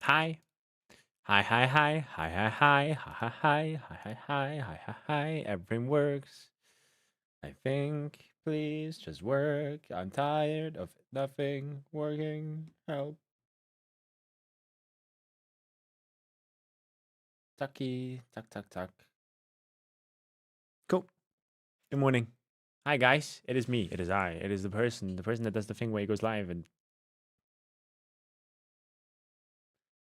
Hi. Hi, hi, hi, hi, hi, hi, hi, hi, hi, hi, hi, hi, hi, hi. Everything works. I think. Please just work. I'm tired of nothing working. Help. Tucky. Tuck, tuck, tuck. Cool. Good morning. Hi, guys. It is me. It is I. It is the person that does the thing where he goes live. And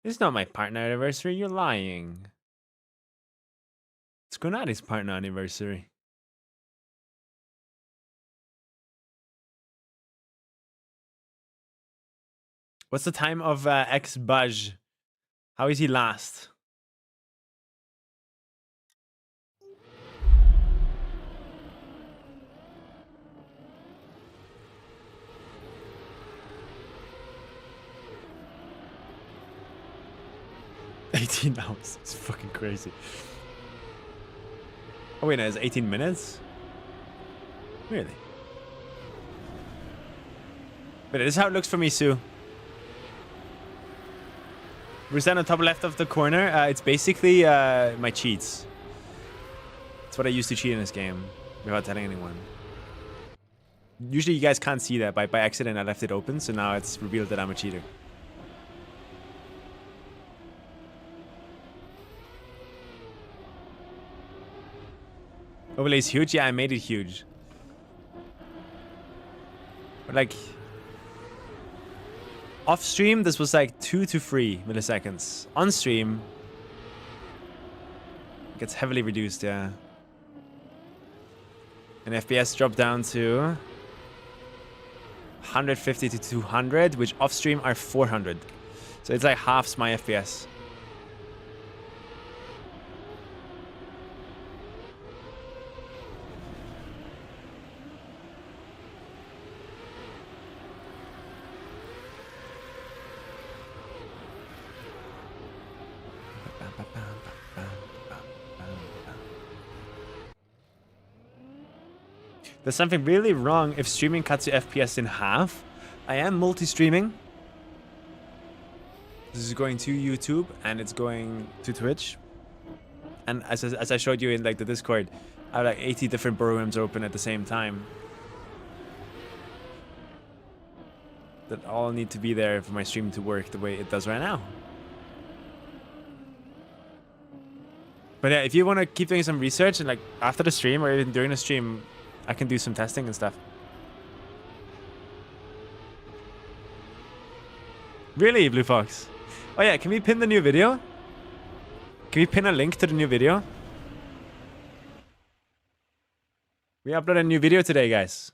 this is not my partner anniversary. You're lying. It's Granadi's partner anniversary. What's the time of X Buzz? How is he last? $18. It's fucking crazy. Oh wait, no, it's 18 minutes? Really? But this is how it looks for me, Sue. We're on the top left of the corner. It's basically my cheats. It's what I used to cheat in this game without telling anyone. Usually you guys can't see that. By accident I left it open, so now it's revealed that I'm a cheater. Overlay's huge? Yeah, I made it huge. But like... off stream, this was like 2 to 3 milliseconds. On stream, it gets heavily reduced, yeah. And FPS dropped down to 150 to 200, which off stream are 400. So it's like halves my FPS. There's something really wrong if streaming cuts your FPS in half. I am multi-streaming. This is going to YouTube and it's going to Twitch. And as I showed you in like the Discord, I have like 80 different programs open at the same time. That all need to be there for my stream to work the way it does right now. But yeah, if you want to keep doing some research and like after the stream or even during the stream, I can do some testing and stuff. Really, Blue Fox? Oh yeah, can we pin the new video? Can we pin a link to the new video? We uploaded a new video today, guys.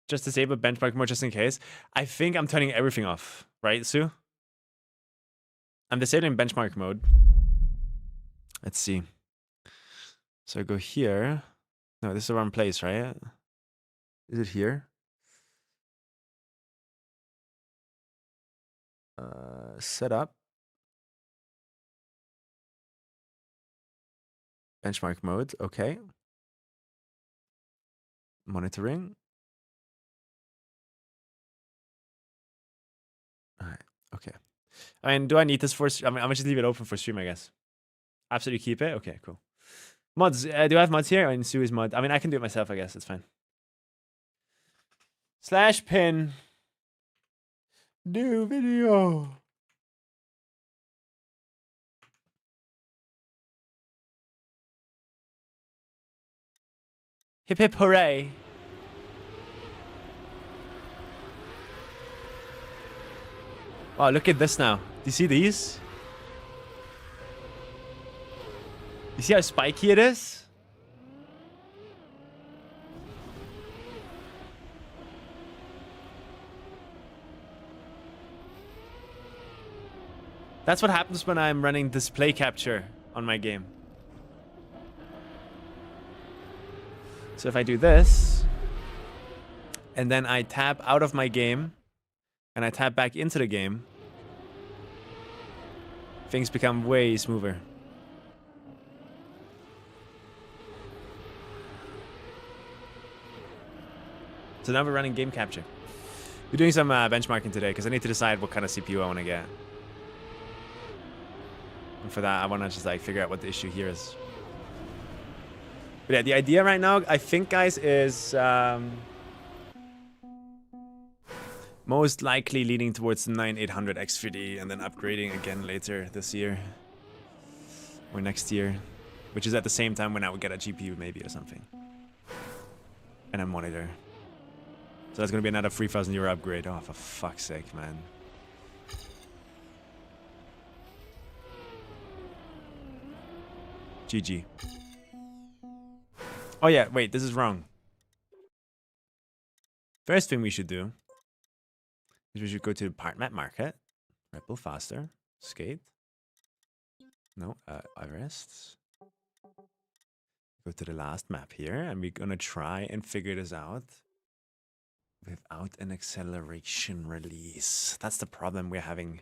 Just disable benchmark mode just in case. I think I'm turning everything off, right, Sue? I'm disabling benchmark mode. Let's see. So I go here. No, this is the wrong place, right? Is it here? Setup. Benchmark mode, okay. Monitoring. All right, okay. I mean, do I need this for... I mean, I'm gonna just leave it open for stream, I guess. Absolutely keep it? Okay, cool. Mods, do I have mods here? I mean, Sue's mod. I mean, I can do it myself, I guess. It's fine. Slash pin. New video. Hip hip hooray. Wow, look at this now. Do you see these? You see how spiky it is? That's what happens when I'm running display capture on my game. So if I do this, and then I tap out of my game, and I tap back into the game, things become way smoother. So now we're running game capture. We're doing some benchmarking today because I need to decide what kind of CPU I want to get. And for that, I want to just like figure out what the issue here is. But yeah, the idea right now, I think, guys, is most likely leaning towards the 9800 X3D and then upgrading again later this year or next year, which is at the same time when I would get a GPU maybe or something and a monitor. So that's gonna be another 3,000 euro upgrade. Oh, for fuck's sake, man. GG. Oh yeah, wait, this is wrong. First thing we should do is we should go to the part map market. REDBULL Faster. Skate. No, arrests. Go to the last map here, and we're gonna try and figure this out without an acceleration release. That's the problem we're having.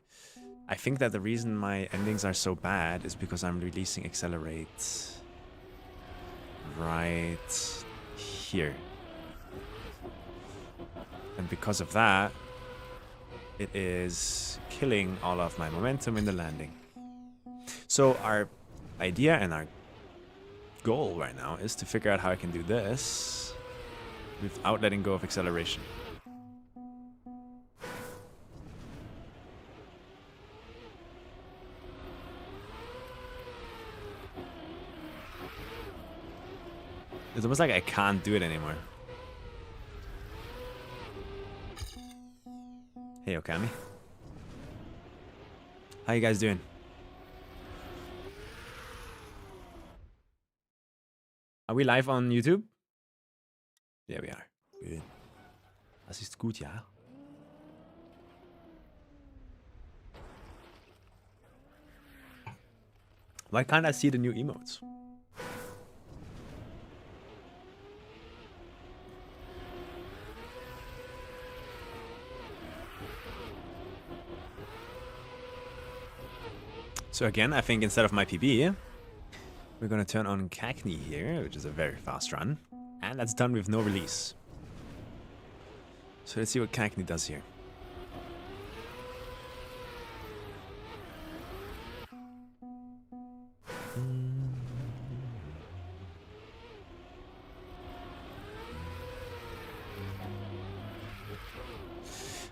I think that the reason my endings are so bad is because I'm releasing accelerate right here. And because of that, it is killing all of my momentum in the landing. So our idea and our goal right now is to figure out how I can do this without letting go of acceleration. It's almost like I can't do it anymore. Hey, Okami. How you guys doing? Are we live on YouTube? Yeah, we are. Good. Das ist gut, ja. Why can't I see the new emotes? So again, I think instead of my PB, we're gonna turn on Cackney here, which is a very fast run. And that's done with no release. So let's see what Cackney does here.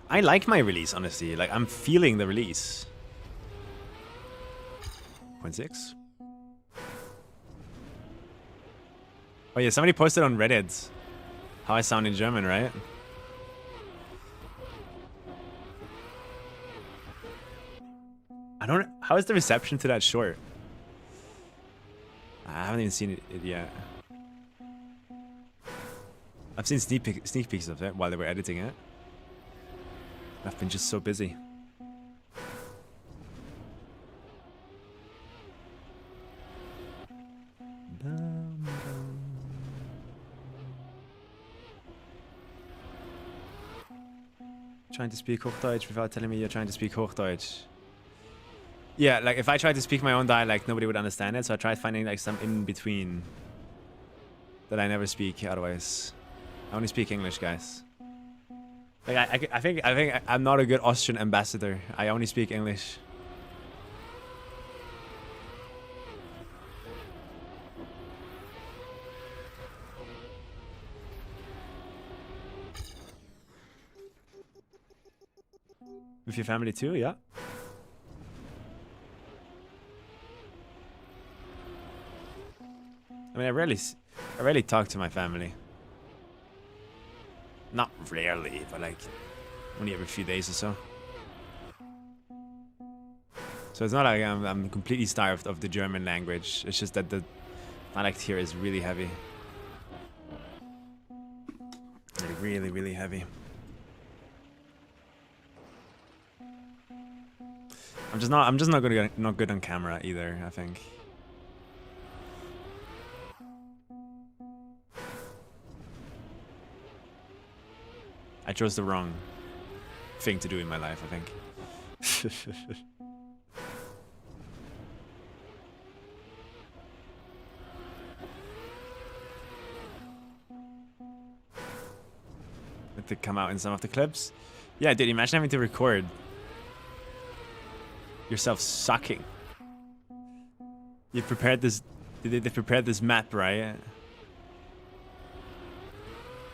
I like my release, honestly. Like, I'm feeling the release. 0.6. Oh yeah, somebody posted on Reddit how I sound in German, right? I don't... How is the reception to that short? I haven't even seen it yet. I've seen sneak peeks of it while they were editing it. I've been just so busy. Trying to speak Hochdeutsch without telling me you're trying to speak Hochdeutsch. Yeah, like if I tried to speak my own dialect, nobody would understand it. So I tried finding like some in between that I never speak otherwise. I only speak English, guys. Like I think I'm not a good Austrian ambassador. I only speak English. With your family too, yeah. I mean, I rarely talk to my family. Not rarely, but like only every few days or so. So it's not like I'm completely starved of the German language. It's just that the dialect here is really heavy. Really, really heavy. I'm just not good on camera either, I think. I chose the wrong thing to do in my life, I think. It did come out in some of the clips. Yeah, dude, imagine having to record yourself sucking. You've prepared this, they prepared this map, right?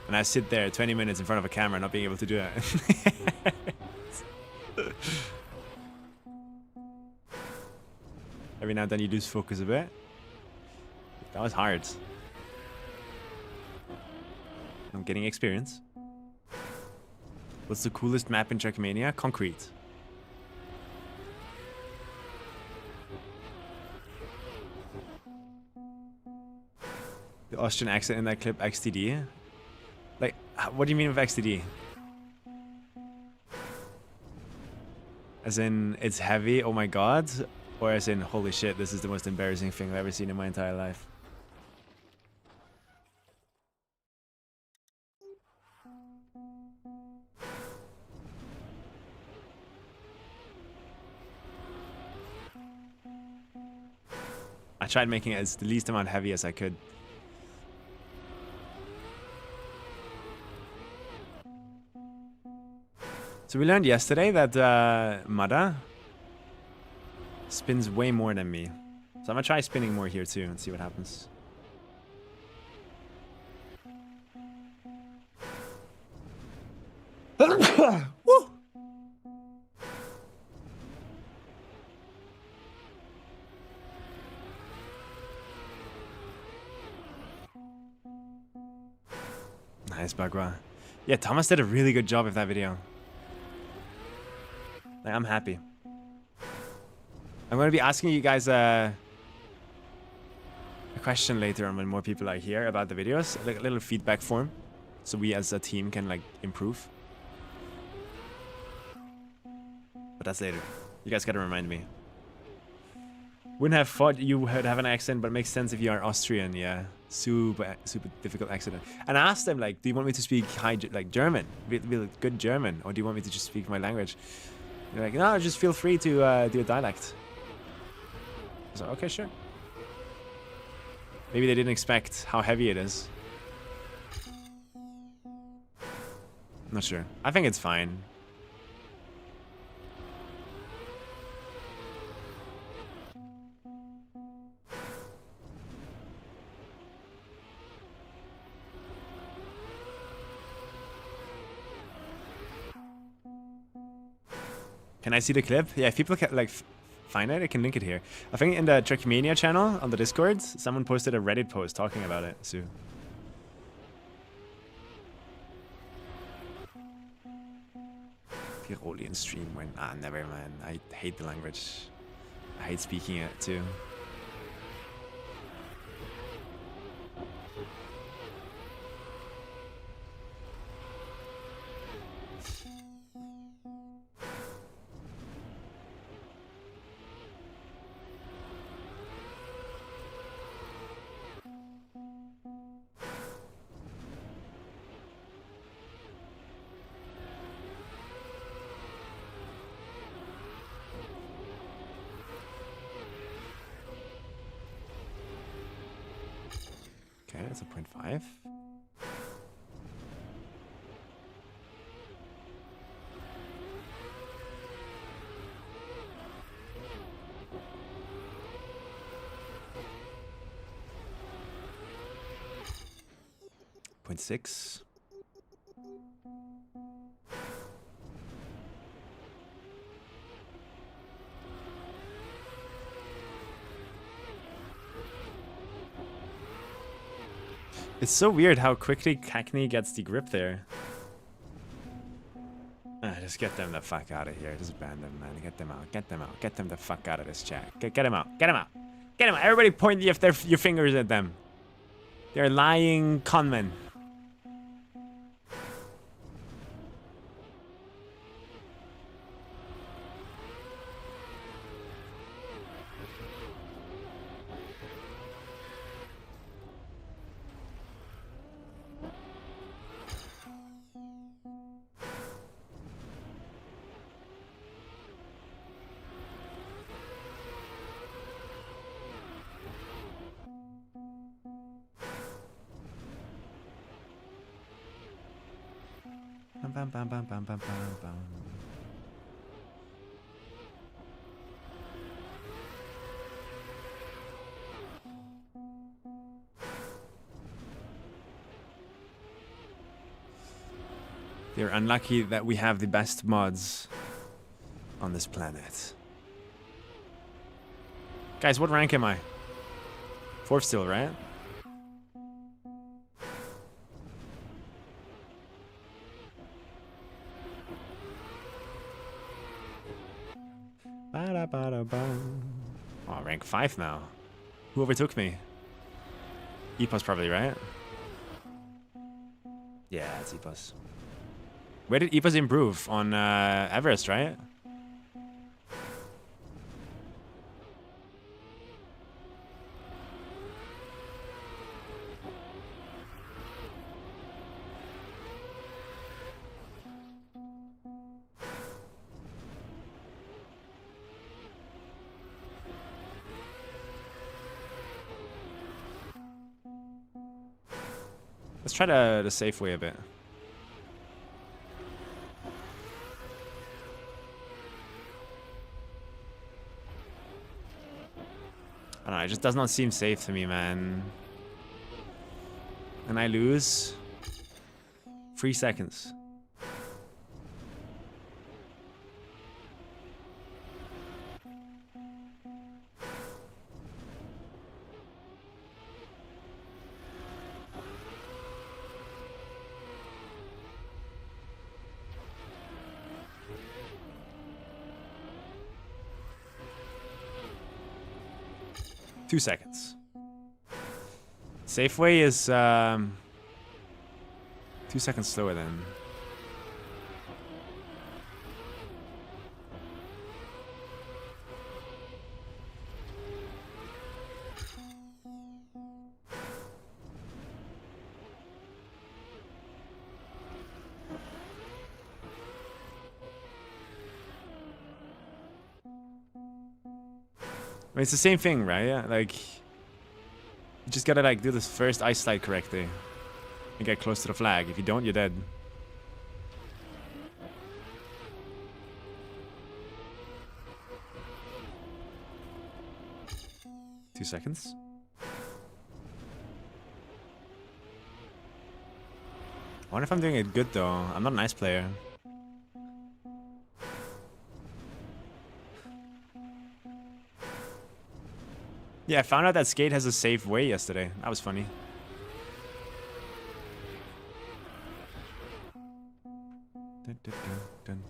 And I sit there 20 minutes in front of a camera not being able to do it. Every now and then you lose focus a bit. That was hard. I'm getting experience. What's the coolest map in Trackmania? Concrete. The Austrian accent in that clip, XTD. Like, what do you mean with XTD? As in, it's heavy, oh my god? Or as in, holy shit, this is the most embarrassing thing I've ever seen in my entire life? I tried making it as the least amount heavy as I could. So we learned yesterday that Mada spins way more than me. So I'm gonna try spinning more here too and see what happens. Woo! Nice, Bagua. Yeah, Thomas did a really good job with that video. Like, I'm happy. I'm going to be asking you guys a question later on when more people are here about the videos. Like a little feedback form. So we as a team can like improve. But that's later. You guys got to remind me. Wouldn't have thought you would have an accent, but it makes sense if you are Austrian, yeah. Super difficult accent. And I asked them, like, do you want me to speak like German? Real good German? Or do you want me to just speak my language? They're like, no, just feel free to do a dialect. I was like, okay, sure. Maybe they didn't expect how heavy it is. I'm not sure. I think it's fine. Can I see the clip? Yeah, if people can like find it, I can link it here. I think in the Trackmania channel on the Discord, someone posted a Reddit post talking about it. So Tirolian stream when never mind. I hate the language. I hate speaking it too. Okay, that's a 0.5. Point 6. It's so weird how quickly Cackney gets the grip there. Just get them the fuck out of here. Just ban them, man. Get them out. Get them out. Get them the fuck out of this chat. Get them out. Get them out. Get them out. Everybody point your fingers at them. They're lying conmen. Bam, bam, bam, bam, bam, bam, bam, bam. They're unlucky that we have the best mods on this planet. Guys, what rank am I? 4th still, right? Oh, rank 5 now. Who overtook me? Epos probably, right? Yeah, it's Epos. Where did Epos improve? On Everest, right? Let's try the safe way a bit. I don't know, it just does not seem safe to me, man. And I lose 3 seconds. Two seconds. Safeway is 2 seconds slower than. I mean, it's the same thing, right? Yeah, like, you just gotta like do this first ice slide correctly and get close to the flag. If you don't, you're dead. Two seconds. I wonder if I'm doing it good though. I'm not an ice player. Yeah, I found out that skate has a safe way yesterday. That was funny. Dun, dun, dun, dun.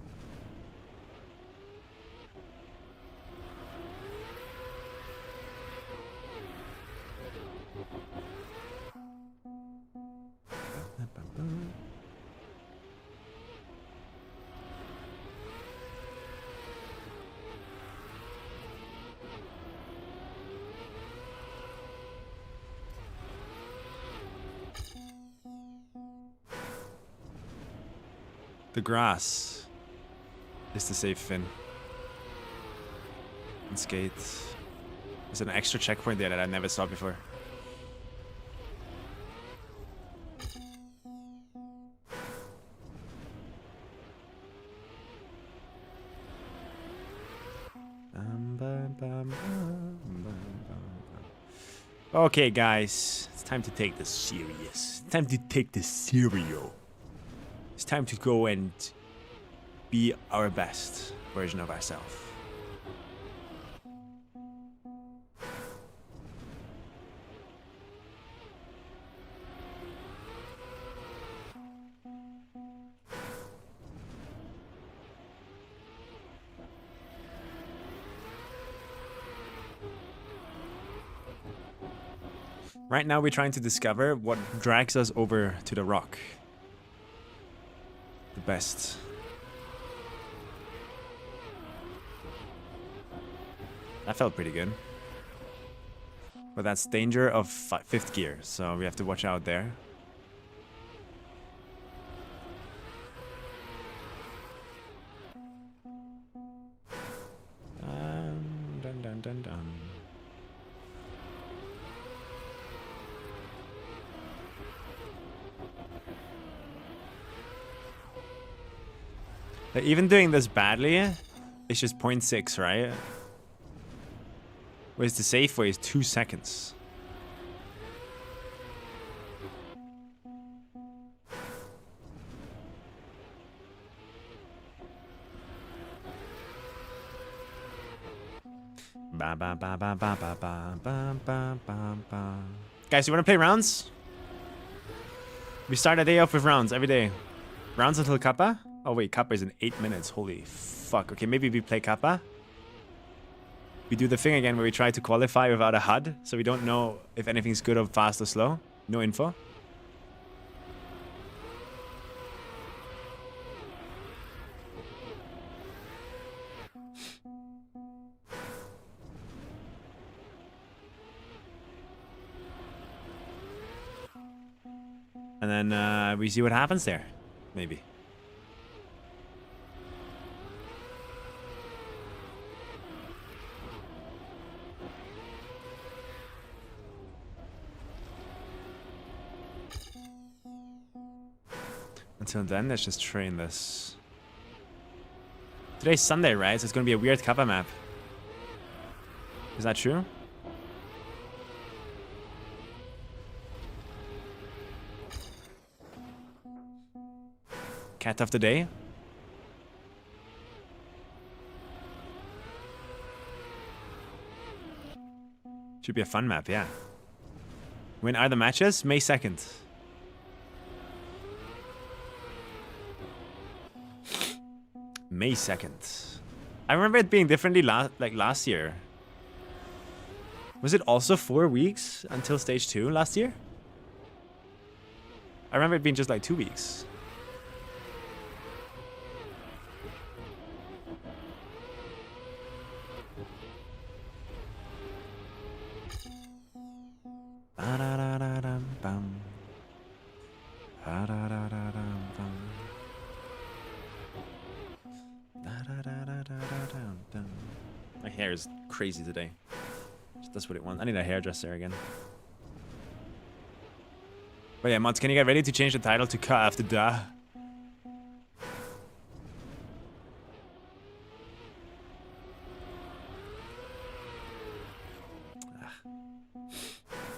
The grass is the safe fin. And skate. There's an extra checkpoint there that I never saw before. Okay, guys. It's time to take this serious. It's time to take this serial. It's time to go and be our best version of ourselves. Right now we're trying to discover what drags us over to the rock. The best. That felt pretty good. But that's danger of 5th gear, so we have to watch out there. Dun, dun, dun, dun. Like, even doing this badly, it's just 0.6, right? Whereas the safe way is 2 seconds. Ba ba ba ba ba ba ba ba ba ba ba. Guys, you want to play rounds? We start a day off with rounds every day. Rounds until Kappa? Oh wait, Kappa is in 8 minutes. Holy fuck. Okay, maybe we play Kappa. We do the thing again where we try to qualify without a HUD, so we don't know if anything's good or fast or slow. No info. And then we see what happens there. Maybe. Until then, let's just train this. Today's Sunday, right? So it's gonna be a weird Kappa map. Is that true? Cat of the day. Should be a fun map, yeah. When are the matches? May 2nd. May 2nd. I remember it being differently last year. Was it also 4 weeks until stage 2 last year? I remember it being just like 2 weeks. My hair is crazy today. That's what it wants. I need a hairdresser again. But yeah, mods, can you get ready to change the title to COH of the DOH?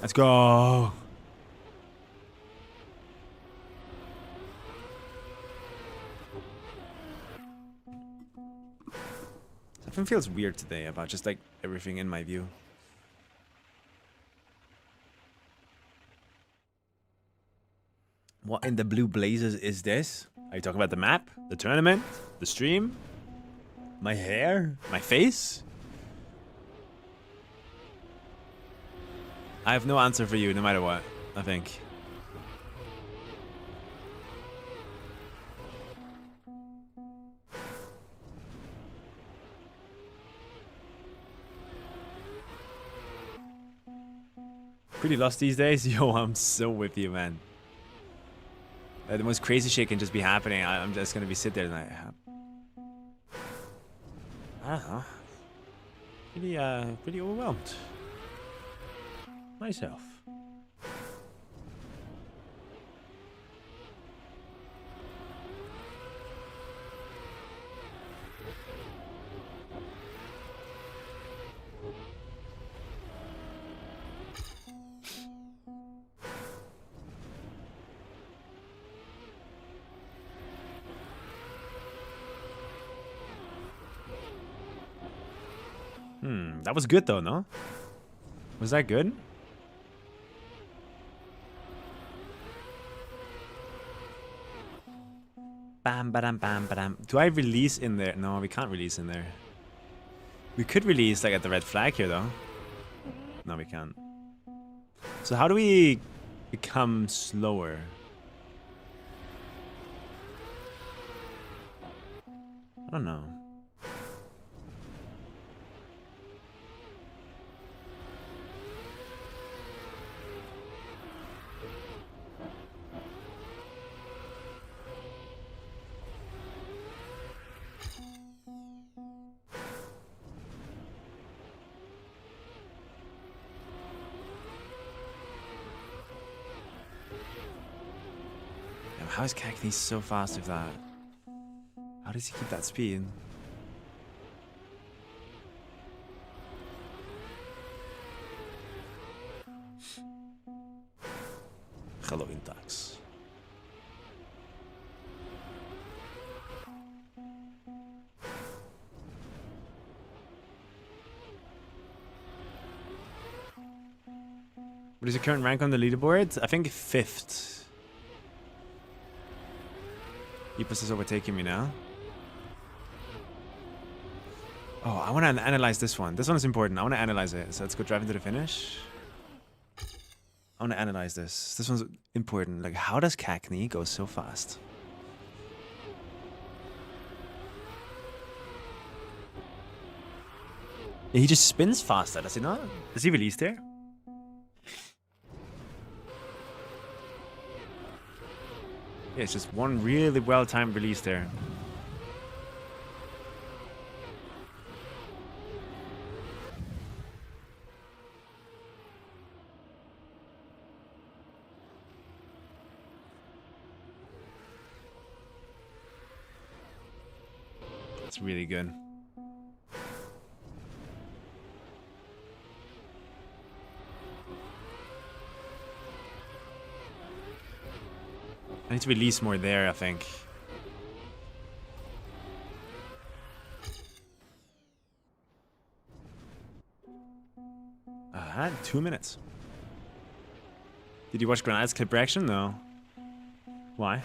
Let's go. Something feels weird today about just like everything in my view. What in the blue blazes is this? Are you talking about the map? The tournament? The stream? My hair? My face? I have no answer for you, no matter what, I think. Pretty lost these days? Yo, I'm so with you, man. The most crazy shit can just be happening. I'm just gonna be sit there and I don't know. Pretty overwhelmed. Myself. That was good though, no? Was that good? Bam, badam, bam, badam. Do I release in there? No, we can't release in there. We could release like at the red flag here though. No, we can't. So how do we become slower? I don't know. How is Cacney so fast with that? How does he keep that speed? Hello, Intax. What is your current rank on the leaderboard? I think 5th. Epos is overtaking me now. Oh, I want to analyze this one. This one is important. I want to analyze it. So let's go drive into the finish. I want to analyze this. This one's important. Like, how does Cackney go so fast? Yeah, he just spins faster, does he not? Is he released here? Yeah, it's just one really well-timed release there. That's really good. I need to release more there, I think. I had 2 minutes. Did you watch Granada's clip reaction? No. Why?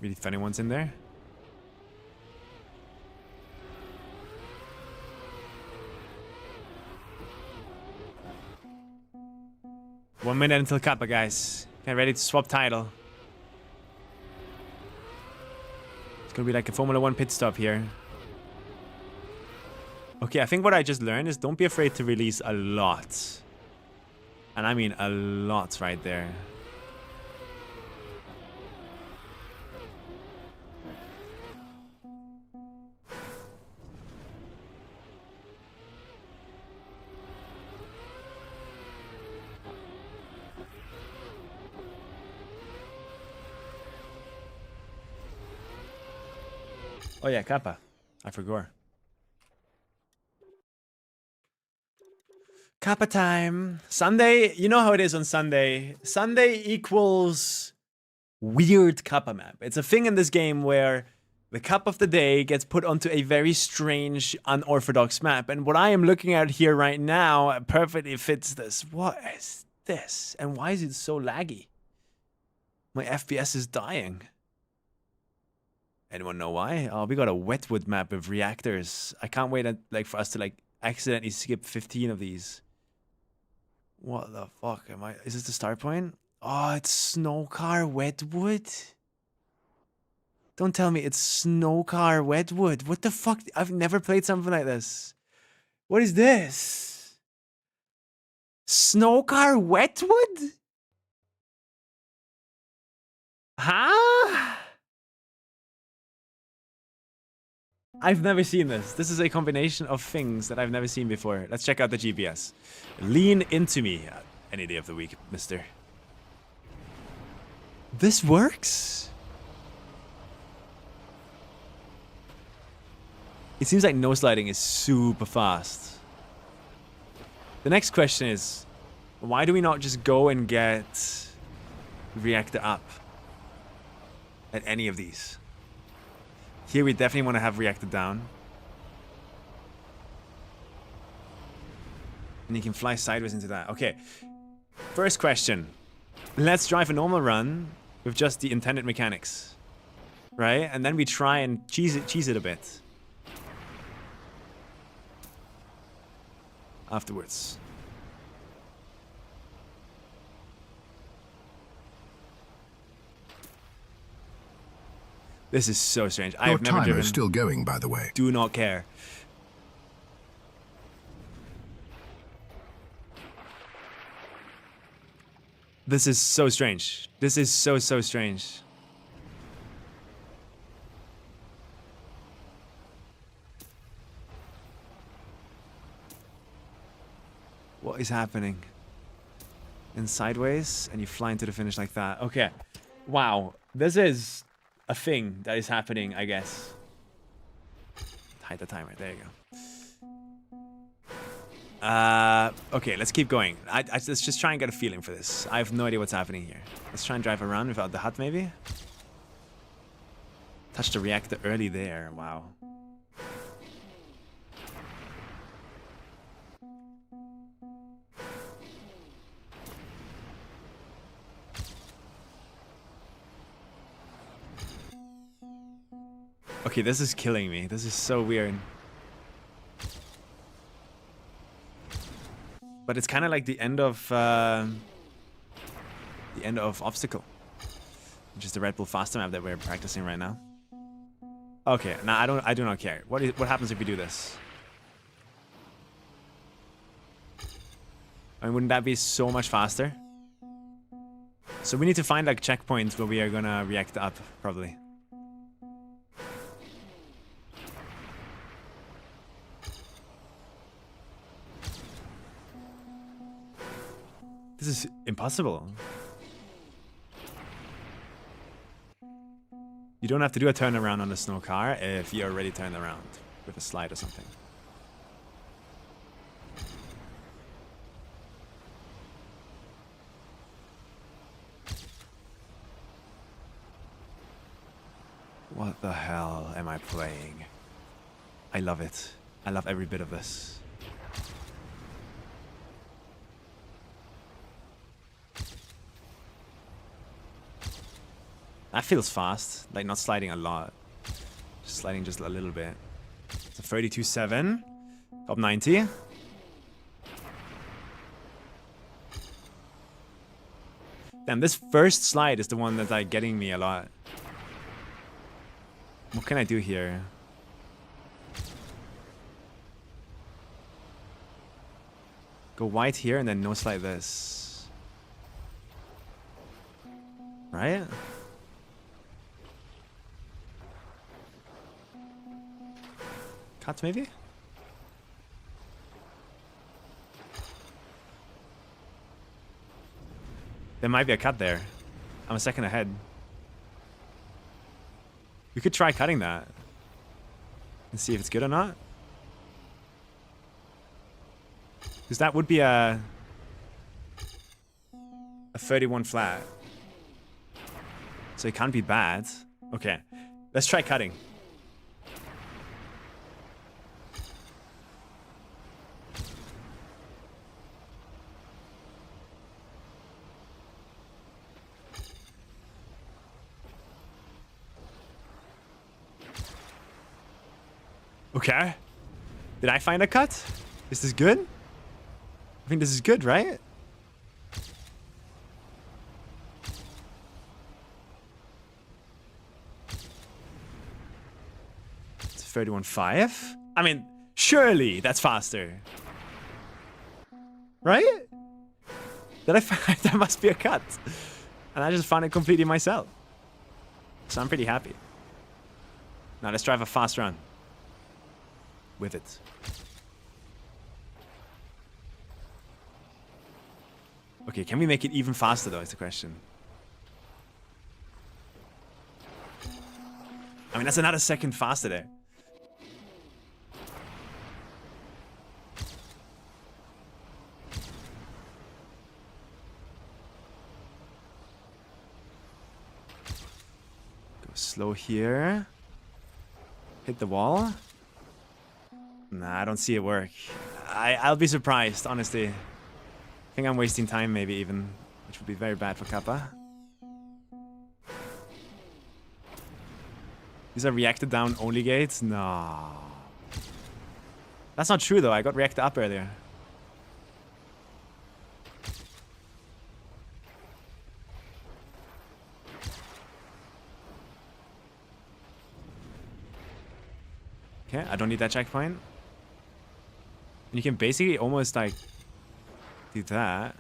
Really funny ones in there. One minute until Kappa, guys. Get ready to swap title. It's gonna be like a Formula 1 pit stop here. Okay, I think what I just learned is don't be afraid to release a lot. And I mean a lot right there. Oh yeah, Kappa. I forgot. Kappa time. Sunday, you know how it is on Sunday. Sunday equals weird Kappa map. It's a thing in this game where the cup of the day gets put onto a very strange, unorthodox map. And what I am looking at here right now perfectly fits this. What is this? And why is it so laggy? My FPS is dying. Anyone know why? Oh, we got a wetwood map of reactors. I can't wait for us to accidentally skip 15 of these. What the fuck am I? Is this the start point? Oh, it's Snowcar Wetwood. Don't tell me it's Snowcar Wetwood. What the fuck? I've never played something like this. What is this? Snowcar Wetwood? Huh? I've never seen this. This is a combination of things that I've never seen before. Let's check out the GPS. Lean into me any day of the week, mister. This works? It seems like no sliding is super fast. The next question is, why do we not just go and get reactor up at any of these? Here we definitely want to have reactor down. And you can fly sideways into that. Okay. First question. Let's drive a normal run with just the intended mechanics. Right? And then we try and cheese it a bit. Afterwards. This is so strange. I have never driven. Your timer is still going, by the way. Do not care. This is so strange. This is so strange. What is happening? And sideways, and you fly into the finish like that. Okay. Wow. This is a thing that is happening, I guess. Hide the timer. There you go. Okay, let's keep going. Let's just try and get a feeling for this. I have no idea what's happening here. Let's try and drive around without the hut, maybe? Touch the reactor early there. Wow. Okay, this is killing me. This is so weird. But it's kind of like the end of obstacle, which is the Red Bull Faster map that we're practicing right now. Okay, now I do not care. What happens if we do this? I mean, wouldn't that be so much faster? So we need to find like checkpoints where we are gonna react up, probably. This is impossible. You don't have to do a turnaround on a snow car if you already turned around with a slide or something. What the hell am I playing? I love it. I love every bit of this. That feels fast, like not sliding a lot. Just sliding just a little bit. It's a 32.7. Top 90. Damn, this first slide is the one that's like getting me a lot. What can I do here? Go wide here and then no slide this. Right? Cut maybe? There might be a cut there. I'm a second ahead. We could try cutting that and see if it's good or not. Because that would be a 31 flat. So it can't be bad. Okay, let's try cutting. Okay. Did I find a cut? Is this good? I think this is good, right? It's 31.5. I mean, surely that's faster. Right? Did I find that must be a cut? And I just found it completely myself. So I'm pretty happy. Now let's drive a fast run. With it. Okay, can we make it even faster though is the question. I mean, that's another second faster there. Go slow here. Hit the wall. Nah, I don't see it work. I'll be surprised, honestly. I think I'm wasting time maybe even, which would be very bad for Kappa. These are reactor down only gates? No. That's not true though, I got reactor up earlier. Okay, I don't need that checkpoint. And you can basically almost like do that.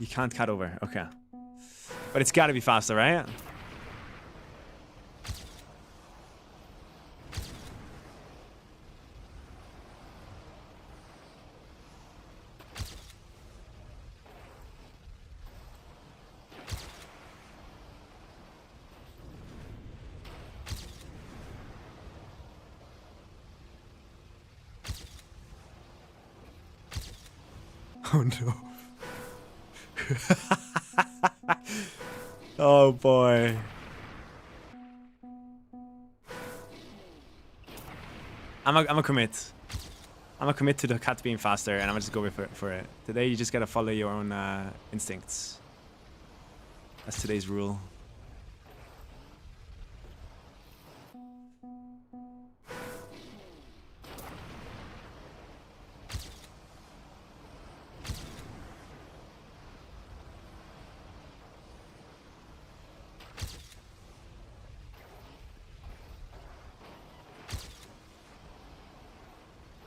You can't cut over. Okay. But it's got to be faster, right? Oh no. Oh boy. I'm a commit. I'm a commit to the cut being faster, and I'm gonna just go for it. Today you just gotta follow your own instincts. That's today's rule.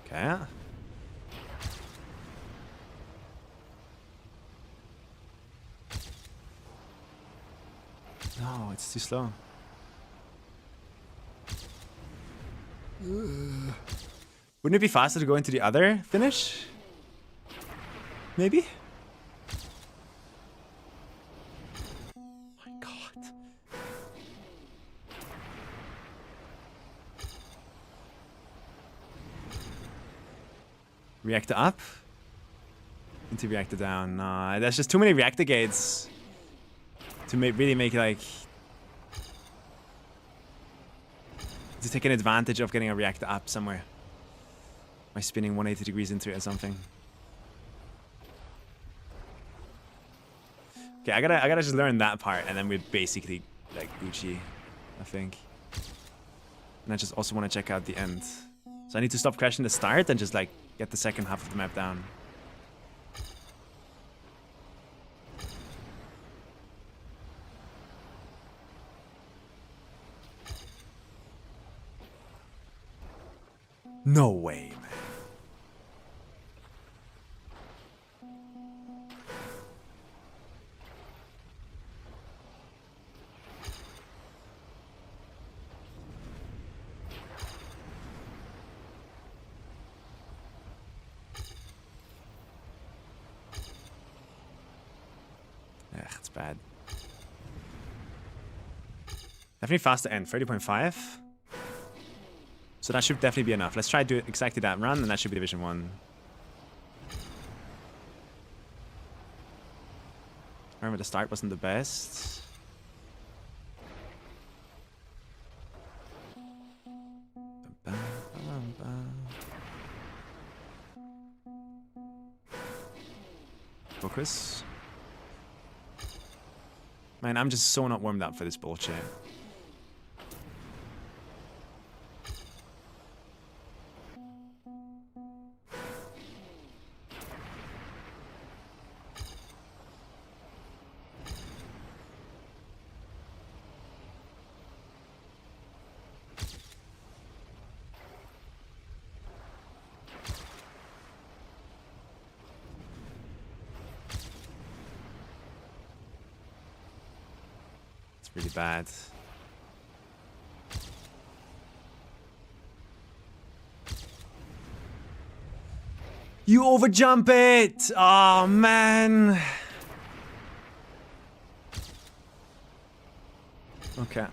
Okay. No, it's too slow. Wouldn't it be faster to go into the other finish? Maybe? My God. Reactor up? Into reactor down. Nah, there's just too many reactor gates to really make like to take an advantage of getting a reactor up somewhere by spinning 180 degrees into it or something. Okay, I gotta just learn that part, and then we're basically like Gucci, I think. And I just also want to check out the end. So I need to stop crashing the start and just like get the second half of the map down. No way, man. Ugh, it's bad. Definitely faster end, 30.5. So that should definitely be enough. Let's try to do exactly that run, and that should be Division 1. Remember, the start wasn't the best. Focus. Man, I'm just so not warmed up for this bullshit. Really bad. You overjump it! Oh man. Okay.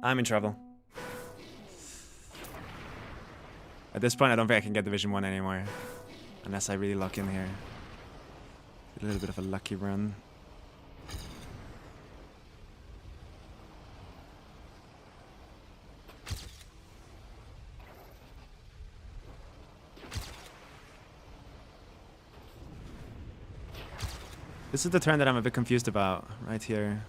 I'm in trouble. At this point, I don't think I can get Division 1 anymore. Unless I really lock in here. A little bit of a lucky run. This is the turn that I'm a bit confused about, right here.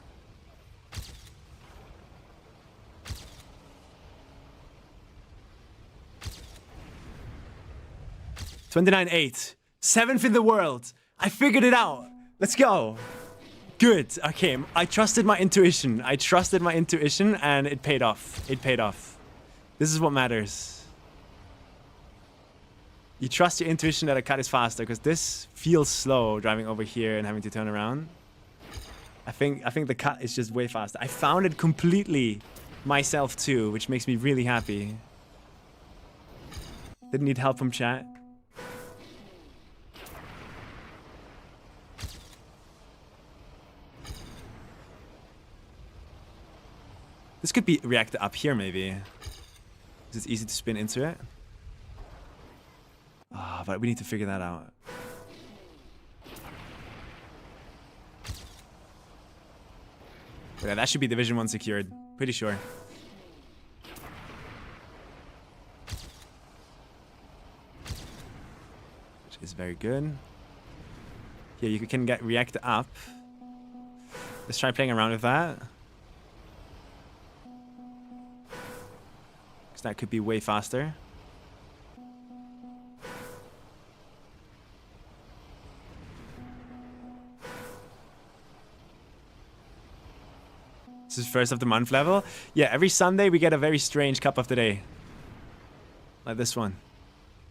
$29.8. 7th in the world. I figured it out. Let's go. Good. Okay. I trusted my intuition. And it paid off. It paid off. This is what matters. You trust your intuition that a cut is faster, because this feels slow driving over here and having to turn around. I think the cut is just way faster. I found it completely myself too, which makes me really happy. Didn't need help from chat. This could be reacted up here, maybe. It's easy to spin into it. Ah, but we need to figure that out. Yeah, that should be Division 1 secured. Pretty sure. Which is very good. Here, you can get react up. Let's try playing around with that. Because that could be way faster. This is first of the month level. Yeah, every Sunday we get a very strange cup of the day. Like this one.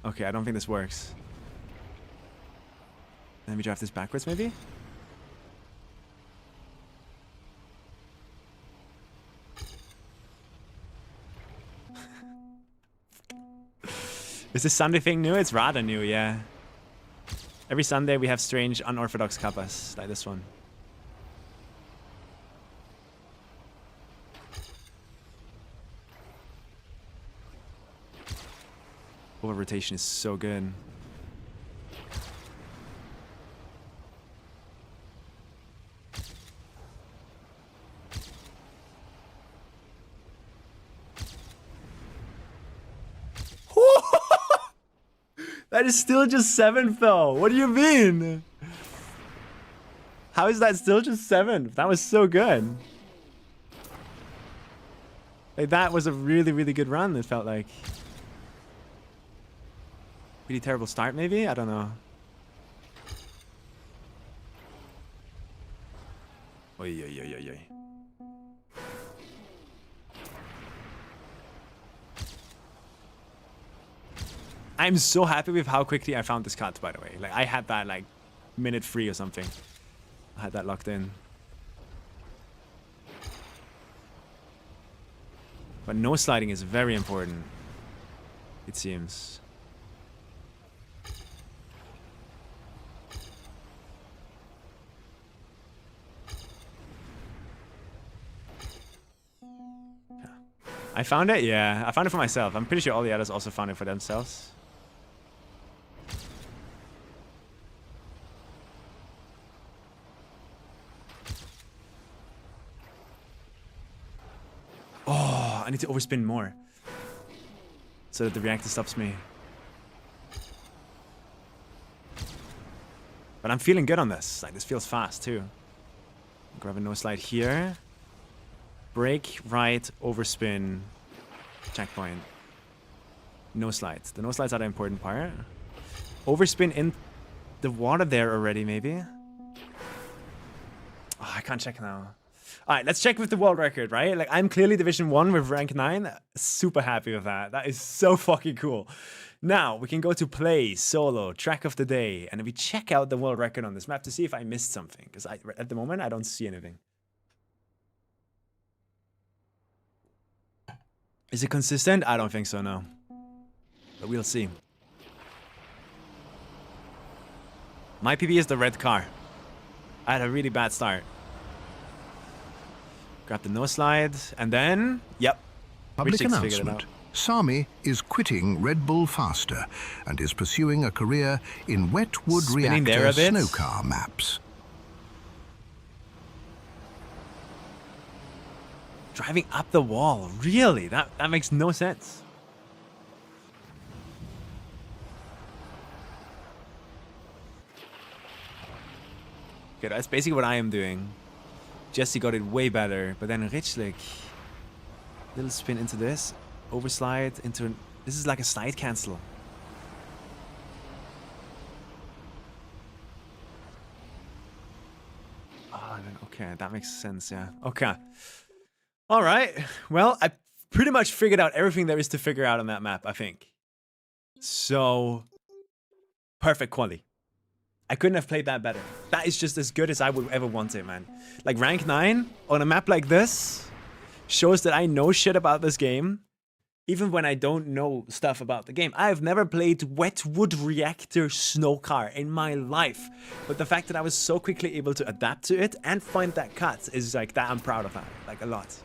Okay, I don't think this works. Let me drive this backwards, maybe? Is this Sunday thing new? It's rather new, yeah. Every Sunday we have strange, unorthodox kappas, like this one. Over rotation is so good. That is still just 7th though. What do you mean? How is that still just 7th? That was so good. Like, that was a really, really good run, it felt like. Really terrible start, maybe? I don't know. Oy, oy, oy, oy, oy. I'm so happy with how quickly I found this cut, by the way. Like, I had that, like, minute 3 or something. I had that locked in. But no sliding is very important, it seems. I found it? Yeah, I found it for myself. I'm pretty sure all the others also found it for themselves. Oh, I need to overspin more so that the reactor stops me. But I'm feeling good on this. Like, this feels fast too. Grab a no slide here. Brake, right, overspin, checkpoint. No slides. The no slides are the important part. Overspin in the water there already, maybe. Oh, I can't check now. Alright, let's check with the world record, right? Like, I'm clearly Division 1 with rank 9. Super happy with that. That is so fucking cool. Now, we can go to play, solo, track of the day, and we check out the world record on this map to see if I missed something. Because at the moment, I don't see anything. Is it consistent? I don't think so, no. But we'll see. My PB is the red car. I had a really bad start. Grab the no slide, and then, yep. Public announcement. Sami is quitting REDBULL Faster and is pursuing a career in wet-wood reactor snowcar maps. Driving up the wall, really? That makes no sense. Okay, that's basically what I am doing. Jesse got it way better, but then Richlik, little spin into this, overslide into an, this is like a slide cancel. Oh, okay, that makes sense, yeah. Okay. All right. Well, pretty much figured out everything there is to figure out on that map, I think. So, perfect quality. I couldn't have played that better. That is just as good as I would ever want it, man. Like, rank 9 on a map like this shows that I know shit about this game, even when I don't know stuff about the game. I have never played Wetwood Reactor Snowcar in my life. But the fact that I was so quickly able to adapt to it and find that cut is like that. I'm proud of that, like a lot.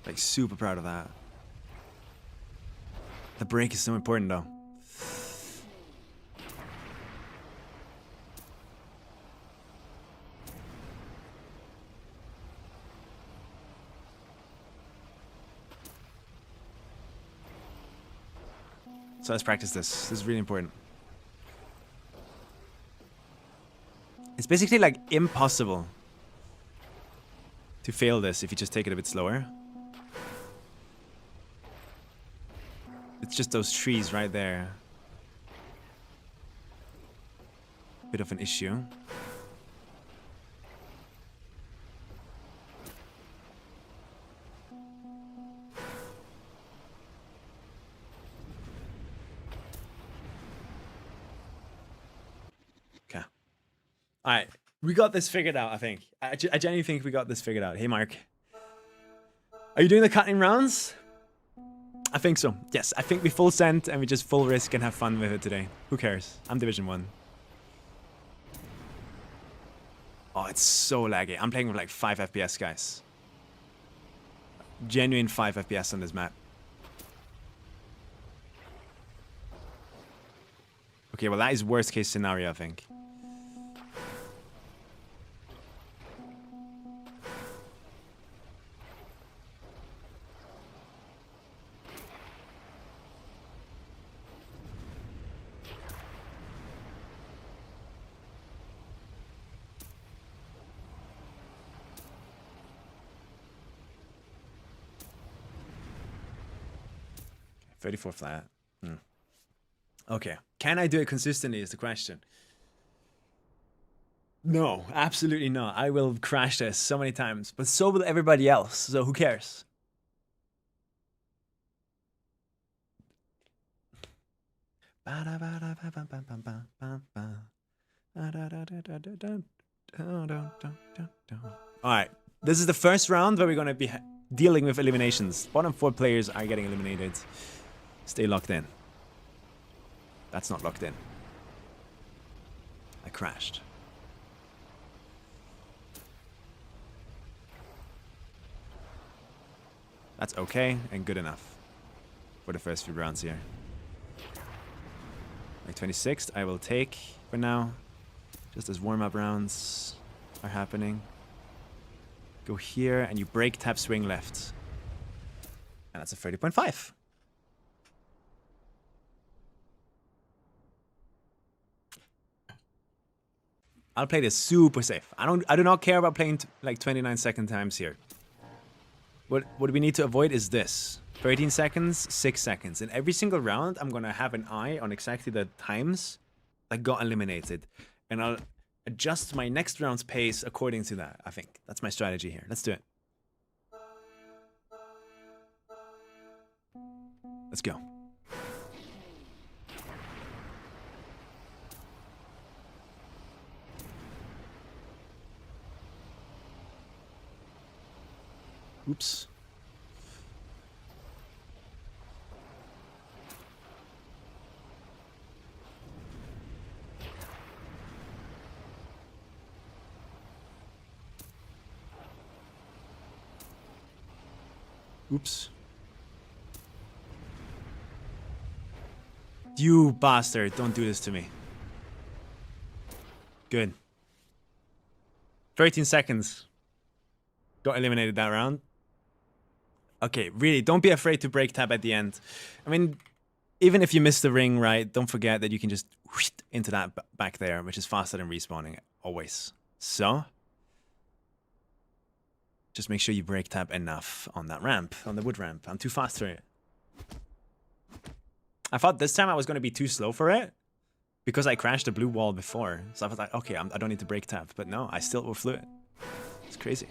Like super proud of that. The break is so important though. So let's practice this. This is really important. It's basically like impossible to fail this if you just take it a bit slower. It's just those trees right there. Bit of an issue. Okay. Alright. We got this figured out, I think. I genuinely think we got this figured out. Hey, Mark. Are you doing the cutting rounds? I think so. Yes, I think we full send and we just full risk and have fun with it today. Who cares? I'm Division 1. Oh, it's so laggy. I'm playing with like 5 FPS, guys. Genuine 5 FPS on this map. Okay, well that is worst case scenario, I think. Okay, 34 flat. Okay. Can I do it consistently is the question. No, absolutely not. I will crash this so many times, but so will everybody else, so who cares? Alright, this is the first round where we're going to be dealing with eliminations. Bottom 4 players are getting eliminated. Stay locked in. That's not locked in. I crashed. That's okay and good enough for the first few rounds here. Like 26th, I will take for now, just as warm-up rounds are happening. Go here and you break, tap, swing left. And that's a 30.5. I'll play this super safe. I do not care about playing like 29-second times here. What we need to avoid is this. 13 seconds, 6 seconds. In every single round, I'm gonna have an eye on exactly the times that got eliminated. And I'll adjust my next round's pace according to that, I think. That's my strategy here. Let's do it. Let's go. Oops. Oops. You bastard, don't do this to me. Good. 13 seconds. Got eliminated that round. Okay, really, don't be afraid to break tab at the end. I mean, even if you miss the ring, right, don't forget that you can just whoosh into that back there, which is faster than respawning, always. So, just make sure you break tab enough on that ramp, on the wood ramp. I'm too fast for it. I thought this time I was going to be too slow for it, because I crashed the blue wall before. So I was like, okay, I don't need to break tap. But no, I still overflew it. It's crazy.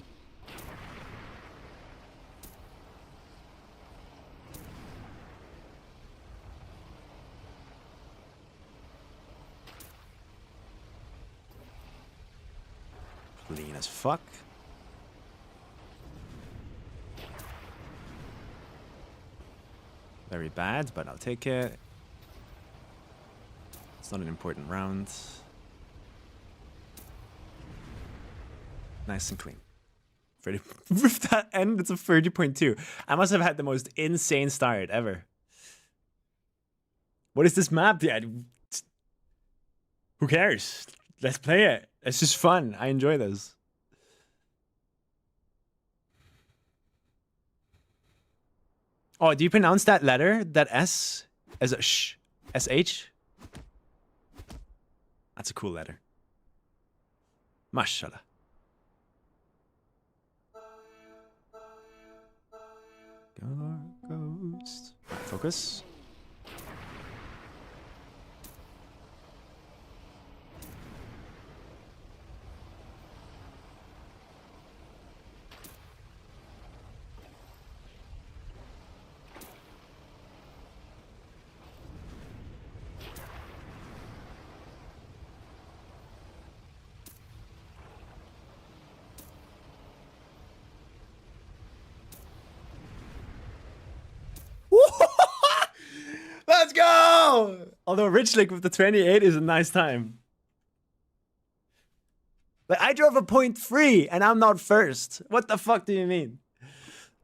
Clean as fuck. Very bad, but I'll take it. It's not an important round. Nice and clean. 30, with that end, it's a 30.2. I must have had the most insane start ever. What is this map? Yeah, who cares? Let's play it. It's just fun. I enjoy this. Oh, do you pronounce that letter, that S, as a sh? SH? That's a cool letter. Mashallah. Ghost. Right, focus. Let's go! Although Richlick with the 28 is a nice time. Like, I drove a 0.3 and I'm not first. What the fuck do you mean?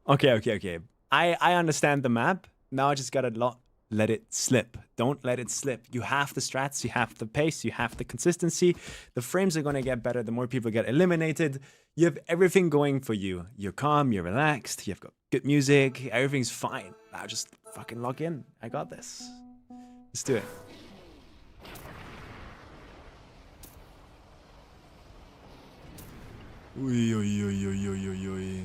Okay. I understand the map. Now I just gotta let it slip. Don't let it slip. You have the strats, you have the pace, you have the consistency. The frames are gonna get better the more people get eliminated. You have everything going for you. You're calm, you're relaxed, you've got good music, everything's fine. Now just fucking log in. I got this. Let's do it. Oi.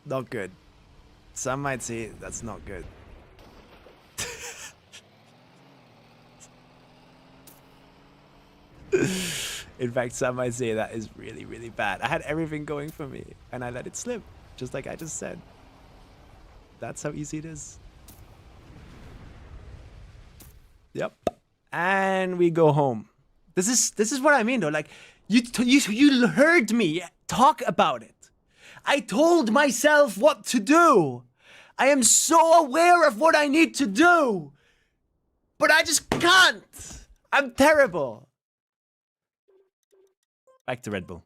Not good. Some might say that's not good. In fact, some might say that is really, really bad. I had everything going for me, and I let it slip, just like I just said. That's how easy it is. Yep. And we go home. This is what I mean, though. Like, you heard me talk about it. I told myself what to do. I am so aware of what I need to do, but I just can't. I'm terrible. Back to Red Bull.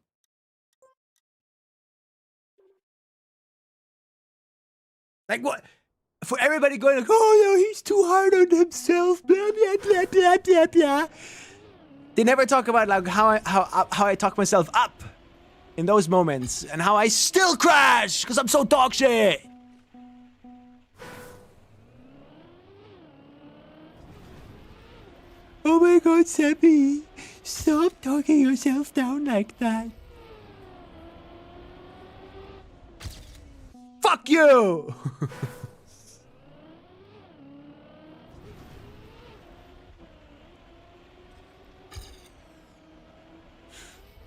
Like what? For everybody going like, oh no, he's too hard on himself, blah blah blah blah blah blah. They never talk about like how I talk myself up in those moments and how I still crash because I'm so dog shit. Oh my god, Sammy, stop talking yourself down like that. Fuck you!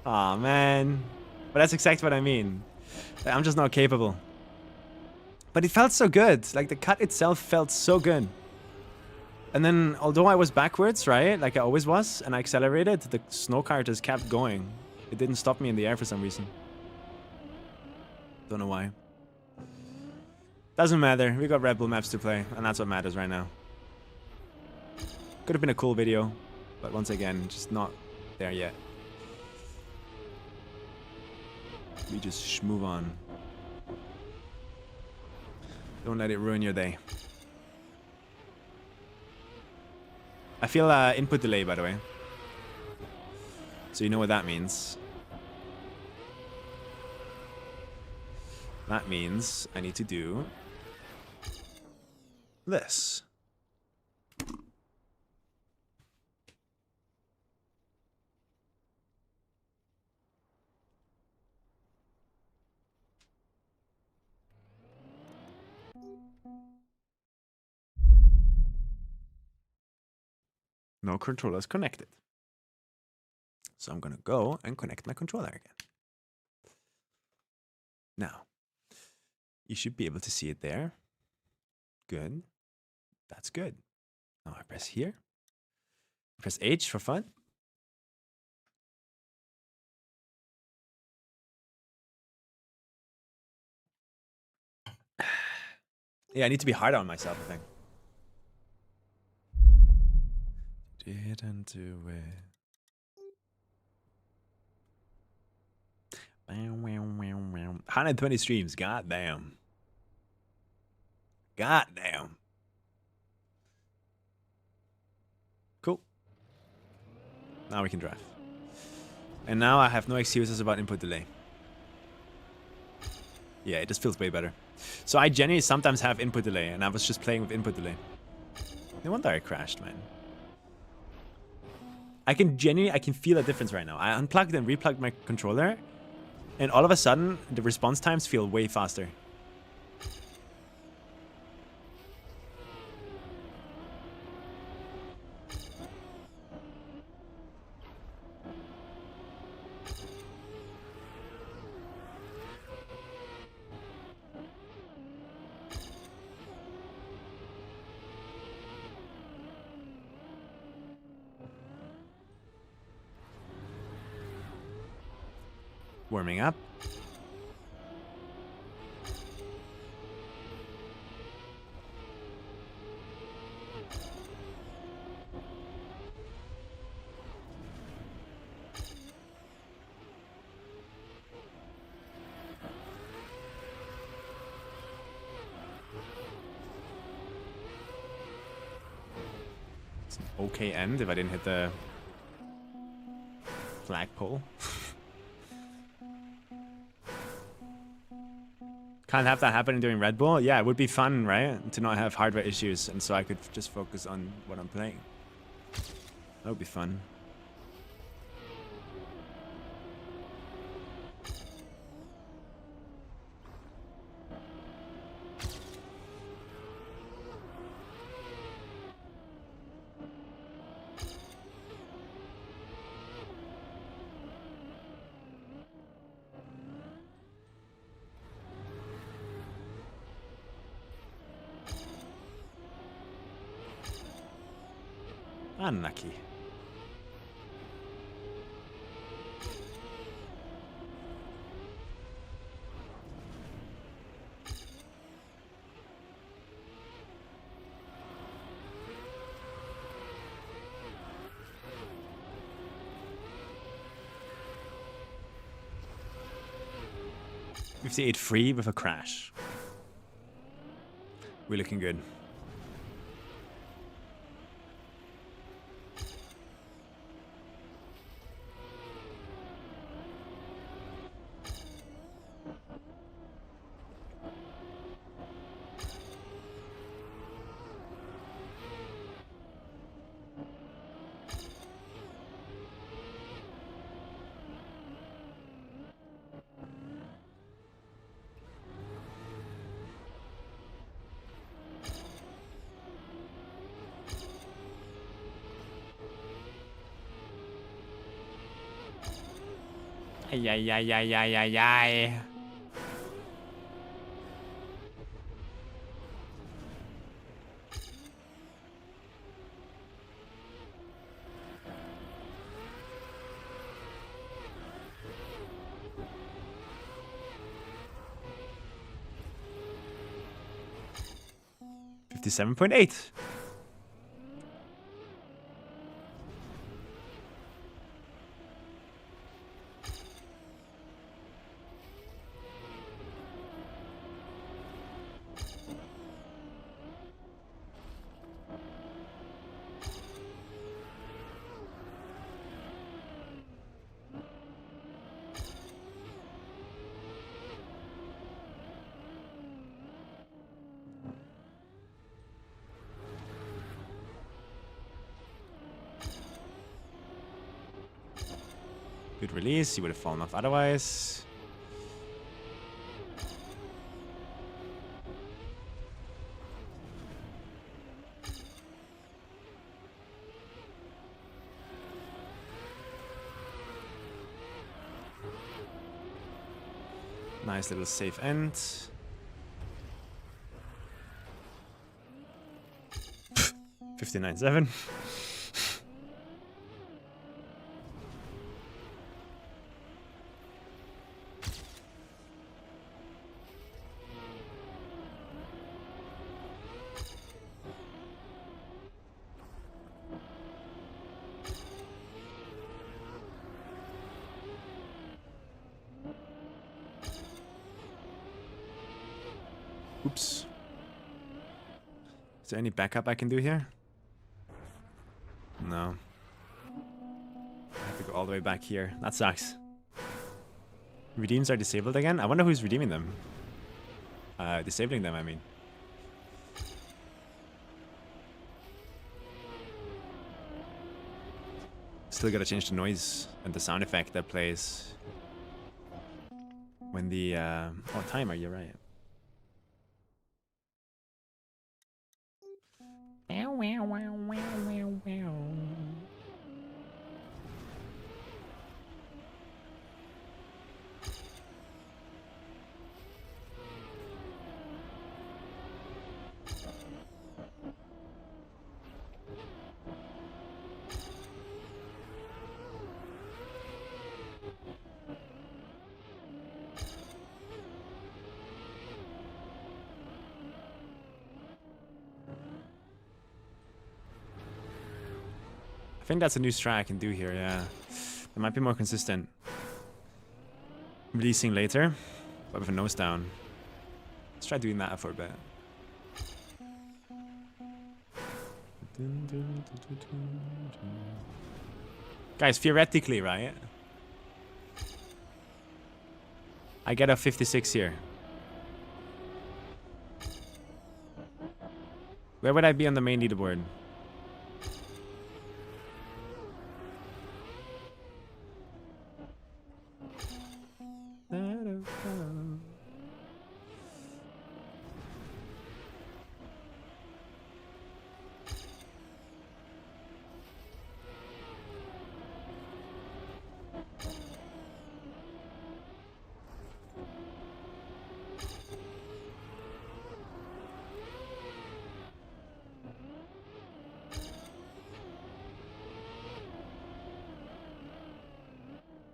Aw, man. But that's exactly what I mean. I'm just not capable. But it felt so good. Like, the cut itself felt so good. And then, although I was backwards, right? Like I always was, and I accelerated, the snow car just kept going. It didn't stop me in the air for some reason. Don't know why. Doesn't matter. We got Red Bull maps to play, and that's what matters right now. Could have been a cool video, but once again, just not there yet. We just move on. Don't let it ruin your day. I feel input delay, by the way. So you know what that means. That means I need to do this. No controllers connected. So I'm gonna go and connect my controller again. Now, you should be able to see it there. Good. That's good. Now I press here. Press H for fun. Yeah, I need to be harder on myself, I think. Didn't do it. 120 streams, goddamn. Goddamn. Cool. Now we can drive. And now I have no excuses about input delay. Yeah, it just feels way better. So I genuinely sometimes have input delay, and I was just playing with input delay. No wonder I crashed, man. I can feel a difference right now. I unplugged and replugged my controller, and all of a sudden, the response times feel way faster. Warming up. It's an okay end if I didn't hit the flagpole. Can't have that happening during Red Bull? Yeah, it would be fun, right? To not have hardware issues, and so I could just focus on what I'm playing. That would be fun. Unlucky. $58 with a crash. We're looking good. Ay. 57.8. Good release. He would have fallen off otherwise. Nice little safe end. Pfft, 59.7. Oops. Is there any backup I can do here? No. I have to go all the way back here. That sucks. Redeems are disabled again? I wonder who's redeeming them. Disabling them, I mean. Still gotta change the noise and the sound effect that plays when the... oh, timer, you're right. I think that's a new strat I can do here, yeah. It might be more consistent. Releasing later, but with a nose down. Let's try doing that for a bit. Guys, theoretically, right? I get a 56 here. Where would I be on the main leaderboard?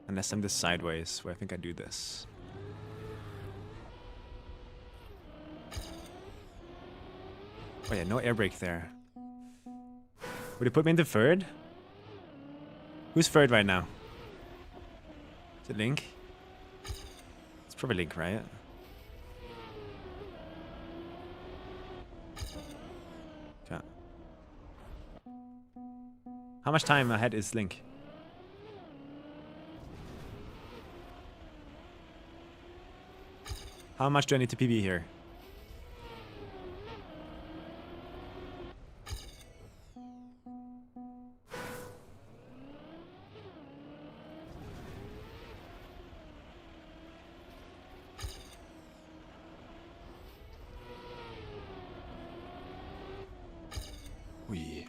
Unless I'm this sideways, where I think I do this. Oh yeah, no air brake there. Would it put me into third? Who's third right now? Is it Link? It's probably Link, right? Okay. How much time ahead is Link? How much do I need to PB here? Wee.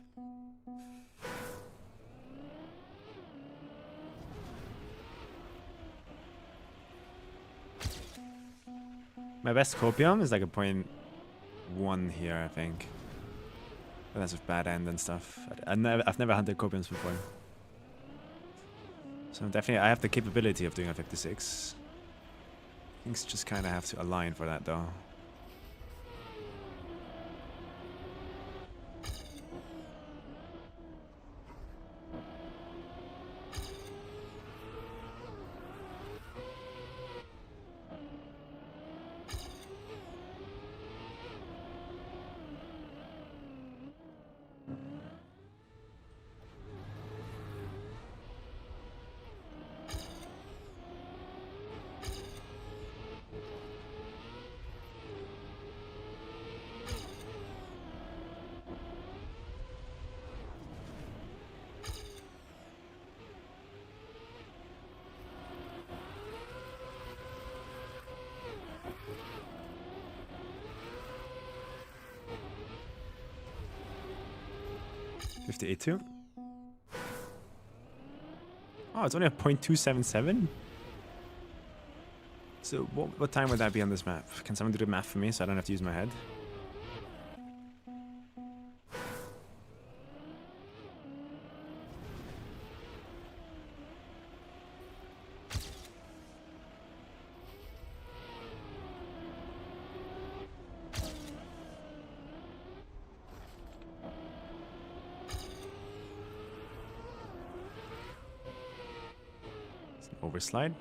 My best copium is like a 0.1 here, I think. But that's with bad end and stuff. I've never hunted copiums before. So definitely I have the capability of doing a 56. Things just kind of have to align for that though. $58.2. Oh, it's only a 0.277? So what time would that be on this map? Can someone do the math for me so I don't have to use my head? It's an overslide.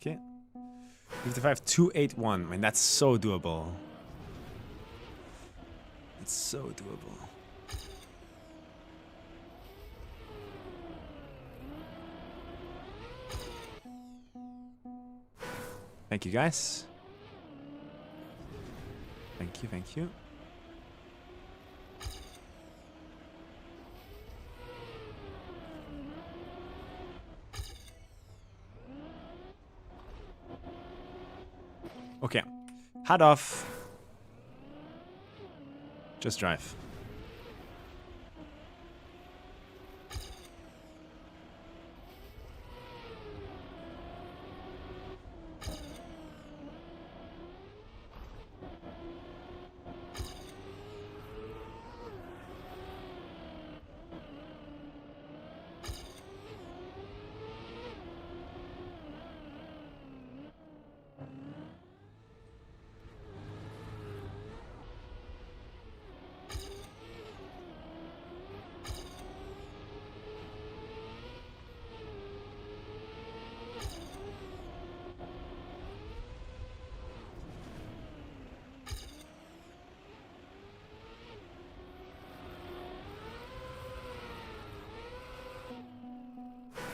Okay. 55, 281. I mean, that's so doable. It's so doable. Thank you, guys. Thank you, thank you. Okay, hat off. Just drive.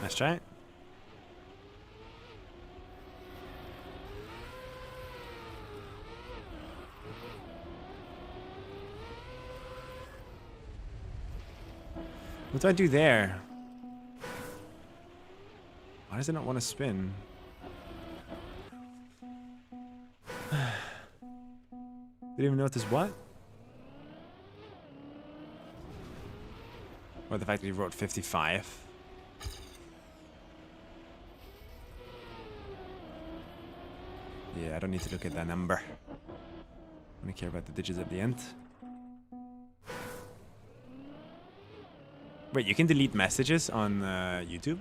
Nice try. What do I do there? Why does it not want to spin? Didn't even notice what? Or the fact that he wrote 55. Yeah, I don't need to look at that number. I only care about the digits at the end. Wait, you can delete messages on YouTube?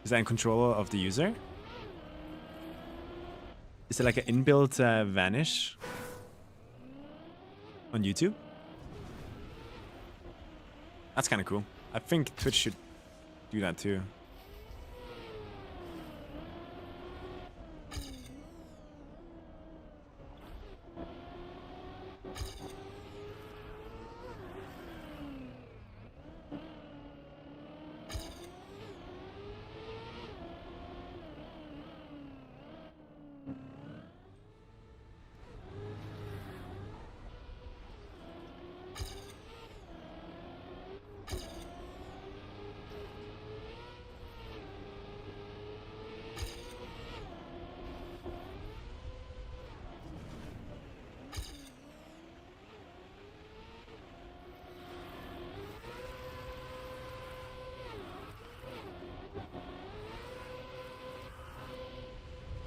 Is that in control of the user? Is it like an inbuilt vanish on YouTube? That's kind of cool. I think Twitch should do that too.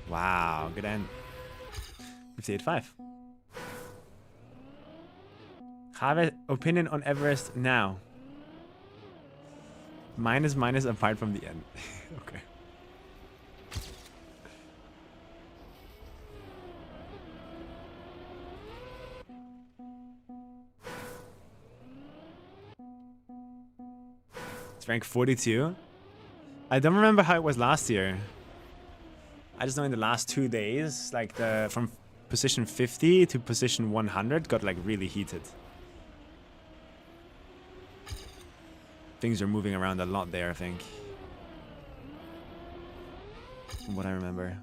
Wow, good end. 58.5. Have an opinion on Everest now. Minus apart from the end. Okay. It's rank 42. I don't remember how it was last year. I just know in the last 2 days, like from position 50 to position 100 got like really heated. Things are moving around a lot there, I think. From what I remember.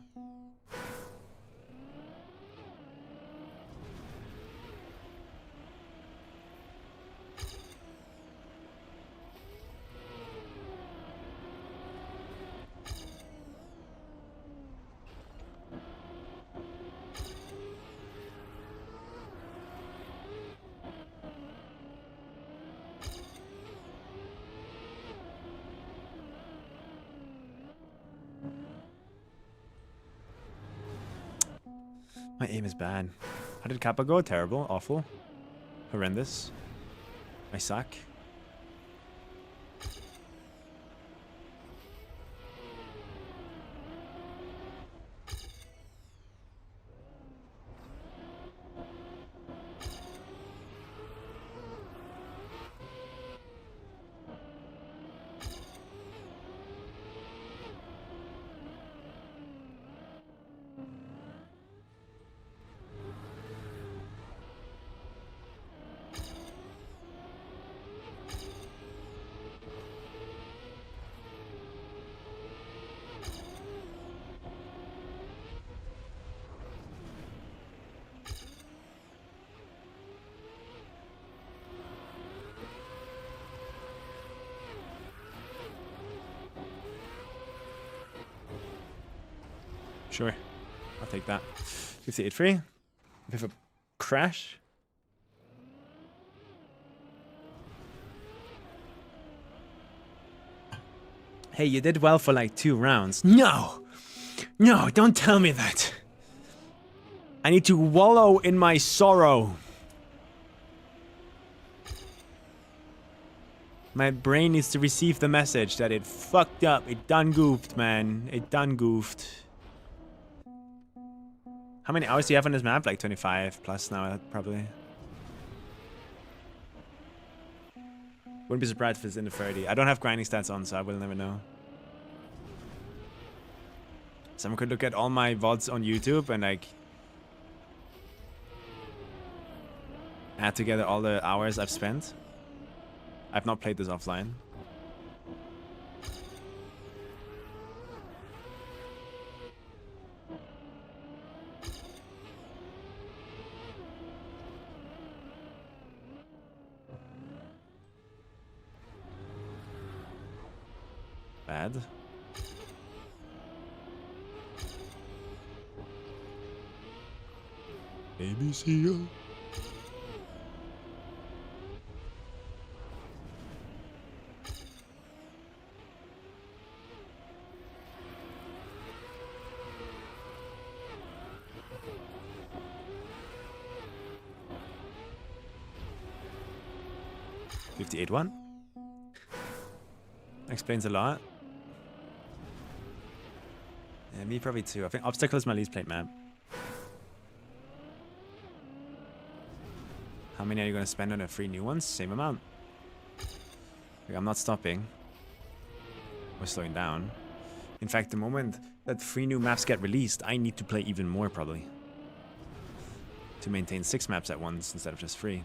My aim is bad. How did Kappa go? Terrible, awful, horrendous. I suck. Sure, I'll take that. 58 free. Bit of a crash. Hey, you did well for like 2 rounds. No! No, don't tell me that. I need to wallow in my sorrow. My brain needs to receive the message that it fucked up. It done goofed, man. It done goofed. How many hours do you have on this map? Like 25 plus now, probably. Wouldn't be surprised if it's in the 30. I don't have grinding stats on, so I will never know. Someone could look at all my VODs on YouTube and like add together all the hours I've spent. I've not played this offline. Bad. ABC. 58-1. Explains a lot. Yeah, me probably too. I think obstacle is my least played map. How many are you going to spend on the 3 new ones? Same amount. Like, I'm not stopping. We're slowing down. In fact, the moment that 3 new maps get released, I need to play even more probably. To maintain 6 maps at once instead of just 3.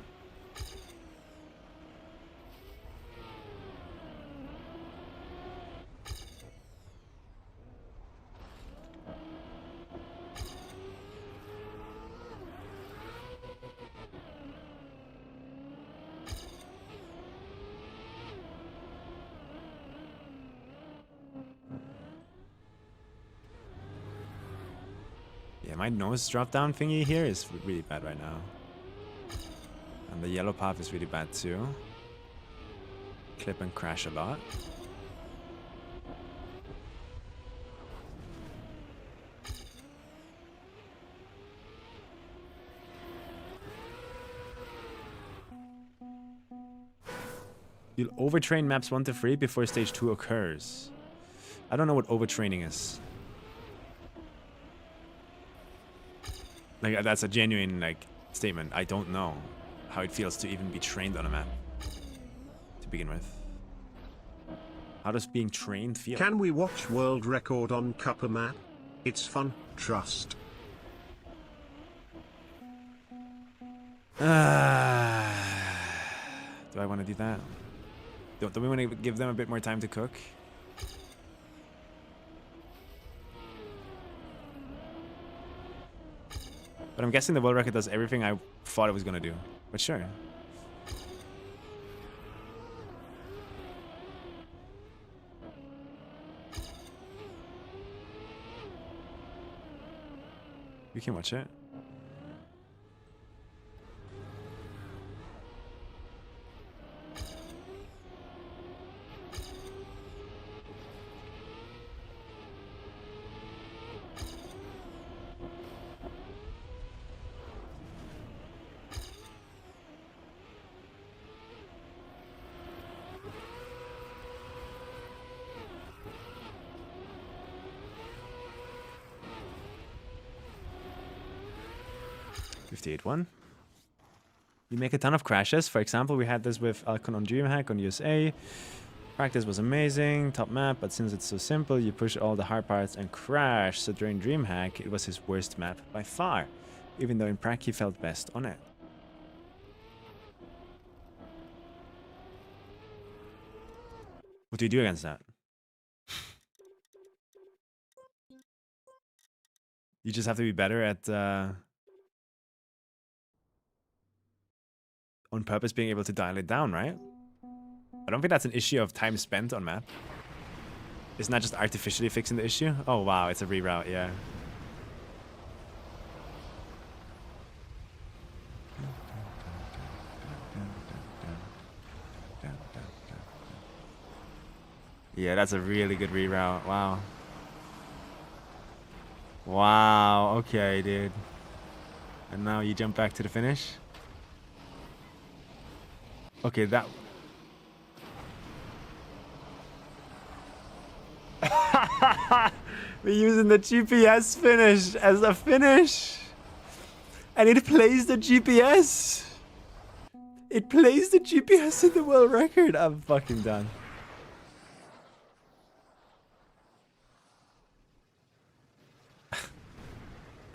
My nose drop down thingy here is really bad right now. And the yellow path is really bad too. Clip and crash a lot. You'll overtrain maps 1 to 3 before stage 2 occurs. I don't know what overtraining is. Like, that's a genuine, like, statement. I don't know how it feels to even be trained on a map. To begin with. How does being trained feel? Can we watch world record on Cuppa map? It's fun, trust. Do I want to do that? Don't we want to give them a bit more time to cook? But I'm guessing the world record does everything I thought it was gonna do. But sure. We can watch it. 58-1. You make a ton of crashes. For example, we had this with Alcon on DreamHack on USA. Practice was amazing, top map, but since it's so simple, you push all the hard parts and crash. So during DreamHack, it was his worst map by far, even though in prac he felt best on it. What do you do against that? You just have to be better at on purpose being able to dial it down, right? I don't think that's an issue of time spent on map. Isn't that just artificially fixing the issue? Oh wow, it's a reroute, yeah. Yeah, that's a really good reroute. Wow. Wow, okay, dude. And now you jump back to the finish? Okay, that... We're using the GPS finish as a finish. And it plays the GPS. It plays the GPS in the world record. I'm fucking done.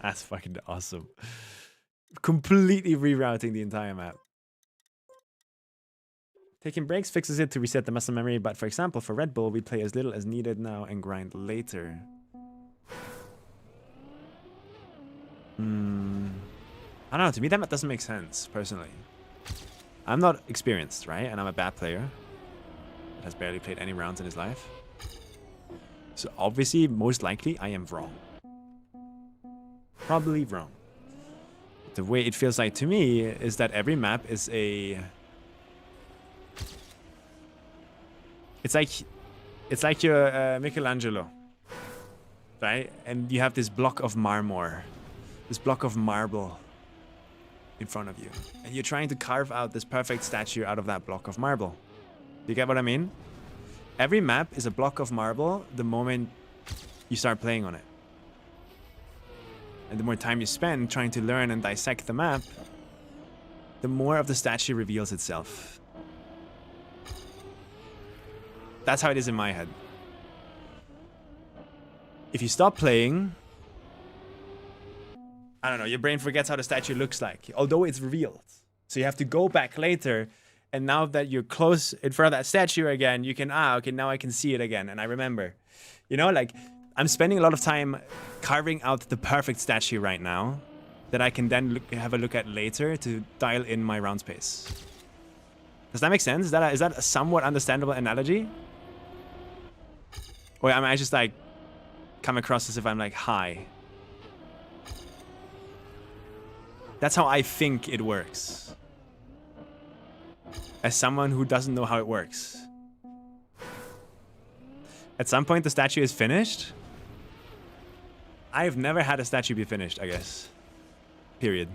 That's fucking awesome. Completely rerouting the entire map. Taking breaks fixes it to reset the muscle memory, but for example, for Red Bull, we play as little as needed now and grind later. I don't know, to me that doesn't make sense, personally. I'm not experienced, right? And I'm a bad player that has barely played any rounds in his life. So obviously, most likely, I am wrong. Probably wrong. The way it feels like to me is that every map is a... It's like you're Michelangelo, right? And you have this block of marmor, this block of marble in front of you. And you're trying to carve out this perfect statue out of that block of marble. Do you get what I mean? Every map is a block of marble the moment you start playing on it. And the more time you spend trying to learn and dissect the map, the more of the statue reveals itself. That's how it is in my head. If you stop playing, I don't know, your brain forgets how the statue looks like, although it's revealed. So you have to go back later, and now that you're close in front of that statue again, you can, okay, now I can see it again, and I remember. You know, like, I'm spending a lot of time carving out the perfect statue right now that I can then have a look at later to dial in my round space. Does that make sense? Is that a somewhat understandable analogy? Or am I just like come across as if I'm like high? That's how I think it works. As someone who doesn't know how it works. At some point the statue is finished. I've never had a statue be finished, I guess. Period.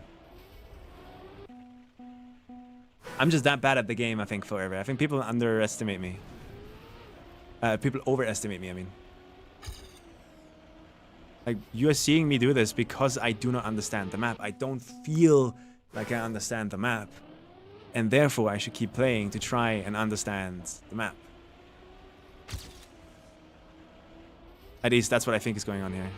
I'm just that bad at the game, I think, forever. I think people underestimate me. People overestimate me, I mean. Like, you are seeing me do this because I do not understand the map. I don't feel like I understand the map. And therefore, I should keep playing to try and understand the map. At least, that's what I think is going on here.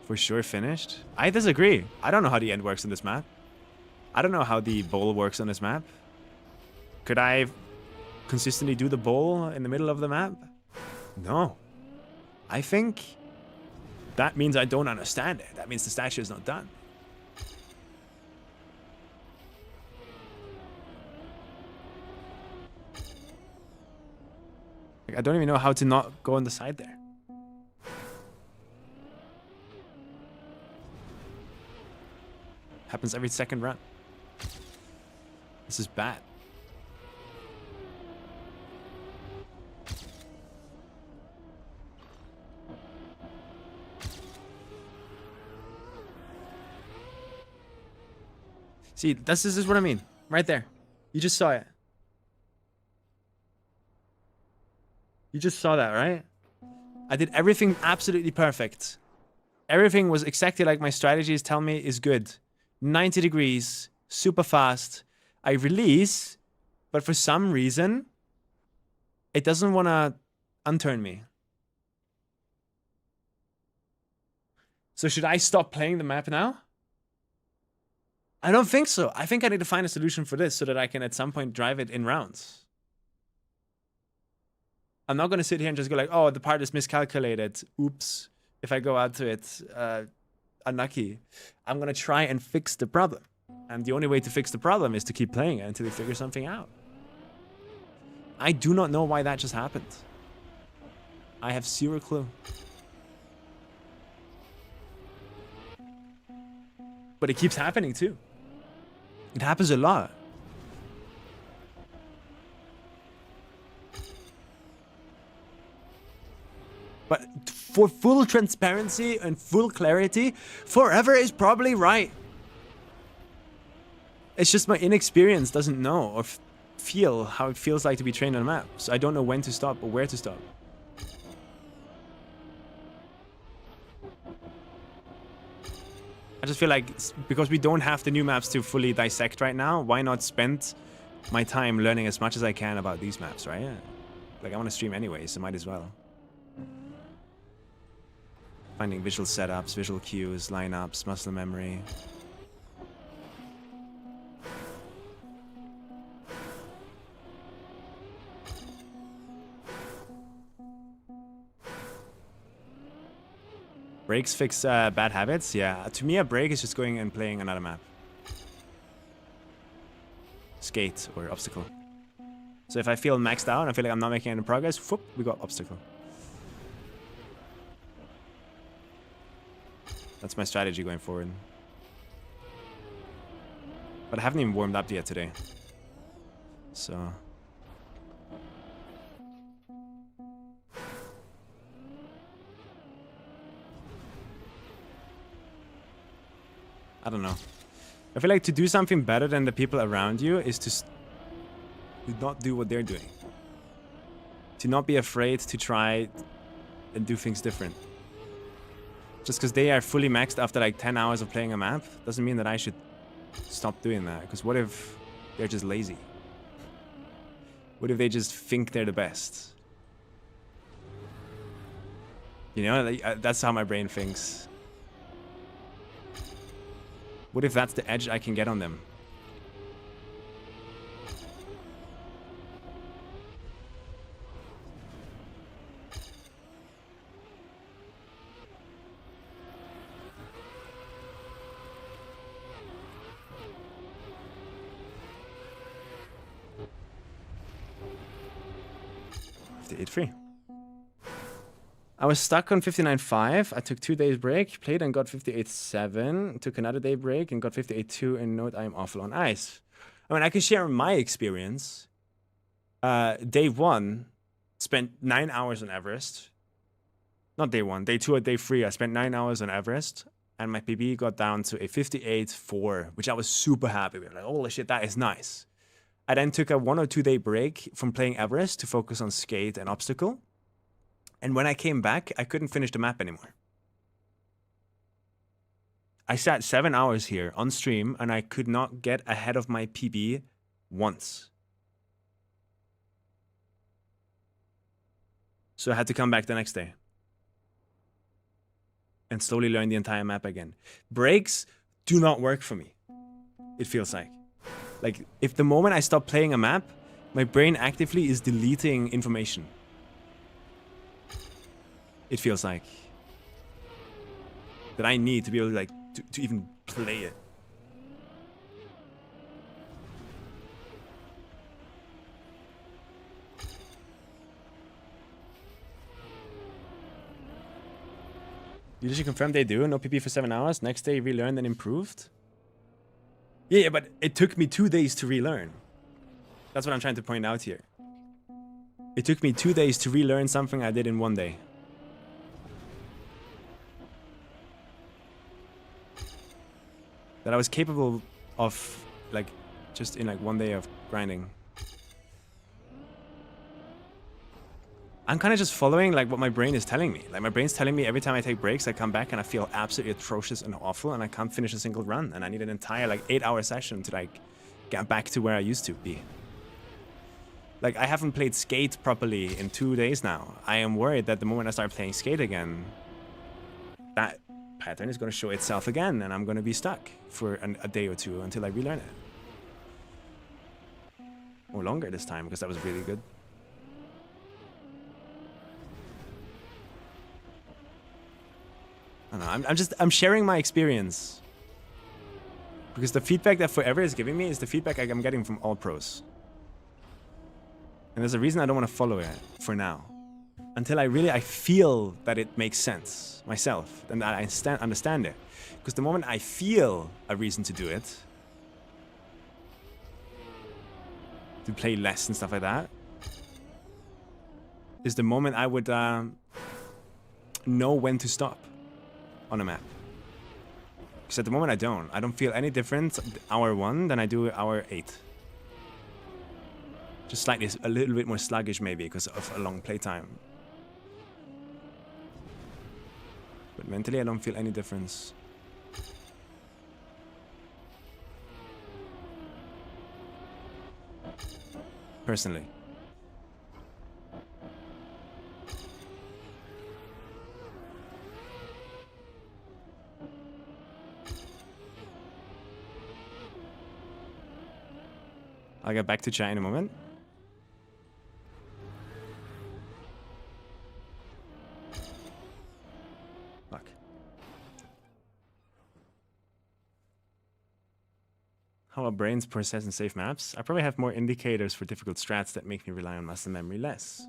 For sure finished? I disagree. I don't know how the end works in this map. I don't know how the bowl works on this map. Could I consistently do the bowl in the middle of the map? No. I think that means I don't understand it. That means the statue is not done. Like, I don't even know how to not go on the side there. Happens every second run. This is bad. See, this is what I mean. Right there. You just saw it. You just saw that, right? I did everything absolutely perfect. Everything was exactly like my strategies tell me is good. 90 degrees, super fast. I release, but for some reason, it doesn't want to unturn me. So should I stop playing the map now? I don't think so. I think I need to find a solution for this so that I can at some point drive it in rounds. I'm not going to sit here and just go like, oh, the part is miscalculated. Oops. If I go out to it, unlucky. I'm going to try and fix the problem. And the only way to fix the problem is to keep playing it until we figure something out. I do not know why that just happened. I have zero clue. But it keeps happening too. It happens a lot. But for full transparency and full clarity, forever is probably right. It's just my inexperience doesn't know or feel how it feels like to be trained on a map. So I don't know when to stop or where to stop. I just feel like because we don't have the new maps to fully dissect right now, why not spend my time learning as much as I can about these maps, right? Yeah. Like I want to stream anyway, so might as well. Finding visual setups, visual cues, lineups, muscle memory. Breaks fix bad habits? Yeah, to me a break is just going and playing another map. Skate or obstacle. So if I feel maxed out, I feel like I'm not making any progress, whoop, we got obstacle. That's my strategy going forward. But I haven't even warmed up yet today. So... I don't know. I feel like to do something better than the people around you is to not do what they're doing. To not be afraid to try and do things different. Just because they are fully maxed after like 10 hours of playing a map doesn't mean that I should stop doing that. Because what if they're just lazy? What if they just think they're the best? You know, like, that's how my brain thinks. What if that's the edge I can get on them? $58.3. I was stuck on 59.5. I took 2 days break, played and got 58.7. Took another day break and got 58.2. And note I am awful on ice. I mean, I can share my experience. Day 1, spent 9 hours on Everest. Not day 1, day 2 or day 3. I spent 9 hours on Everest. And my PB got down to a 58.4, which I was super happy with. Like, holy shit, that is nice. I then took a 1 or 2 day break from playing Everest to focus on skate and obstacle. And when I came back, I couldn't finish the map anymore. I sat 7 hours here on stream and I could not get ahead of my PB once. So I had to come back the next day. And slowly learn the entire map again. Breaks do not work for me. It feels like. Like, if the moment I stop playing a map, my brain actively is deleting information. It feels like that I need to be able to like to even play it. You just confirm they do. No PP for 7 hours. Next day relearned and improved. Yeah, but it took me 2 days to relearn. That's what I'm trying to point out here. It took me 2 days to relearn something I did in 1 day. That I was capable of, like, just in like 1 day of grinding. I'm kind of just following like what my brain is telling me. Like my brain's telling me every time I take breaks, I come back and I feel absolutely atrocious and awful, and I can't finish a single run, and I need an entire like 8-hour session to like get back to where I used to be. Like I haven't played Skate properly in 2 days now. I am worried that the moment I start playing Skate again, that pattern is going to show itself again, and I'm going to be stuck for a day or two until I relearn it. Or longer this time, because that was really good. I don't know, I'm sharing my experience. Because the feedback that Forever is giving me is the feedback I'm getting from all pros. And there's a reason I don't want to follow it for now. Until I feel that it makes sense myself, and that I understand it. Because the moment I feel a reason to do it, to play less and stuff like that, is the moment I would know when to stop on a map. Because at the moment I don't feel any different hour 1 than I do hour 8. Just slightly, a little bit more sluggish maybe because of a long playtime. But mentally I don't feel any difference. Personally. I'll get back to chat in a moment. Fuck. How our brains process and save maps? I probably have more indicators for difficult strats that make me rely on muscle memory less.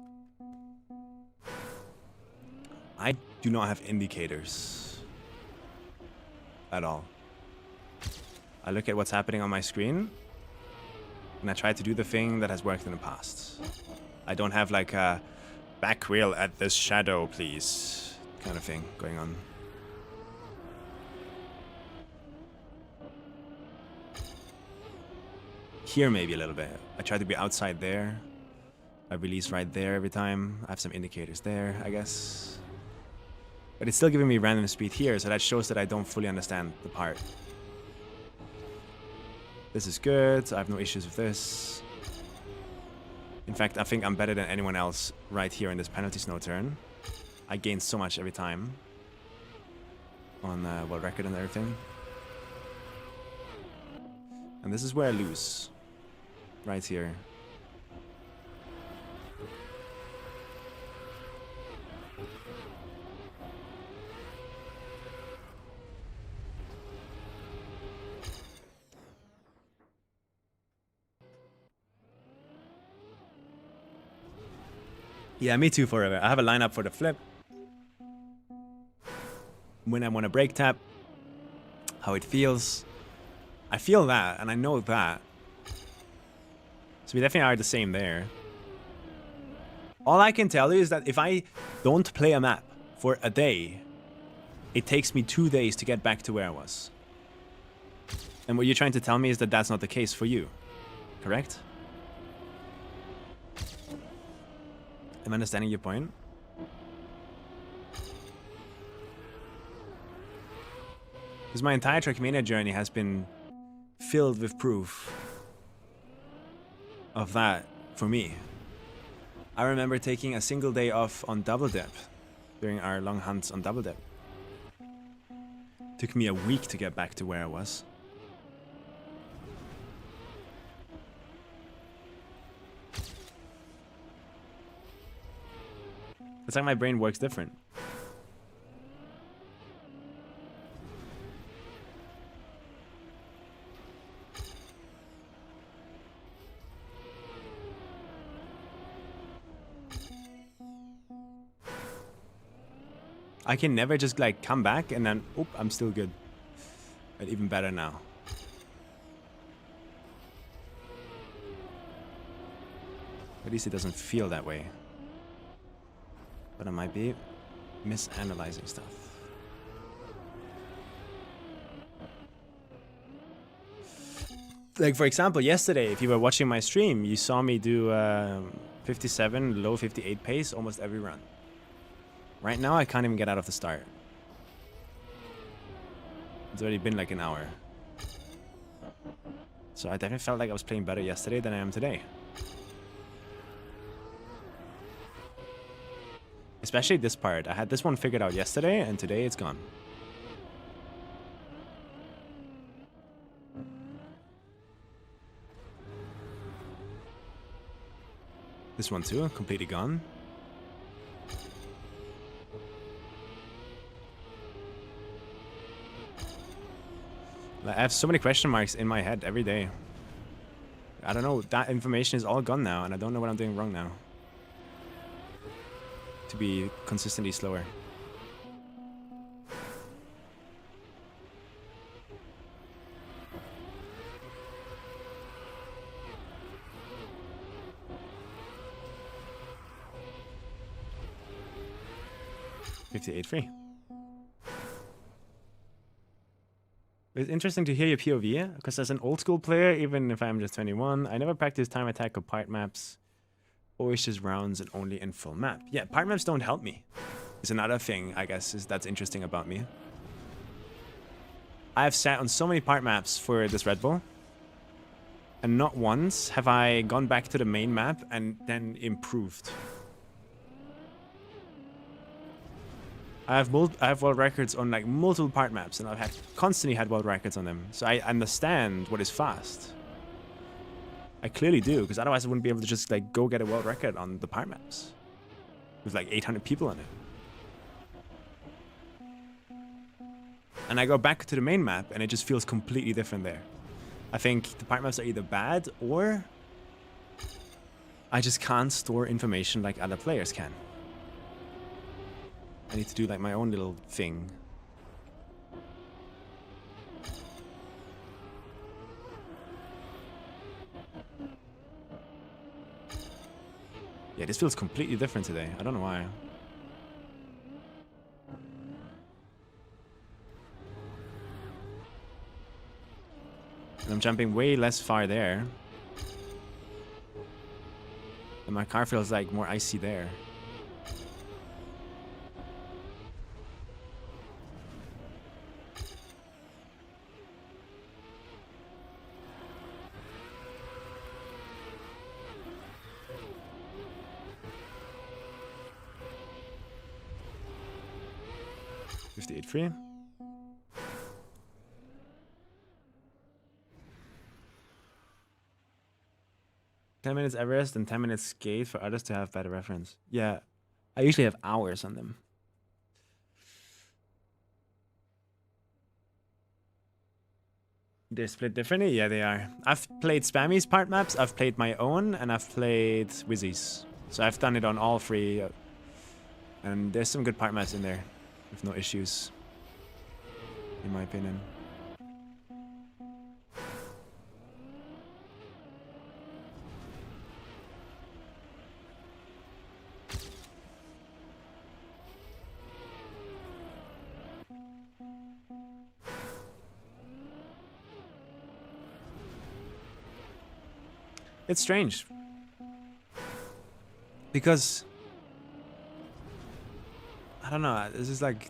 I do not have indicators at all. I look at what's happening on my screen, and I try to do the thing that has worked in the past. I don't have like a back wheel at this shadow, please, kind of thing going on. Here maybe a little bit. I try to be outside there. I release right there every time. I have some indicators there, I guess. But it's still giving me random speed here, so that shows that I don't fully understand the part. This is good, I have no issues with this. In fact, I think I'm better than anyone else right here in this penalty snow turn. I gain so much every time. On world record and everything. And this is where I lose. Right here. Yeah, me too, Forever. I have a lineup for the flip. When I want to break tap. How it feels. I feel that, and I know that. So we definitely are the same there. All I can tell you is that if I don't play a map for a day, it takes me 2 days to get back to where I was. And what you're trying to tell me is that that's not the case for you. Correct? Am I understanding your point? Because my entire Trackmania journey has been filled with proof of that for me. I remember taking a single day off on Double Dip during our long hunts on Double Dip. Took me a week to get back to where I was. It's like my brain works different. I can never just like come back and then, oop, I'm still good. But even better now. At least it doesn't feel that way. But I might be misanalyzing stuff. Like for example, yesterday, if you were watching my stream, you saw me do 50 57, low 58 pace almost every run. Right now, I can't even get out of the start. It's already been like an hour. So I definitely felt like I was playing better yesterday than I am today. Especially this part. I had this one figured out yesterday, and today it's gone. This one too, completely gone. I have so many question marks in my head every day. I don't know, that information is all gone now, and I don't know what I'm doing wrong now. To be consistently slower. $58 free. It's interesting to hear your POV, because as an old school player, even if I'm just 21, I never practice time attack or part maps. Always just rounds and only in full map. Yeah, part maps don't help me. It's another thing, I guess, that's interesting about me. I have sat on so many part maps for this Red Bull, and not once have I gone back to the main map and then improved. I have world records on like multiple part maps, and I've constantly had world records on them. So I understand what is fast. I clearly do, because otherwise I wouldn't be able to just like go get a world record on the part maps with like 800 people on it. And I go back to the main map and it just feels completely different there. I think the part maps are either bad or I just can't store information like other players can. I need to do like my own little thing. Yeah, this feels completely different today. I don't know why. And I'm jumping way less far there. And my car feels like more icy there. $58 free. "10 minutes Everest and 10 minutes skate for others to have better reference." Yeah, I usually have hours on them. They're split differently? Yeah, they are. I've played Spammy's part maps, I've played my own, and I've played Wizzy's. So I've done it on all three. And there's some good part maps in there. With no issues, in my opinion. It's strange. Because I don't know, this is like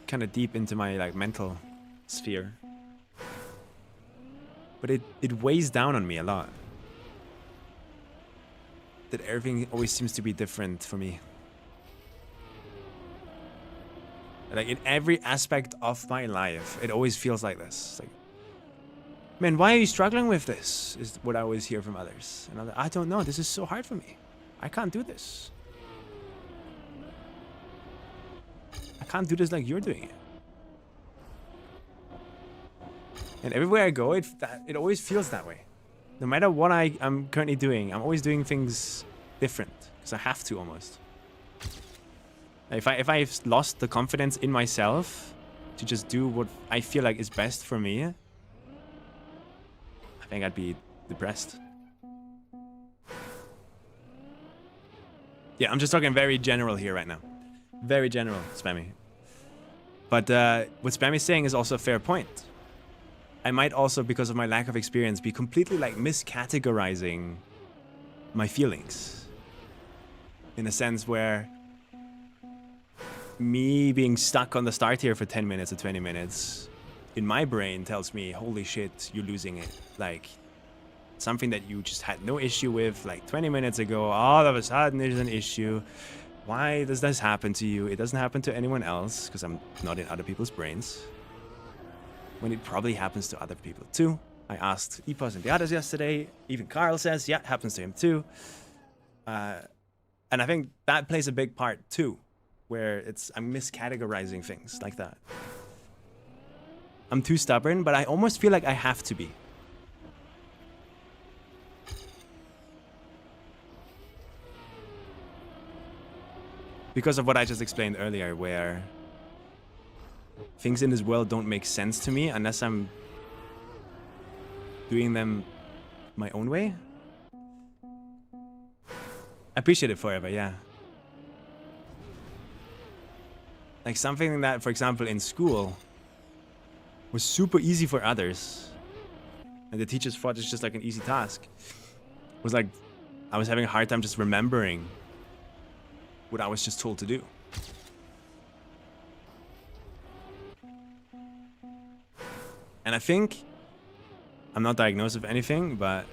kind of deep into my like mental sphere. But it weighs down on me a lot. That everything always seems to be different for me. Like in every aspect of my life, it always feels like this. It's like, man, why are you struggling with this? Is what I always hear from others. And I'm like, I don't know, this is so hard for me. I can't do this. I can't do this like you're doing it. And everywhere I go, it always feels that way. No matter what I'm currently doing, I'm always doing things different. Because I have to almost. If I've lost the confidence in myself to just do what I feel like is best for me, I think I'd be depressed. Yeah, I'm just talking very general here right now. Very general, Spammy. But what Spammy's saying is also a fair point. I might also, because of my lack of experience, be completely like miscategorizing my feelings. In a sense where me being stuck on the start here for 10 minutes or 20 minutes, in my brain tells me, holy shit, you're losing it. Like, something that you just had no issue with like 20 minutes ago, all of a sudden there's an issue. Why does this happen to you? It doesn't happen to anyone else, because I'm not in other people's brains. When it probably happens to other people too. I asked Epos and the others yesterday. Even Carl says, yeah, it happens to him too. And I think that plays a big part too, where I'm miscategorizing things like that. I'm too stubborn, but I almost feel like I have to be. Because of what I just explained earlier, where things in this world don't make sense to me unless I'm doing them my own way. I appreciate it forever, yeah. Like something that, for example, in school was super easy for others, and the teachers thought it's just like an easy task. It was like I was having a hard time just remembering what I was just told to do. And I think, I'm not diagnosed with anything, but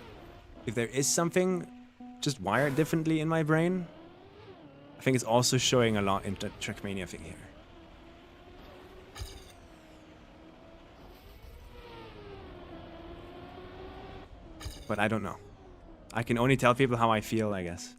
if there is something just wired differently in my brain, I think it's also showing a lot in the Trackmania thing here. But I don't know. I can only tell people how I feel, I guess.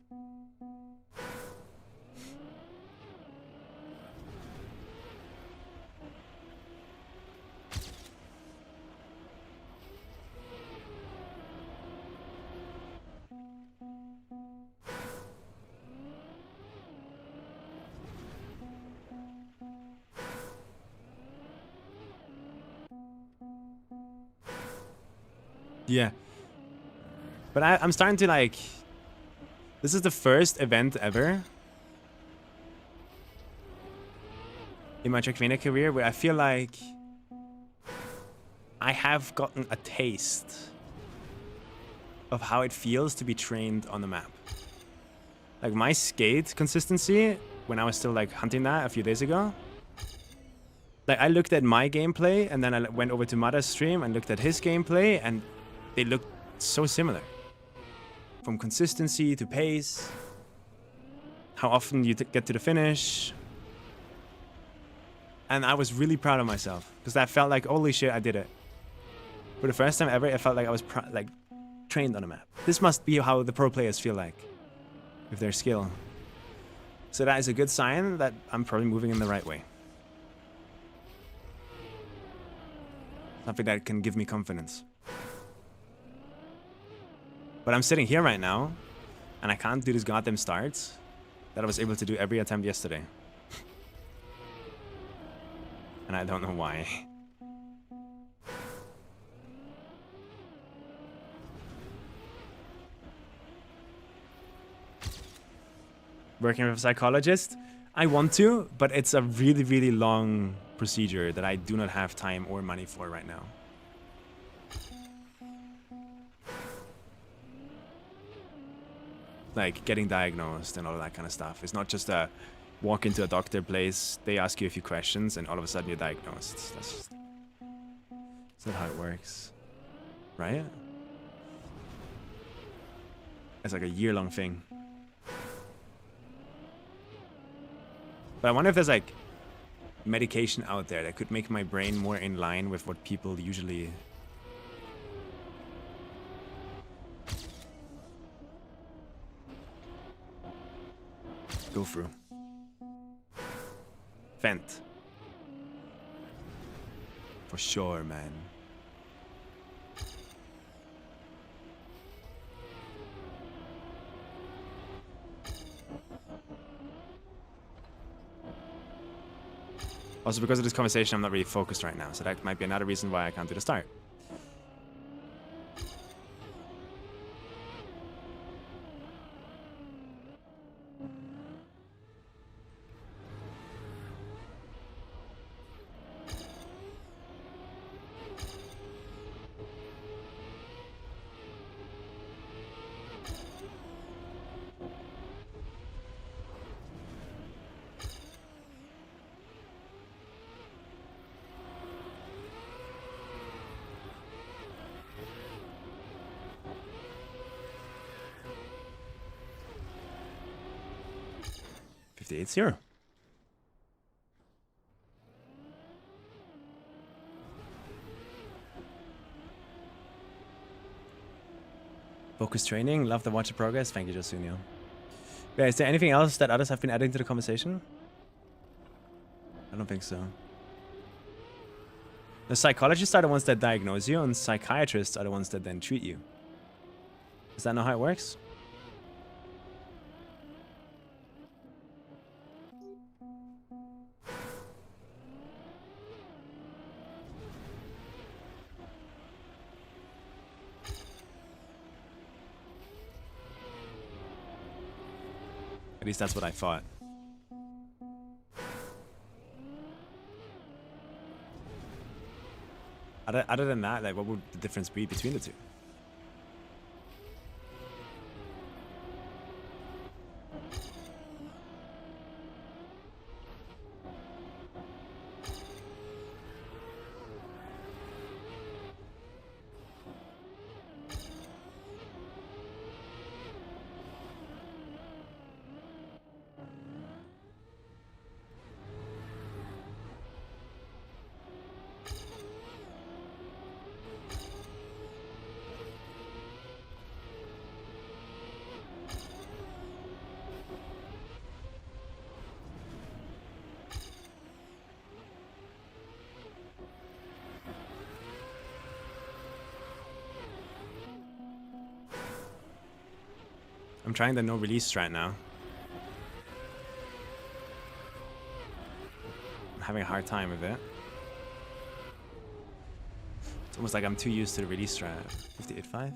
Yeah. But I'm starting to like... This is the first event ever in my Trackmania career where I feel like I have gotten a taste of how it feels to be trained on the map. Like my skate consistency, when I was still like hunting that a few days ago, like I looked at my gameplay and then I went over to Mada's stream and looked at his gameplay, and they looked so similar. From consistency to pace, how often you get to the finish. And I was really proud of myself because I felt like, holy shit, I did it. For the first time ever, I felt like I was like trained on a map. This must be how the pro players feel like with their skill. So that is a good sign that I'm probably moving in the right way. Something that can give me confidence. But I'm sitting here right now, and I can't do these goddamn starts that I was able to do every attempt yesterday. And I don't know why. Working with a psychologist? I want to, but it's a really, really long procedure that I do not have time or money for right now. Like getting diagnosed and all that kind of stuff. It's not just a walk into a doctor place, they ask you a few questions, and all of a sudden you're diagnosed. That's not how it works, right? It's like a year-long thing. But I wonder if there's like medication out there that could make my brain more in line with what people usually go through. Vent. For sure, man. Also, because of this conversation, I'm not really focused right now, so that might be another reason why I can't do the start. 58-0. Focus training. Love the watch the progress. Thank you, Josunio. Yeah, is there anything else that others have been adding to the conversation? I don't think so. The psychologists are the ones that diagnose you, and psychiatrists are the ones that then treat you. Is that not how it works? At least that's what I thought. Other than that, like, what would the difference be between the two? I'm trying the no release strat now. I'm having a hard time with it. It's almost like I'm too used to the release strat. 58.5.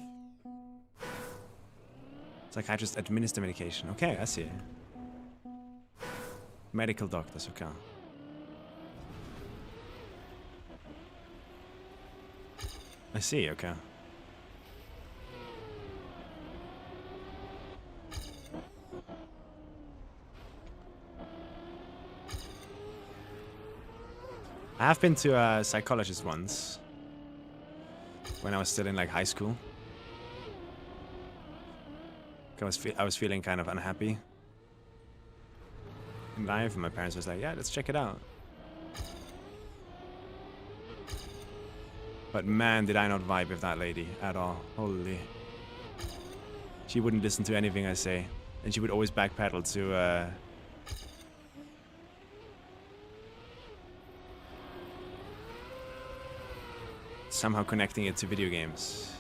Psychiatrist administer medication. Okay, I see. Medical doctors, okay. I see, okay. I have been to a psychologist once when I was still in like high school. I was feeling kind of unhappy in life, and my parents was like, "Yeah, let's check it out." But man, did I not vibe with that lady at all. Holy. She wouldn't listen to anything I say, and she would always backpedal to somehow connecting it to video games.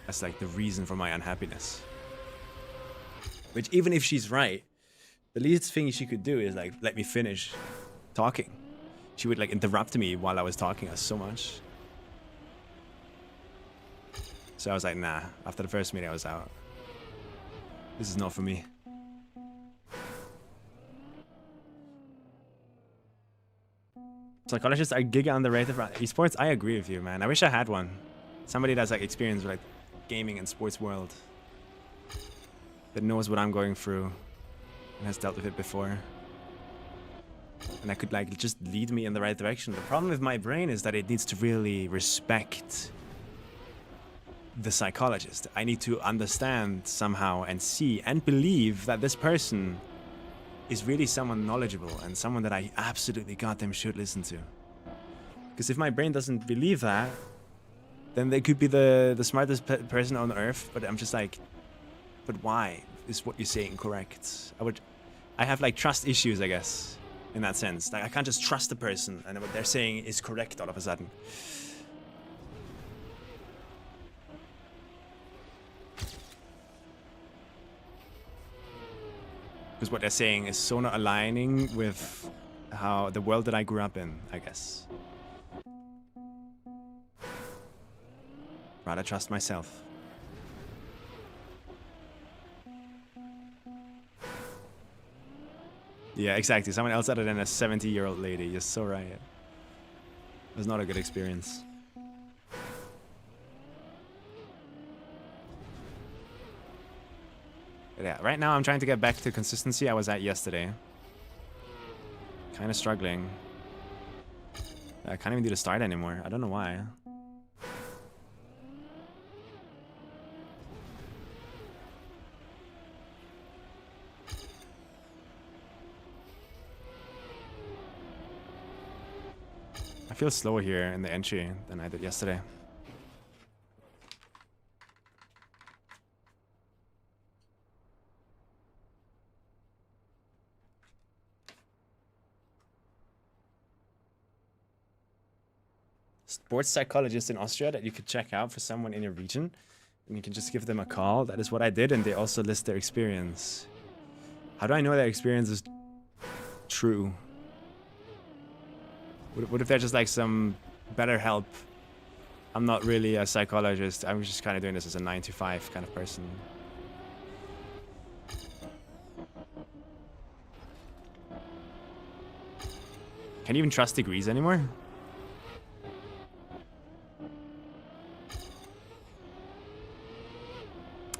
That's like the reason for my unhappiness. Which, even if she's right, the least thing she could do is like let me finish talking. She would like interrupt me while I was talking so much. So I was like, nah. After the first meeting, I was out. This is not for me. Psychologists are giga underrated for esports. I agree with you, man. I wish I had one. Somebody that's like experienced with like gaming and sports world, that knows what I'm going through and has dealt with it before. And I could like just lead me in the right direction. The problem with my brain is that it needs to really respect the psychologist. I need to understand somehow and see and believe that this person is really someone knowledgeable and someone that I absolutely goddamn should listen to. Because if my brain doesn't believe that, then they could be the smartest person on earth, but I'm just like, but why is what you're saying correct? I have like trust issues, I guess, in that sense. Like I can't just trust the person and what they're saying is correct all of a sudden. Because what they're saying is so not aligning with how the world that I grew up in, I guess. Rather trust myself. Yeah, exactly. Someone else other than a 70-year-old lady. You're so right. It was not a good experience. Yeah, right now I'm trying to get back to consistency I was at yesterday. Kind of struggling. I can't even do the start anymore. I don't know why. feel slower here in the entry than I did yesterday. Sports psychologist in Austria that you could check out for someone in your region, and you can just give them a call. That is what I did, and they also list their experience. How do I know their experience is true? What if they're just like some better help? I'm not really a psychologist. I'm just kind of doing this as a 9-to-5 kind of person. Can you even trust degrees anymore?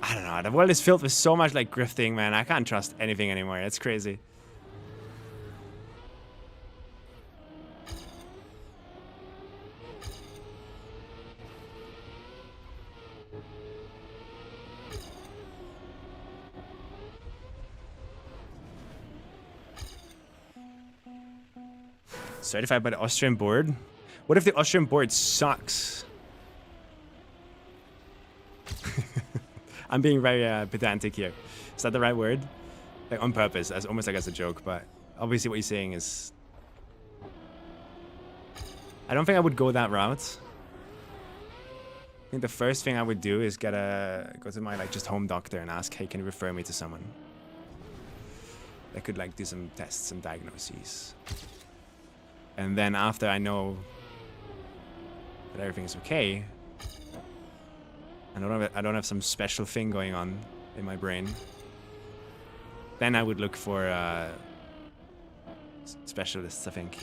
I don't know. The world is filled with so much like grifting, man. I can't trust anything anymore. It's crazy. Certified by the Austrian board? What if the Austrian board sucks? I'm being very pedantic here. Is that the right word? Like on purpose, as almost like as a joke, but obviously what you're saying is... I don't think I would go that route. I think the first thing I would do is go to my like just home doctor and ask, hey, can you refer me to someone that could like do some tests and diagnoses? And then after I know that everything is okay, I don't have some special thing going on in my brain, then I would look for specialists, I think.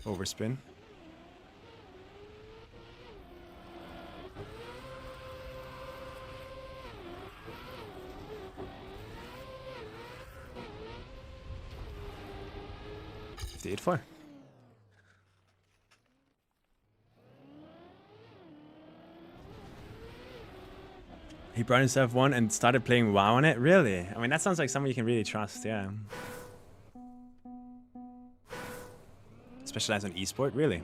Overspin. $58.4. He brought himself one and started playing WoW on it? Really? I mean, that sounds like someone you can really trust, yeah. Specialize on esport? Really?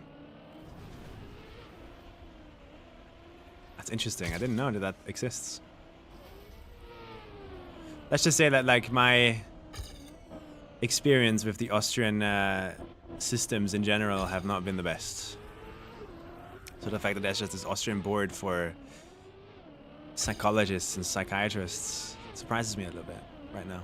That's interesting. I didn't know that exists. Let's just say that like my experience with the Austrian systems in general have not been the best. So the fact that there's just this Austrian board for psychologists and psychiatrists surprises me a little bit right now.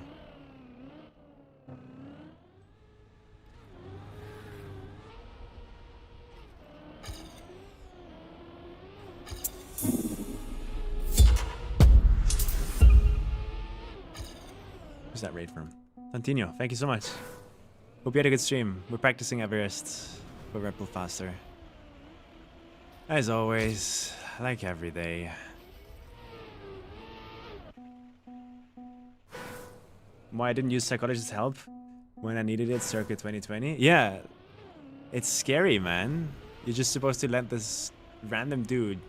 Where's that raid from? Santino, thank you so much. Hope you had a good stream. We're practicing Everest for REDBULL Faster. As always, like every day. Why I didn't use psychologist's help when I needed it circa 2020? Yeah, it's scary, man. You're just supposed to let this random dude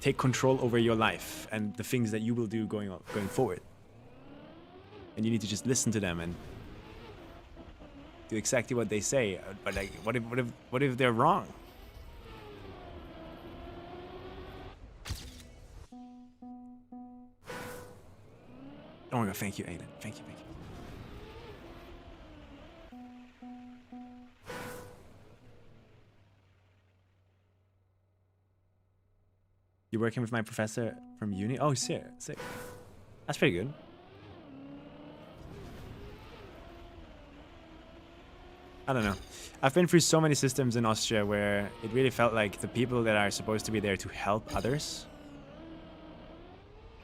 take control over your life and the things that you will do going forward. And you need to just listen to them and do exactly what they say. But like, what if they're wrong? Oh my god, thank you, Aiden. Thank you, thank you. You're working with my professor from uni? Oh, sick, sick. That's pretty good. I don't know. I've been through so many systems in Austria where it really felt like the people that are supposed to be there to help others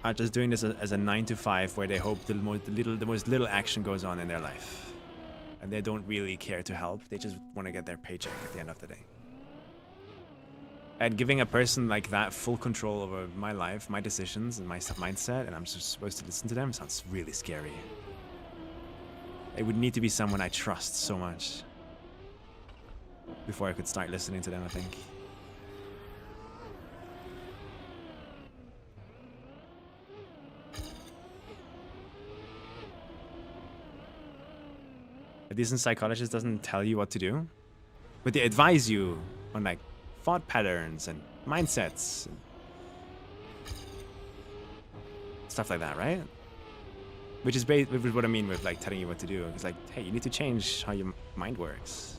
are just doing this as a 9-to-5 where they hope the most little action goes on in their life. And they don't really care to help. They just want to get their paycheck at the end of the day. And giving a person like that full control over my life, my decisions, and my mindset, and I'm just supposed to listen to them, sounds really scary. It would need to be someone I trust so much before I could start listening to them, I think. A decent psychologist doesn't tell you what to do, but they advise you on like thought patterns and mindsets and stuff like that, right? Which is what I mean with like telling you what to do. It's like, hey, you need to change how your mind works.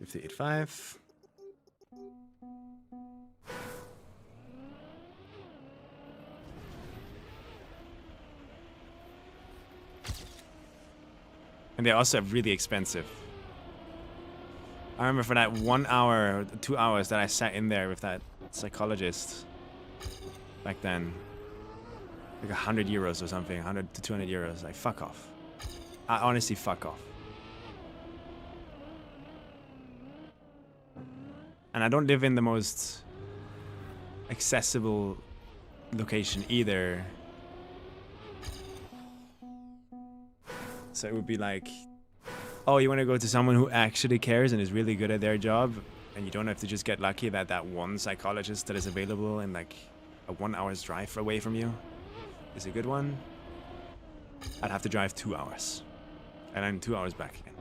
$58.5. And they're also really expensive. I remember for that 1 hour, 2 hours that I sat in there with that psychologist back then, like 100 euros or something, 100 to 200 euros. Like, fuck off. I honestly, fuck off. And I don't live in the most accessible location either. So it would be like, oh, you want to go to someone who actually cares and is really good at their job, and you don't have to just get lucky that that one psychologist that is available in like a 1 hour's drive away from you is a good one. I'd have to drive 2 hours. And then 2 hours back again.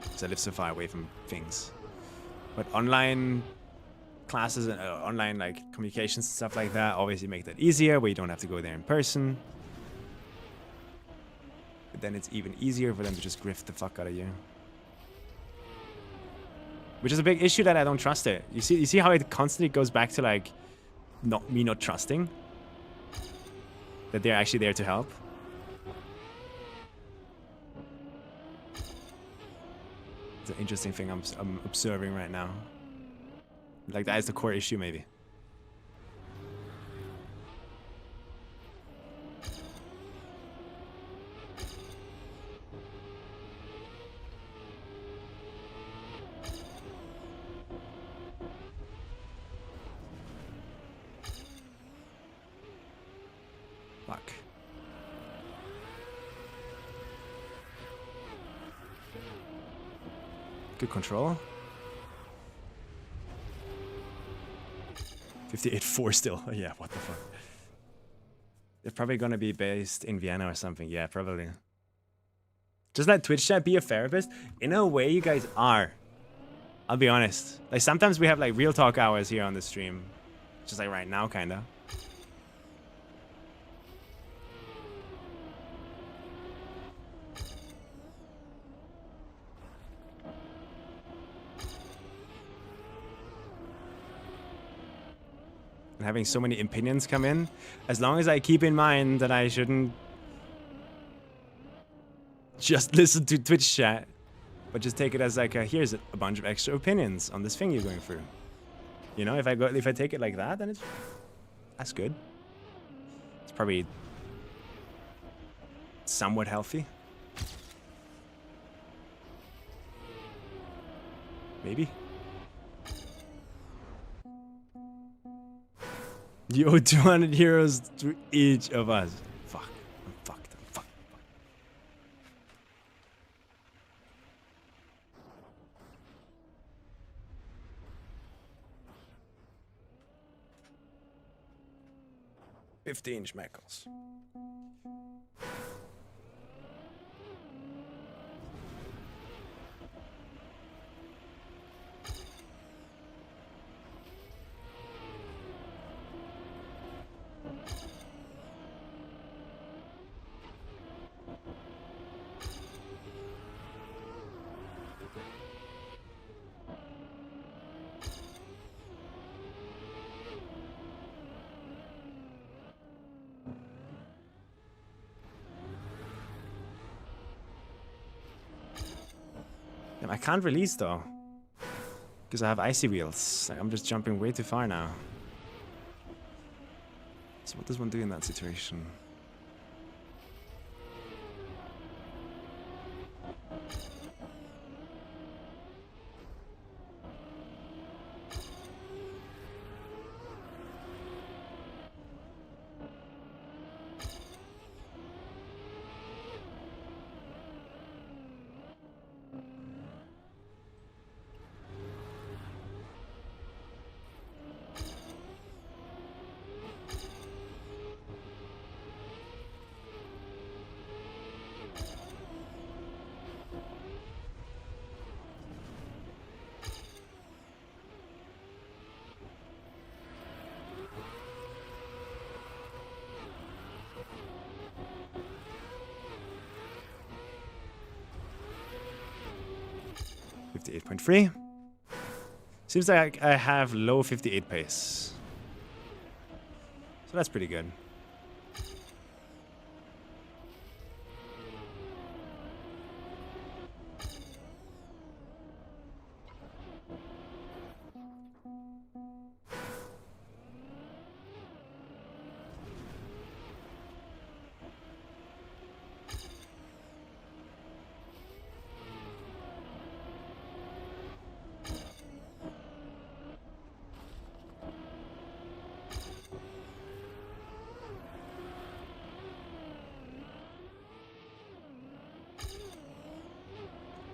Because I live so far away from things. But online classes and online like communications and stuff like that obviously make that easier, where you don't have to go there in person. But then it's even easier for them to just grift the fuck out of you. Which is a big issue that I don't trust it. You see how it constantly goes back to like not trusting that they're actually there to help. It's an interesting thing I'm observing right now. Like, that is the core issue, maybe. Fuck. Good control. 58.4 still. Oh, yeah, what the fuck. They're probably gonna be based in Vienna or something. Yeah, probably. Just let Twitch chat be a therapist. In a way, you guys are. I'll be honest. Like, sometimes we have like real talk hours here on the stream. Just like right now, kinda. And having so many opinions come in, as long as I keep in mind that I shouldn't just listen to Twitch chat, but just take it as like here's a bunch of extra opinions on this thing you're going through. You know, if I take it like that, then that's good. It's probably somewhat healthy. Maybe. You owe 200 euros to each of us. Fuck. I'm fucked. I'm fucked. $15 schmeckles. I can't release though, Because I have icy wheels. Like, I'm just jumping way too far now. So what does one do in that situation? .3. Seems like I have low 58 pace. So that's pretty good.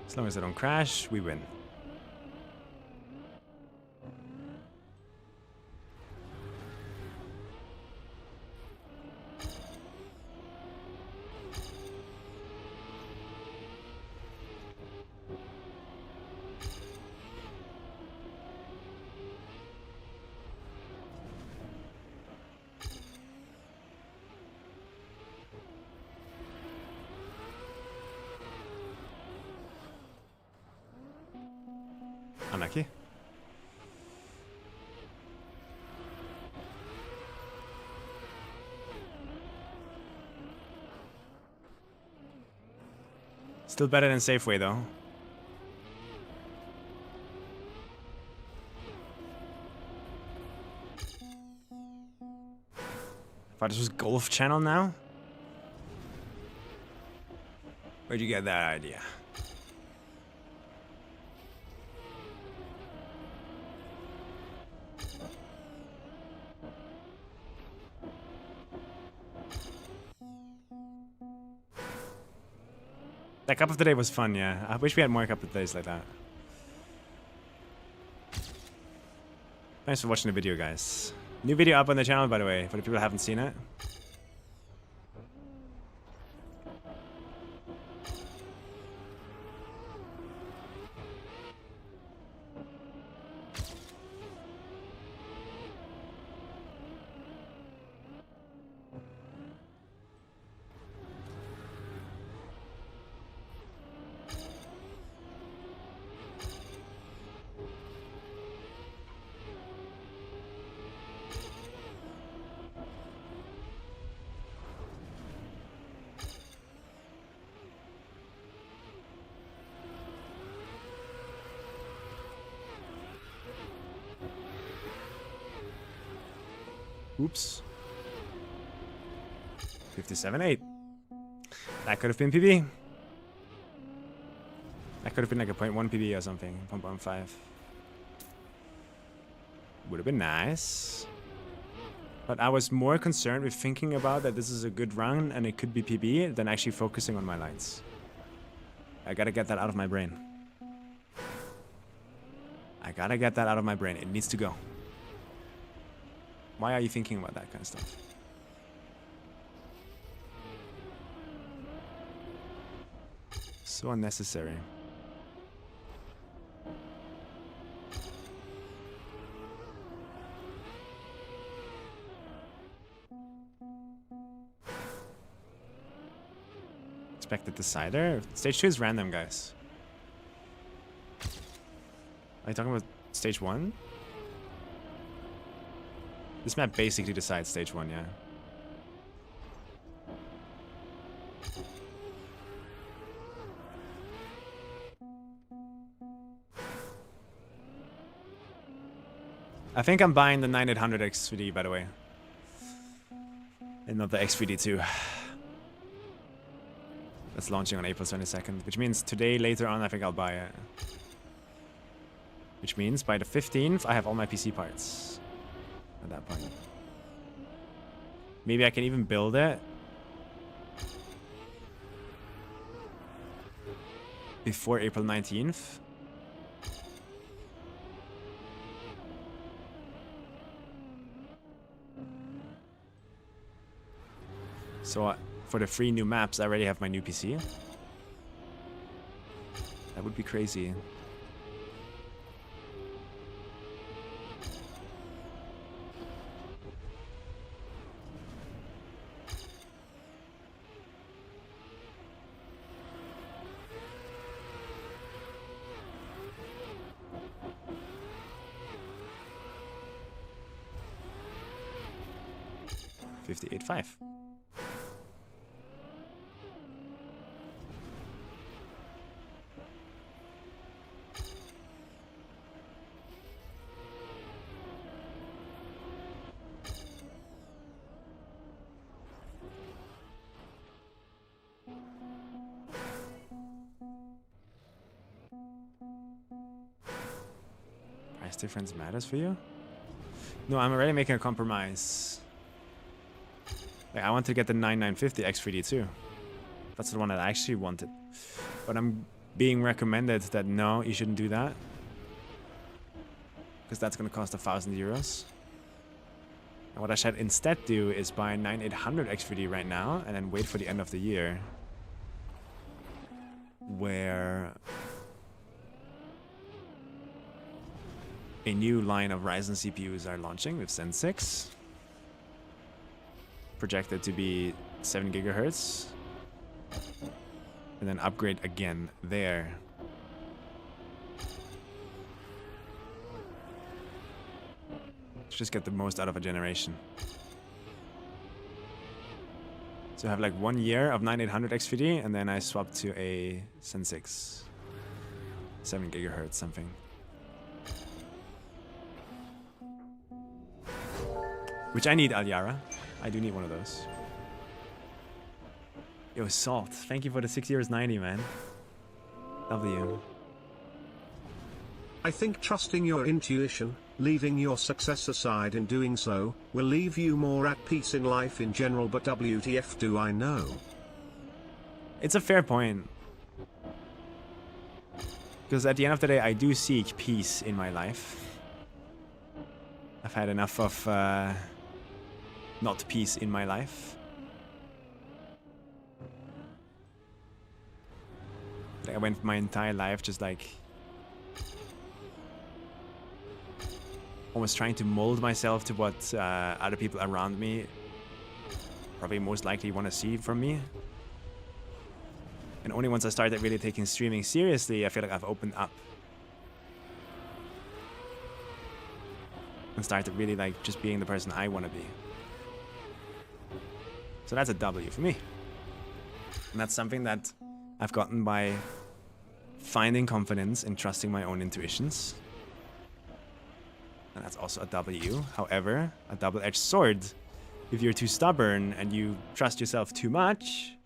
As long as I don't crash, we win. Unlucky. Still better than Safeway though. I thought this was Golf Channel now? Where'd you get that idea? That cup of the day was fun, yeah. I wish we had more cup of the days like that. Thanks for watching the video, guys. New video up on the channel, by the way, for the people who haven't seen it. Oops. 57.8. That could have been PB. That could have been like a 0.1 PB or something. 1.5. Would have been nice. But I was more concerned with thinking about that this is a good run and it could be PB than actually focusing on my lines. I gotta get that out of my brain. I gotta get that out of my brain. It needs to go. Why are you thinking about that kind of stuff? So unnecessary. Expected decider? Stage 2 is random, guys. Are you talking about stage 1? This map basically decides stage 1, yeah. I think I'm buying the 9800 X3D, by the way. And not the X3D2. That's launching on April 22nd, which means today, later on, I think I'll buy it. Which means by the 15th, I have all my PC parts at that point. Maybe I can even build it before April 19th. So for the 3 new maps, I already have my new PC. That would be crazy. $58.5. Price difference matters for you? No, I'm already making a compromise. Like, I want to get the 9950 X3D too. That's the one that I actually wanted. But I'm being recommended that no, you shouldn't do that. Because that's going to cost €1,000. And what I should instead do is buy 9800 X3D right now and then wait for the end of the year. Where a new line of Ryzen CPUs are launching with Zen 6. Projected to be 7 gigahertz. And then upgrade again there. To just get the most out of a generation. So I have like 1 year of 9800 X3D and then I swap to a Zen 6. 7 gigahertz something. Which I need, Alyara. I do need one of those. Yo, Salt, thank you for the 6 €90, man. W. I think trusting your intuition, leaving your success aside in doing so, will leave you more at peace in life in general, but WTF do I know? It's a fair point. Because at the end of the day, I do seek peace in my life. I've had enough of not peace in my life. I went my entire life just like almost trying to mold myself to what other people around me probably most likely want to see from me. And only once I started really taking streaming seriously, I feel like I've opened up. And started really like just being the person I want to be. So that's a W for me. And that's something that I've gotten by finding confidence and trusting my own intuitions. And that's also a W. However, a double-edged sword. If you're too stubborn and you trust yourself too much,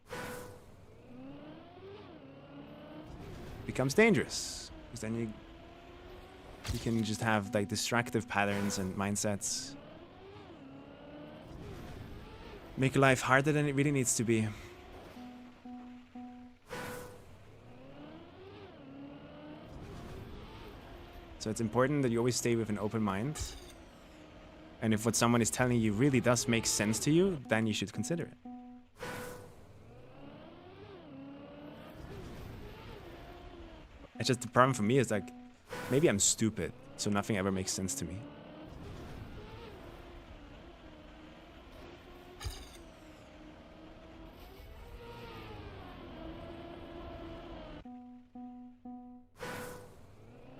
it becomes dangerous. Because then you can just have like distractive patterns and mindsets. Make life harder than it really needs to be. So it's important that you always stay with an open mind. And if what someone is telling you really does make sense to you, then you should consider it. It's just the problem for me is like, maybe I'm stupid, so nothing ever makes sense to me.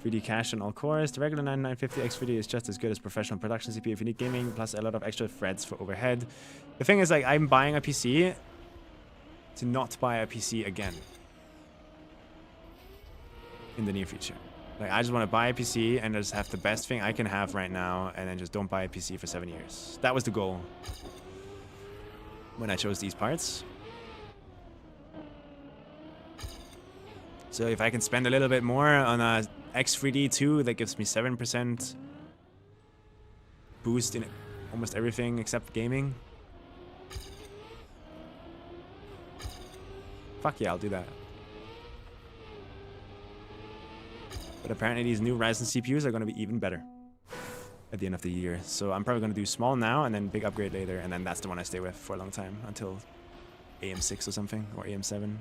.3D cache on all cores. The regular 9950 X3D is just as good as professional production CPU if you need gaming, plus a lot of extra threads for overhead. The thing is, like, I'm buying a PC to not buy a PC again in the near future. Like, I just want to buy a PC and just have the best thing I can have right now, and then just don't buy a PC for 7 years. That was the goal when I chose these parts. So if I can spend a little bit more on a X3D2, that gives me 7% boost in almost everything except gaming. Fuck yeah, I'll do that. But apparently these new Ryzen CPUs are going to be even better at the end of the year. So I'm probably going to do small now and then big upgrade later. And then that's the one I stay with for a long time until AM6 or something, or AM7.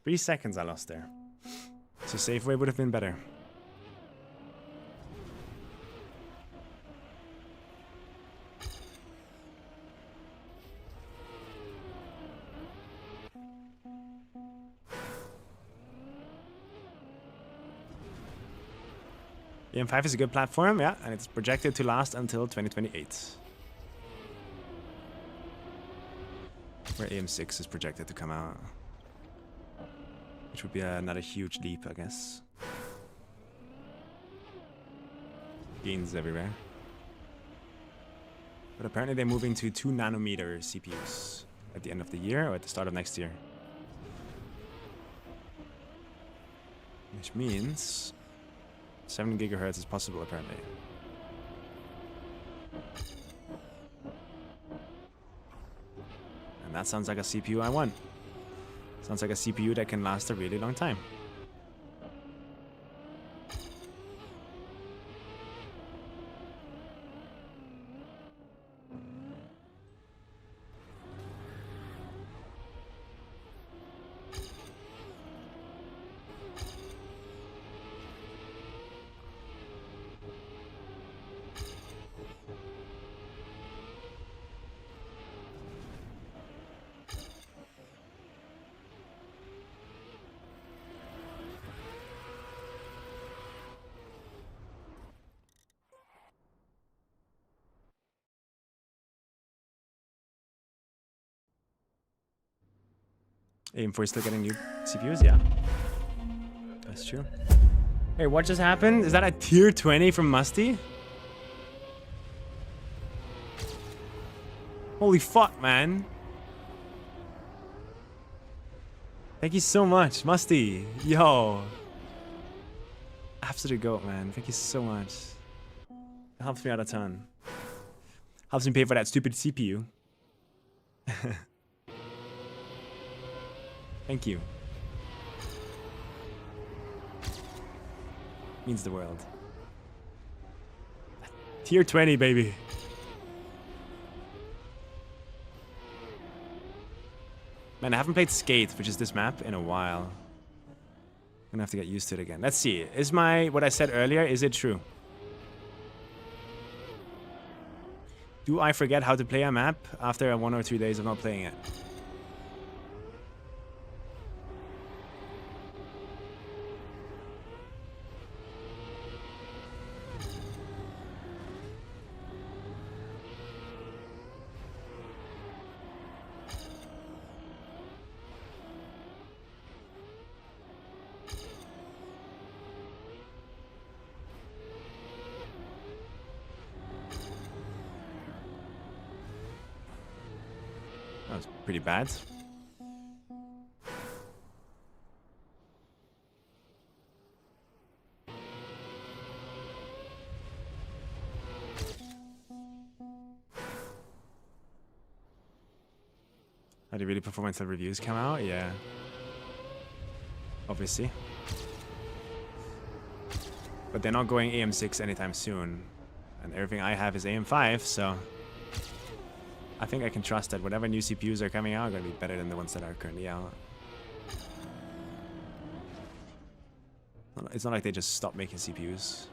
3 seconds I lost there. So safe way would have been better. AM5 is a good platform, yeah, and it's projected to last until 2028. Where AM6 is projected to come out. Which would be another huge leap, I guess. Gains everywhere. But apparently they're moving to 2 nanometer CPUs at the end of the year or at the start of next year. Which means 7 gigahertz is possible, apparently. And that sounds like a CPU I want. Sounds like a CPU that can last a really long time. AM4 is still getting new CPUs? Yeah. That's true. Hey, what just happened? Is that a tier 20 from Musty? Holy fuck, man. Thank you so much, Musty. Yo. Absolute goat, man. Thank you so much. It helps me out a ton. Helps me pay for that stupid CPU. Thank you. Means the world. Tier 20, baby. Man, I haven't played Skate, which is this map, in a while. I'm gonna have to get used to it again. Let's see. Is what I said earlier, is it true? Do I forget how to play a map after 1 or 2 days of not playing it? That was pretty bad. Are they really performing until reviews come out? Yeah. Obviously. But they're not going AM6 anytime soon. And everything I have is AM5, so I think I can trust that whatever new CPUs are coming out are going to be better than the ones that are currently out. It's not like they just stopped making CPUs.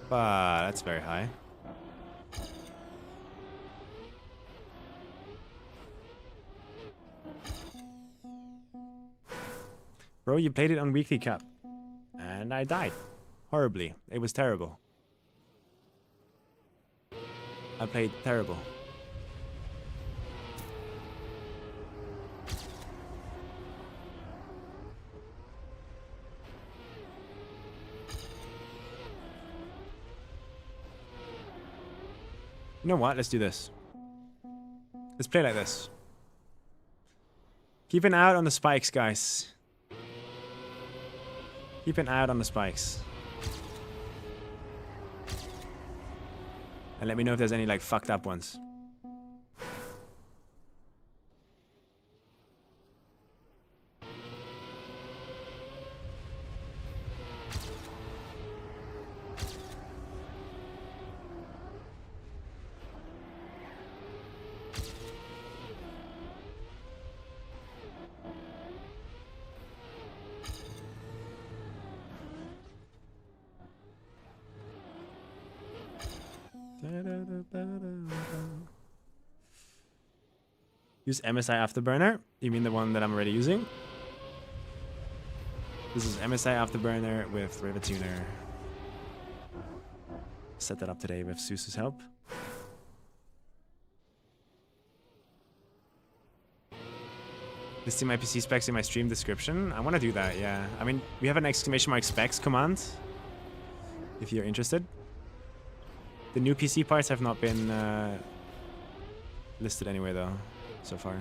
That's very high. Bro, you played it on Weekly Cup. And I died. Horribly. It was terrible. I played terrible. You know what? Let's do this. Let's play like this. Keep an eye out on the spikes, guys. Keep an eye out on the spikes. And let me know if there's any like fucked up ones. Use MSI Afterburner. You mean the one that I'm already using? This is MSI Afterburner with Rivet Tuner. Set that up today with Seuss's help. Listing my PC specs in my stream description. I want to do that, yeah. I mean, we have an exclamation mark specs command. If you're interested. The new PC parts have not been listed anyway, though, so far.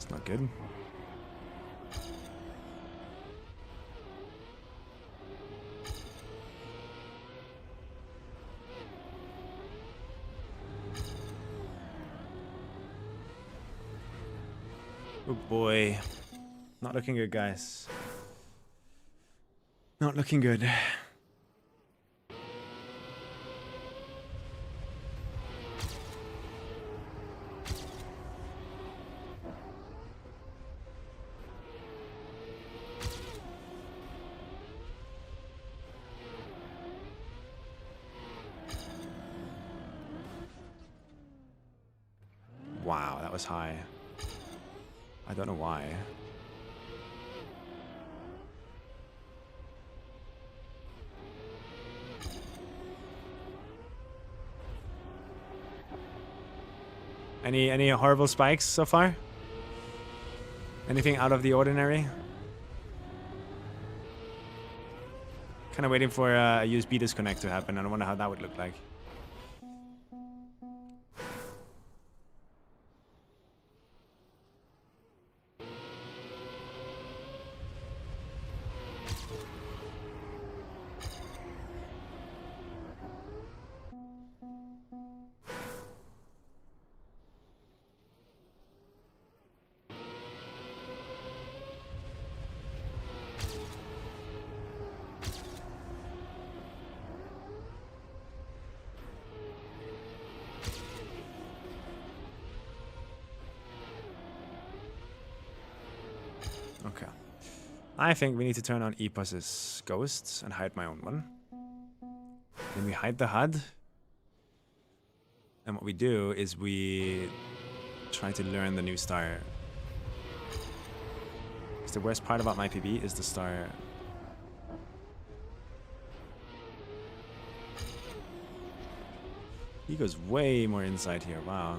Not good. Oh boy. Not looking good, guys. Not looking good. Wow, that was high. I don't know why. Any horrible spikes so far? Anything out of the ordinary? Kind of waiting for a USB disconnect to happen. I don't wonder how that would look like. Okay. I think we need to turn on Epus's ghosts and hide my own one. Then we hide the HUD. And what we do is we try to learn the new star. Because the worst part about my PB is the star. He goes way more inside here, wow.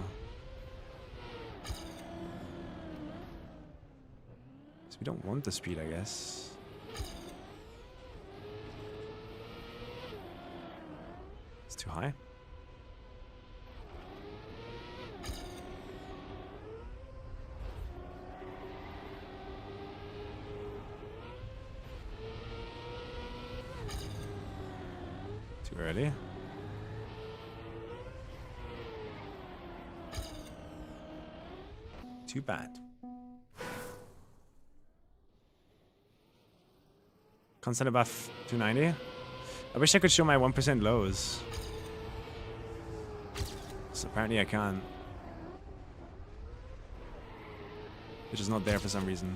So we don't want the speed, I guess. It's too high. Too early. Too bad. Constant buff 290. I wish I could show my 1% lows. So apparently I can't. Which is not there for some reason.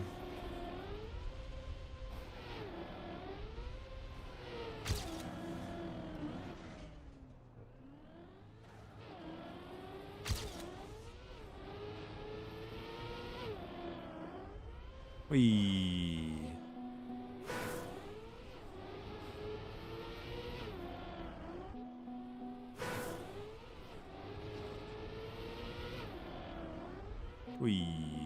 Wee. Wee.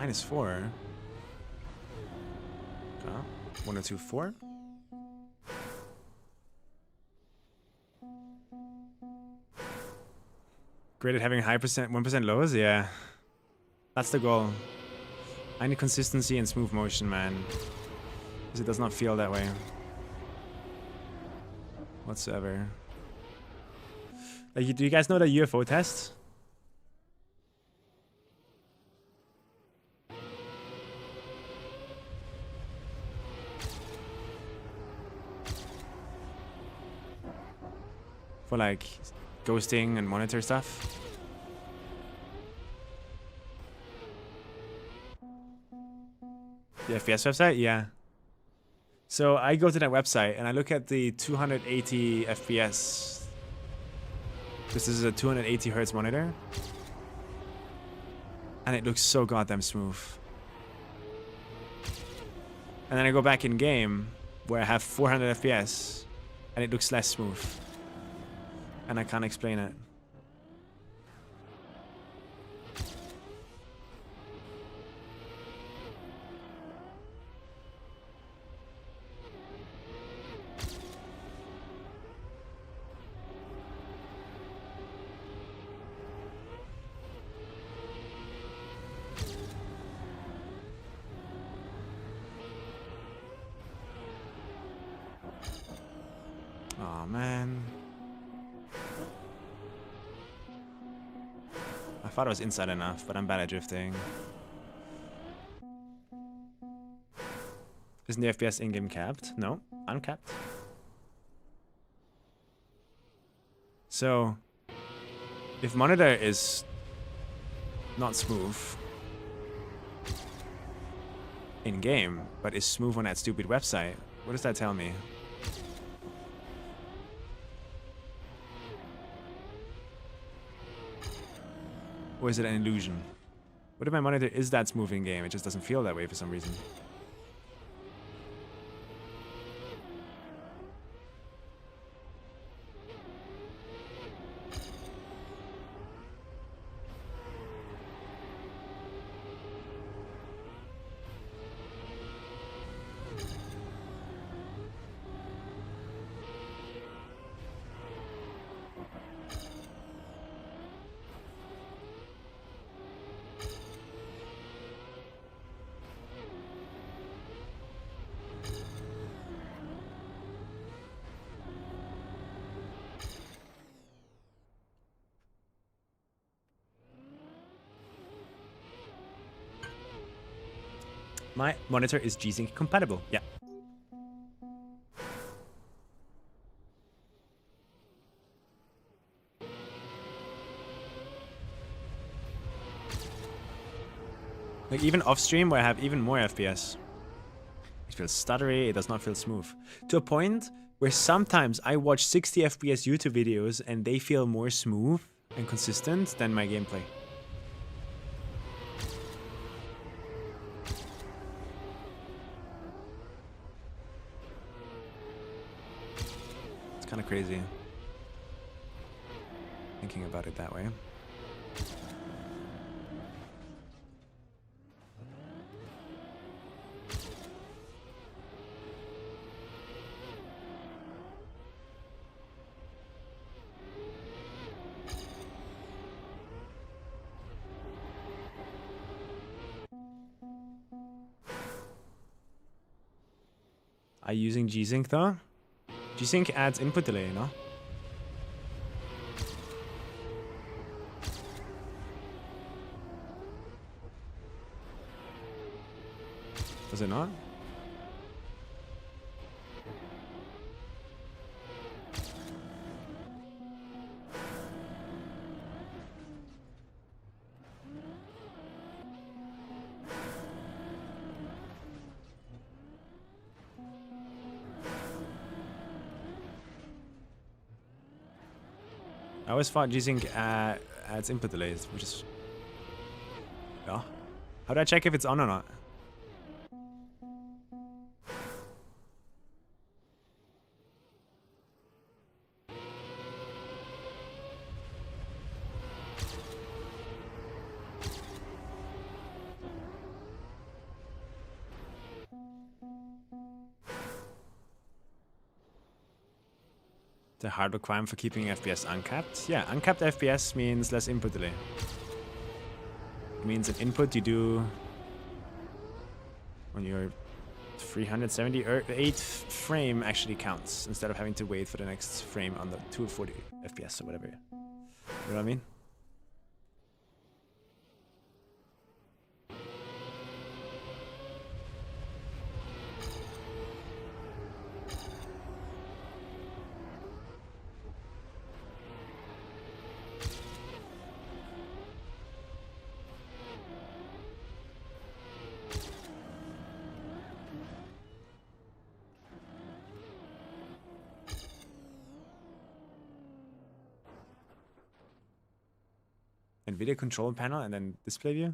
-4. Okay. 1024. Great at having high 1% lows? Yeah. That's the goal. I need consistency and smooth motion, man. Because it does not feel that way. Whatsoever. Like, do you guys know the UFO test? For like ghosting and monitor stuff. The FPS website? Yeah. So I go to that website and I look at the 280 FPS. This is a 280 Hertz monitor. And it looks so goddamn smooth. And then I go back in game where I have 400 FPS and it looks less smooth. And I can't explain it. Oh man. I thought I was inside enough, but I'm bad at drifting. Isn't the FPS in-game capped? No, uncapped. So, if monitor is not smooth in-game, but is smooth on that stupid website, what does that tell me? Or is it an illusion? What if my monitor is that smooth in game? It just doesn't feel that way for some reason. My monitor is G-Sync compatible. Yeah. Like even off stream where I have even more FPS. It feels stuttery, it does not feel smooth. To a point where sometimes I watch 60 FPS YouTube videos and they feel more smooth and consistent than my gameplay. It's kind of crazy thinking about it that way. Are you using G-Sync though? G-Sync adds input delay, no? Does it not? I always thought G-Sync adds input delays, which is... Yeah. How do I check if it's on or not? The hard requirement for keeping FPS uncapped? Yeah, uncapped FPS means less input delay. It means an input you do when your 378th frame actually counts instead of having to wait for the next frame on the 240 FPS or whatever. You know what I mean? NVIDIA control panel and then display view.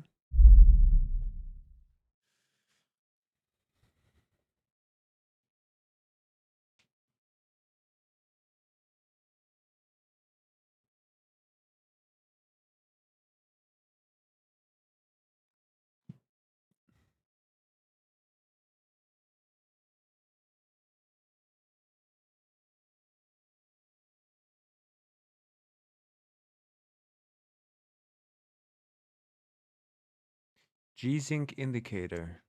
G-Sync indicator.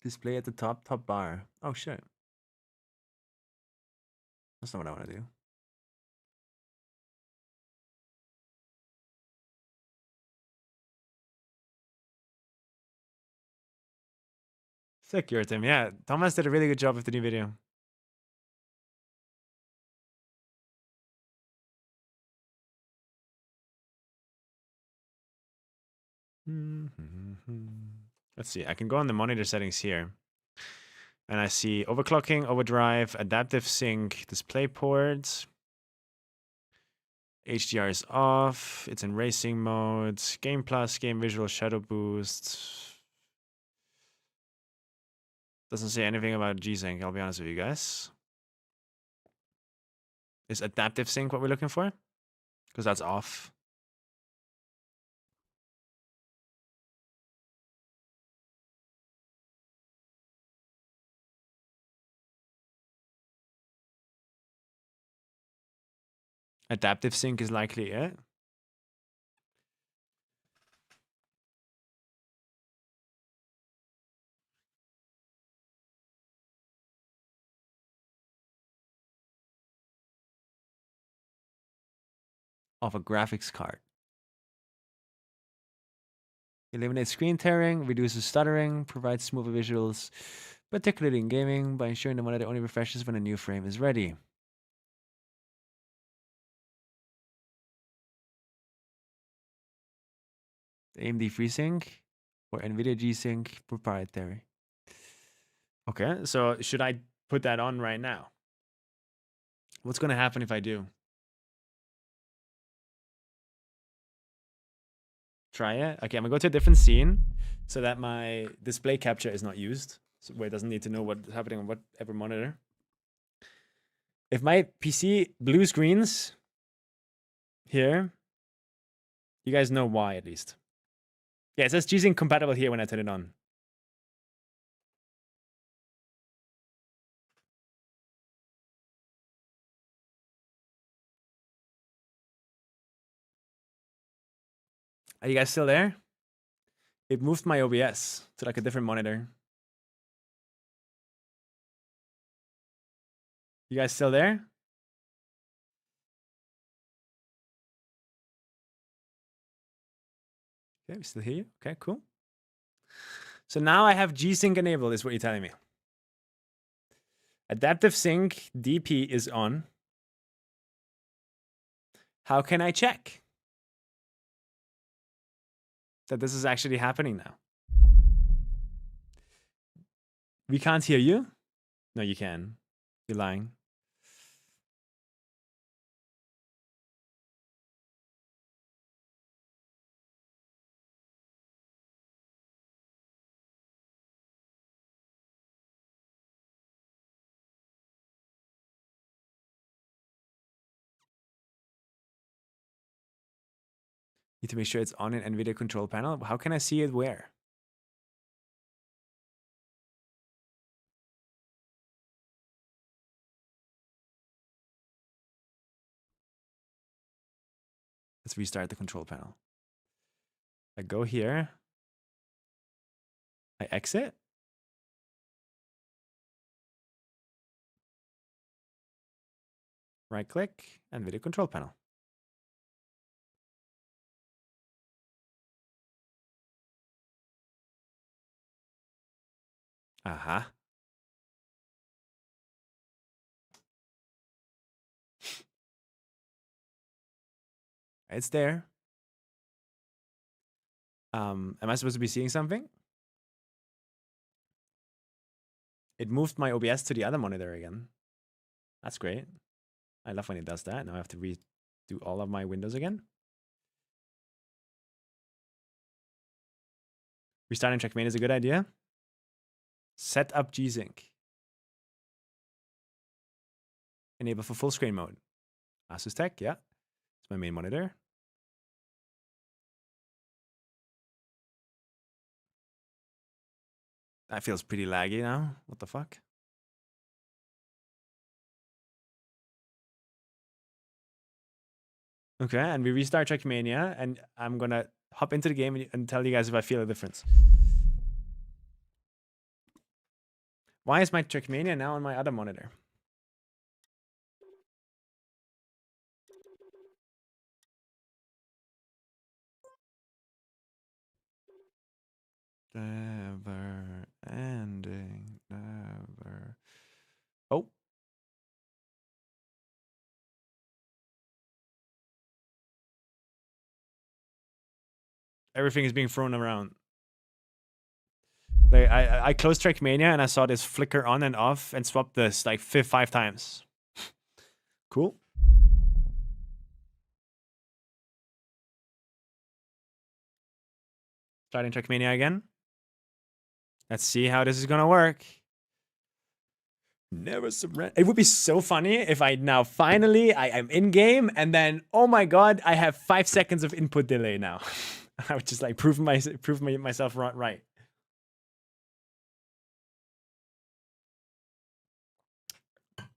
Display at the top bar. Oh shit. That's not what I want to do. Sick, your Tim. Yeah, Thomas did a really good job with the new video. Let's see. I can go on the monitor settings here. And I see overclocking, overdrive, adaptive sync, display ports. HDR is off. It's in racing mode. Game plus, game visual, shadow boost. Doesn't say anything about G-Sync, I'll be honest with you guys. Is adaptive sync what we're looking for? Because that's off. Adaptive sync is likely it. Of a graphics card. Eliminates screen tearing, reduces stuttering, provides smoother visuals, particularly in gaming, by ensuring the monitor only refreshes when a new frame is ready. AMD FreeSync or NVIDIA G-Sync proprietary. Okay, so should I put that on right now? What's going to happen if I do? Try it. Okay, I'm going to go to a different scene so that my display capture is not used, so where it doesn't need to know what's happening on whatever monitor. If my PC blue screens here, you guys know why at least. Yeah, it says G-Sync compatible here when I turn it on. Are you guys still there? It moved my OBS to like a different monitor. You guys still there? Okay, we still hear you. Okay, cool. So now I have G-Sync enabled, is what you're telling me. Adaptive Sync DP is on. How can I check that this is actually happening now? We can't hear you? No, you can. You're lying. Need to make sure it's on an NVIDIA control panel. How can I see it where? Let's restart the control panel. I go here. I exit. Right click, NVIDIA control panel. Uh-huh. It's there. Am I supposed to be seeing something? It moved my OBS to the other monitor again. That's great. I love when it does that. Now I have to redo all of my windows again. Restarting TrackMania is a good idea. Set up G-Sync. Enable for full screen mode. Asus Tech, yeah. It's my main monitor. That feels pretty laggy now. What the fuck? Okay, and we restart Trackmania, and I'm gonna hop into the game and tell you guys if I feel a difference. Why is my Trackmania now on my other monitor? Never ending, never. Oh. Everything is being thrown around. Like I closed Trackmania and I saw this flicker on and off and swapped this like 5 times. Cool. Starting Trackmania again. Let's see how this is gonna work. Never surrender. It would be so funny if I now finally I'm in game and then oh my god, I have 5 seconds of input delay now. I would just like prove myself right.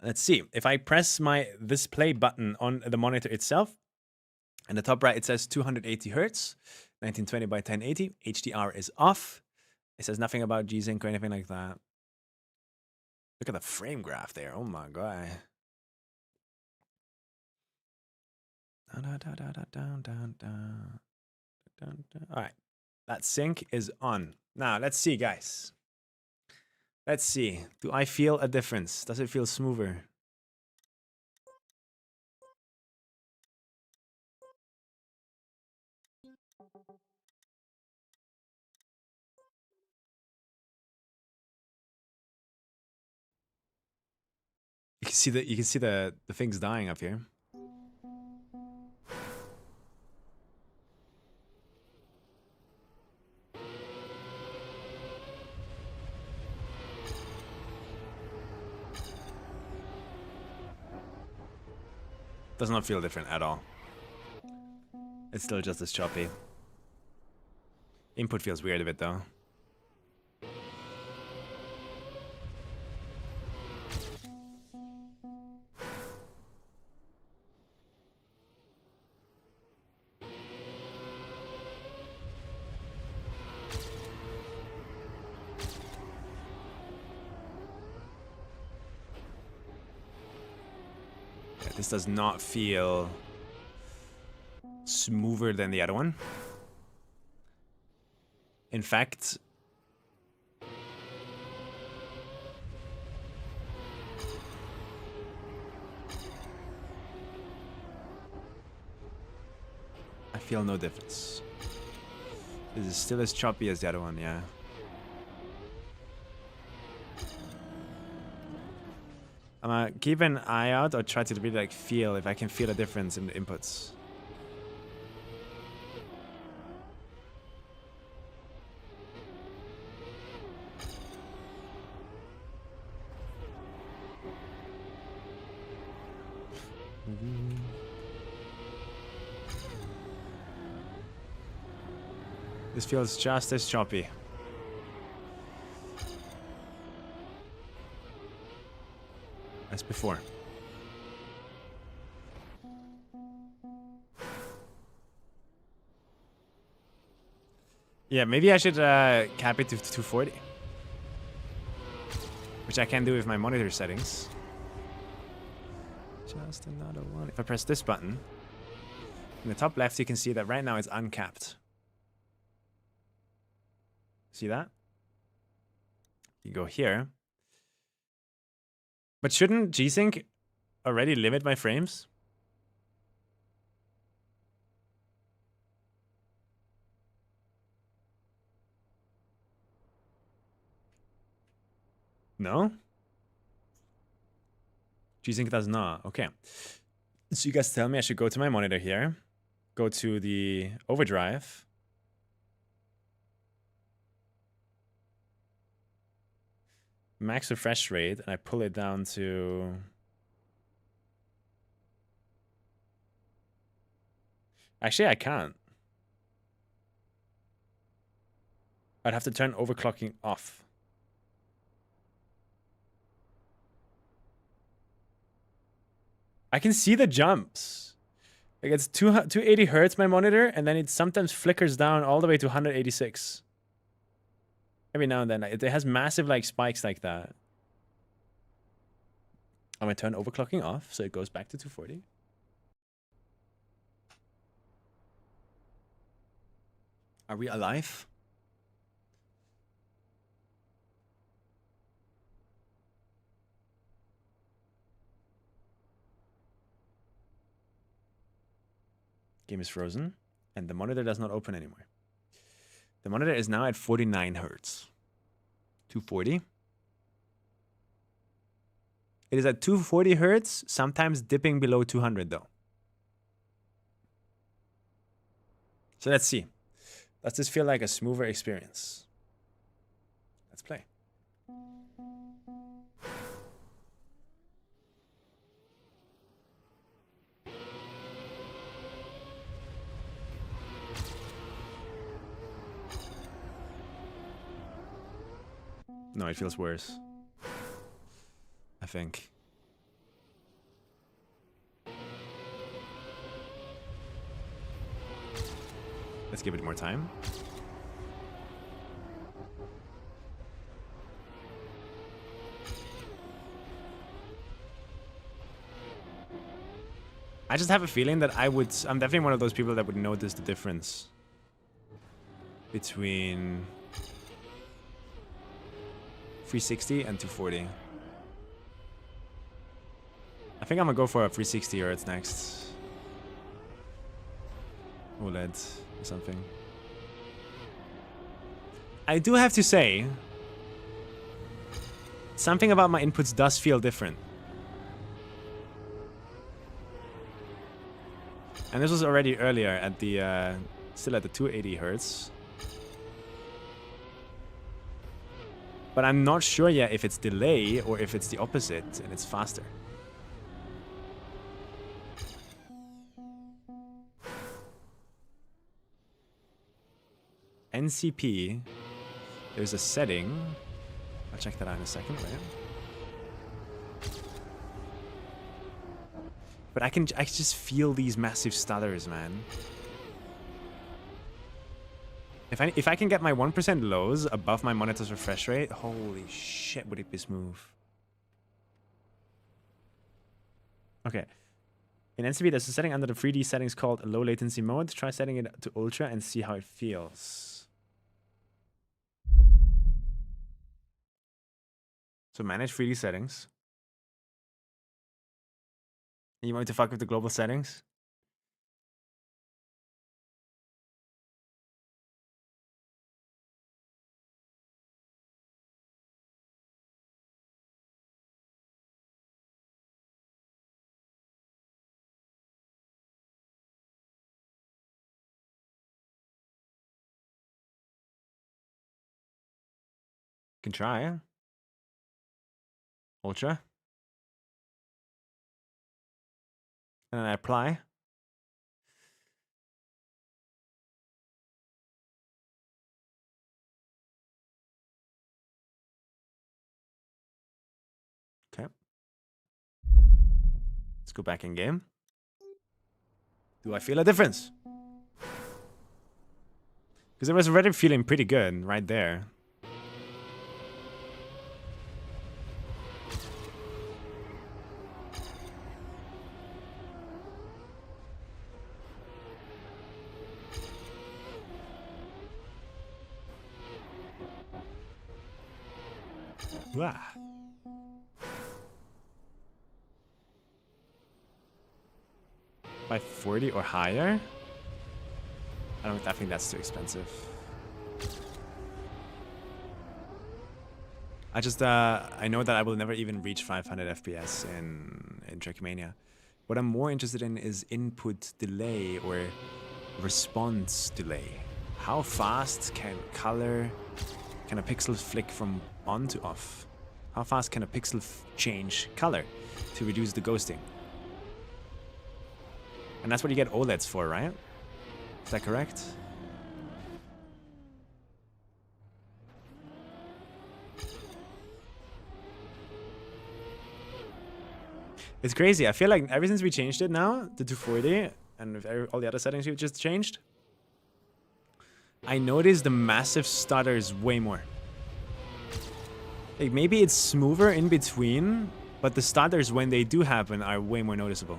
Let's see. If I press this play button on the monitor itself, and the top right it says 280 Hertz, 1920 by 1080. HDR is off. It says nothing about G-Sync or anything like that. Look at the frame graph there. Oh my god. All right. That sync is on. Now, let's see, guys. Let's see. Do I feel a difference? Does it feel smoother? You can see the things dying up here. Does not feel different at all. It's still just as choppy. Input feels weird a bit though. This does not feel smoother than the other one. In fact, I feel no difference. This is still as choppy as the other one, yeah. I'm gonna keep an eye out or try to really like feel if I can feel a difference in the inputs. This feels just as choppy. As before. Yeah, maybe I should cap it to 240. Which I can do with my monitor settings. Just another one. If I press this button, in the top left you can see that right now it's uncapped. See that? You go here. But shouldn't G-Sync already limit my frames? No? G-Sync does not. Okay. So you guys tell me I should go to my monitor here. Go to the overdrive. Max refresh rate, and I pull it down to... Actually, I can't. I'd have to turn overclocking off. I can see the jumps. Like it's 280 hertz, my monitor, and then it sometimes flickers down all the way to 186. Every now and then, it has massive like spikes like that. I'm gonna turn overclocking off, so it goes back to 240. Are we alive? Game is frozen, and the monitor does not open anymore. The monitor is now at 49 hertz. 240. It is at 240 hertz, sometimes dipping below 200 though. So let's see. Does this feel like a smoother experience? Let's play. No, it feels worse. I think. Let's give it more time. I just have a feeling that I'm definitely one of those people that would notice the difference. between 360 and 240. I think I'm gonna go for a 360 Hz next. OLED or something. I do have to say, something about my inputs does feel different. And this was already earlier at the, still at the 280 Hz. But I'm not sure yet if it's delay or if it's the opposite and it's faster. NCP, there's a setting. I'll check that out in a second, right? But I can just feel these massive stutters, man. If I can get my 1% lows above my monitor's refresh rate, holy shit, would it be smooth. Okay. In NCP, there's a setting under the 3D settings called low latency mode. Try setting it to ultra and see how it feels. So manage 3D settings. You want me to fuck with the global settings? Can try. Ultra. And then I apply. Okay. Let's go back in game. Do I feel a difference? Because I was already feeling pretty good right there. Wow. By 40 or higher? I think that's too expensive. I know that I will never even reach 500 FPS in Trackmania. What I'm more interested in is input delay or response delay. How fast can a pixel flick from on to off? How fast can a pixel change color to reduce the ghosting? And that's what you get OLEDs for, right? Is that correct? It's crazy. I feel like ever since we changed it now, the 240, and with all the other settings we've just changed, I noticed the massive stutters way more. Like maybe it's smoother in between, but the stutters, when they do happen, are way more noticeable.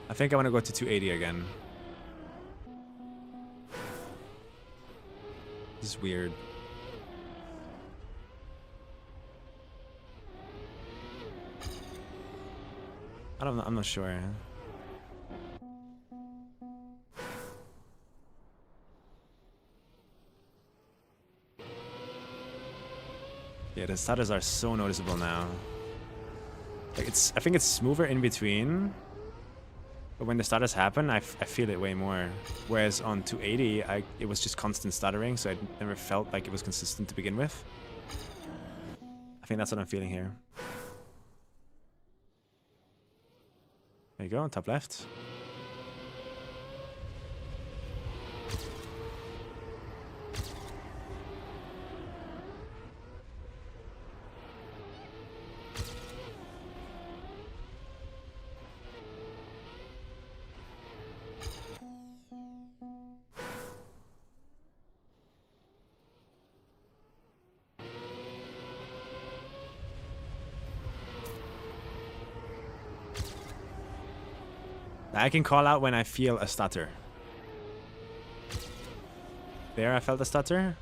I think I want to go to 280 again. This is weird. I don't know, I'm not sure. Yeah, the stutters are so noticeable now. Like I think it's smoother in between. But when the stutters happen, I feel it way more. Whereas on 280, it was just constant stuttering, so I never felt like it was consistent to begin with. I think that's what I'm feeling here. There you go, top left. I can call out when I feel a stutter. There, I felt a stutter.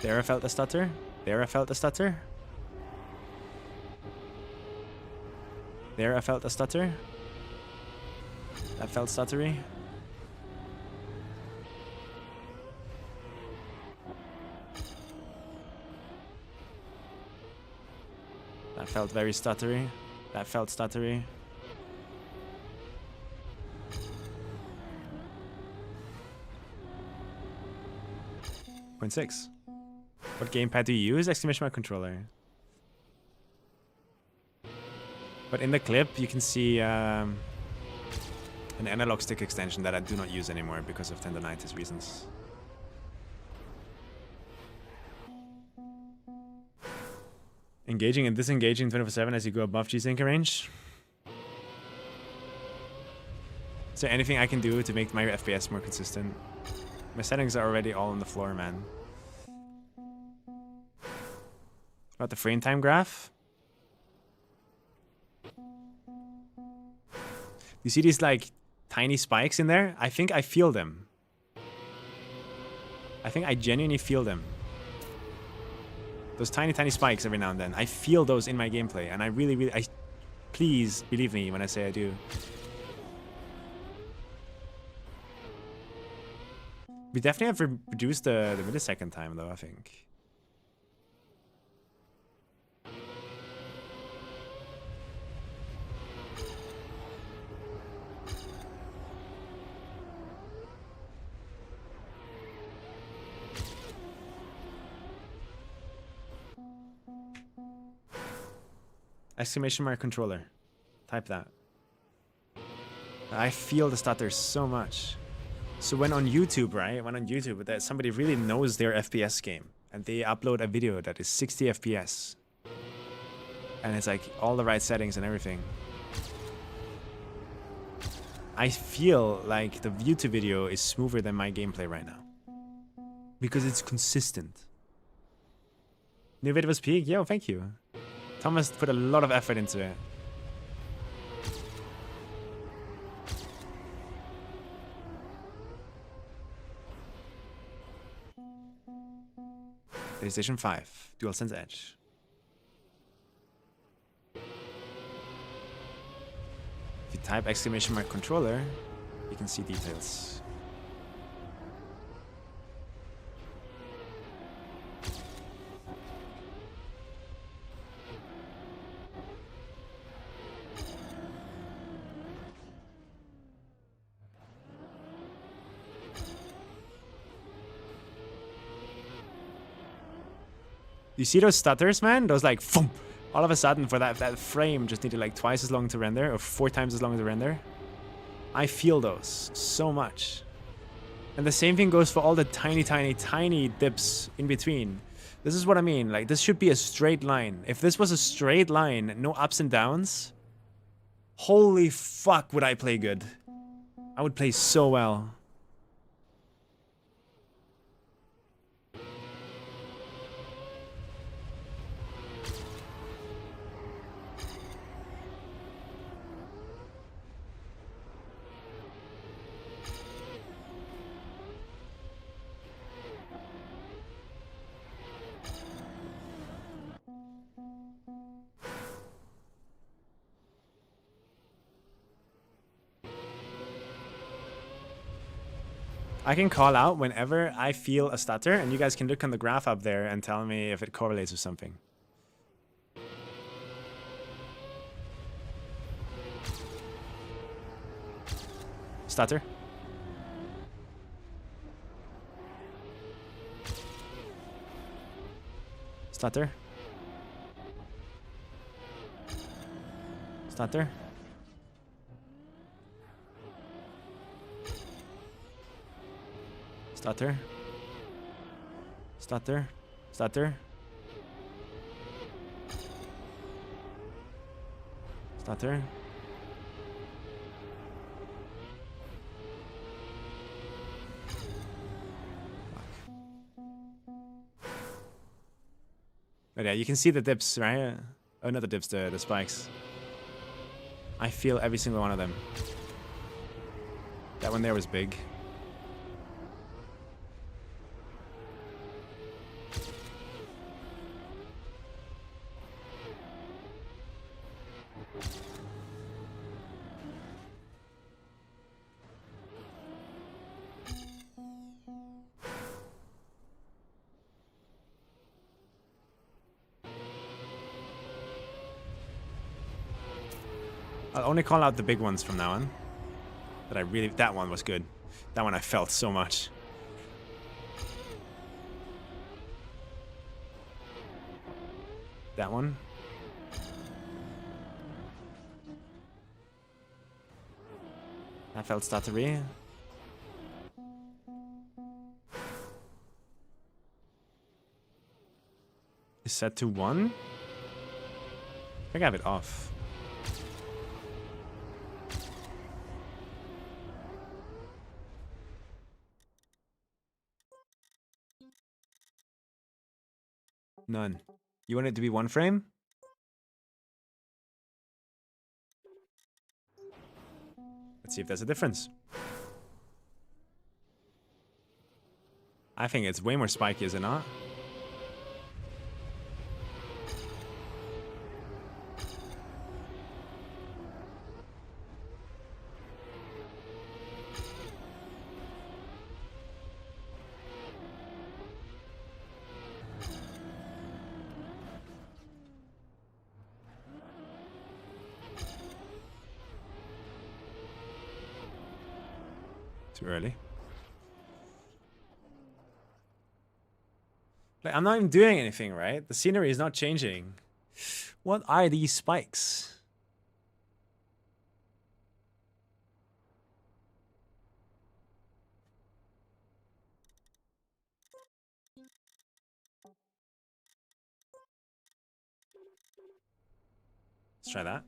There, I felt a stutter. There, I felt a stutter. There, I felt a stutter. That felt stuttery. That felt very stuttery. That felt stuttery. Point 6. What gamepad do you use? Exclamation mark controller. But in the clip, you can see an analog stick extension that I do not use anymore because of tendonitis reasons. Engaging and disengaging 24/7 as you go above G-Sync range. Is there anything I can do to make my FPS more consistent? My settings are already all on the floor, man. About the frame time graph? You see these like tiny spikes in there? I think I feel them. I think I genuinely feel them. Those tiny, tiny spikes every now and then. I feel those in my gameplay, and I really, please believe me when I say I do. We definitely have reduced the millisecond time, though, I think. Exclamation mark controller. Type that. I feel the stutter so much. So when on YouTube, right? When on YouTube, that somebody really knows their FPS game and they upload a video that is 60 FPS. And it's like all the right settings and everything. I feel like the YouTube video is smoother than my gameplay right now. Because it's consistent. Newvid was peak? Yo, thank you. Thomas put a lot of effort into it. PlayStation 5, DualSense Edge. If you type exclamation mark controller, you can see details. You see those stutters, man? Those like, boom! All of a sudden, for that frame just needed like twice as long to render, or 4 times as long to render. I feel those so much. And the same thing goes for all the tiny, tiny, tiny dips in between. This is what I mean. Like, this should be a straight line. If this was a straight line, no ups and downs, holy fuck would I play good. I would play so well. I can call out whenever I feel a stutter, and you guys can look on the graph up there and tell me if it correlates with something. Stutter. Stutter. Stutter. Stutter. Stutter. Stutter. Stutter. But yeah, you can see the dips, right? Oh, not the dips, the spikes. I feel every single one of them. That one there was big. I'll only call out the big ones from now on. That one was good. That one I felt so much. That one. I felt stuttery. Is set to 1? I think I have it off. None. You want it to be 1 frame? Let's see if there's a difference. I think it's way more spiky, is it not? Too early. Like, I'm not even doing anything, right? The scenery is not changing. What are these spikes? Let's try that.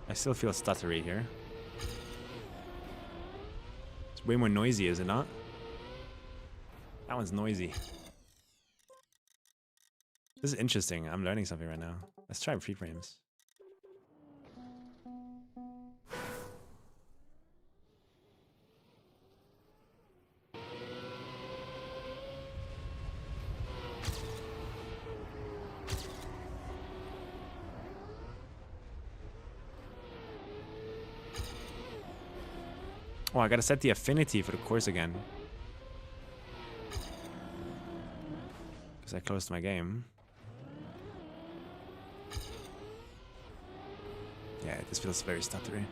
I still feel stuttery here. It's way more noisy, is it not? That one's noisy. This is interesting. I'm learning something right now. Let's try 3 frames. Oh, I gotta set the affinity for the course again. Because I closed my game. Yeah, this feels very stuttery.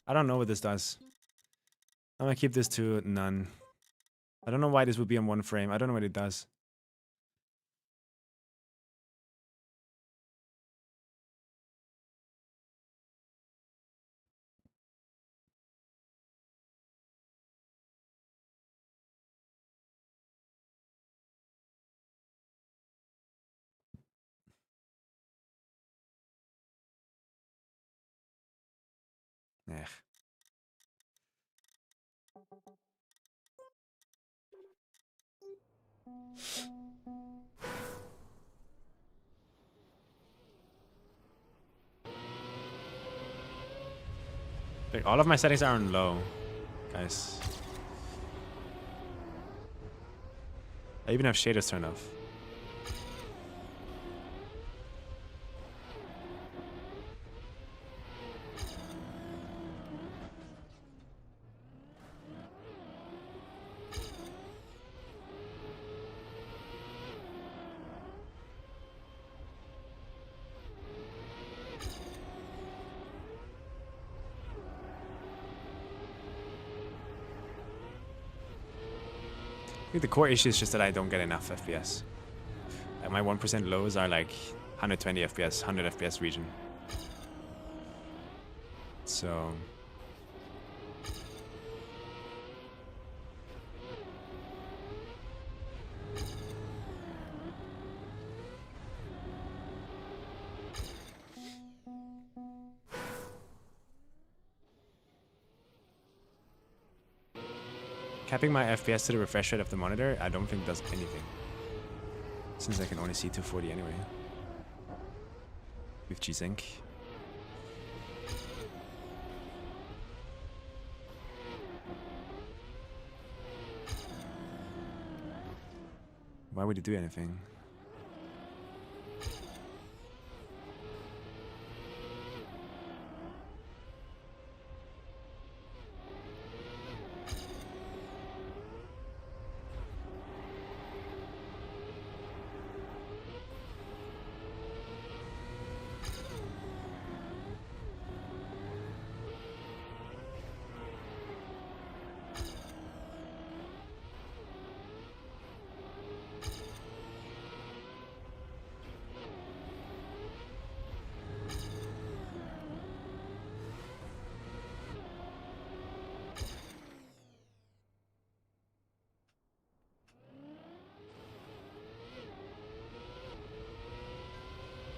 I don't know what this does. I'm gonna keep this to none. I don't know why this would be on 1 frame. I don't know what it does. Eh. Like, all of my settings are on low, guys. I even have shaders turned off. think the core issue is just that I don't get enough FPS. Like my 1% lows are like 120 FPS, 100 FPS region. So... capping my FPS to the refresh rate of the monitor, I don't think does anything. Since I can only see 240 anyway. With G-Sync. Why would it do anything?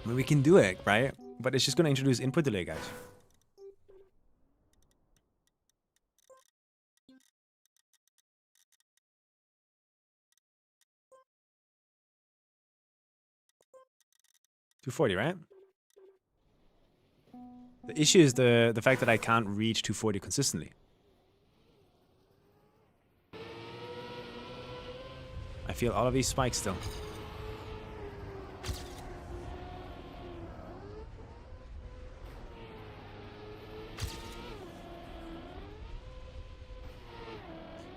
I mean, we can do it, right? But it's just going to introduce input delay, guys. $240, right? The issue is the fact that I can't reach 240 consistently. I feel all of these spikes still.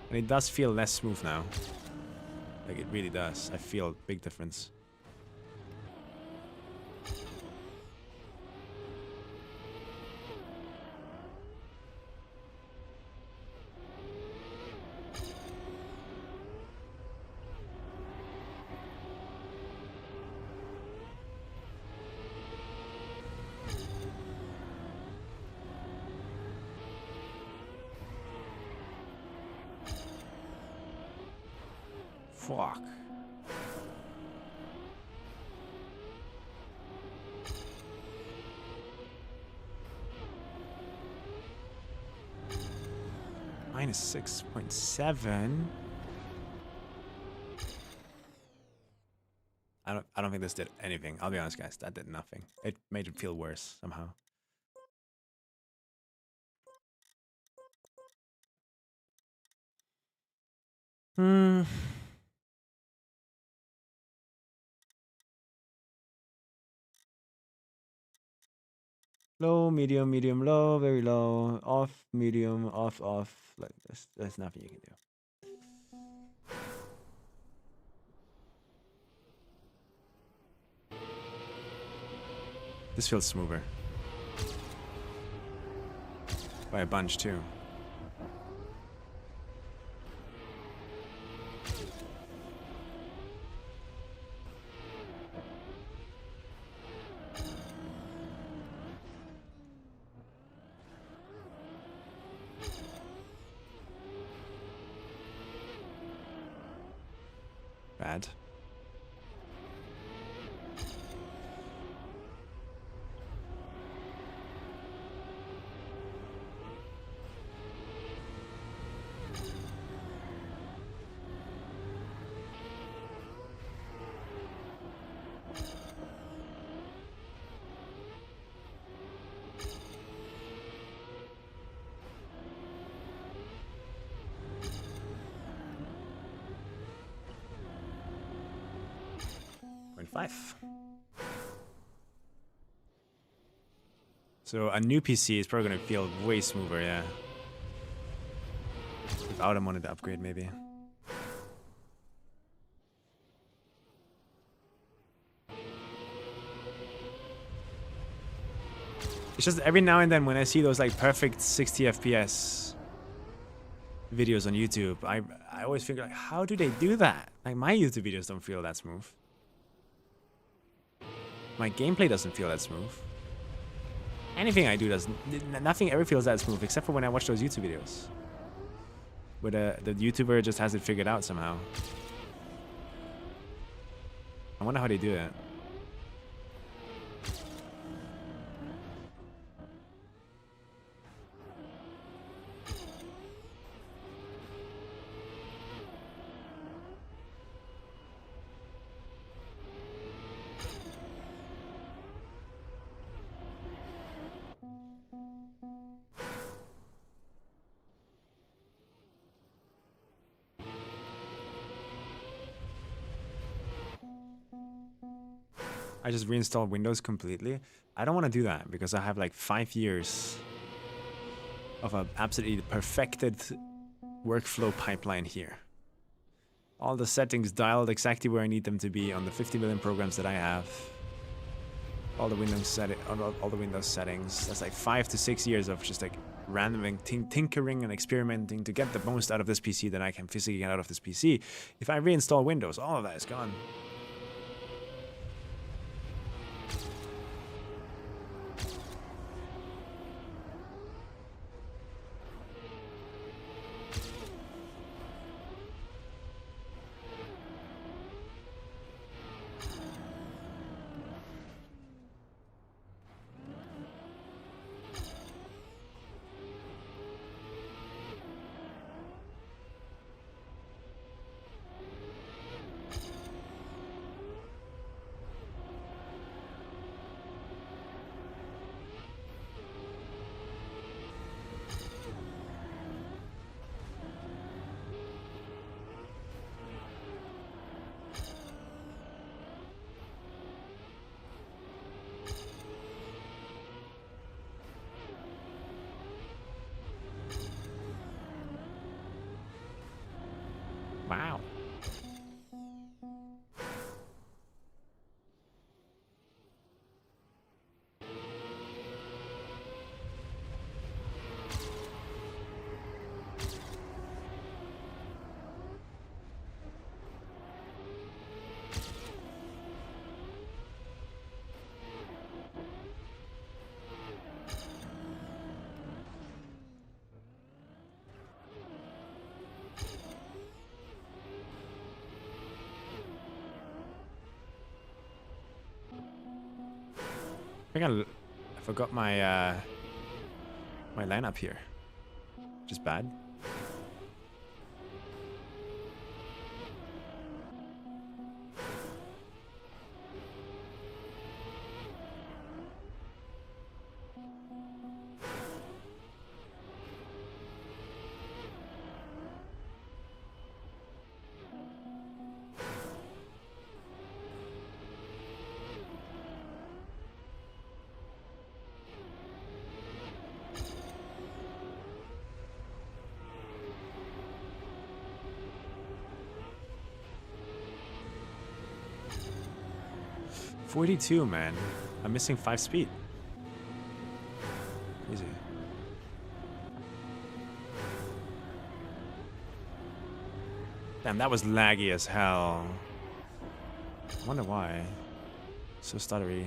And it does feel less smooth now. Like it really does. I feel a big difference. Fuck. Minus 6.7. I don't think this did anything. I'll be honest, guys. That did nothing. It made it feel worse somehow. Low, medium, medium, low, very low, off, medium, off, off. Like there's nothing you can do. This feels smoother. By a bunch too. Bad. So a new PC is probably going to feel way smoother, yeah. Without a monitor upgrade, maybe. It's just every now and then when I see those like perfect 60 FPS, videos on YouTube, I always figure like, how do they do that? Like my YouTube videos don't feel that smooth. My gameplay doesn't feel that smooth. Anything I do doesn't. Nothing ever feels that smooth except for when I watch those YouTube videos. Where the YouTuber just has it figured out somehow. I wonder how they do it. I just reinstalled Windows completely. I don't want to do that because I have like 5 years of an absolutely perfected workflow pipeline here. All the settings dialed exactly where I need them to be on the 50 million programs that I have. All the Windows settings. That's like 5 to 6 years of just like random tinkering and experimenting to get the most out of this PC that I can physically get out of this PC. If I reinstall Windows, all of that is gone. Wow. I think I forgot my my lineup here. Just bad. .42, man. I'm missing 5 speed. Easy. Damn, that was laggy as hell. I wonder why. So stuttery.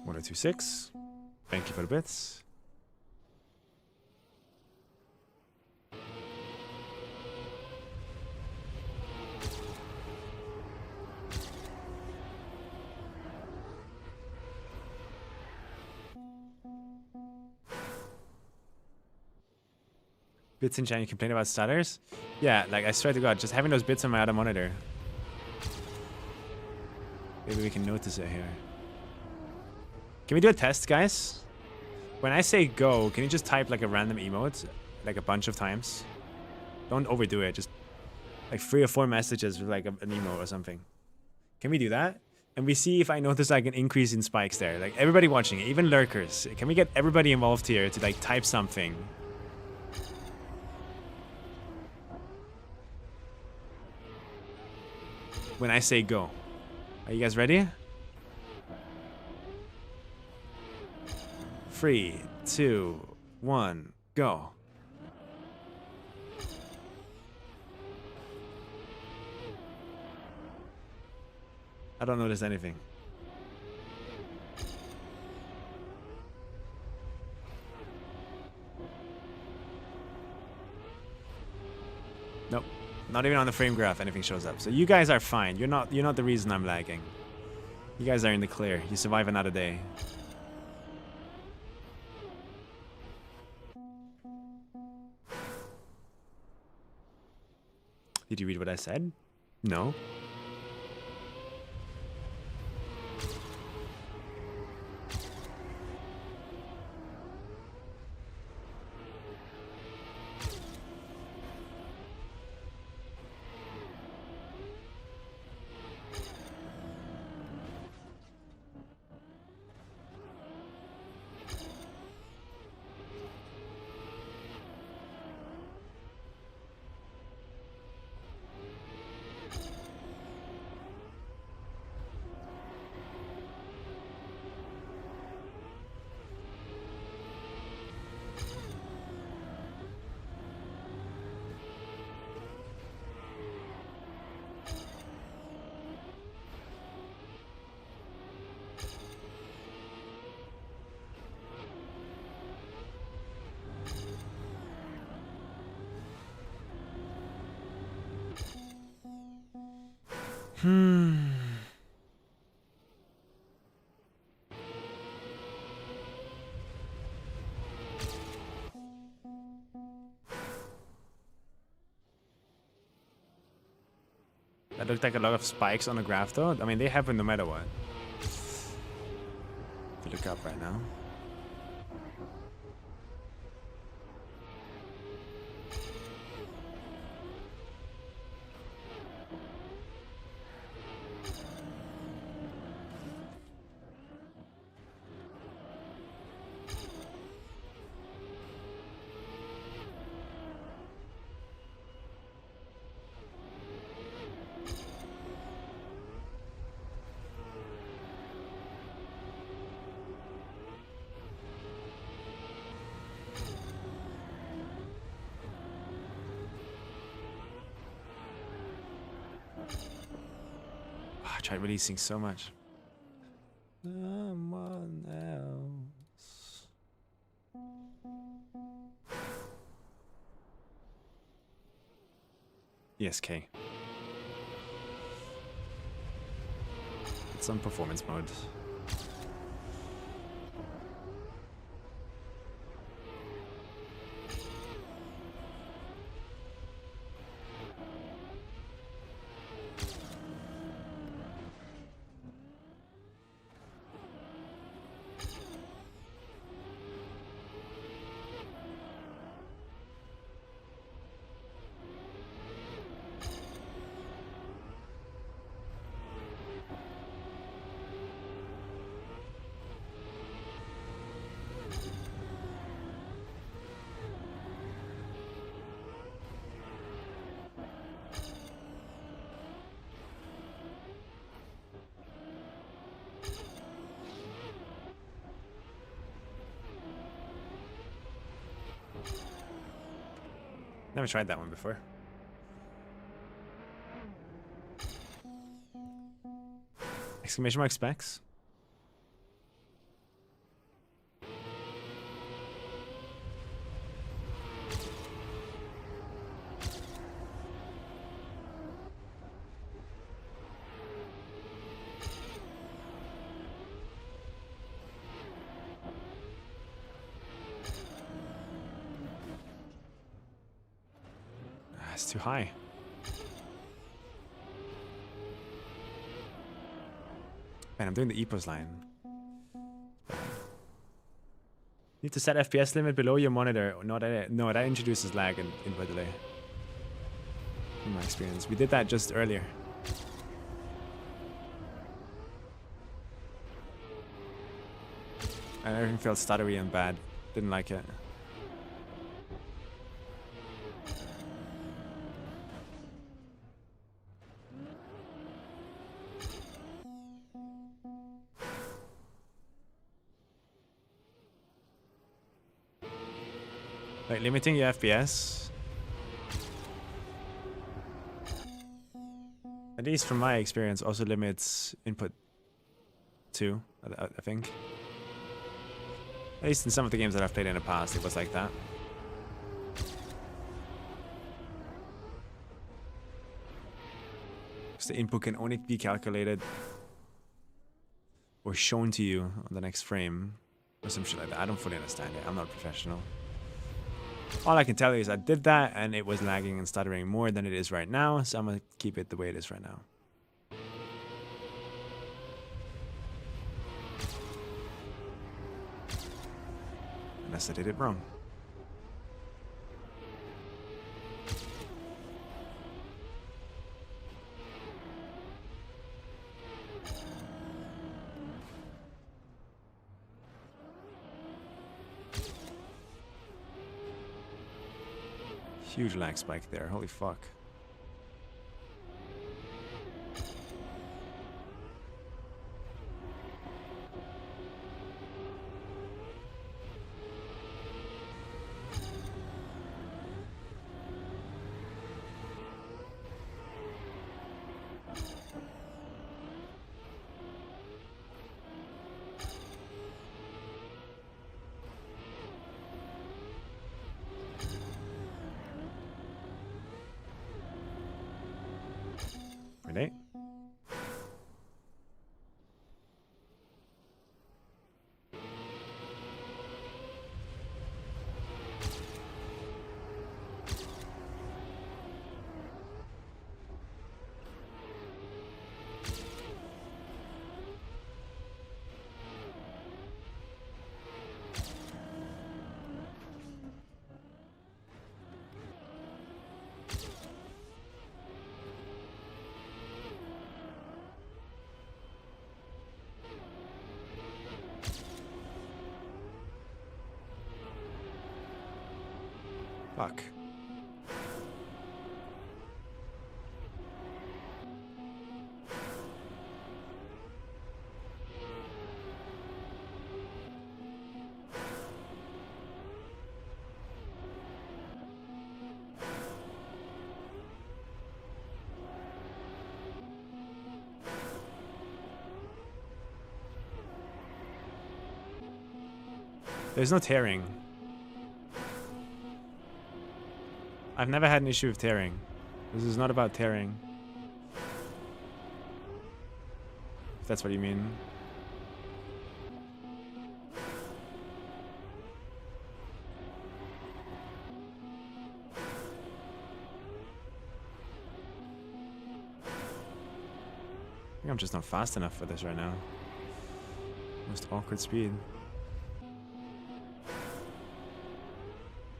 .102.6. Thank you for the bits. Bits in chat, you complain about stutters? Yeah, like I swear to God, just having those bits on my other monitor. Maybe we can notice it here. Can we do a test, guys? When I say go, can you just type like a random emote? Like a bunch of times? Don't overdo it, just like 3 or 4 messages with like an emote or something. Can we do that? And we see if I notice like an increase in spikes there. Like everybody watching it, even lurkers. Can we get everybody involved here to like type something? when I say go. Are you guys ready? 3, 2, 1, go. I don't notice anything. Nope. Not even on the frame graph anything shows up. So you guys are fine. You're not the reason I'm lagging. You guys are in the clear. You survive another day. Did you read what I said? No. That looked like a lot of spikes on the graph though. I mean, they happen no matter what. If you look up right now. I tried releasing so much. Someone else. ESK. It's on performance mode. Never tried that one before. Exclamation mark specs? It's too high. Man, I'm doing the EPOS line. Need to set FPS limit below your monitor. No, that introduces lag and input delay. In my experience. We did that just earlier. And everything felt stuttery and bad. Didn't like it. Like limiting your FPS. At least from my experience, also limits input too, I think. At least in some of the games that I've played in the past, it was like that. Because the input can only be calculated or shown to you on the next frame or some shit like that. I don't fully understand it. I'm not a professional. All I can tell you is I did that and it was lagging and stuttering more than it is right now, so I'm gonna keep it the way it is right now. Unless I did it wrong. Huge lag spike there, holy fuck. Ready? Fuck. There's no tearing. I've never had an issue with tearing. This is not about tearing. If that's what you mean. I think I'm just not fast enough for this right now. Most awkward speed.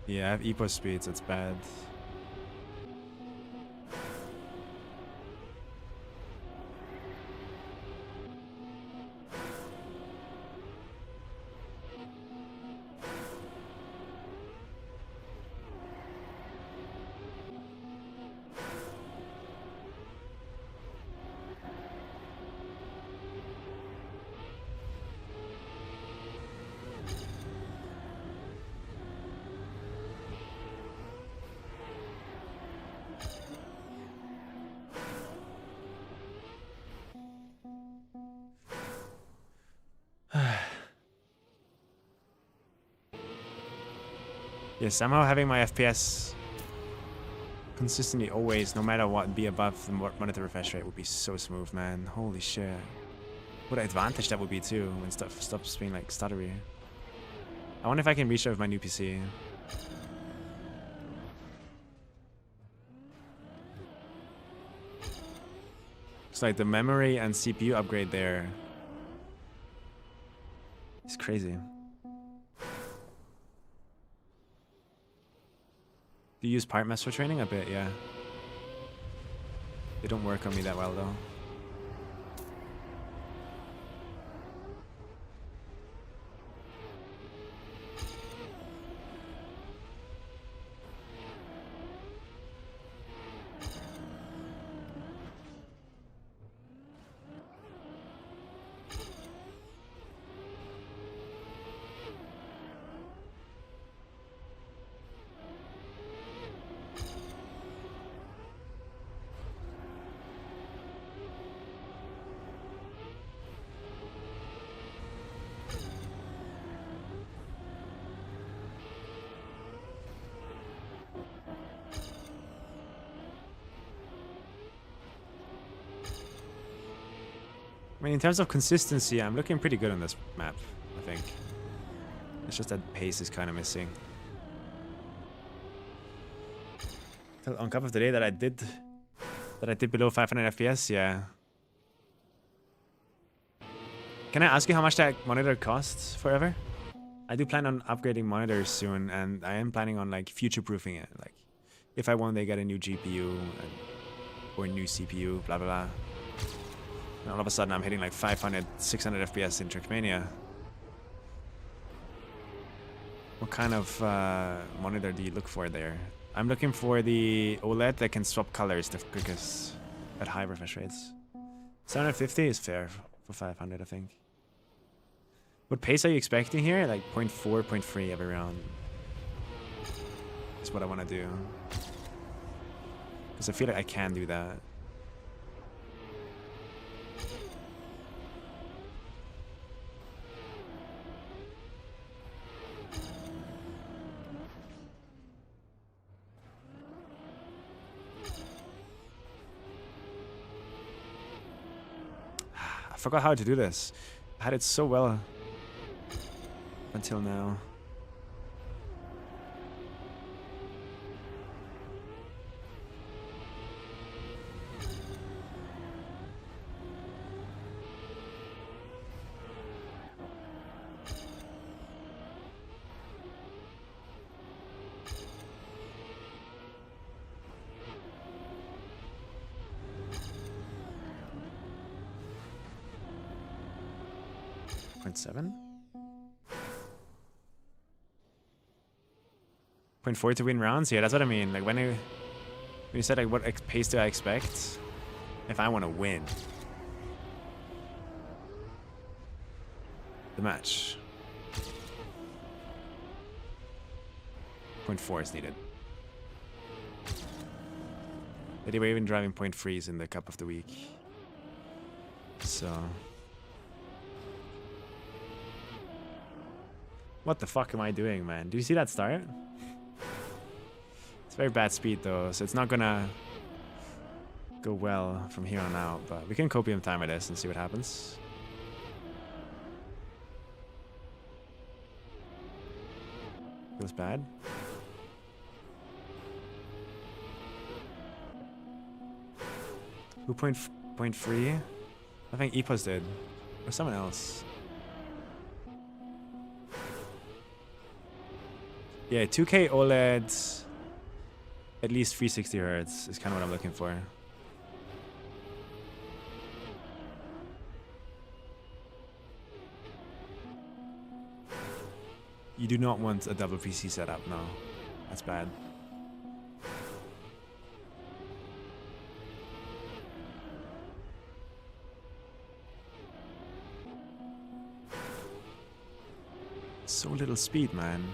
Yeah, I have EPO speed, so it's bad. Yeah, somehow having my FPS consistently always, no matter what, be above the monitor refresh rate would be so smooth, man. Holy shit. What an advantage that would be too when stuff stops being like stuttery. I wonder if I can reach that with my new PC. It's like the memory and CPU upgrade there is crazy. Do you use part mesh for training? A bit, yeah. They don't work on me that well though. I mean, in terms of consistency, I'm looking pretty good on this map, I think. It's just that pace is kind of missing. On Cup of the Day that I did below 500 FPS, yeah. Can I ask you how much that monitor costs forever? I do plan on upgrading monitors soon, and I am planning on like future-proofing it. Like, if I one day get a new GPU or a new CPU, blah blah blah. And all of a sudden, I'm hitting like 500, 600 FPS in Trackmania. What kind of monitor do you look for there? I'm looking for the OLED that can swap colors the quickest at high refresh rates. 750 is fair for 500, I think. What pace are you expecting here? Like 0.4, 0.3 every round. That's what I want to do. Because I feel like I can do that. I forgot how to do this. I had it so well until now. .7? 0.4 to win rounds? Yeah, that's what I mean. Like when you said like what pace do I expect? If I want to win the match. 0.4 is needed. They were even driving 0.3s in the Cup of the Week. So... What the fuck am I doing, man? Do you see that start? It's very bad speed though, so it's not gonna go well from here on out, but we can copium timer this and see what happens. Feels bad. Who 0.3? I think Epos did. Or someone else. Yeah, 2K OLED, at least 360 Hz is kind of what I'm looking for. You do not want a double PC setup, no. That's bad. So little speed, man.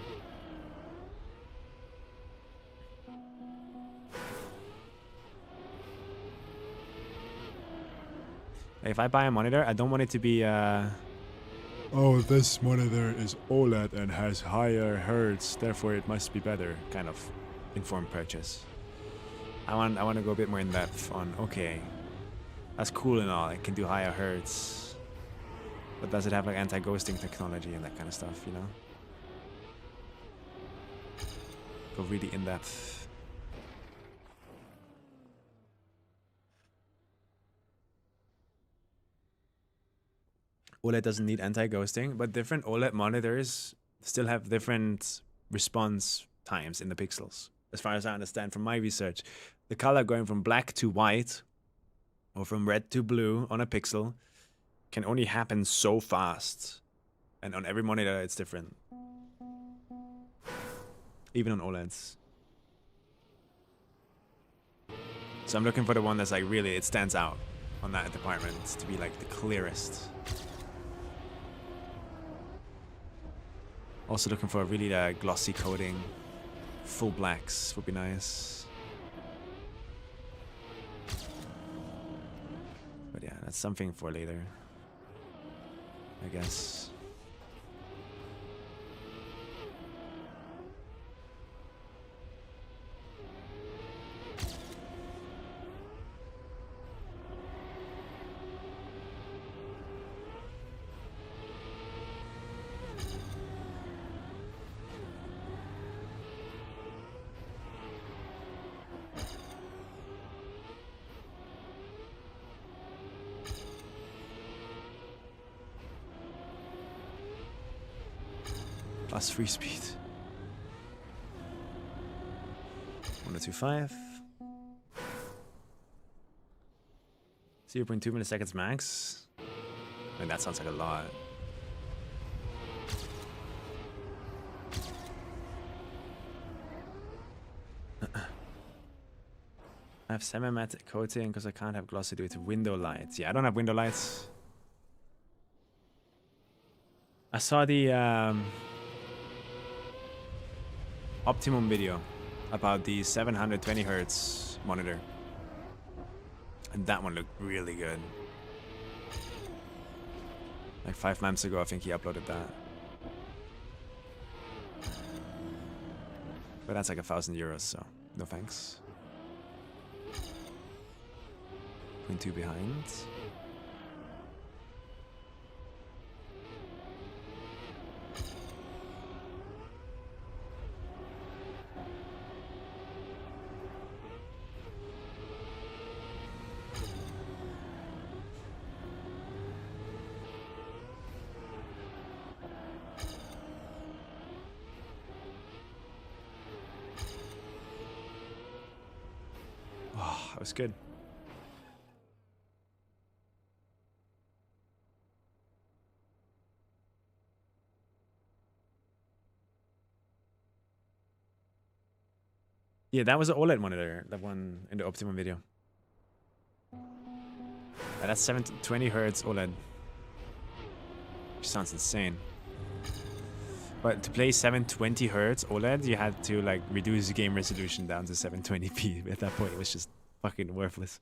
If I buy a monitor, I don't want it to be oh, this monitor is OLED and has higher hertz, therefore it must be better kind of informed purchase. I want to go a bit more in depth on, okay, that's cool and all, it can do higher hertz, but does it have like anti-ghosting technology and that kind of stuff, you know? Go really in depth. OLED doesn't need anti-ghosting, but different OLED monitors still have different response times in the pixels. As far as I understand from my research, the color going from black to white or from red to blue on a pixel can only happen so fast. And on every monitor, it's different. Even on OLEDs. So I'm looking for the one that's like really, it stands out on that department to be like the clearest. Also looking for a really glossy coating. Full blacks would be nice. But yeah, that's something for later, I guess. plus free speed. 1025. 0.2 milliseconds max. I mean, that sounds like a lot. I have semi-matte coating because I can't have glossy due to window lights. Yeah, I don't have window lights. I saw the Optimum video about the 720 Hertz monitor. And that one looked really good. Like 5 months ago, I think he uploaded that. But that's like €1,000, so no thanks. 0.2 behind. Oh, that was good. Yeah, that was an OLED monitor, that one in the Optimum video. Yeah, that's 720 Hertz OLED. Which sounds insane. But to play 720 Hertz OLED, you had to like reduce the game resolution down to 720p. At that point, it was just fucking worthless.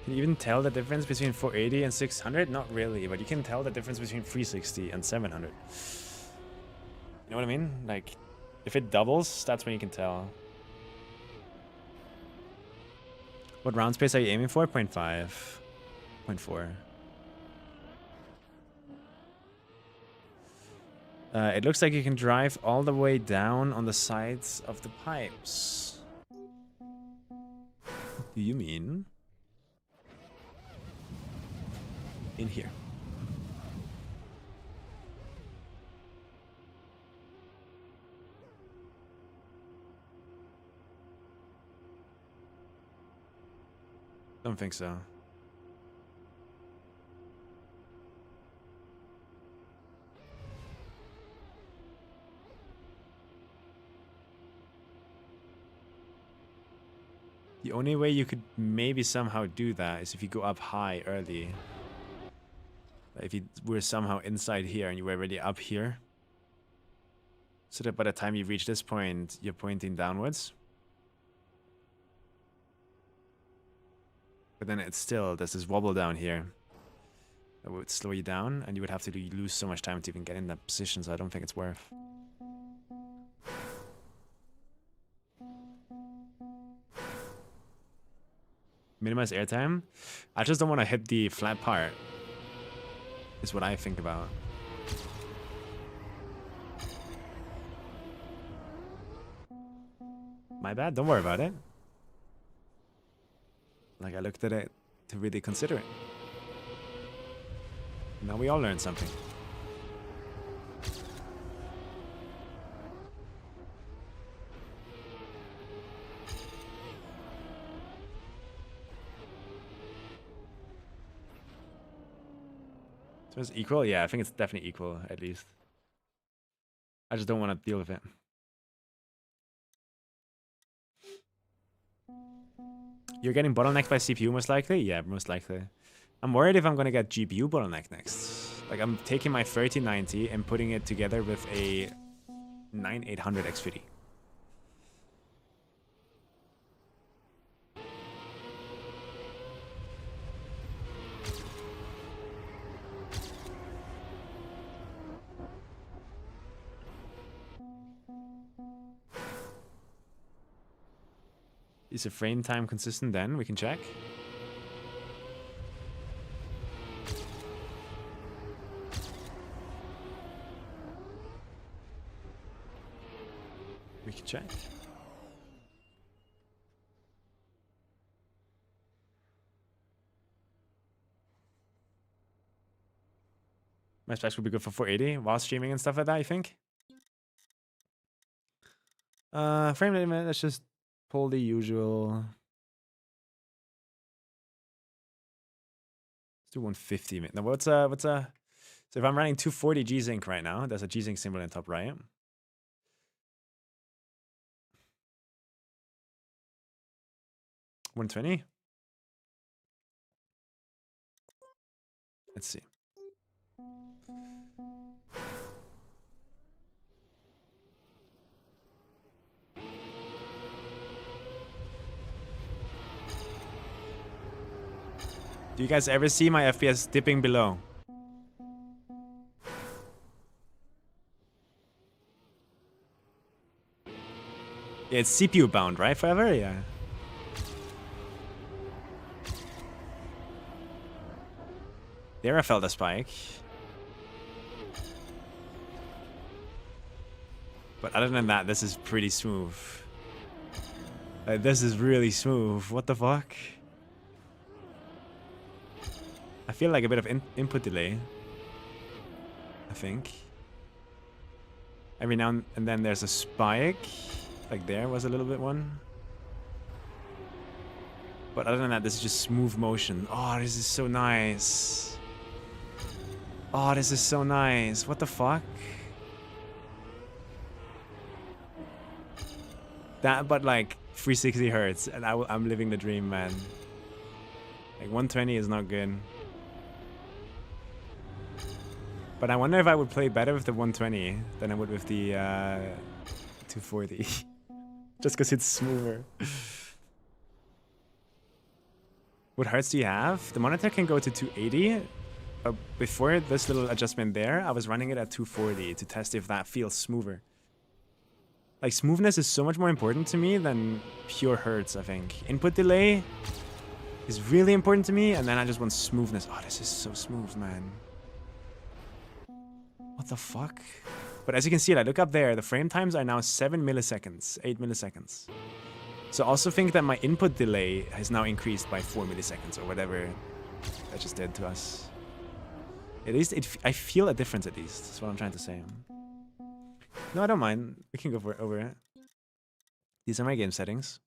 Can you even tell the difference between 480 and 600? Not really, but you can tell the difference between 360 and 700. You know what I mean? Like, if it doubles, that's when you can tell. What round space are you aiming for? 0.5. 0.4. It looks like you can drive all the way down on the sides of the pipes. What do you mean? In here. Don't think so. The only way you could maybe somehow do that is if you go up high early. If you were somehow inside here and you were already up here. So that by the time you reach this point, you're pointing downwards. But then it's still, there's this wobble down here. That would slow you down and you would have to lose so much time to even get in that position, so I don't think it's worth. Minimize airtime? I just don't want to hit the flat part. Is what I think about. My bad, don't worry about it. Like, I looked at it to really consider it. Now we all learned something. So it's equal? Yeah, I think it's definitely equal, at least. I just don't want to deal with it. You're getting bottlenecked by CPU most likely? Yeah, most likely. I'm worried if I'm going to get GPU bottleneck next. Like, I'm taking my 3090 and putting it together with a 9800 X50. Is the frame time consistent then? We can check. We can check. My specs would be good for 480 while streaming and stuff like that, you think? Frame limit, let's just pull the usual. Let's do 150. Now what's so if I'm running 240 G-Sync right now, there's a G-Sync symbol in top right. 120. Let's see. Do you guys ever see my FPS dipping below? Yeah, it's CPU bound, right? Forever? Yeah. There I felt a spike. But other than that, this is pretty smooth. This is really smooth. What the fuck? I feel like a bit of input delay. I think. Every now and then there's a spike. Like there was a little bit one. But other than that, this is just smooth motion. Oh, this is so nice. Oh, this is so nice. What the fuck? That, but like 360 hertz, and I'm living the dream, man. Like 120 is not good. But I wonder if I would play better with the 120 than I would with the 240. Just because it's smoother. What hertz do you have? The monitor can go to 280. But before this little adjustment there, I was running it at 240 to test if that feels smoother. Like, smoothness is so much more important to me than pure hertz, I think. Input delay is really important to me, and then I just want smoothness. Oh, this is so smooth, man. What the fuck? But as you can see, like, look up there, the frame times are now 7 milliseconds, 8 milliseconds. So I also think that my input delay has now increased by 4 milliseconds or whatever that just did to us. At least I feel a difference, at least. That's what I'm trying to say. No, I don't mind. We can go over it. These are my game settings.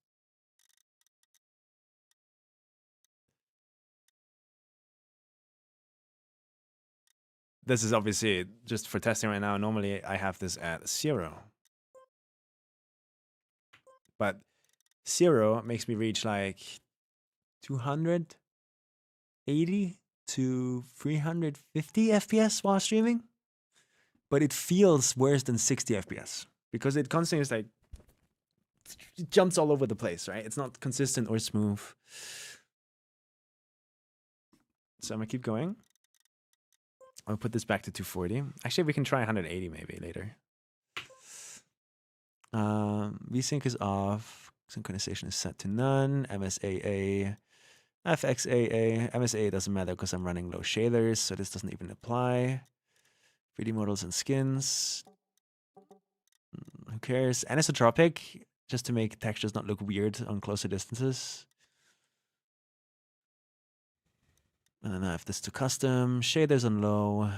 This is obviously just for testing right now. Normally, I have this at 0. But 0 makes me reach like 280 to 350 FPS while streaming. But it feels worse than 60 FPS because it constantly is like, it jumps all over the place, right? It's not consistent or smooth. So I'm gonna keep going. I'll put this back to 240. Actually, we can try 180 maybe later. VSync is off. Synchronization is set to none. MSAA, FXAA. MSAA doesn't matter because I'm running low shaders, so this doesn't even apply. 3D models and skins. Who cares? Anisotropic, just to make textures not look weird on closer distances. And then I have this to custom. Shaders on low.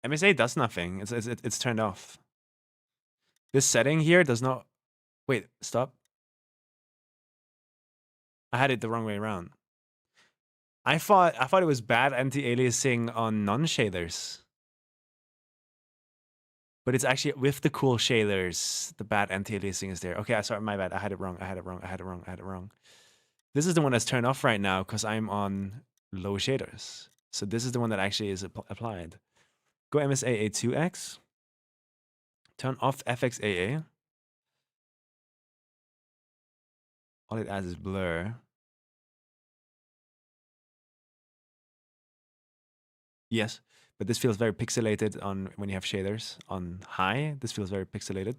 MSA does nothing. It's turned off. This setting here does not. Wait, stop. I had it the wrong way around. I thought it was bad anti-aliasing on non-shaders. But it's actually with the cool shaders, the bad anti-aliasing is there. Okay, sorry, my bad. I had it wrong. I had it wrong. This is the one that's turned off right now because I'm on low shaders. So this is the one that actually is applied. Go MSA A2X. Turn off FXAA. All it adds is blur. Yes, but this feels very pixelated on when you have shaders. On high, this feels very pixelated,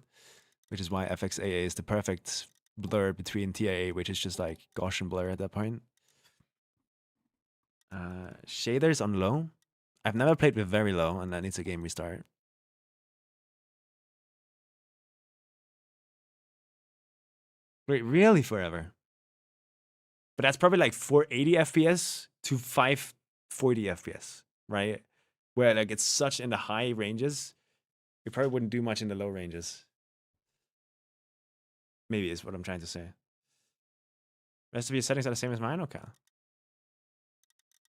which is why FXAA is the perfect blur between TAA, which is just like Gaussian blur at that point. Shaders on low. I've never played with very low, and that needs a game restart. Wait, really forever? But that's probably like 480 FPS to 540 FPS, right? Where like it's such in the high ranges, it probably wouldn't do much in the low ranges. Maybe is what I'm trying to say. Rest of your settings are the same as mine? Okay.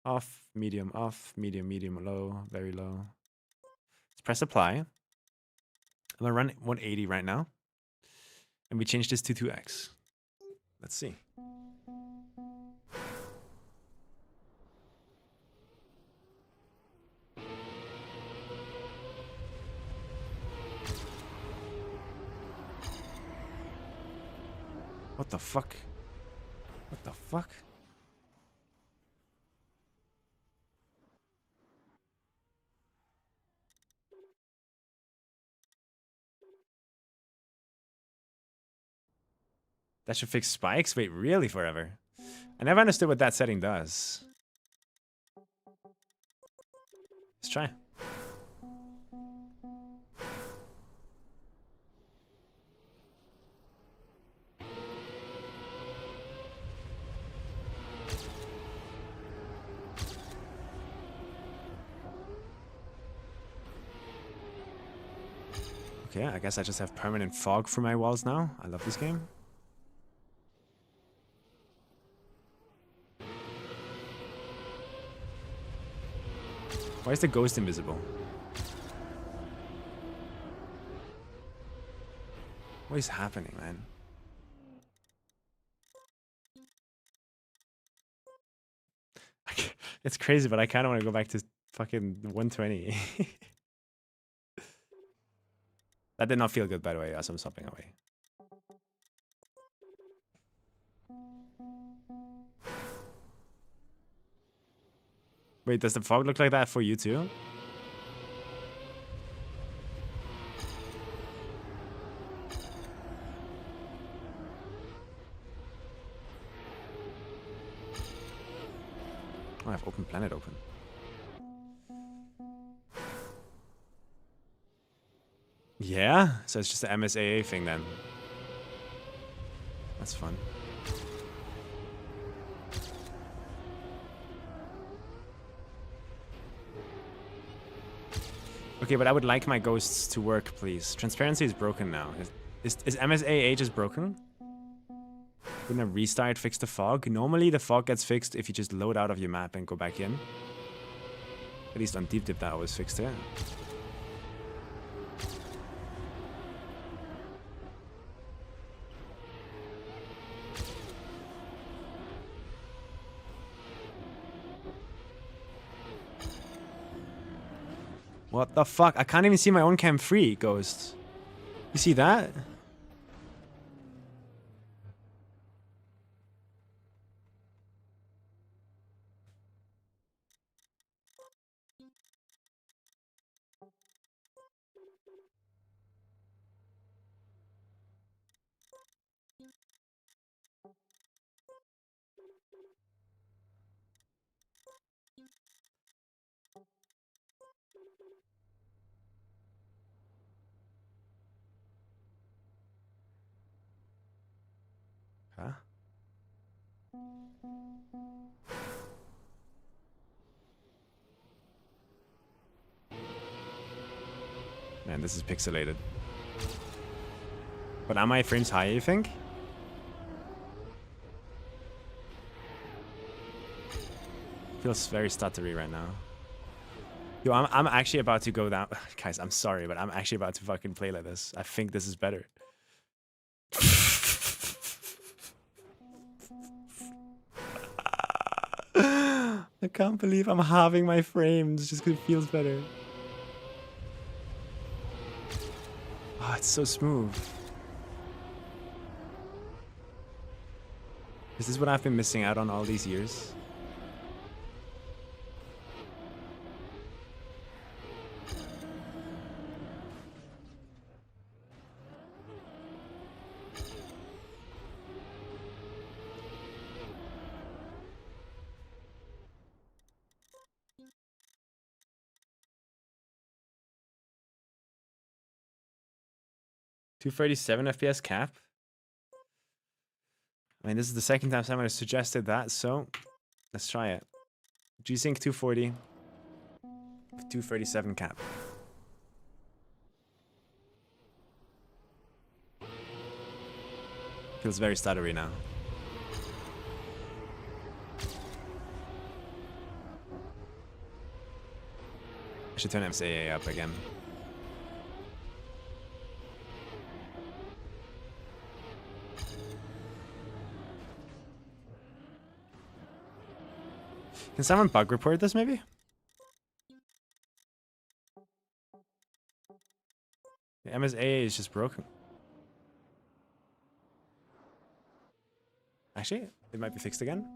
Off, medium, low, very low. Let's press apply. I'm gonna run 180 right now. And we change this to 2x. Let's see. What the fuck? What the fuck? That should fix spikes? Wait, really forever? I never understood what that setting does. Let's try. Okay, I guess I just have permanent fog for my walls now. I love this game. Why is the ghost invisible? What is happening, man? It's crazy, but I kind of want to go back to fucking 120. That did not feel good, by the way, as I'm stopping away. Wait, does the fog look like that for you too? Oh, I have Open Planet open. Yeah? So it's just the MSAA thing then. That's fun. Okay, but I would like my ghosts to work, please. Transparency is broken now. Is MSAA just broken? Wouldn't a restart fix the fog? Normally the fog gets fixed if you just load out of your map and go back in. At least on Deep Dip that always fixed it. What the fuck? I can't even see my own cam free, Ghost. You see that? Huh? Man, this is pixelated. But are my frames high, you think? Feels very stuttery right now. Yo, I'm actually about to go down. Guys, I'm sorry, but I'm actually about to fucking play like this. I think this is better. I can't believe I'm halving my frames just because it feels better. Oh, it's so smooth. Is this what I've been missing out on all these years? .237 FPS cap. I mean, this is the second time someone has suggested that, so let's try it. G-Sync 240, 237 cap. Feels very stuttery now. I should turn MCAA up again. Can someone bug report this maybe? The MSAA is just broken. Actually, it might be fixed again.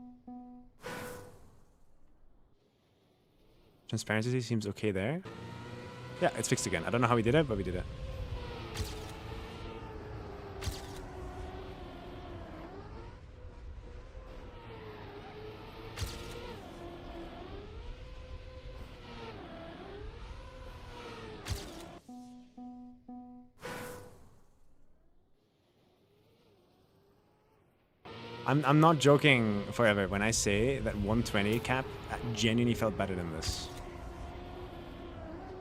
Transparency seems okay there. Yeah, it's fixed again. I don't know how we did it, but we did it. I'm not joking forever when I say that 120 cap genuinely felt better than this.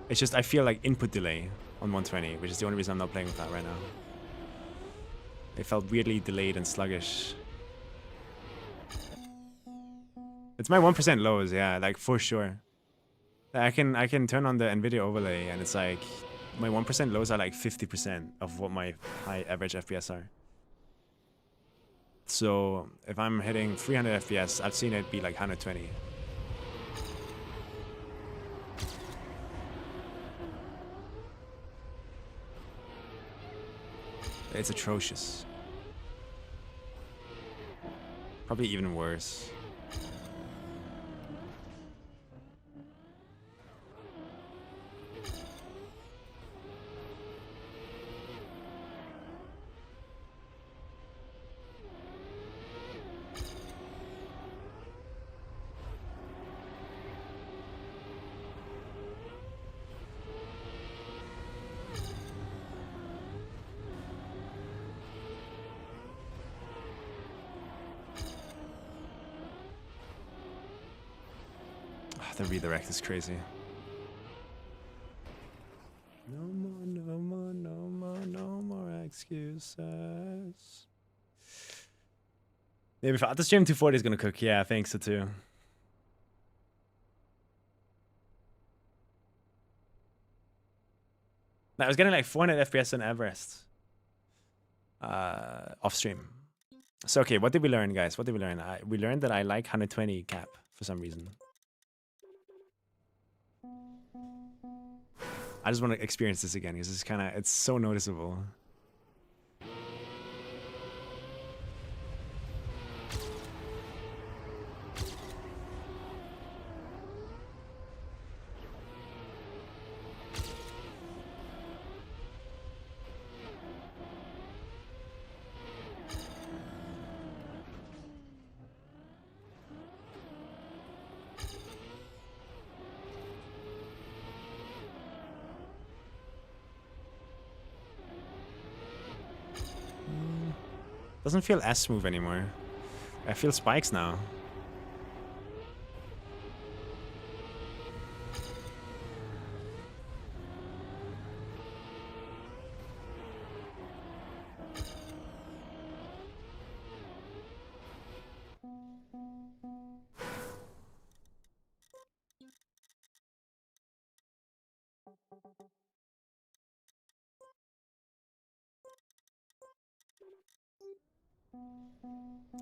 It's just I feel like input delay on 120, which is the only reason I'm not playing with that right now. It felt weirdly delayed and sluggish. It's my 1% lows, yeah, like for sure. I can turn on the NVIDIA overlay and it's like my 1% lows are like 50% of what my high average FPS are. So if I'm hitting 300 FPS, I've seen it be like 120. It's atrocious. Probably even worse. The redirect is crazy. No more, no more, no more, no more excuses. Maybe if the stream 240 is gonna cook, yeah, I think so too. I was getting like 400 FPS on Everest. Off stream. So okay, what did we learn, guys? What did we learn? We learned that I like 120 cap for some reason. I just want to experience this again because it's so noticeable. Doesn't feel as smooth anymore. I feel spikes now.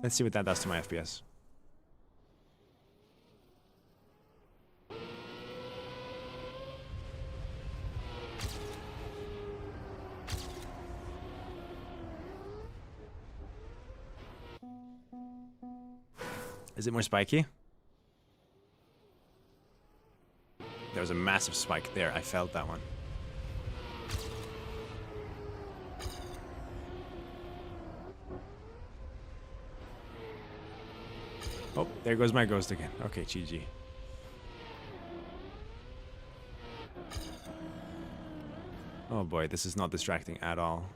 Let's see what that does to my FPS. Is it more spiky? There was a massive spike there. I felt that one. Oh, there goes my ghost again. Okay, GG. Oh boy, this is not distracting at all.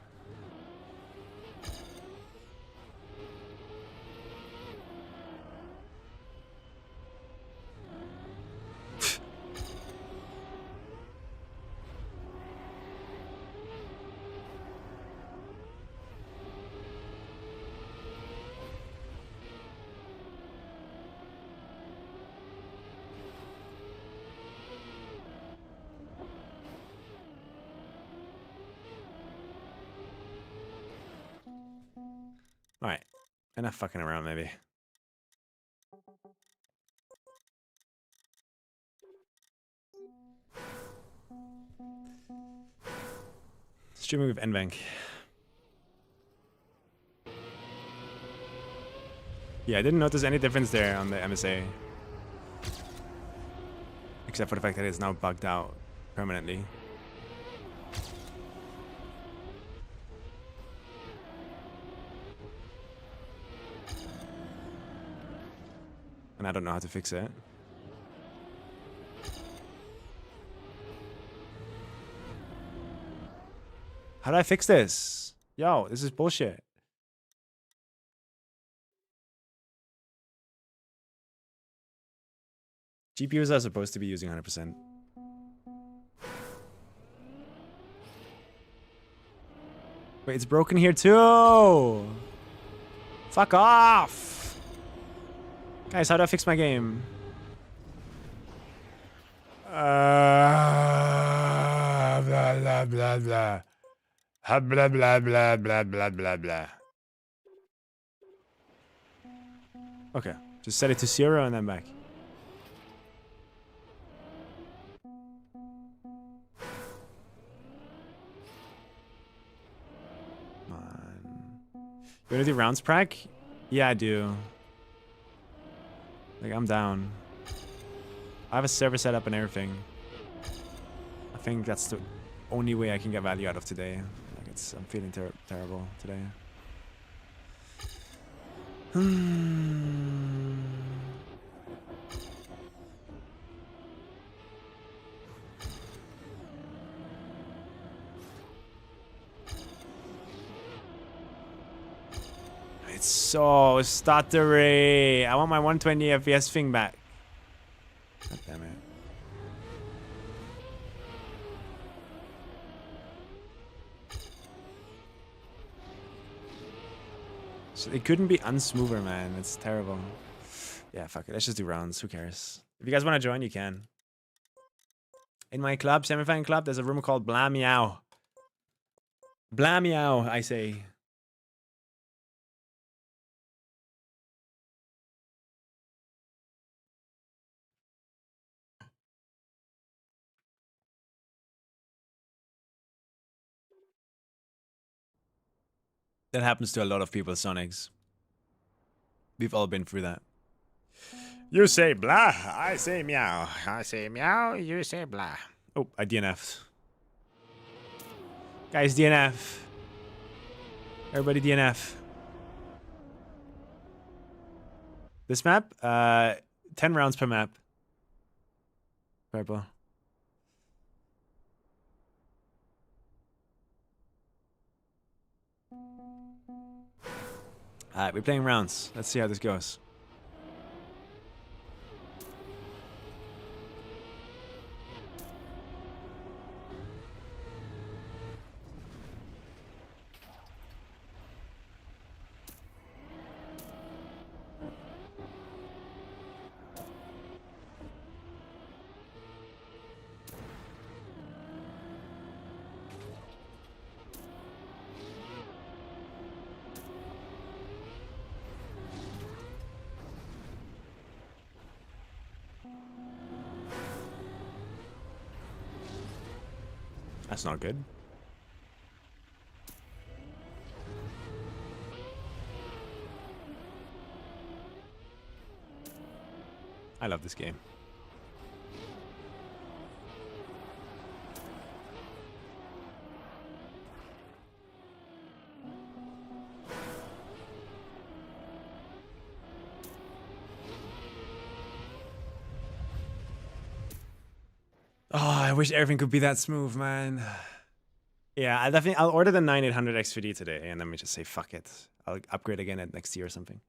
Alright, enough fucking around maybe. Streaming with NVank. Yeah, I didn't notice any difference there on the MSA. Except for the fact that it's now bugged out permanently. And I don't know how to fix it. How do I fix this? Yo, this is bullshit. GPUs are supposed to be using 100%. Wait, it's broken here too! Fuck off! Guys, how do I fix my game? Blah, blah, blah, blah. Blah, blah, blah, blah, blah, blah, blah, blah. Okay, just set it to 0 and then back. Come on. You wanna do rounds prac? Yeah, I do. Like, I'm down. I have a server set up and everything. I think that's the only way I can get value out of today. Like, I'm feeling terrible today. It's so stuttery. I want my 120 FPS thing back. God damn it. So it couldn't be unsmoother, man. It's terrible. Yeah, fuck it. Let's just do rounds. Who cares? If you guys want to join, you can. In my club, Samifying club, there's a room called Blah Meow. Blah Meow, I say. That happens to a lot of people, Sonics. We've all been through that. You say blah, I say meow. I say meow, you say blah. Oh, I DNF'd. Guys, DNF. Everybody DNF. This map, 10 rounds per map. Purple. Alright, we're playing rounds. Let's see how this goes. That's not good. I love this game. Oh, I wish everything could be that smooth, man. Yeah, I'll order the 9800 XVD today, and then we just say fuck it. I'll upgrade again at next year or something.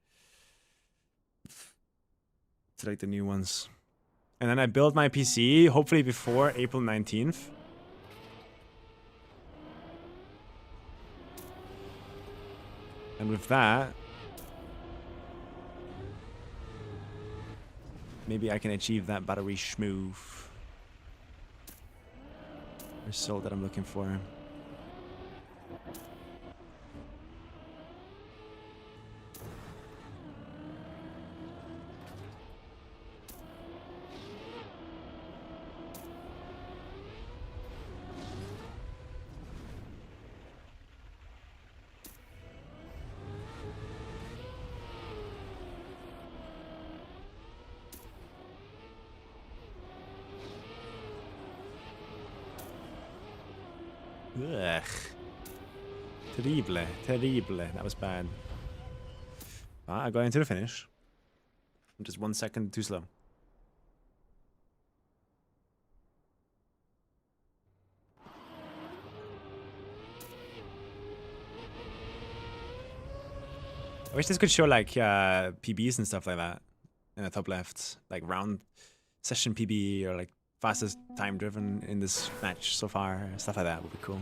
To like the new ones. And then I build my PC, hopefully before April 19th. And with that, maybe I can achieve that battery schmooth result that I'm looking for. Ugh. Terrible, terrible. That was bad. I got into the finish. I'm just 1 second too slow. I wish this could show like PBs and stuff like that in the top left, like round session PB or like fastest time driven in this match so far. Stuff like that would be cool.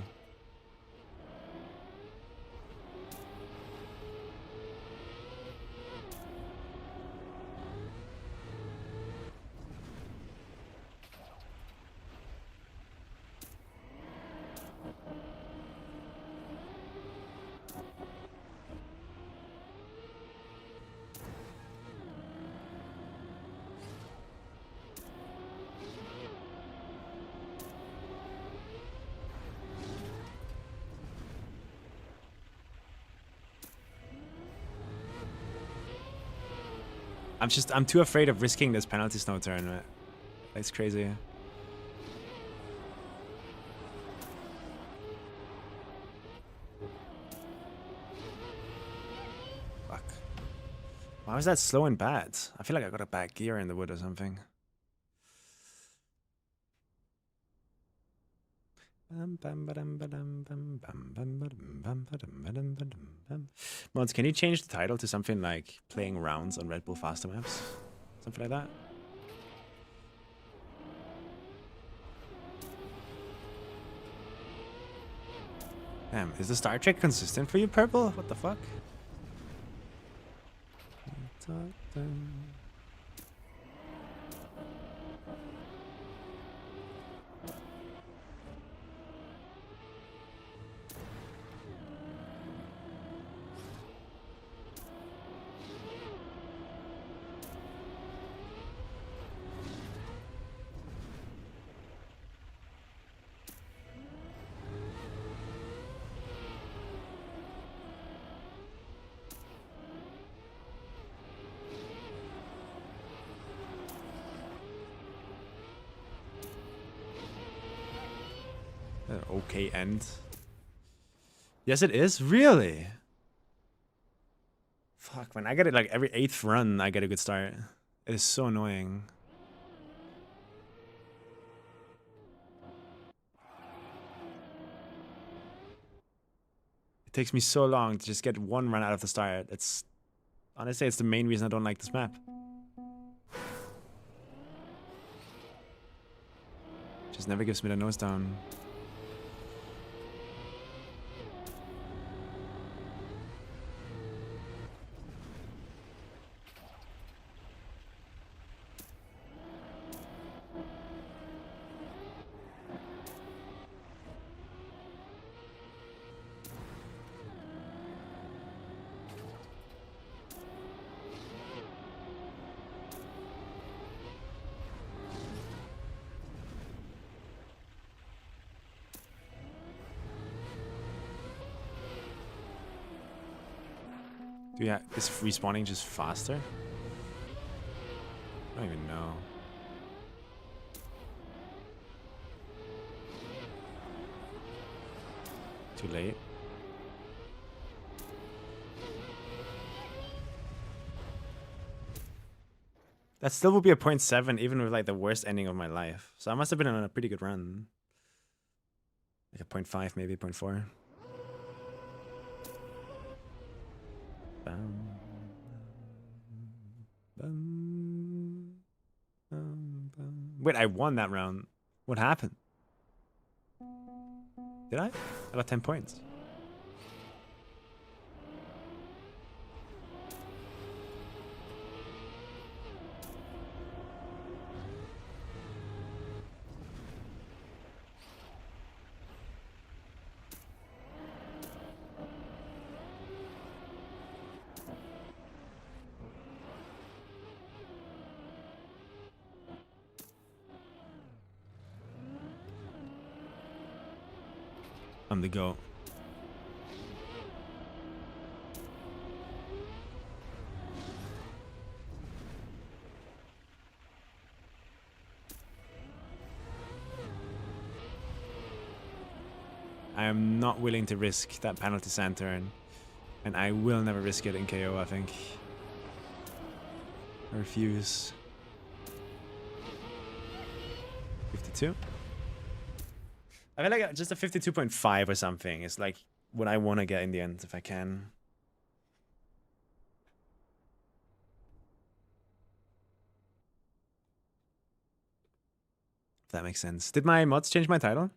I'm too afraid of risking this penalty snow turn. That's crazy. Fuck. Why was that slow and bad? I feel like I got a bad gear in the wood or something. Mods, can you change the title to something like playing rounds on Red Bull Faster maps? Something like that? Damn, is the Star Trek consistent for you, Purple? What the fuck? Okay end. Yes, it is? Really? Fuck, man. I get it like every 8th run, I get a good start. It is so annoying. It takes me so long to just get one run out of the start. It's honestly, it's the main reason I don't like this map. Just never gives me the nose down. Is respawning just faster? I don't even know. Too late. That still would be a 0.7 even with like the worst ending of my life. So I must have been on a pretty good run. Like a 0.5 maybe, 0.4. Wait, I won that round. What happened? Did I? I got 10 points. I'm the GOAT. I am not willing to risk that penalty center, and I will never risk it in KO, I think. I refuse. 52. I feel like just a 52.5 or something is like what I want to get in the end if I can. If that makes sense. Did my mods change my title?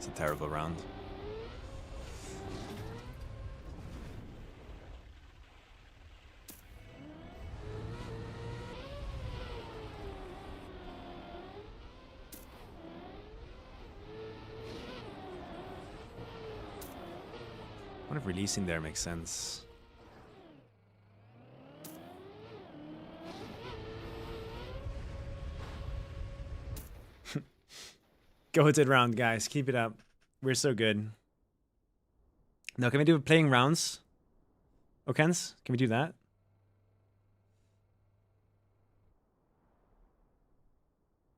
It's a terrible round. I wonder if releasing there makes sense. Goated round, guys. Keep it up. We're so good. Now, can we do playing rounds? Okens? Can we do that?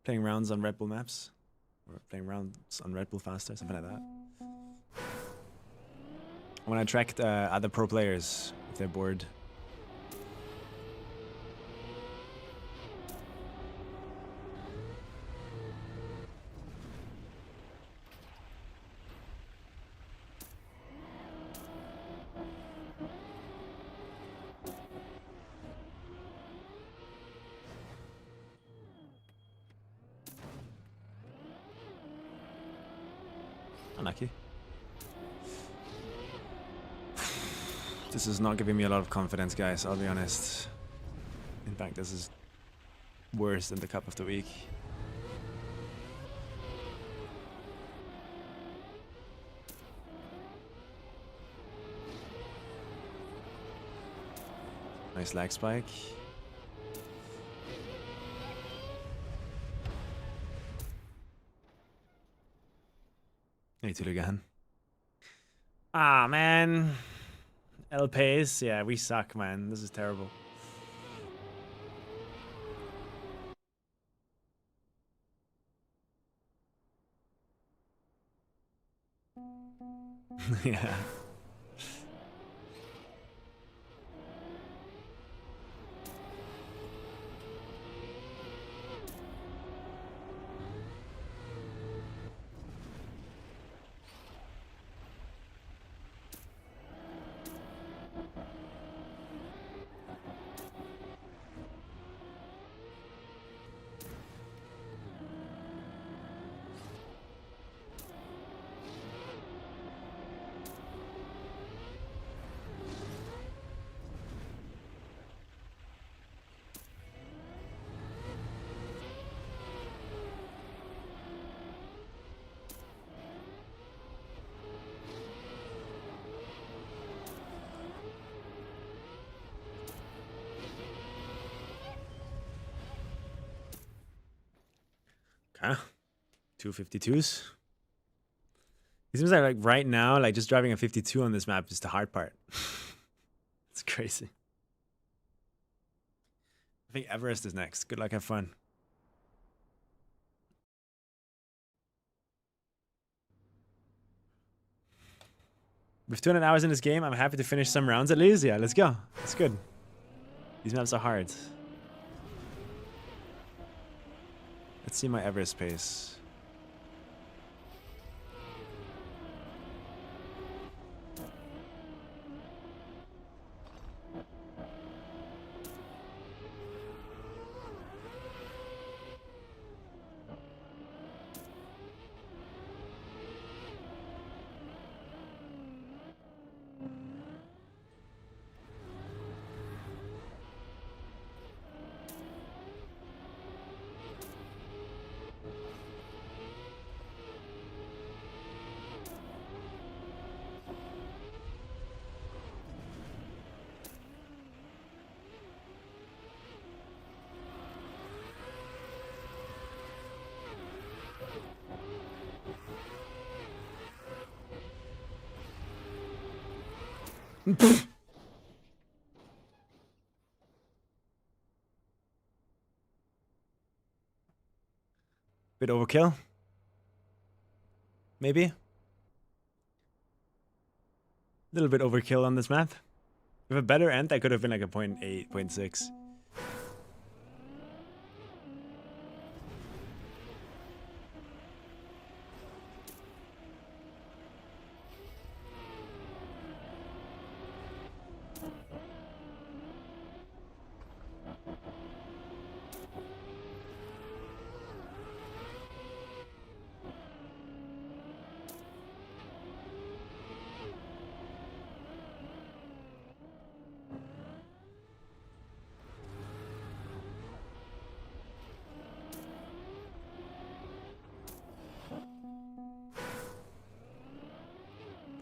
Playing rounds on Red Bull maps? Or playing rounds on Red Bull faster? Something like that. I want to attract other pro players if they're bored. Unlucky. This is not giving me a lot of confidence, guys, I'll be honest. In fact, this is worse than the Cup of the Week. Nice lag spike. Need to look again. Ah, man. L pace. Yeah, we suck, man. This is terrible. Yeah. Huh? 252s? It seems like right now, like just driving a 52 on this map is the hard part. It's crazy. I think Everest is next. Good luck, have fun. With 200 hours in this game, I'm happy to finish some rounds at least. Yeah, let's go. That's good. These maps are hard. Let's see my Everest pace. Bit overkill? Maybe? A little bit overkill on this map. With a better end, that could have been like a 0.8, 0.6.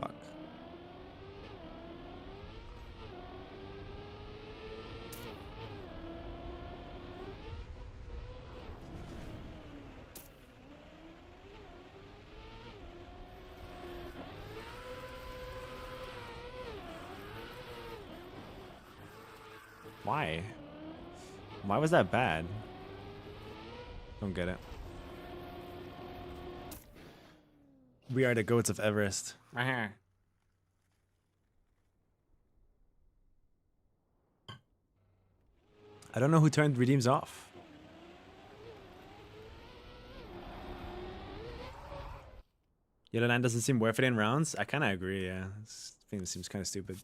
Fuck. Why? Why was that bad? Don't get it. We are the goats of Everest. I don't know who turned redeems off. Yellow Land doesn't seem worth it in rounds. I kind of agree, yeah. This thing seems kind of stupid.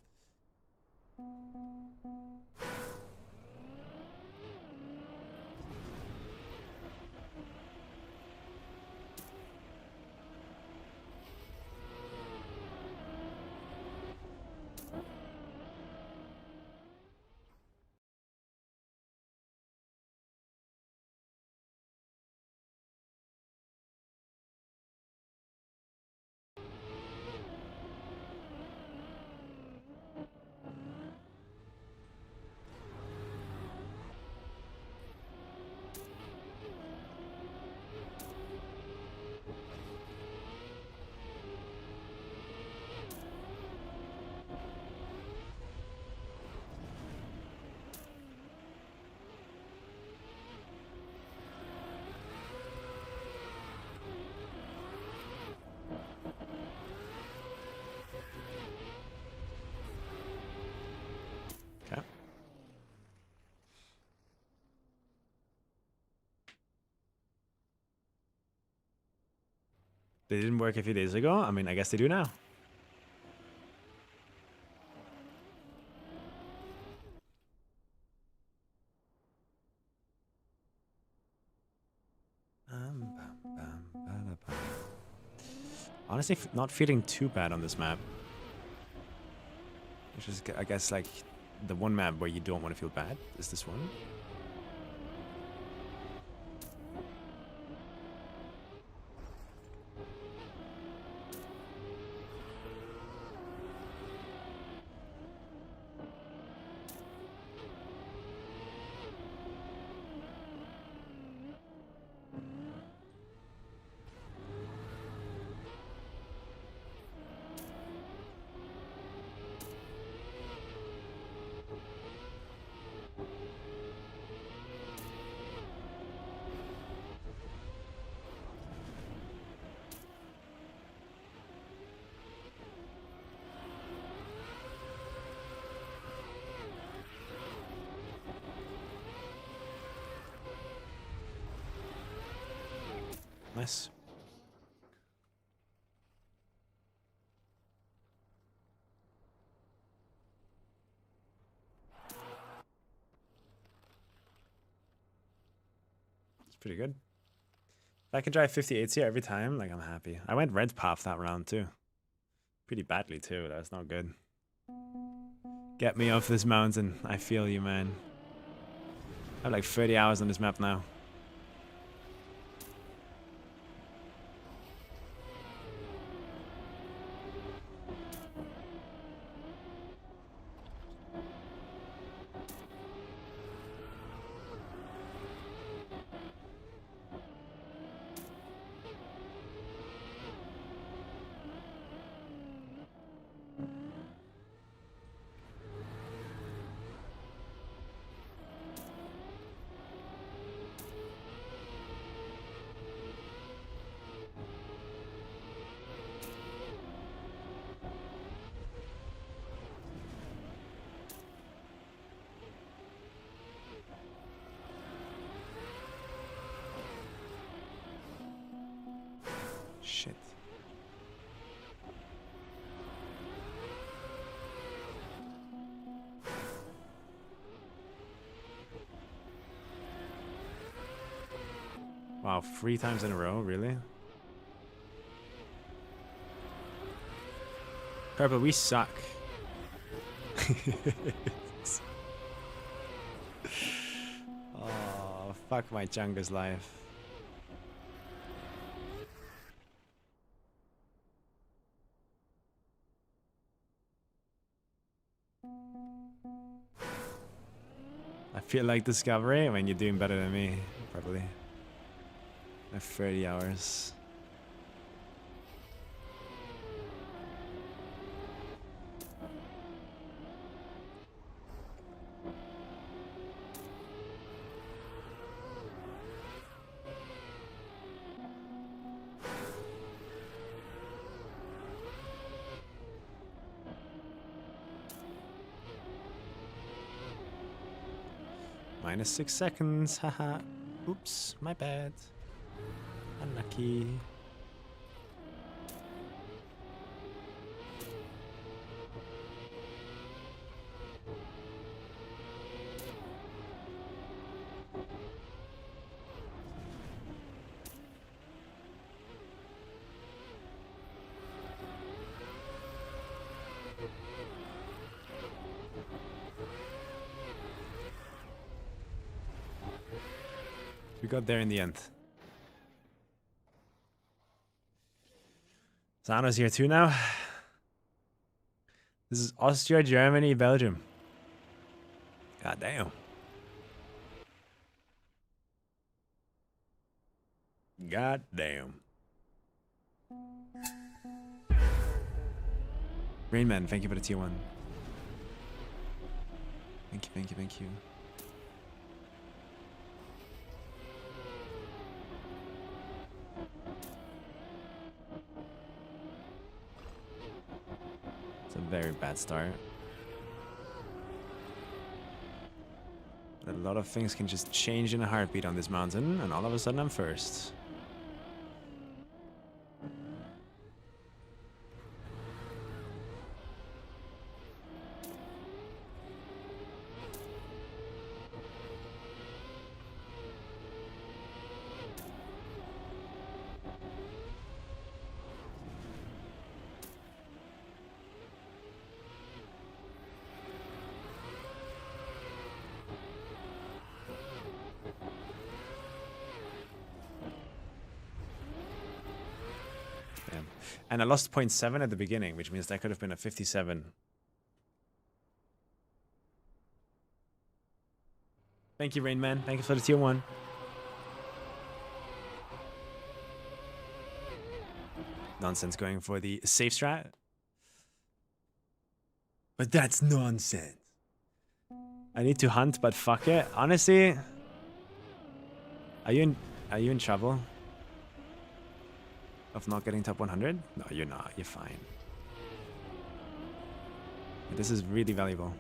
Okay. They didn't work a few days ago. I mean, I guess they do now. Honestly, not feeling too bad on this map. Which is, I guess, like the one map where you don't want to feel bad is this one. Nice. It's pretty good. If I can drive 58s here every time, like, I'm happy. I went red path that round too. Pretty badly too. That's not good. Get me off this mountain. I feel you, man. I have like 30 hours on this map now. Shit. Wow, 3 times in a row, really? Purple, we suck. Oh, fuck my Chunga's life. I feel like Discovery when you're doing better than me, probably. I have 30 hours. Minus 6 seconds, haha. Oops, my bad. Unlucky. We got there in the end. Zano's here too now. This is Austria, Germany, Belgium. God damn. God damn. Rainman, thank you for the tier 1. Thank you, thank you, thank you. Very bad start. But a lot of things can just change in a heartbeat on this mountain, and all of a sudden I'm first. And I lost 0.7 at the beginning, which means that could have been a 57. Thank you, Rainman. Thank you for the tier 1. Nonsense going for the safe strat. But that's nonsense. I need to hunt, but fuck it. Honestly, are you in trouble? Of not getting top 100? No, you're not. You're fine. This is really valuable.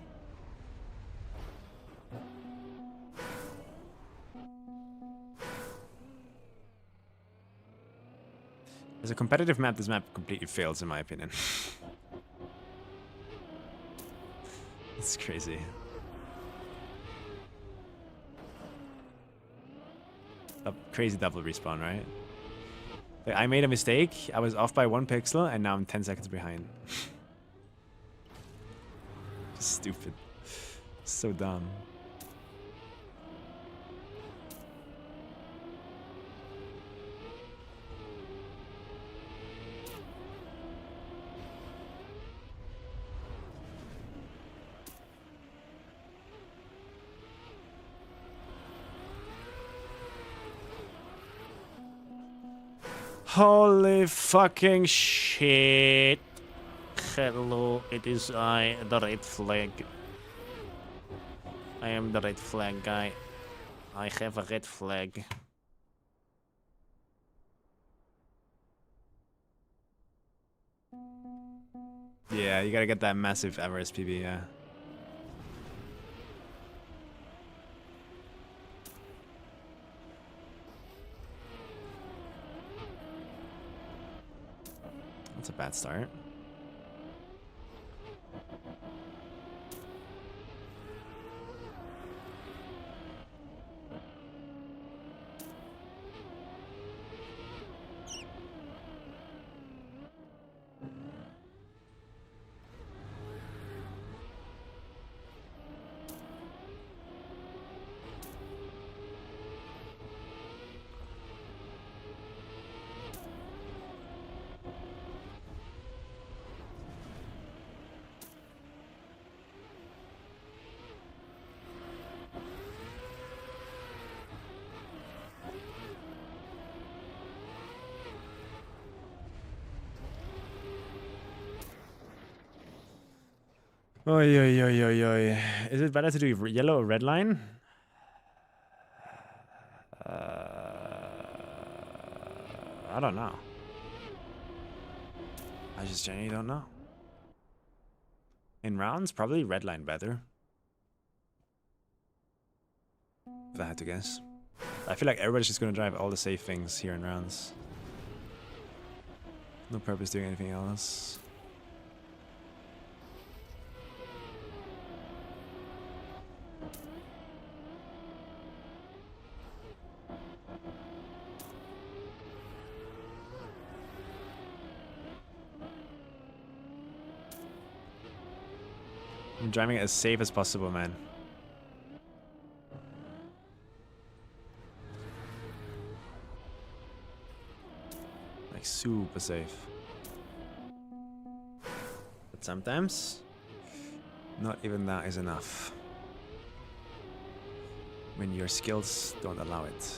As a competitive map, this map completely fails, in my opinion. It's crazy. A crazy double respawn, right? Like, I made a mistake. I was off by 1 pixel, and now I'm 10 seconds behind. Just stupid. So dumb. Holy fucking shit. Hello, it is I, the red flag. I am the red flag guy. I have a red flag. Yeah, you gotta get that massive Everest PB, yeah. That's a bad start. Oi, oi, oi, oi, oi. Is it better to do yellow or red line? I don't know. I just genuinely don't know. In rounds, probably red line better. If I had to guess. I feel like everybody's just gonna drive all the safe things here in rounds. No purpose doing anything else. I'm driving it as safe as possible, man. Like super safe. But sometimes, not even that is enough. When your skills don't allow it.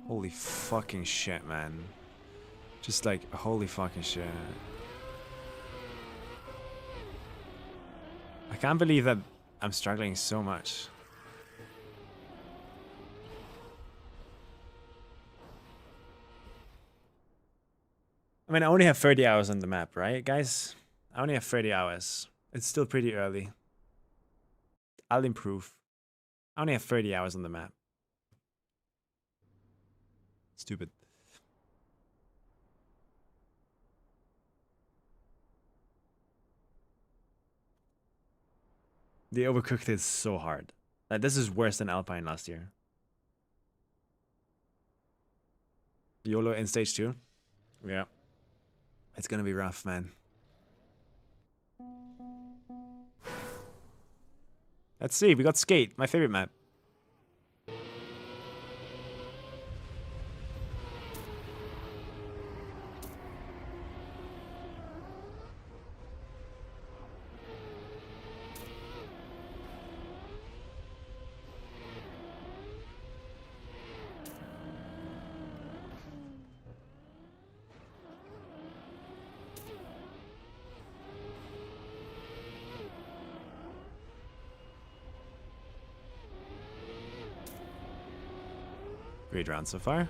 Holy fucking shit, man. Just like, holy fucking shit. I can't believe that I'm struggling so much. I mean, I only have 30 hours on the map, right, guys? I only have 30 hours. It's still pretty early. I'll improve. I only have 30 hours on the map. Stupid. They overcooked it so hard. Like, this is worse than Alpine last year. YOLO in stage 2? Yeah. It's gonna be rough, man. Let's see, we got Skate, my favorite map. Great round so far.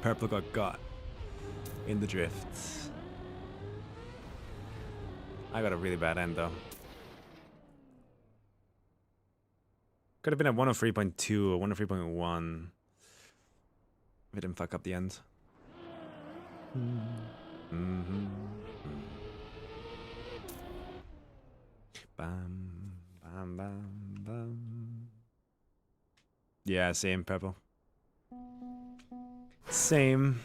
Purple got in the drift. I got a really bad end though. Could have been a 103.2 or 103.1 if it didn't fuck up the end. Bam, bam, bam, bam. Yeah, same, purple. Same.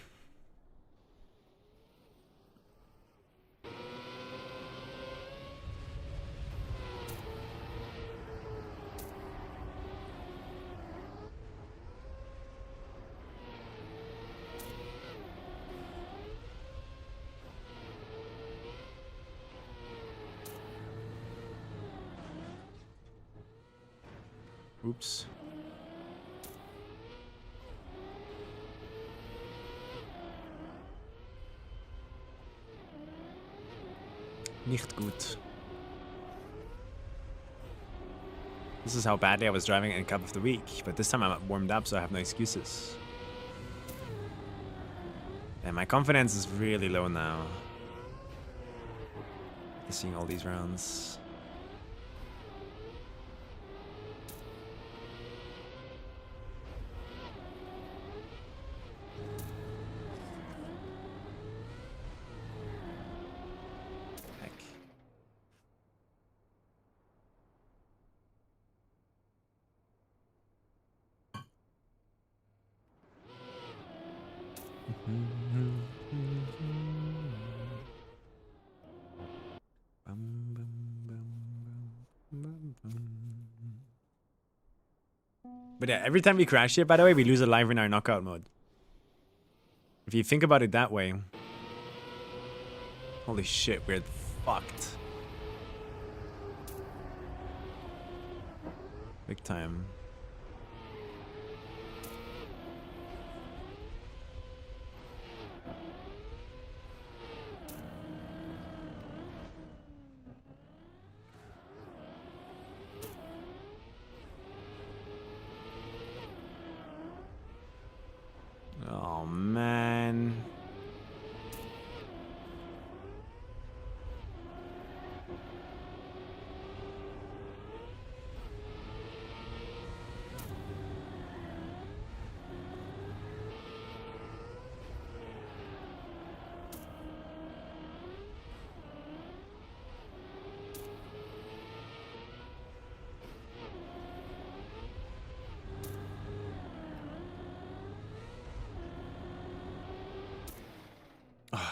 Oops. Nicht gut. This is how badly I was driving in Cup of the Week, but this time I'm warmed up, so I have no excuses. And my confidence is really low now. Seeing all these rounds. But yeah, every time we crash here, by the way, we lose a life in our knockout mode. If you think about it that way. Holy shit, we're fucked. Big time. Oh, man.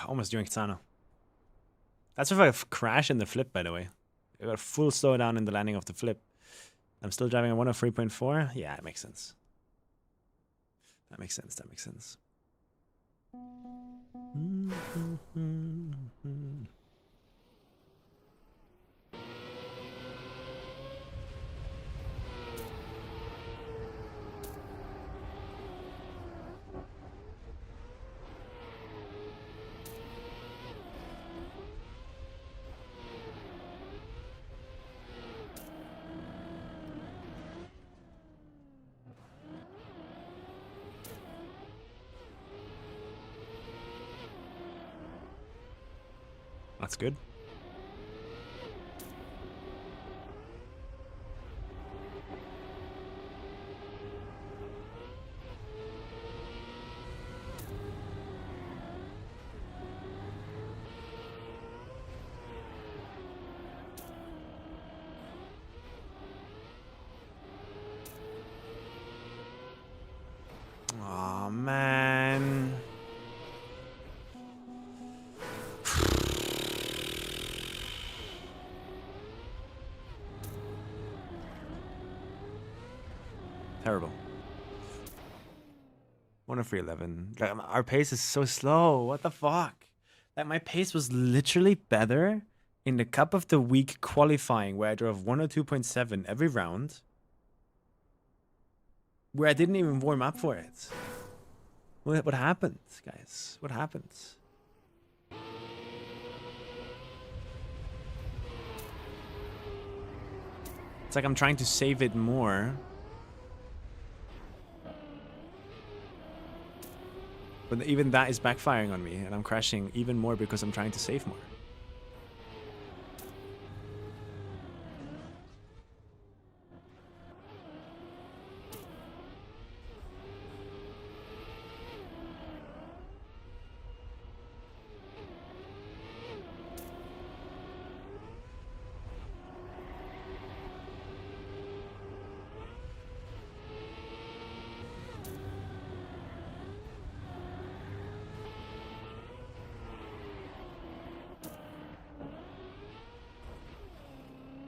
Almost doing Kitano. That's with a crash in the flip, by the way. I got a full slowdown in the landing of the flip. I'm still driving a 103.4. Yeah, it makes sense. That makes sense. That makes sense. That's good. Oh, man. Terrible. 103.11. Like, our pace is so slow. What the fuck? Like, my pace was literally better in the Cup of the Week qualifying, where I drove 102.7 every round, where I didn't even warm up for it. What happened, guys? What happened? It's like I'm trying to save it more. But even that is backfiring on me, and I'm crashing even more because I'm trying to save more.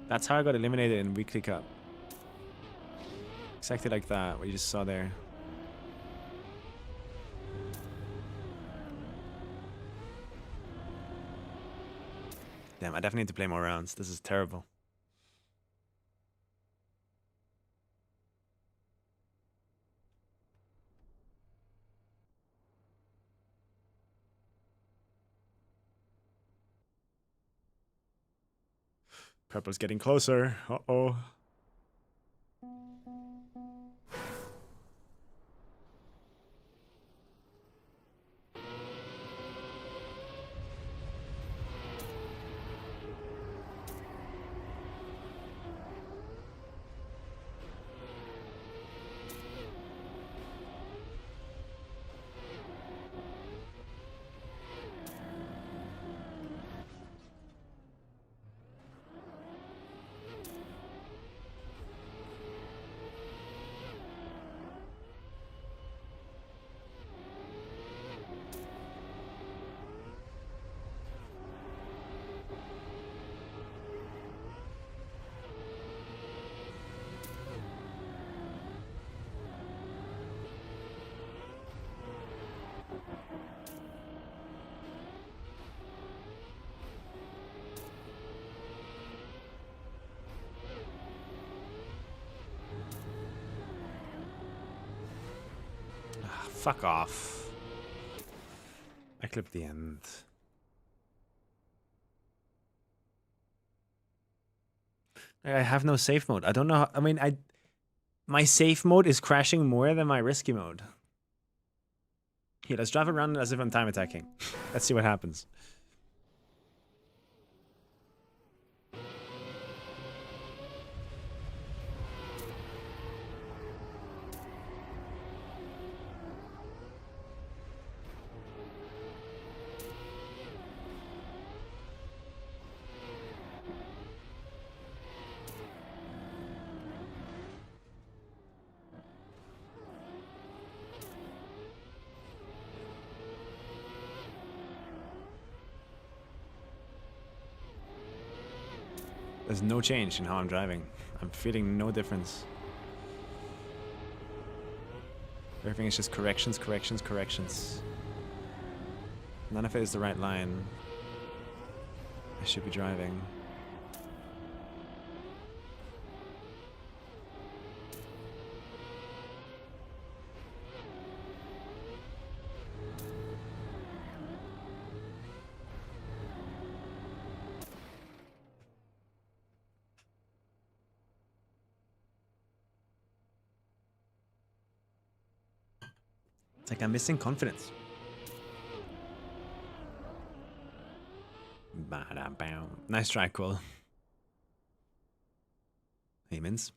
That's how I got eliminated in Weekly Cup. Exactly like that, what you just saw there. Damn, I definitely need to play more rounds. This is terrible. Purple's getting closer. Uh-oh. Fuck off. I clipped the end. I have no safe mode. I don't know how, I mean, my safe mode is crashing more than my risky mode. Here, let's drive around as if I'm time attacking. Let's see what happens. There's no change in how I'm driving. I'm feeling no difference. Everything is just corrections, corrections, corrections. None of it is the right line. I should be driving. It's like I'm missing confidence. Nice try, Quill. Payments.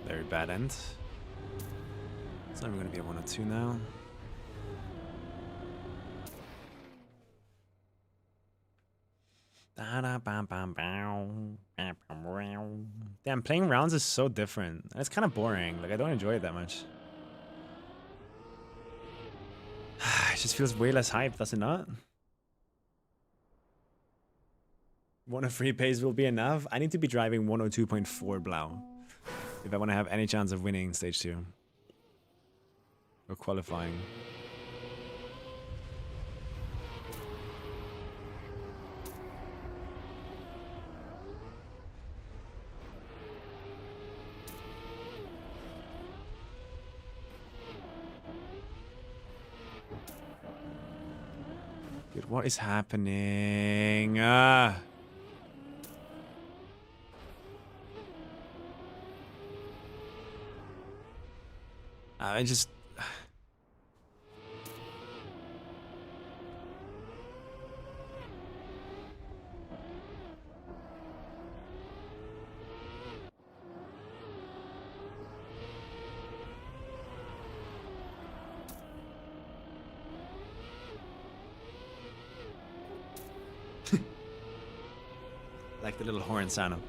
Very bad end. It's not even going to be a 1 or 2 now. Damn, playing rounds is so different. It's kind of boring. Like, I don't enjoy it that much. It just feels way less hype, does it not? One of free pays will be enough. I need to be driving 102.4 Blau if I want to have any chance of winning stage 2 or qualifying. Dude, what is happening? I just... like the little horn sound.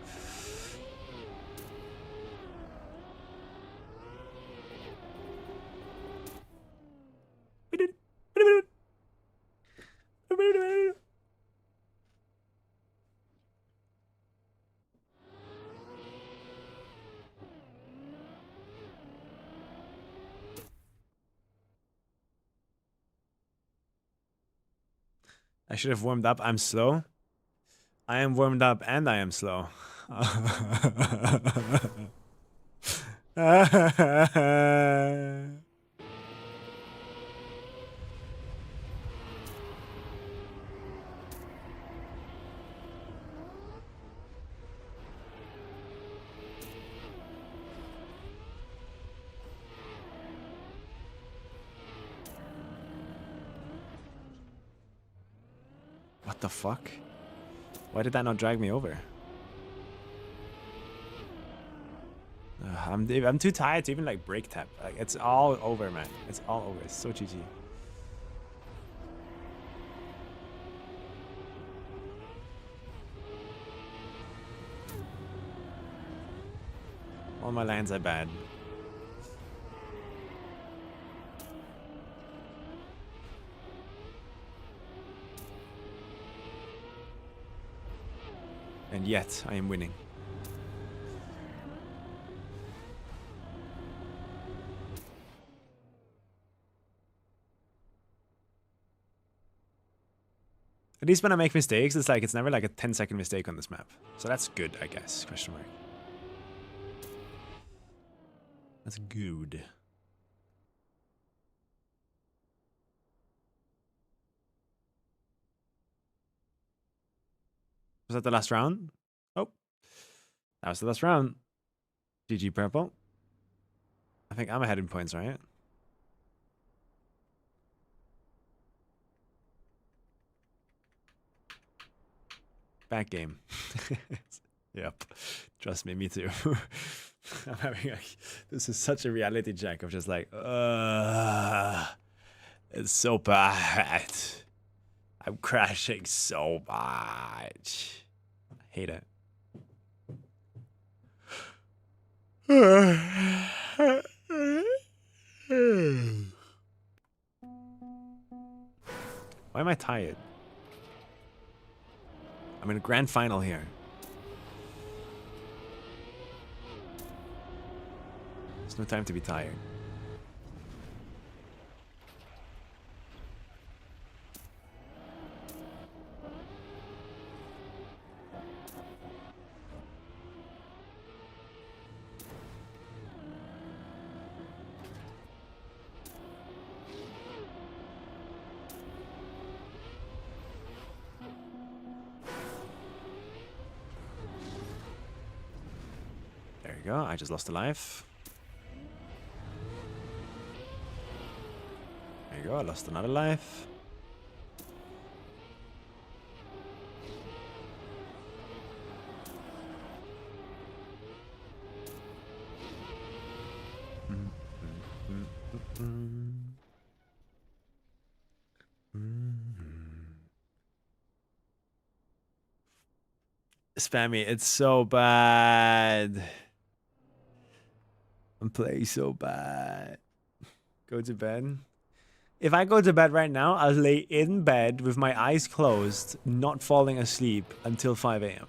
I should have warmed up. I'm slow. I am warmed up and I am slow. What the fuck? Why did that not drag me over? I'm too tired to even like break tap. Like it's all over, man. It's all over. It's so GG. All my lands are bad. And yet, I am winning. At least when I make mistakes, it's like it's never like a 10-second mistake on this map. So that's good, I guess. Question mark. That's good. Was that the last round? Oh. That was the last round. GG purple. I think I'm ahead in points, right? Back game. Yep. Trust me too. I'm having like, this is such a reality check of just like, it's so bad. I'm crashing so much. I hate it. Why am I tired? I'm in a grand final here. There's no time to be tired. There you go. I just lost a life. There you go. I lost another life. Spammy, it's so bad. I'm playing so bad. Go to bed. If I go to bed right now, I'll lay in bed with my eyes closed, not falling asleep until 5 a.m.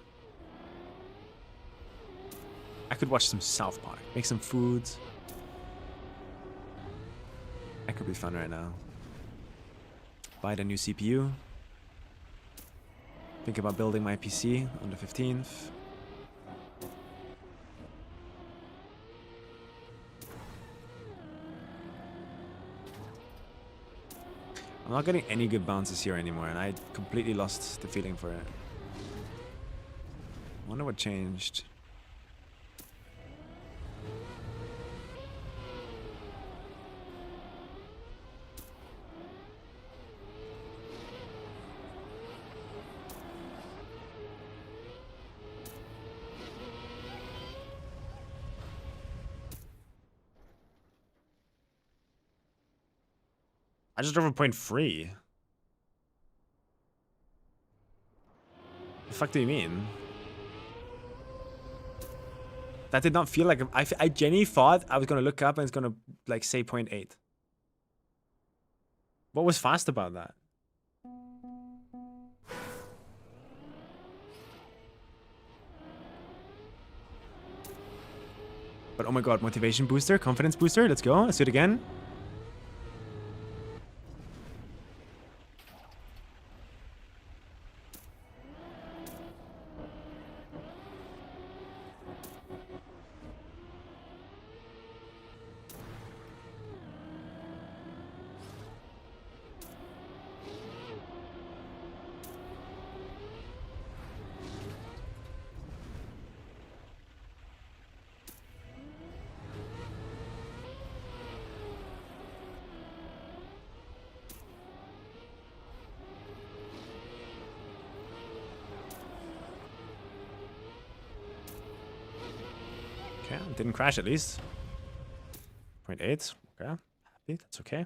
I could watch some South Park, make some food. That could be fun right now. Buy the new CPU. Think about building my PC on the 15th. I'm not getting any good bounces here anymore, and I completely lost the feeling for it. I wonder what changed. I just drove a point free. The fuck do you mean? That did not feel like I genuinely thought I was gonna look up and it's gonna like say 0.8. What was fast about that? But oh my god, motivation booster, confidence booster, let's go, let's do it again. Okay, didn't crash at least. 0.8, okay, happy, that's okay.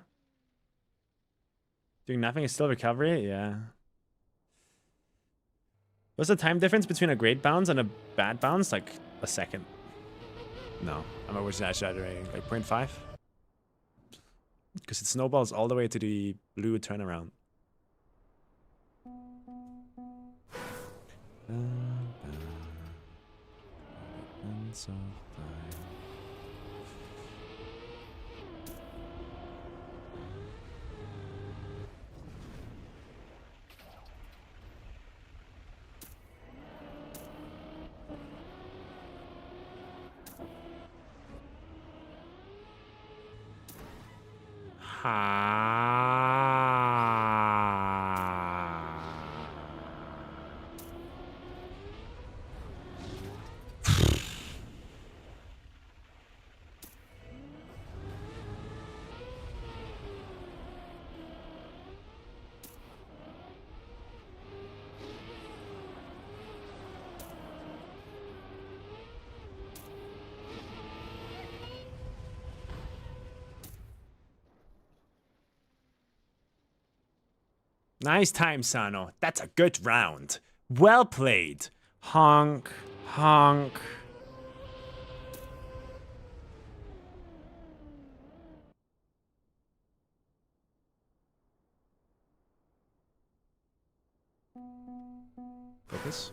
Doing nothing is still recovery, yeah. What's the time difference between a great bounce and a bad bounce? Like a second. No, I'm always exaggerating, like 0.5. Because it snowballs all the way to the blue turnaround. So nice time, Sano. That's a good round. Well played. Honk, honk. Focus.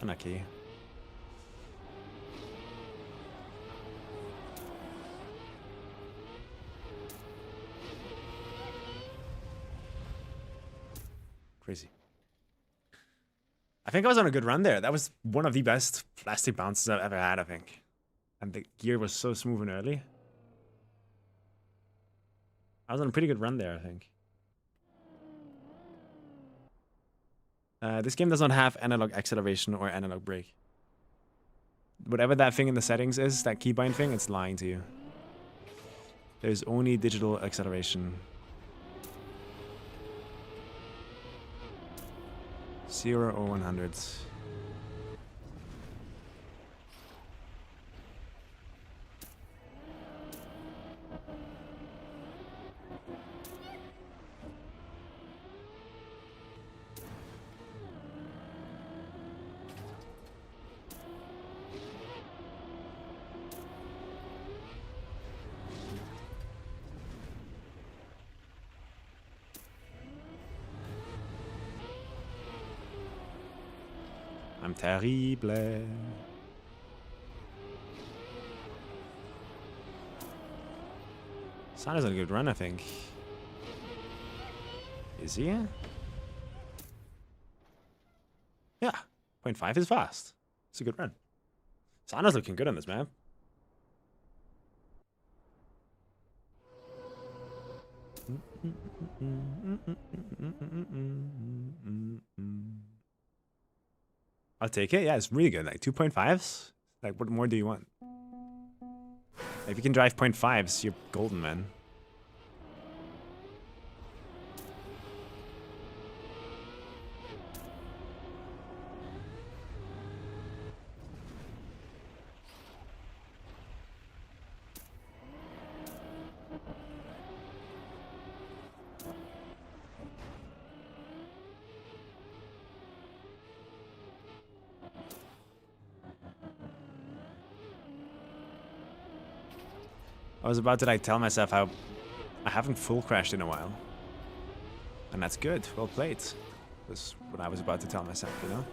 Unlucky. Crazy. I think I was on a good run there. That was one of the best plastic bounces I've ever had, I think. And the gear was so smooth and early. I was on a pretty good run there, I think. This game does not have analog acceleration or analog brake. Whatever that thing in the settings is, that keybind thing, it's lying to you. There's only digital acceleration. 0 or 100s. I'm terrible. Sana's on a good run, I think. Is he? Yeah. 0.5 is fast. It's a good run. Sana's looking good on this map. I'll take it. Yeah, it's really good. Like 2.5s. Like, what more do you want? If you can drive 0.5s, you're golden, man. I was about to like tell myself how I haven't full crashed in a while. And that's good. Well played. Was what I was about to tell myself, you know?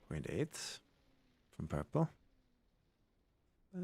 Point 8 from purple. Could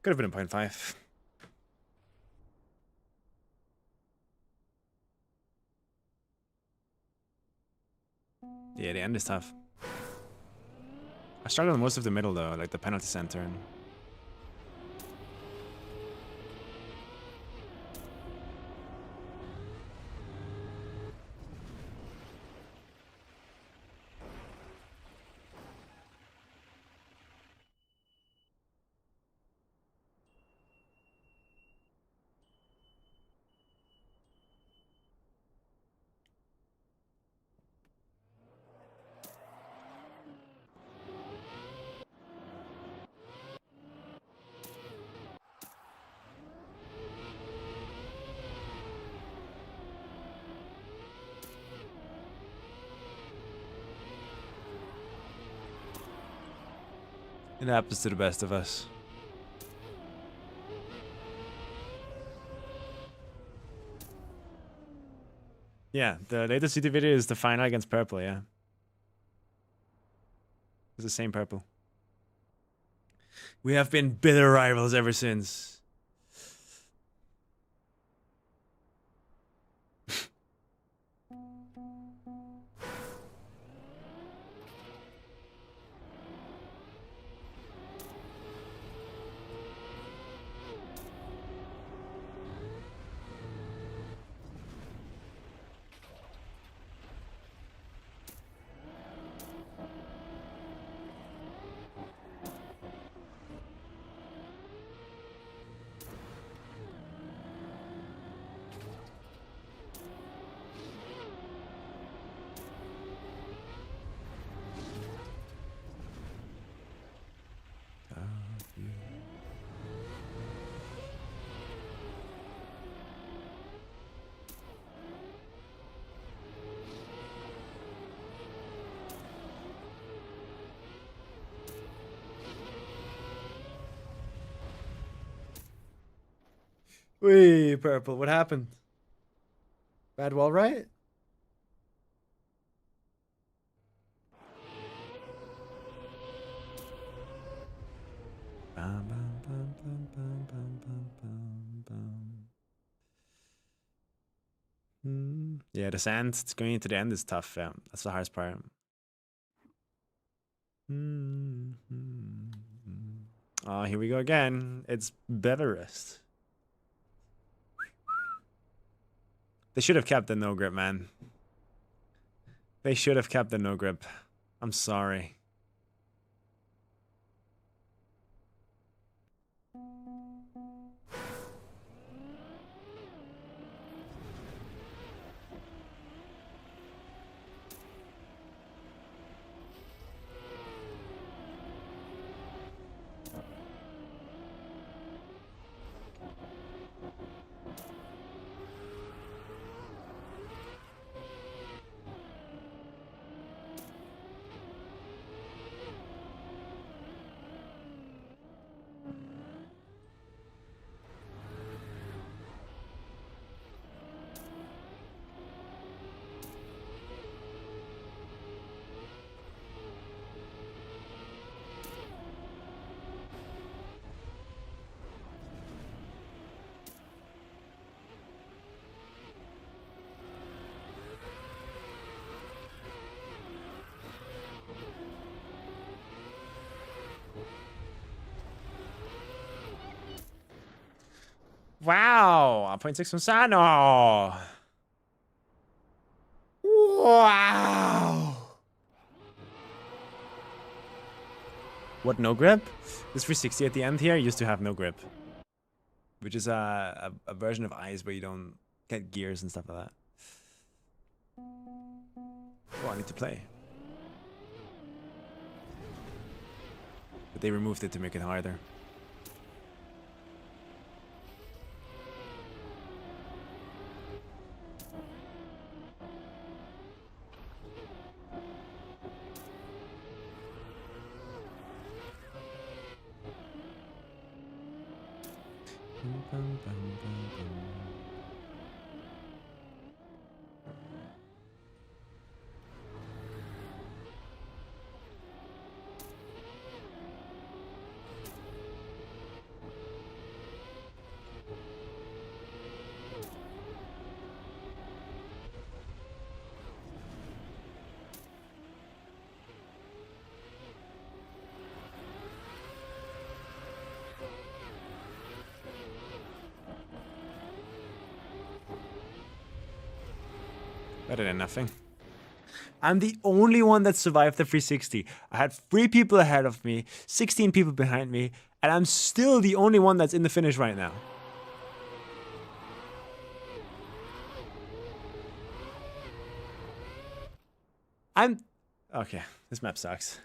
have been a 0.5. Yeah, the end is tough. I struggled most of the middle though, like the penalty center. And it happens to the best of us. Yeah, the latest CT video is the final against purple, yeah. It's the same purple. We have been bitter rivals ever since. Wait, purple, what happened? Bad wall, right? Yeah, the sand going into the end is tough. Yeah, that's the hardest part. Oh, here we go again. It's Belarus. They should have kept the no grip, man. They should have kept the no grip. I'm sorry. Wow, 0.6 from Sano. Wow. What, no grip? This 360 at the end here used to have no grip, which is a version of ice where you don't get gears and stuff like that. Oh, I need to play. But they removed it to make it harder. Better than nothing. I'm the only one that survived the 360. I had 3 people ahead of me, 16 people behind me, and I'm still the only one that's in the finish right now. Okay, this map sucks.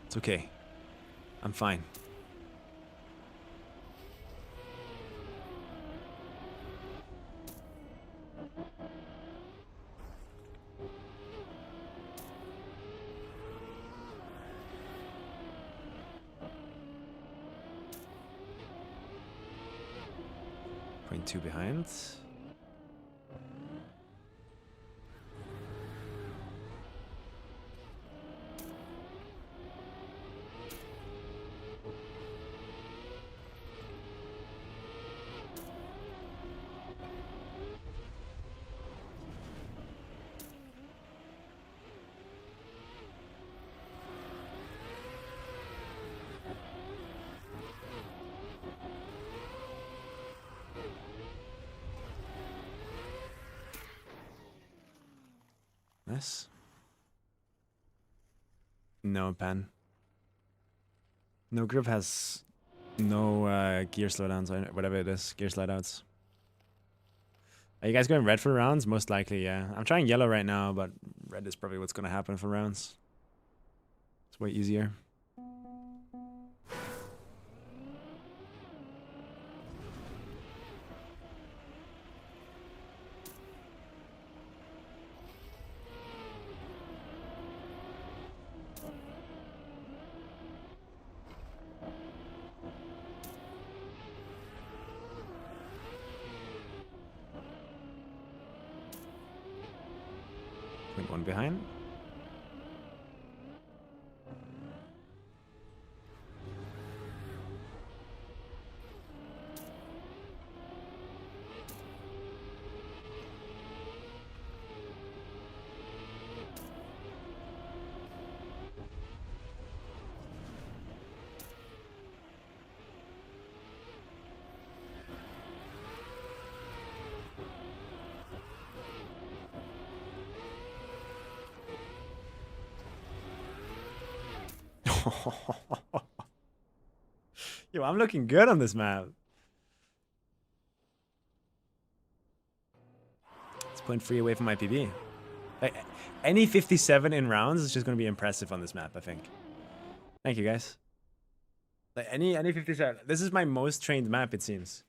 It's okay. I'm fine. 0.2 behind. Nice. No pan. No grip has no gear slowdowns or whatever it is. Gear slowdowns. Are you guys going red for rounds? Most likely, yeah. I'm trying yellow right now, but red is probably what's going to happen for rounds. It's way easier. One behind. Yo, I'm looking good on this map. It's 0.3 away from my PB. Like, any 57 in rounds is just going to be impressive on this map, I think. Thank you, guys. Like, any 57. This is my most trained map, it seems.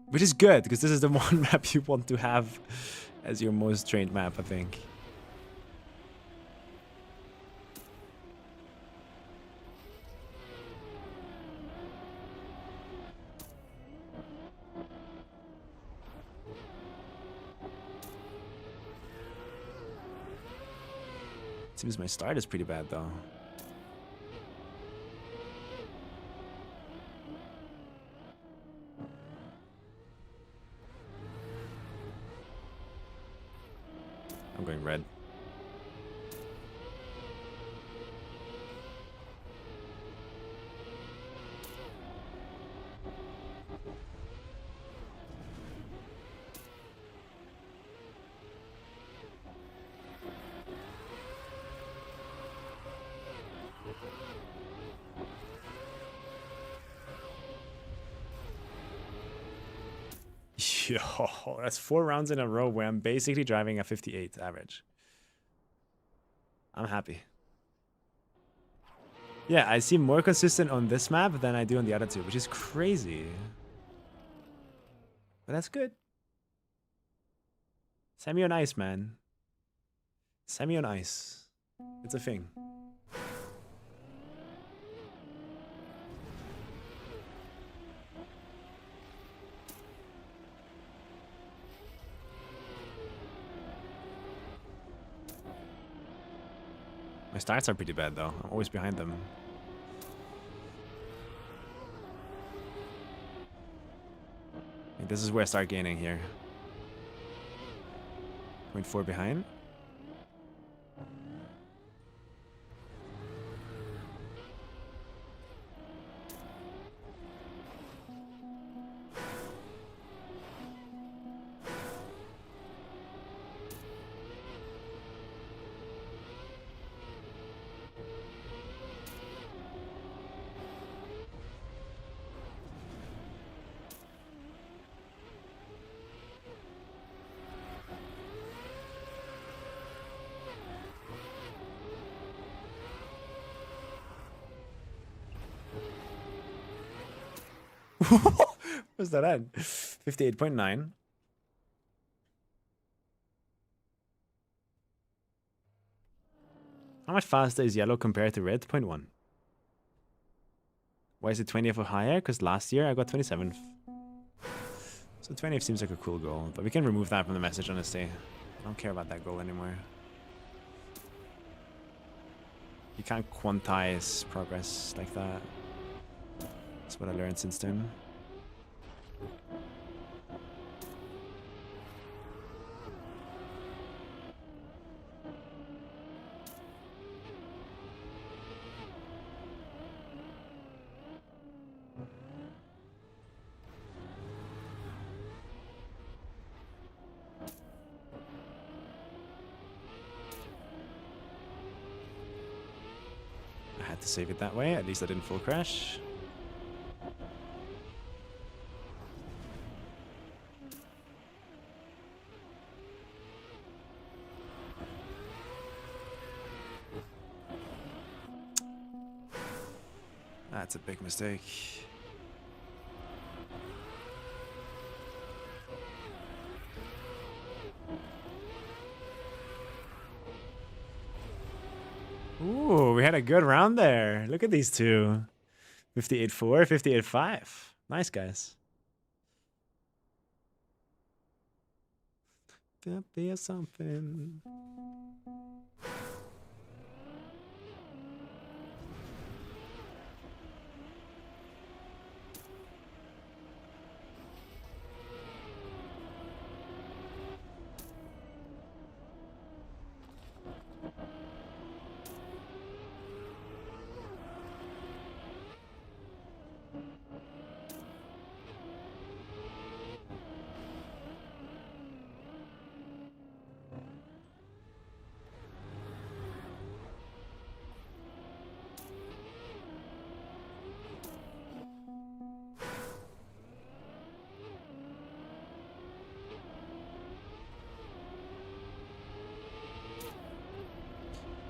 Which is good, because this is the one map you want to have as your most trained map, I think. Seems my start is pretty bad though. I'm going red. Yo, that's 4 rounds in a row where I'm basically driving a 58 average. I'm happy. Yeah, I seem more consistent on this map than I do on the other two, which is crazy. But that's good. Sami on ice, man. Sami on ice. It's a thing. My starts are pretty bad though. I'm always behind them. I think this is where I start gaining here. 0.4 behind. What's that at? 58.9. How much faster is yellow compared to red? 0.1. Why is it 20th or higher? Because last year I got 27th. So 20th seems like a cool goal, but we can remove that from the message, honestly. I don't care about that goal anymore. You can't quantize progress like that. That's what I learned since then. To save it that way, at least I didn't full crash. That's a big mistake. Ooh, we had a good round there. Look at these two. 58-4, 58-5. Nice, guys. There'll be something.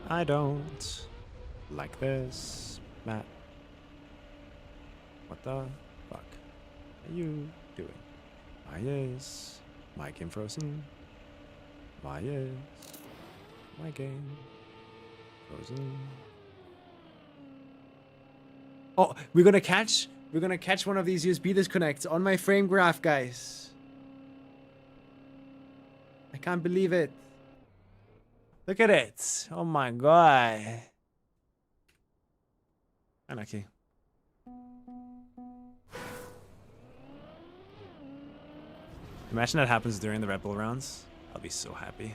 I don't like this map. What the fuck are you doing? Why is my game frozen? Why is my game frozen? Oh, we're gonna catch one of these USB disconnects on my frame graph, guys. I can't believe it. Look at it. Oh my god. Unlucky. Imagine that happens during the Red Bull rounds. I'll be so happy.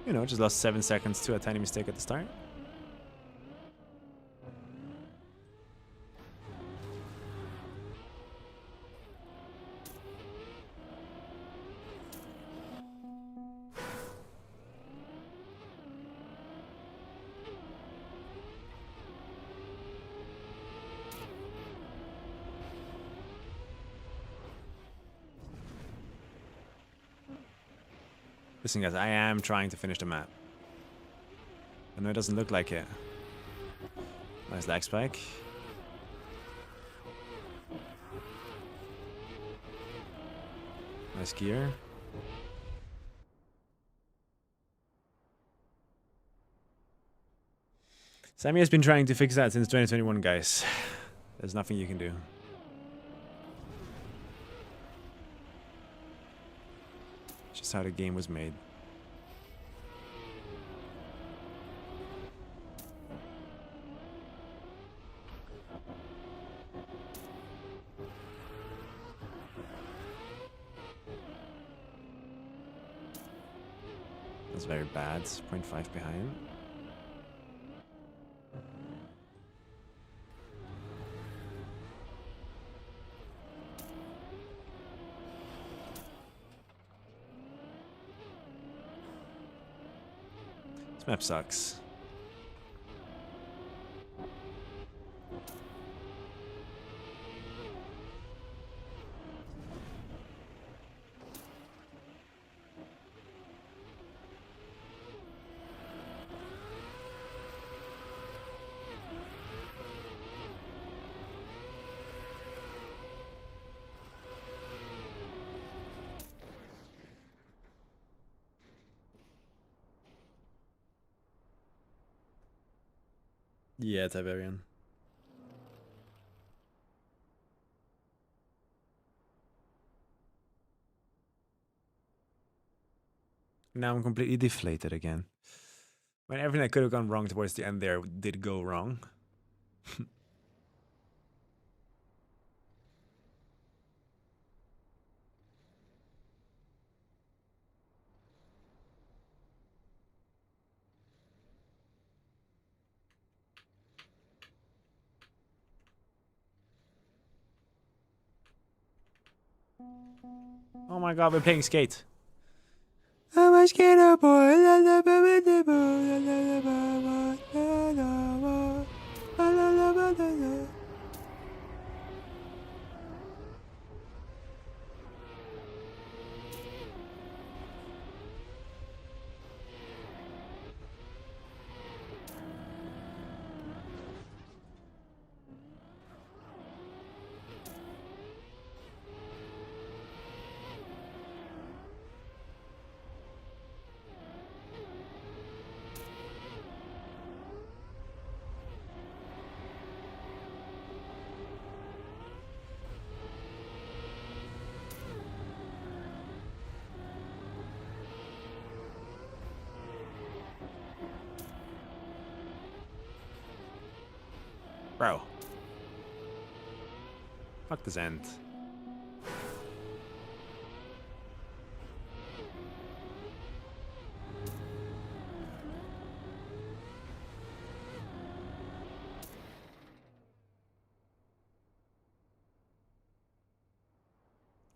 You know, just lost 7 seconds to a tiny mistake at the start. Listen, guys, I am trying to finish the map. I know it doesn't look like it. Nice lag spike. Nice gear. Sami has been trying to fix that since 2021, guys. There's nothing you can do. Just how the game was made. That's very bad. 0.5 behind. This map sucks. Yeah, Tiberian. Now I'm completely deflated again. When everything that could have gone wrong towards the end there did go wrong. Oh my god, we're playing skate. I'm a skater boy. Bro. Fuck this end.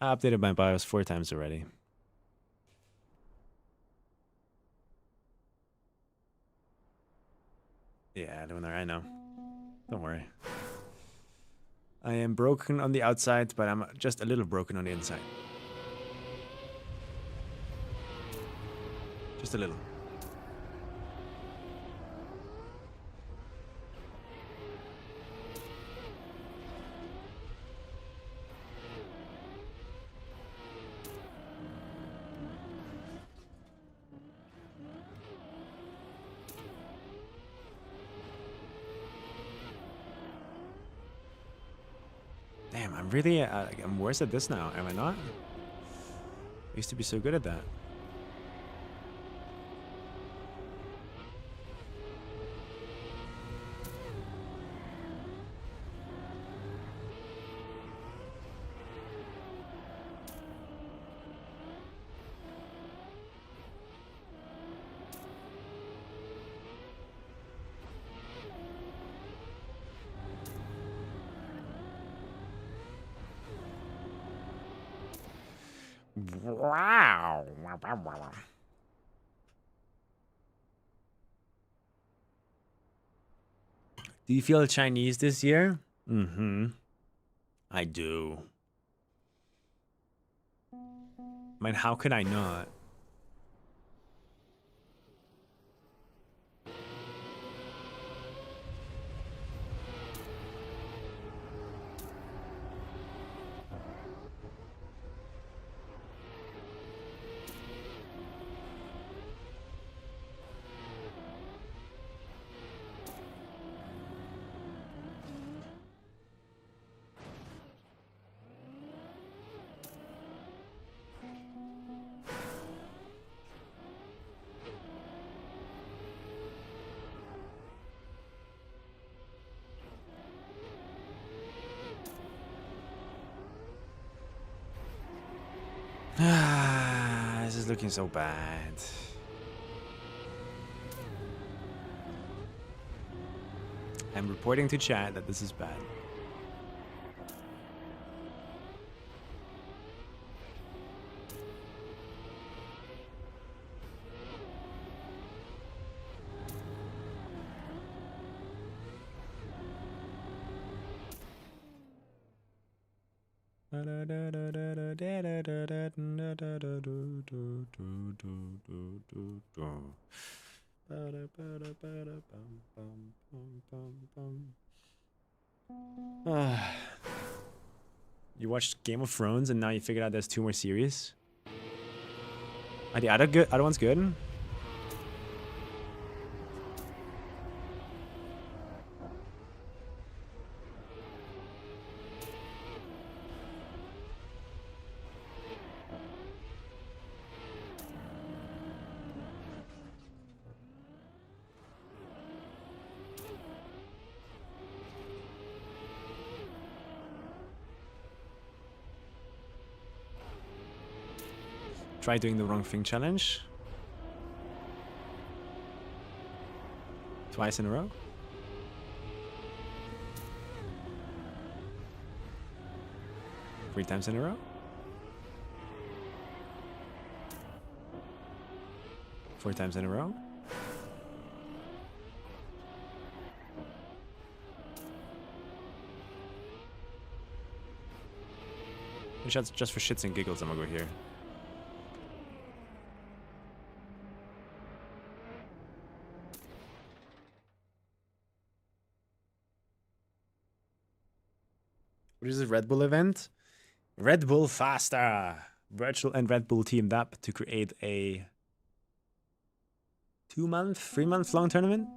I updated my BIOS 4 times already. Yeah, doing alright now. Don't worry. I am broken on the outside, but I'm just a little broken on the inside. Just a little. Damn, I'm really, I'm worse at this now, am I not? I used to be so good at that. Wow. Do you feel Chinese this year? Mm-hmm. I do. I mean, how could I not? This is looking so bad. I'm reporting to chat that this is bad. You watched Game of Thrones and now you figured out there's 2 more series? Are the other ones good? Try doing the wrong thing challenge. Twice in a row. Three times in a row. 4 times in a row. Just for shits and giggles, I'm gonna go here. What is this Red Bull event? Red Bull Faster! Virtual and Red Bull teamed up to create a 2-month, 3-month long tournament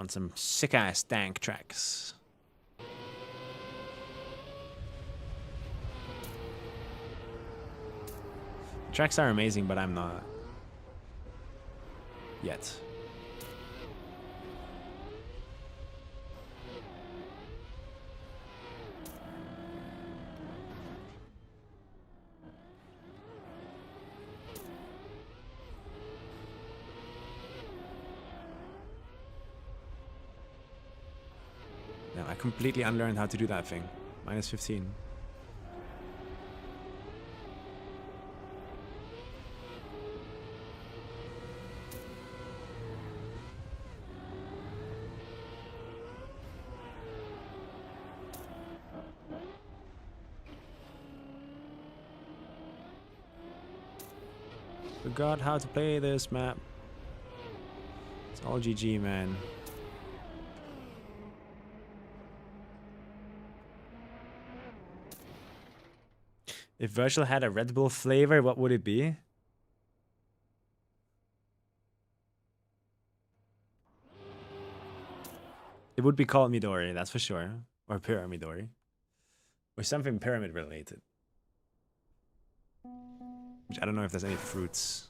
on some sick ass dank tracks. The tracks are amazing, but I'm not yet. No, I completely unlearned how to do that thing. Minus 15. Forgot how to play this map. It's all GG, man. If Virtual had a Red Bull flavor, what would it be? It would be called Midori, that's for sure. Or Pyramidori. Or something pyramid related. Which I don't know if there's any fruits.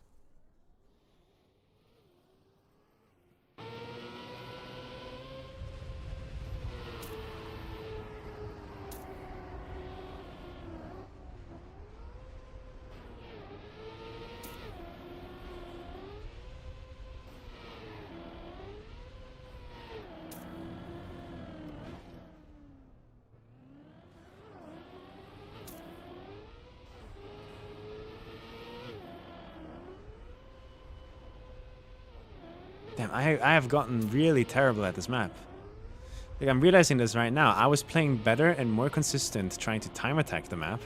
Damn, I have gotten really terrible at this map. Like, I'm realizing this right now. I was playing better and more consistent trying to time attack the map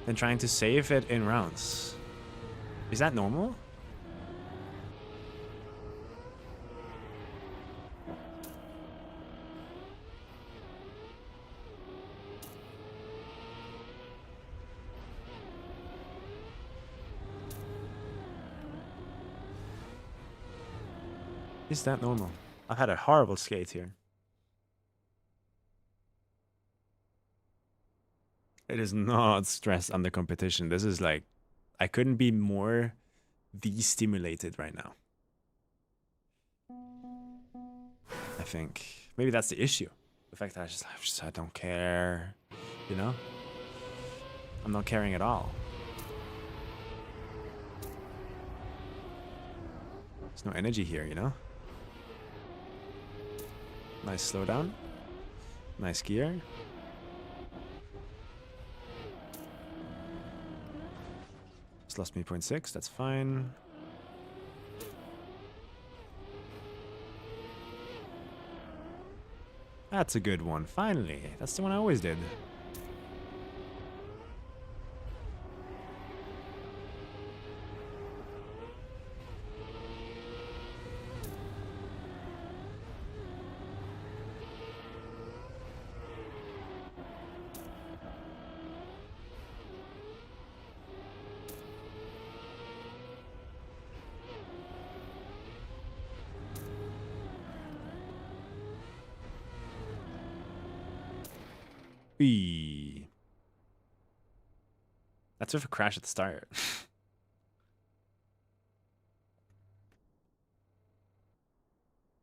than trying to save it in rounds. Is that normal? Is that normal? I've had a horrible skate here. It is not stress under competition. This is like, I couldn't be more de-stimulated right now. I think maybe that's the issue. The fact that I don't care, you know? I'm not caring at all. There's no energy here, you know? Nice slowdown. Nice gear. Just lost me 0.6, that's fine. That's a good one, finally. That's the one I always did. Eee. That's with a crash at the start.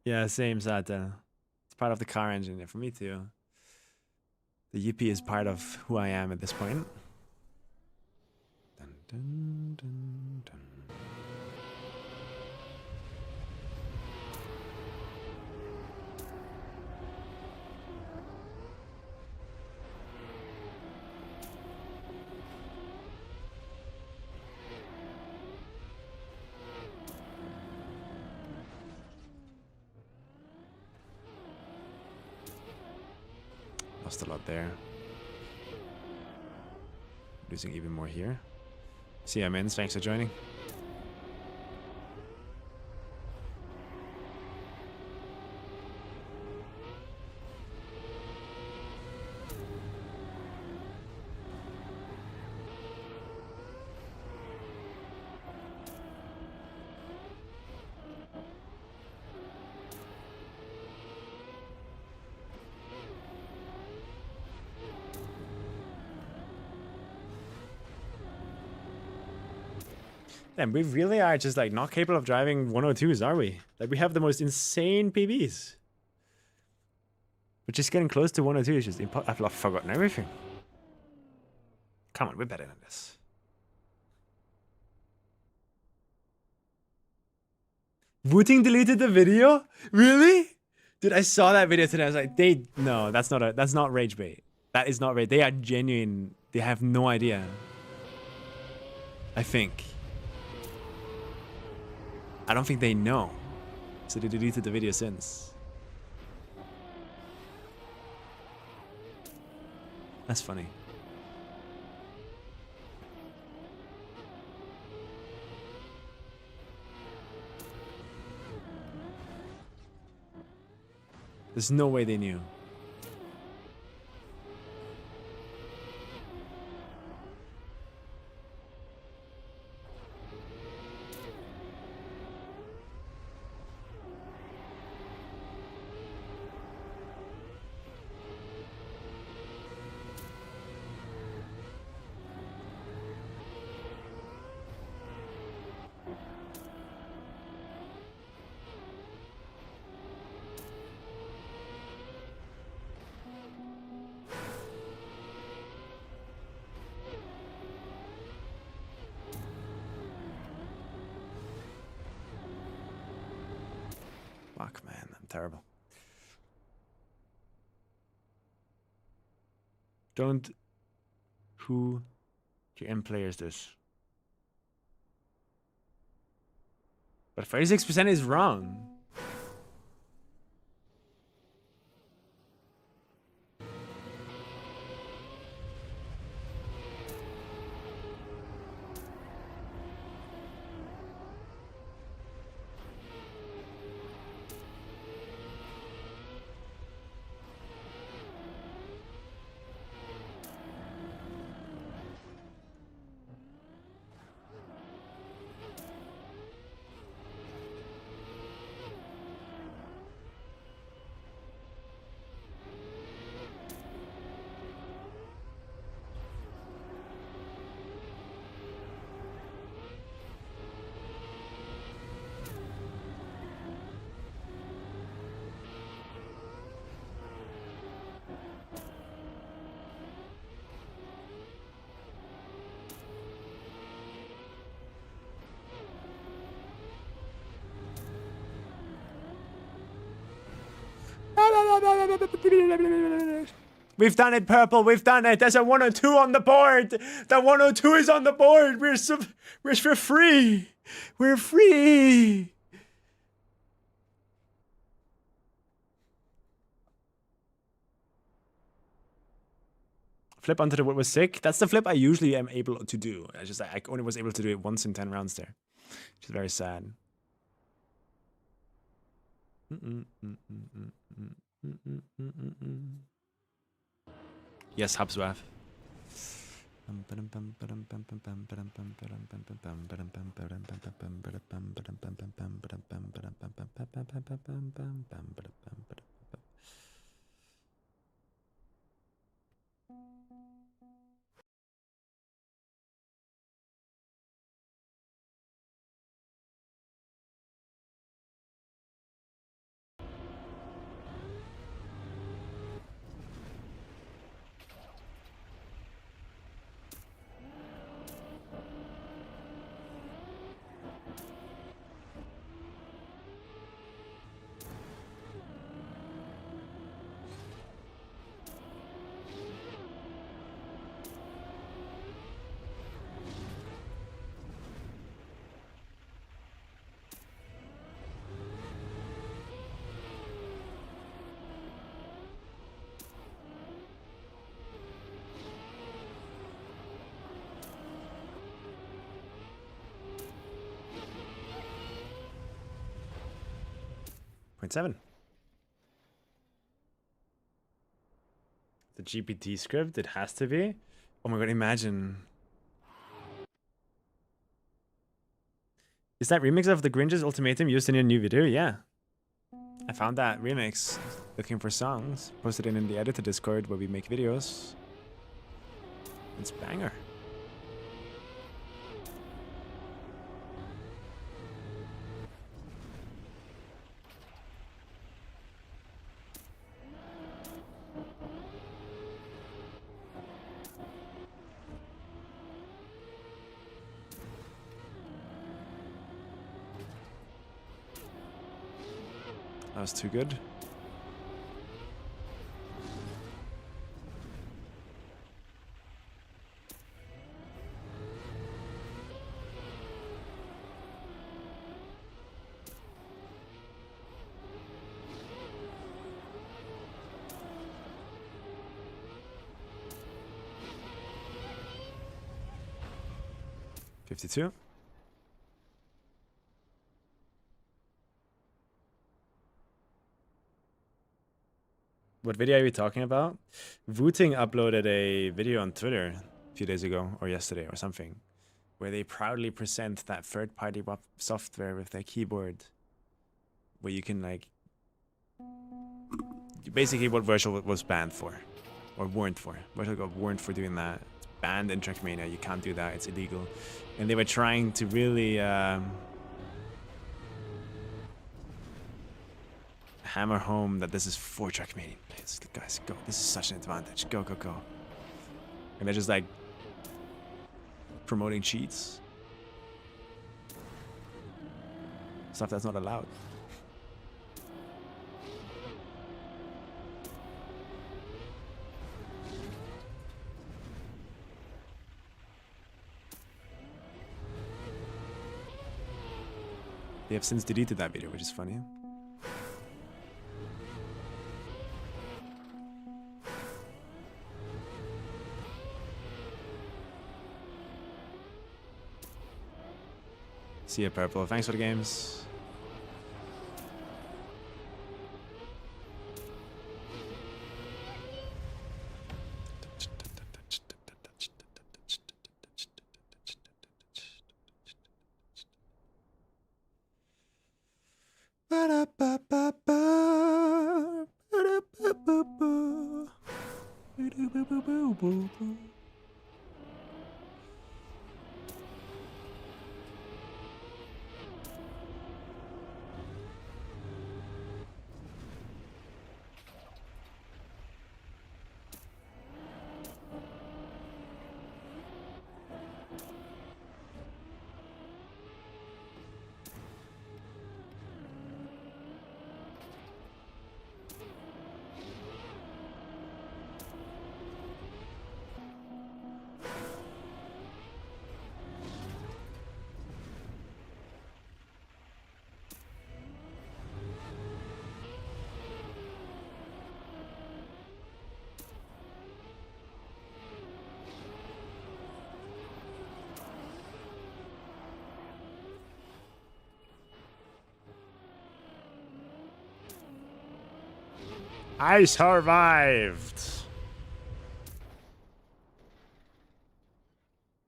Yeah, same, Sata. It's part of the car engine. Yeah, for me too. The Yippee is part of who I am at this point. Dun, dun, dun. Lost a lot there. Losing even more here. See you, Mins. Thanks for joining. Damn, we really are just like not capable of driving 102s, are we? Like we have the most insane PBs. But just getting close to 102 is just impossible. I've forgotten everything. Come on, we're better than this. Wooting deleted the video? Really? Dude, I saw that video today. I was like, no, that's not rage bait. That is not rage. They are genuine. They have no idea. I think. I don't think they know. So they deleted the video since. That's funny. There's no way they knew. Fuck, man, I'm terrible. Don't... Who GM player is this? But 36% is wrong. We've done it, purple. We've done it. There's a 102 on the board. The 102 is on the board. We're free. We're free. Flip onto the what was sick. That's the flip I usually am able to do. I only was able to do it once in 10 rounds there, which is very sad. Yes, Habswaf. 1.7. The GPT script, it has to be. Oh my god, imagine. Is that remix of the Grinch's Ultimatum used in your new video? Yeah. I found that remix. Looking for songs. Posted it in the editor Discord where we make videos. It's banger. That was too good. $52. What video are we talking about? Wooting uploaded a video on Twitter a few days ago, or yesterday, or something, where they proudly present that third-party software with their keyboard, where you can, like, basically what Virtual was banned for, or warned for. Virtual got warned for doing that. It's banned in Trackmania. You can't do that. It's illegal. And they were trying to really hammer home that this is for Trackmania players. Guys, go. This is such an advantage. Go, go, go. And they're just like promoting cheats. Stuff that's not allowed. They have since deleted that video, which is funny. See ya, Purple. Thanks for the games. I survived.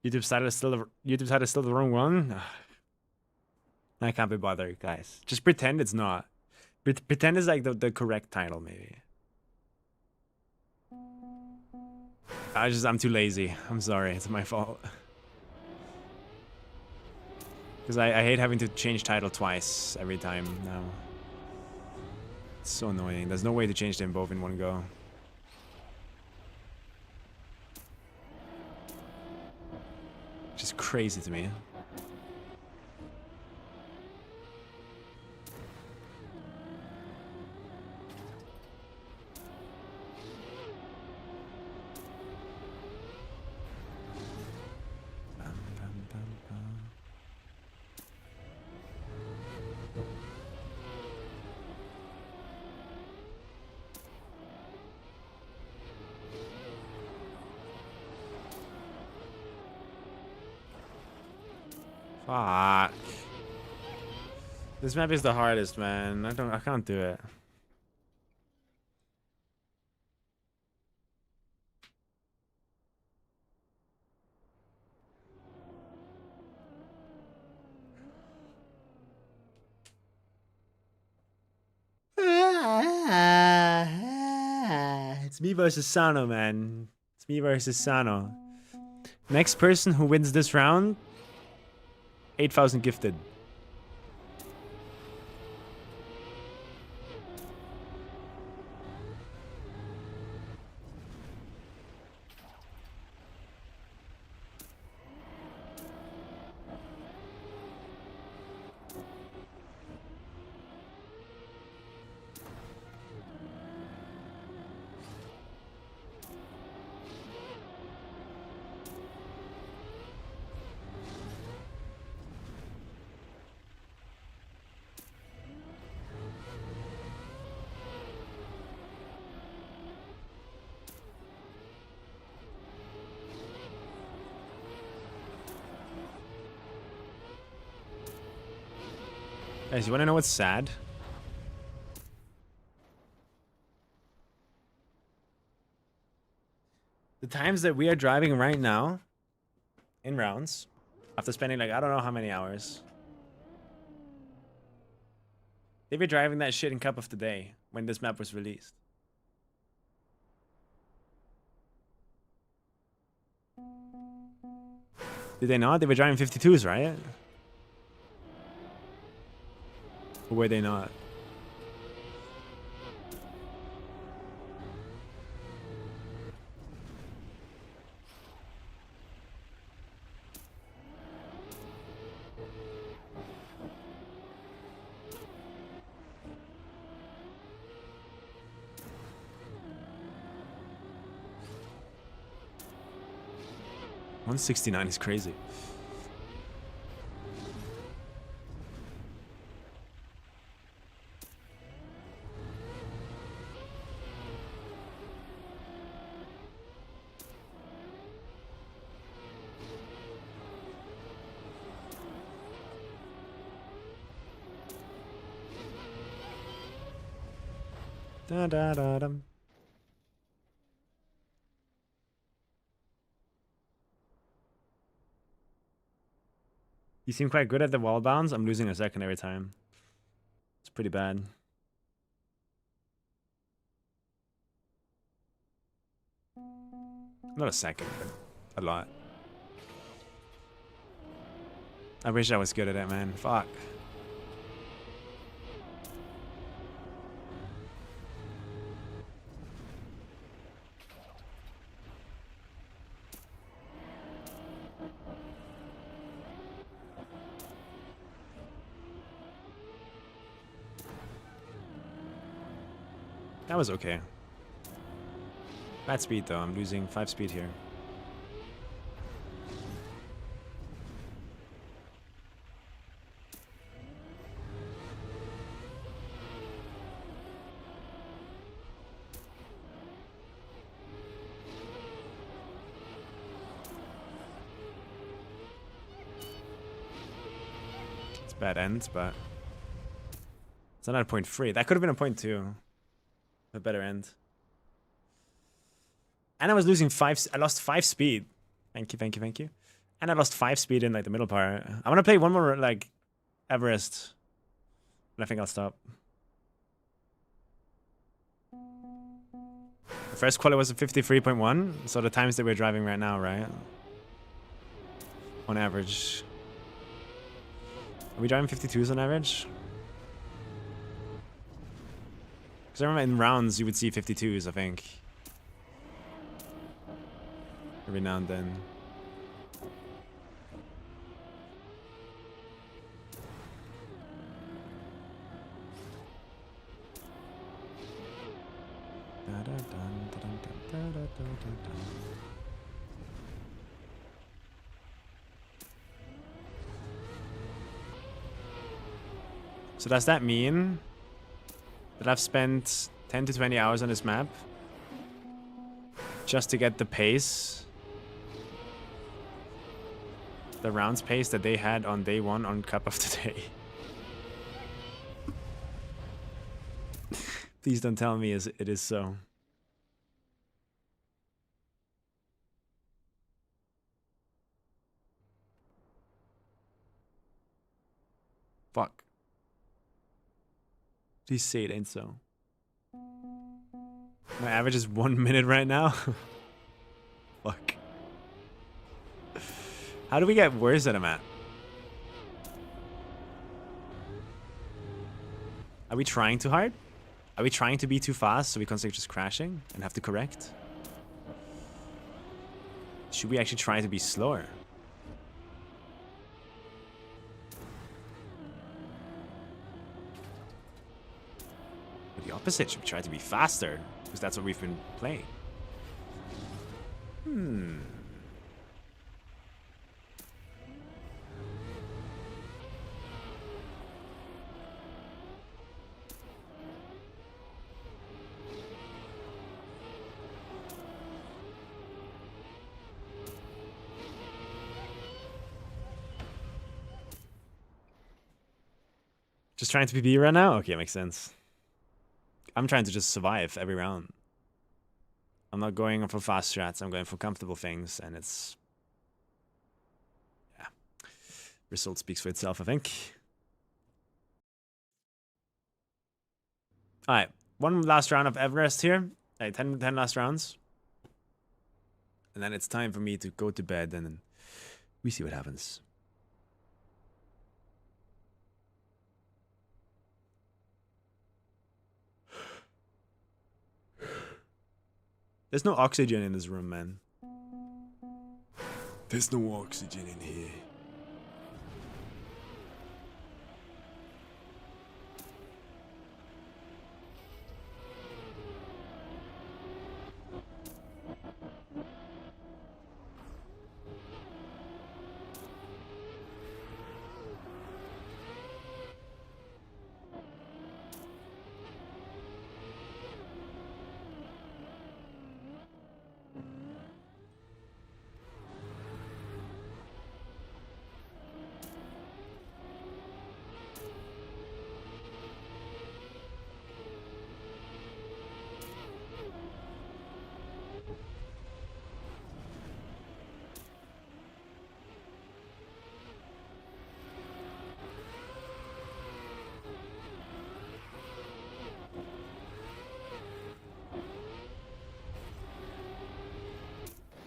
YouTube side is still the wrong one. I can't be bothered, guys. Just pretend it's not. Pretend it's like the correct title, maybe. I'm too lazy. I'm sorry. It's my fault. Because I hate having to change title twice every time now. It's so annoying. There's no way to change them both in one go. Just crazy to me. Fuck. This map is the hardest, man. I can't do it. It's me versus Sano, man. It's me versus Sano. Next person who wins this round, 8,000 gifted. Guys, you want to know what's sad? The times that we are driving right now in rounds, after spending like I don't know how many hours, they were driving that shit in Cup of the Day when this map was released. Did they not? They were driving 52s, right? Or were they not? $169 is crazy. Da da da dum. You seem quite good at the wall bounds. I'm losing a second every time. It's pretty bad. Not a second, but a lot. I wish I was good at it, man. Fuck. That was okay. Bad speed though, I'm losing 5 speed here. It's bad ends, but it's not a point 3. That could have been a point 2. A better end. And I was losing 5. I lost 5 speed. Thank you, thank you, thank you. And I lost 5 speed in like the middle part. I want to play one more like Everest. And I think I'll stop. The first quality was a 53.1. So the times that we're driving right now, right? On average. Are we driving 52s on average? Because I remember in rounds you would see 52s, I think. Every now and then. So does that mean that I've spent 10 to 20 hours on this map just to get the pace, the rounds pace that they had on day 1 on Cup of the Day? Please don't tell me it is so. Fuck. Please say it ain't so. My average is 1 minute right now. Fuck. How do we get worse at a map? Are we trying too hard? Are we trying to be too fast so we constantly just crashing and have to correct? Should we actually try to be slower? Or the opposite, should we try to be faster? Because that's what we've been playing. Just trying to PB right now? Okay, makes sense. I'm trying to just survive every round. I'm not going for fast strats, I'm going for comfortable things, and it's... yeah. Result speaks for itself, I think. Alright, one last round of Everest here. 10 last rounds. And then it's time for me to go to bed, and then we see what happens. There's no oxygen in this room, man. There's no oxygen in here.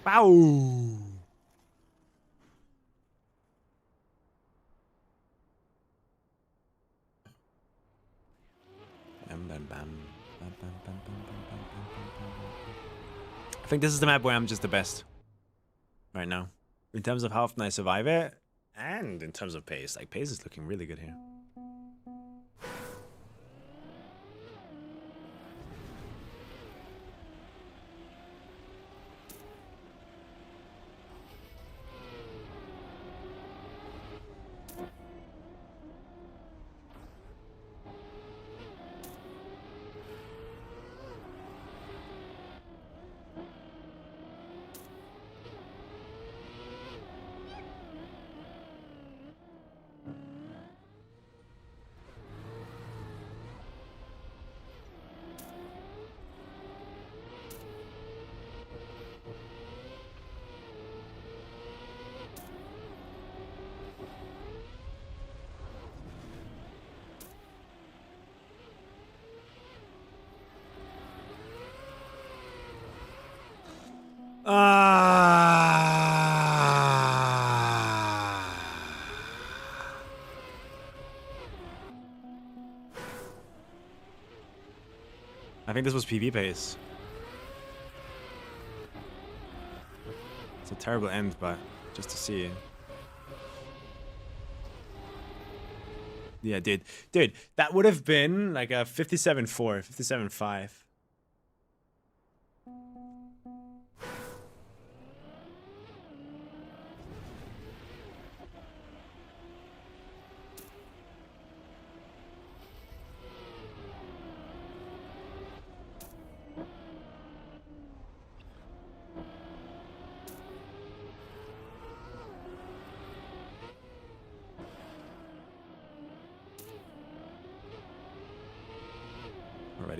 Wow. I think this is the map where I'm just the best right now. In terms of how often I survive it, and in terms of pace. Like, pace is looking really good here. I think this was PV pace. It's a terrible end, but just to see. Yeah, dude, that would have been like a 57-4, 57-5.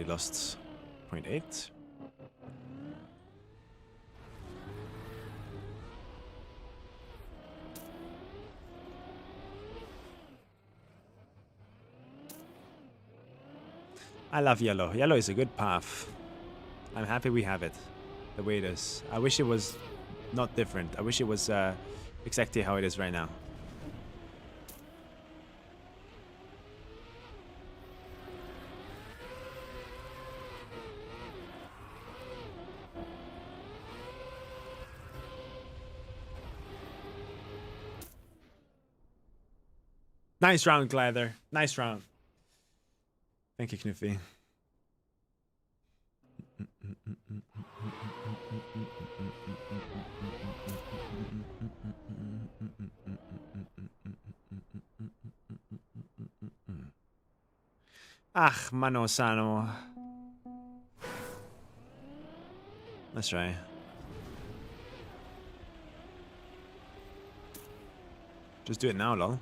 already lost 0.8. I love yellow. Yellow is a good path. I'm happy we have it the way it is. I wish it was not different. I wish it was exactly how it is right now. Nice round, Glather. Nice round. Thank you, Knuffy. Ach, mano sano. Let's try. Just do it now, lol.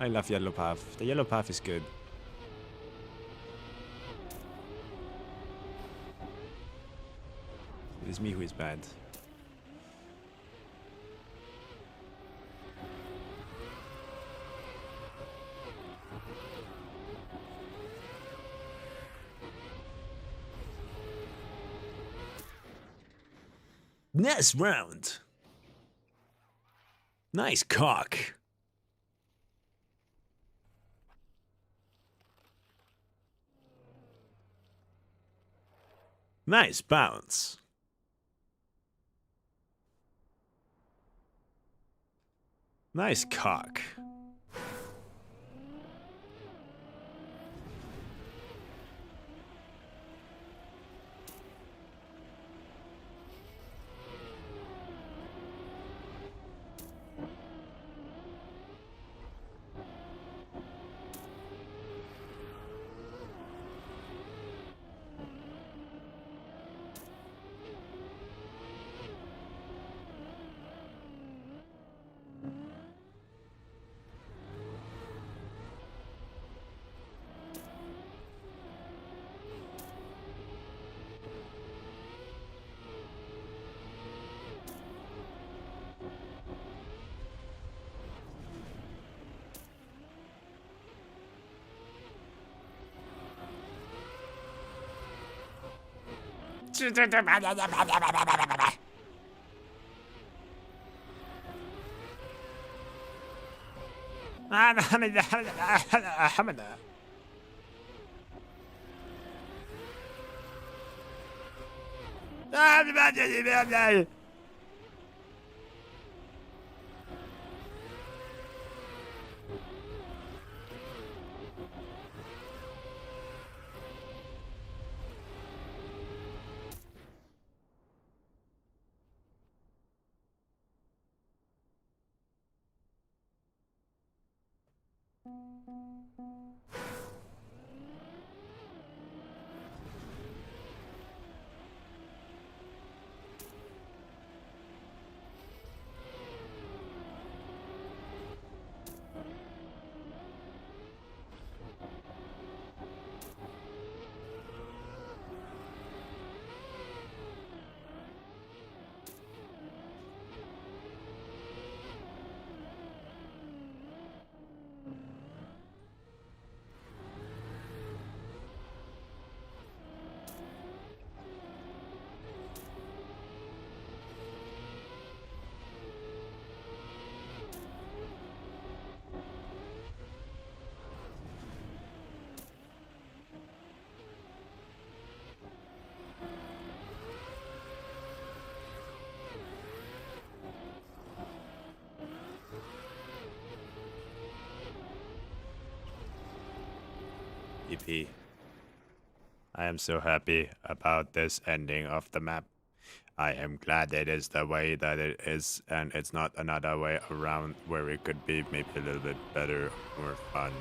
I love yellow path. The yellow path is good. It is me who is bad. Nice round. Nice cock. Nice bounce. Nice cock. EP. I am so happy about this ending of the map. I am glad that it is the way that it is, and it's not another way around where it could be maybe a little bit better or fun.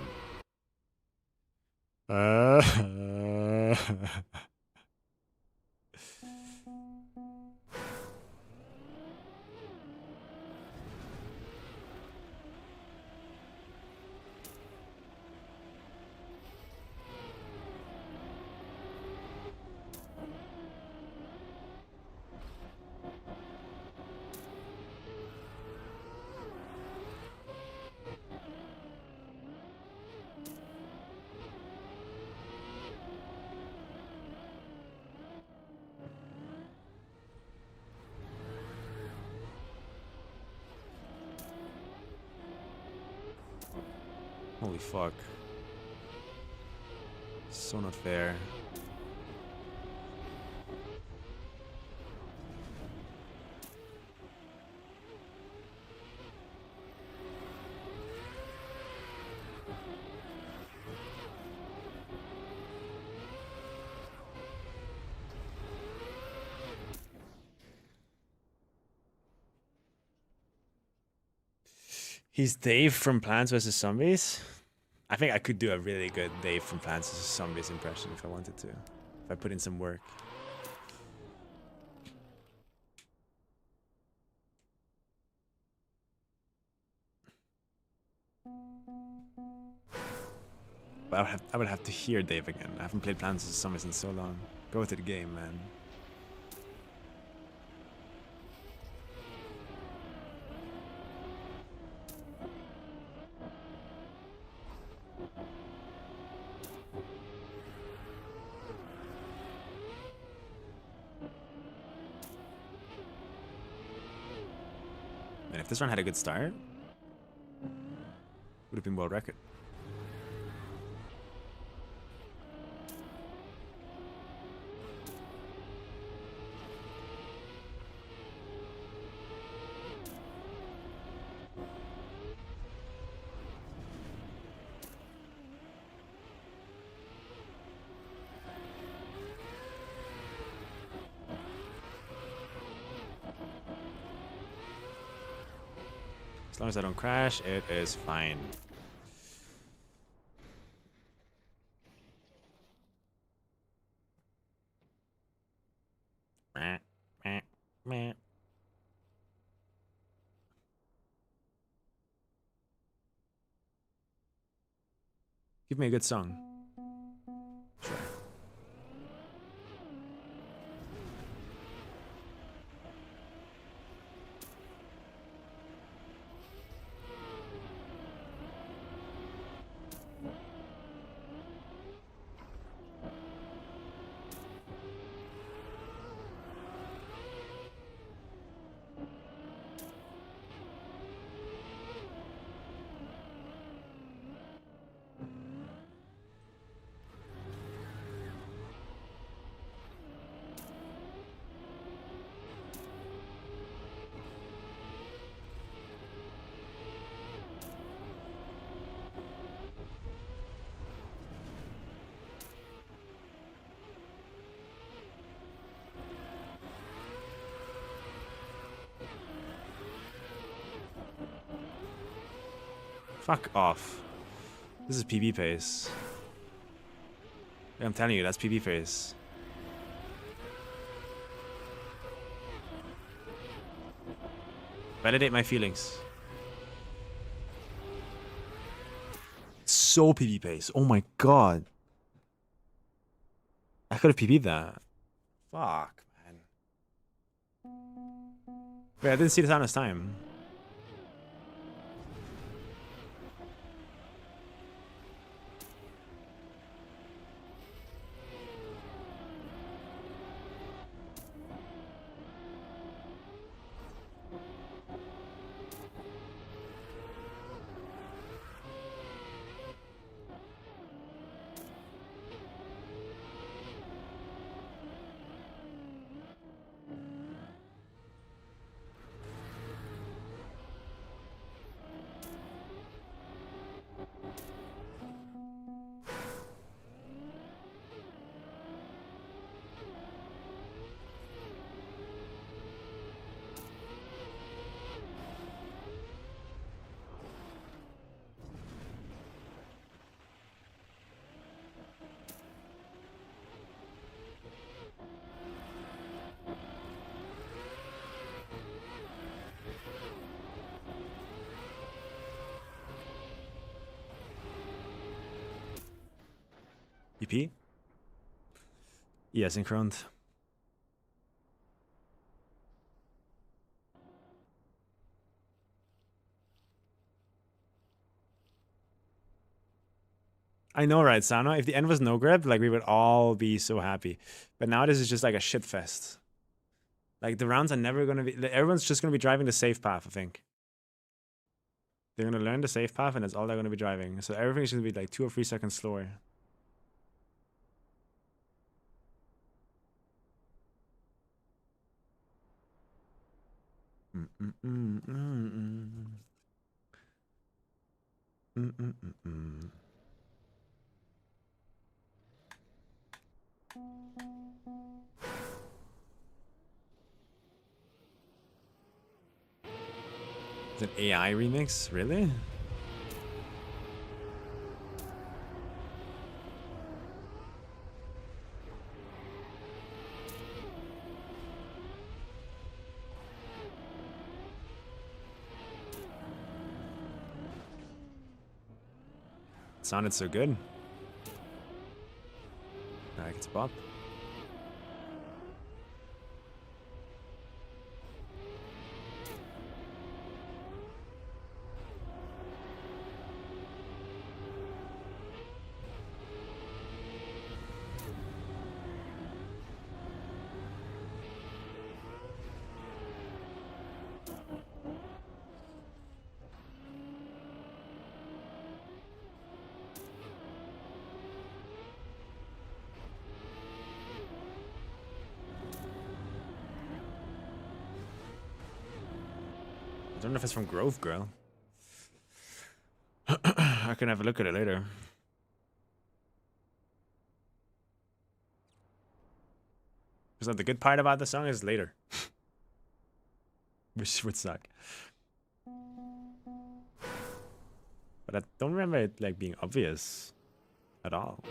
Holy fuck. So not fair. He's Dave from Plants vs. Zombies. I think I could do a really good Dave from Plants vs. Zombies impression if I wanted to. If I put in some work. But I would have to hear Dave again. I haven't played Plants vs. Zombies in so long. Go to the game, man. If this run had a good start, would have been world record. As long as I don't crash, it is fine. Give me a good song. Sure. Fuck off. This is PB pace. I'm telling you, that's PB pace. Validate my feelings. So PB pace. Oh my god. I could have PB'd that. Fuck, man. Wait, I didn't see the sound this time. EP? Yeah, synchroned. I know, right, Sano? If the end was no grip, like we would all be so happy. But now this is just like a shit fest. Like the rounds are never gonna be. Everyone's just gonna be driving the safe path. I think they're gonna learn the safe path, and that's all they're gonna be driving. So everything's gonna be like 2 or 3 seconds slower. Is it AI remix? Really? It sounded so good. I like its bop. I don't know if it's from Grove Girl. I can have a look at it later. Because the good part about the song is later. Which would suck. But I don't remember it like being obvious at all.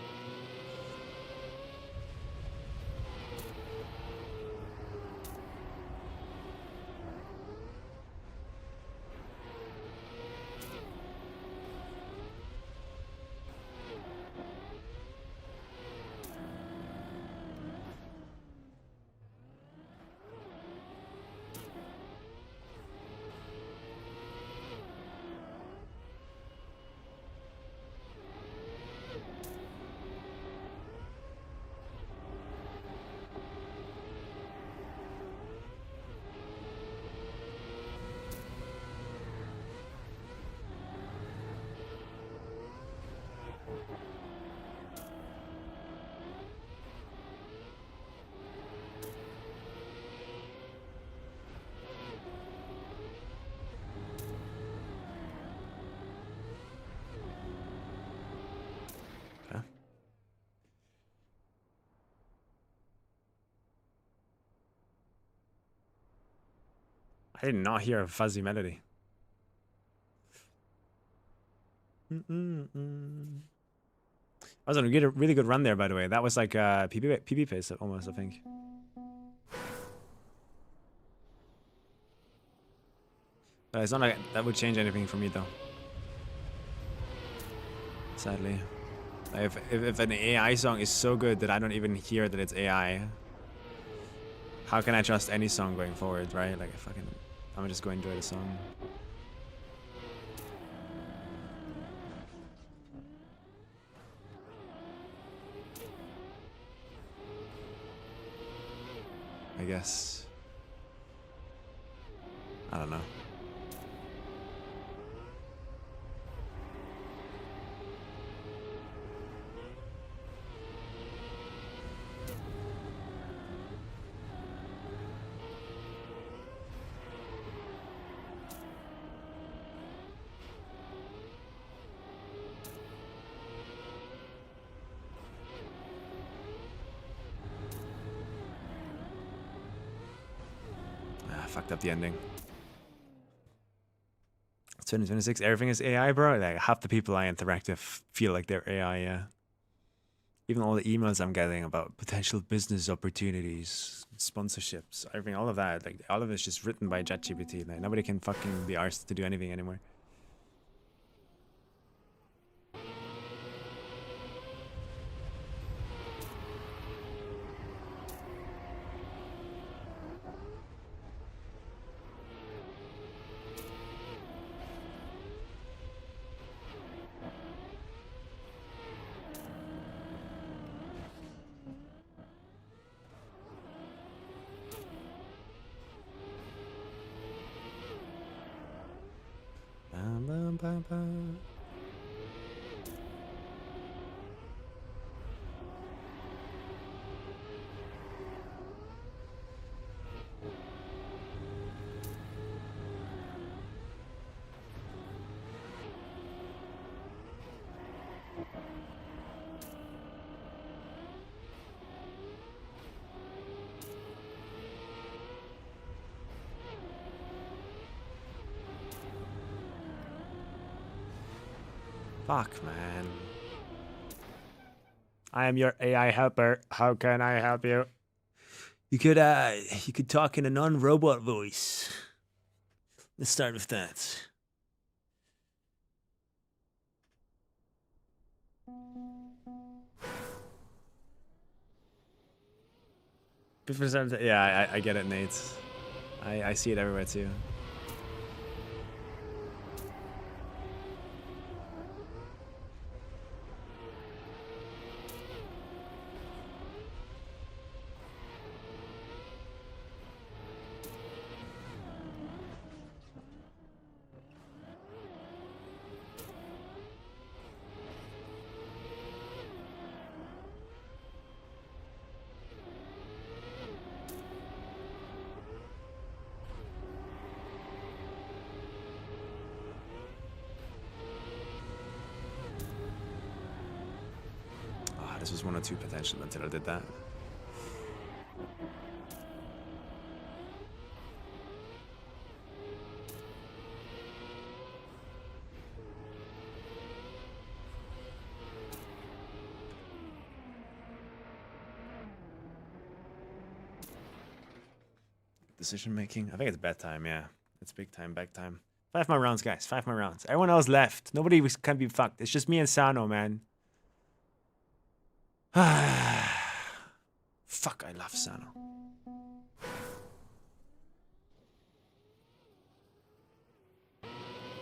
I did not hear a fuzzy melody. That was a really good run there, by the way. That was like PB pace almost, I think. It's not like that would change anything for me though. Sadly. If an AI song is so good that I don't even hear that it's AI, how can I trust any song going forward, right? Like I'm just going to enjoy the song. I guess. I don't know. Fucked up the ending. 2026, everything is AI, bro. Like half the people I interact with feel like they're AI, yeah. Even all the emails I'm getting about potential business opportunities, sponsorships, everything, all of that, like all of it's just written by ChatGPT. Like nobody can fucking be arsed to do anything anymore. Fuck, man. I am your AI helper. How can I help you? You could talk in a non-robot voice. Let's start with that. Yeah, I get it, Nate. I see it everywhere too. This was 1 or 2 potential until I did that. Decision making. I think it's bedtime, yeah. It's big time, back time. 5 more rounds, guys. 5 more rounds. Everyone else left. Nobody can be fucked. It's just me and Sano, man. Fuck, I love Sano.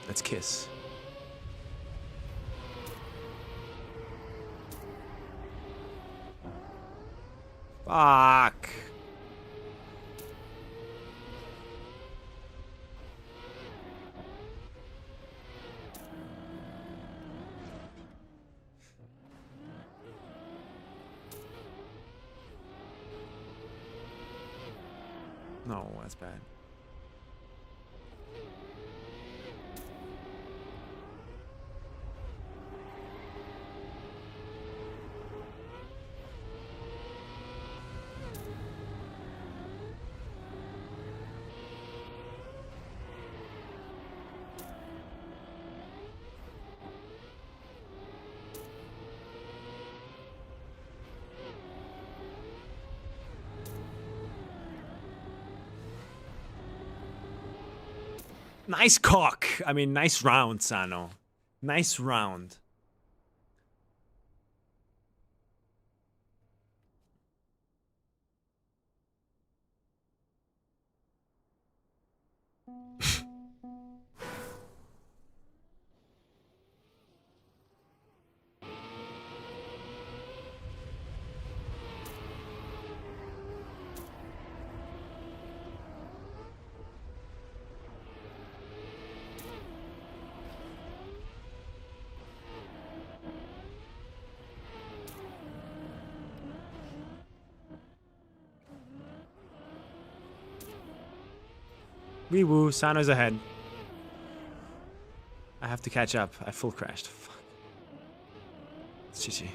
Let's kiss. Fuck. No, that's bad. Nice cock. I mean, nice round, Sano. Nice round. Wee woo, Sano's ahead. I have to catch up. I full crashed. Fuck. It's GG.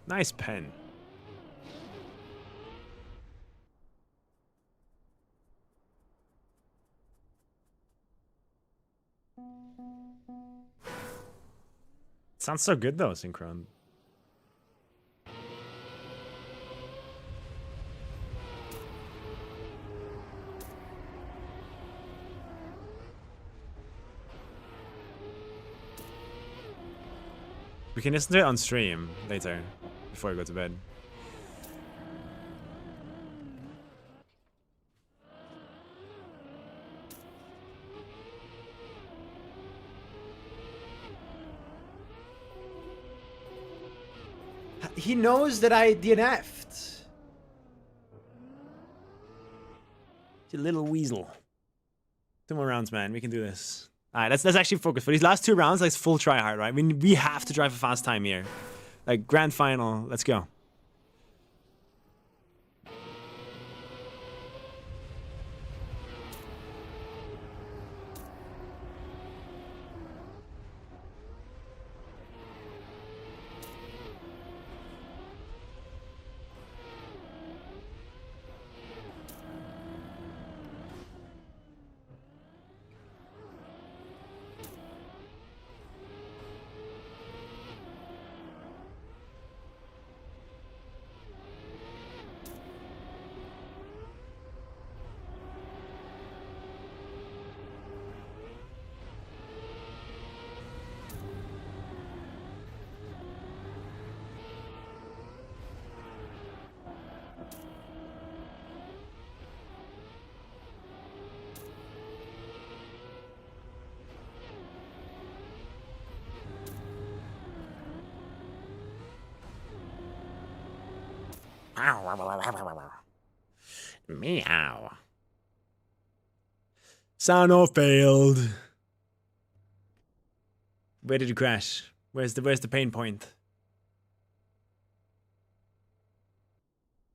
Nice pen. Sounds so good though, Synchron. We can listen to it on stream later, before I go to bed. He knows that I DNF'd. You little weasel. 2 more rounds, man. We can do this. Alright, let's actually focus. For these last 2 rounds, let's full try hard, right? I mean, we have to drive a fast time here. Like, grand final. Let's go. Meow. Sano failed. Where did you crash? Where's the pain point?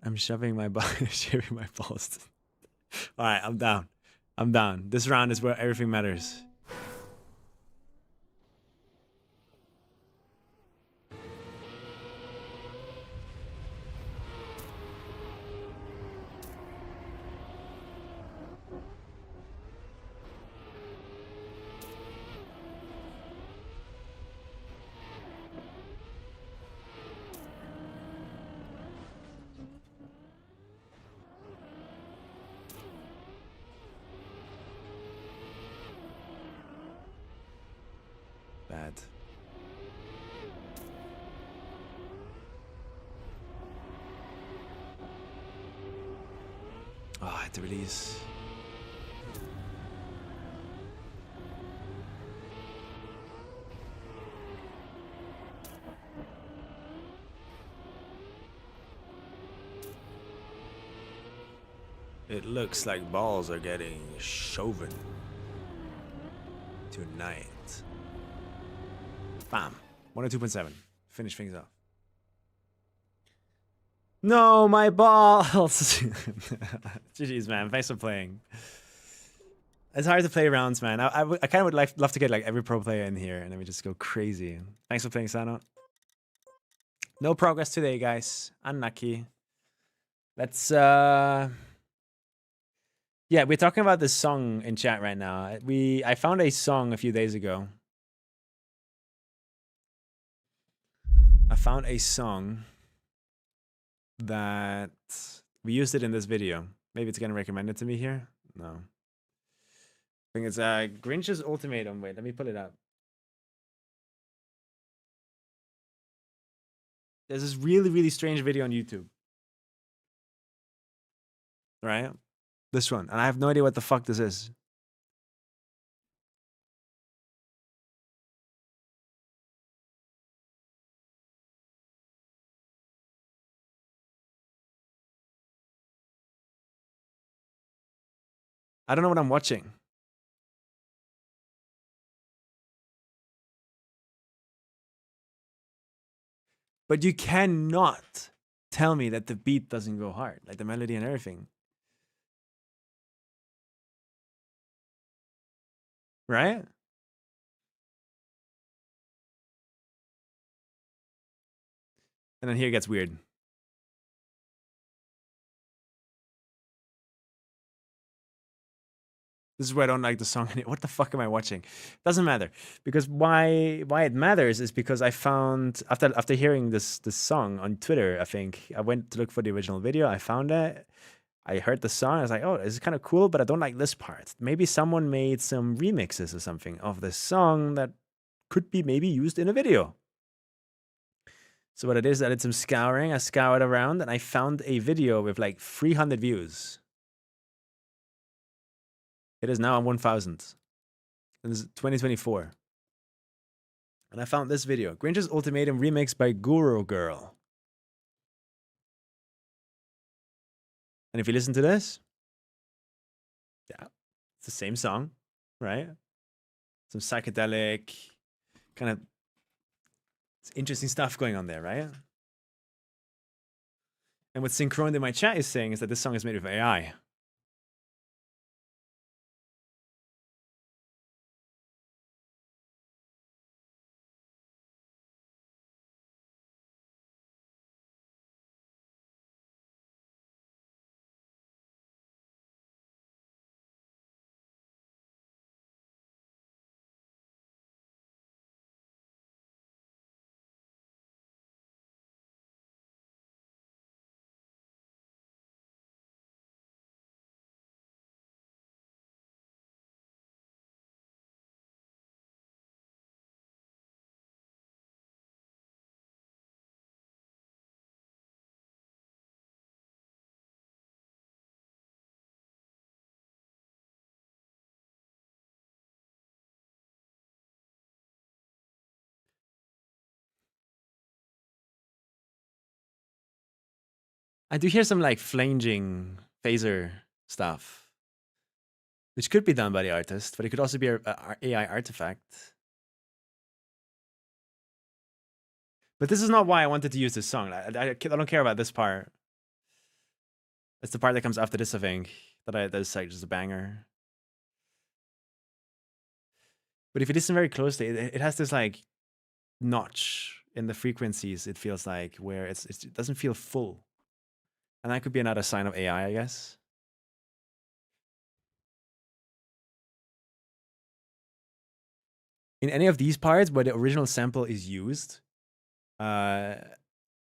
I'm shoving my shaving my balls. All right, I'm down. I'm down. This round is where everything matters. Bad. Oh, I had to release. It looks like balls are getting shoven tonight. Bam. 102.7. Finish things off. No, my balls. GG's, man. Thanks for playing. It's hard to play rounds, man. I kind of would love to get like every pro player in here and then we just go crazy. Thanks for playing, Sano. No progress today, guys. Unlucky. Let's yeah, we're talking about this song in chat right now. I found a song a few days ago. I found a song that we used it in this video. Maybe it's gonna recommend it to me here. No. I think it's Grinch's Ultimatum. Wait, let me pull it up. There's this really, really strange video on YouTube. Right? This one. And I have no idea what the fuck this is. I don't know what I'm watching. But you cannot tell me that the beat doesn't go hard, like the melody and everything. Right? And then here it gets weird. This is why I don't like the song. What the fuck am I watching? Doesn't matter. Because why it matters is because I found after hearing this song on Twitter, I think I went to look for the original video. I found it. I heard the song. I was like, oh, this is kind of cool, but I don't like this part. Maybe someone made some remixes or something of this song that could be maybe used in a video. So what it is, I did some scouring. I scoured around and I found a video with like 300 views. It is now on 1,000. This is 2024. And I found this video. Grinch's Ultimatum remix by Guru Girl. And if you listen to this, yeah, it's the same song, right? Some psychedelic, kind of interesting stuff going on there, right? And what Synchroned in my chat is saying is that this song is made with AI. I do hear some like flanging phaser stuff, which could be done by the artist, but it could also be an AI artifact. But this is not why I wanted to use this song. I don't care about this part. It's the part that comes after this, I think, that is like just a banger. But if you listen very closely, it has this like notch in the frequencies, it feels like, where it doesn't feel full. And that could be another sign of AI, I guess. In any of these parts where the original sample is used, it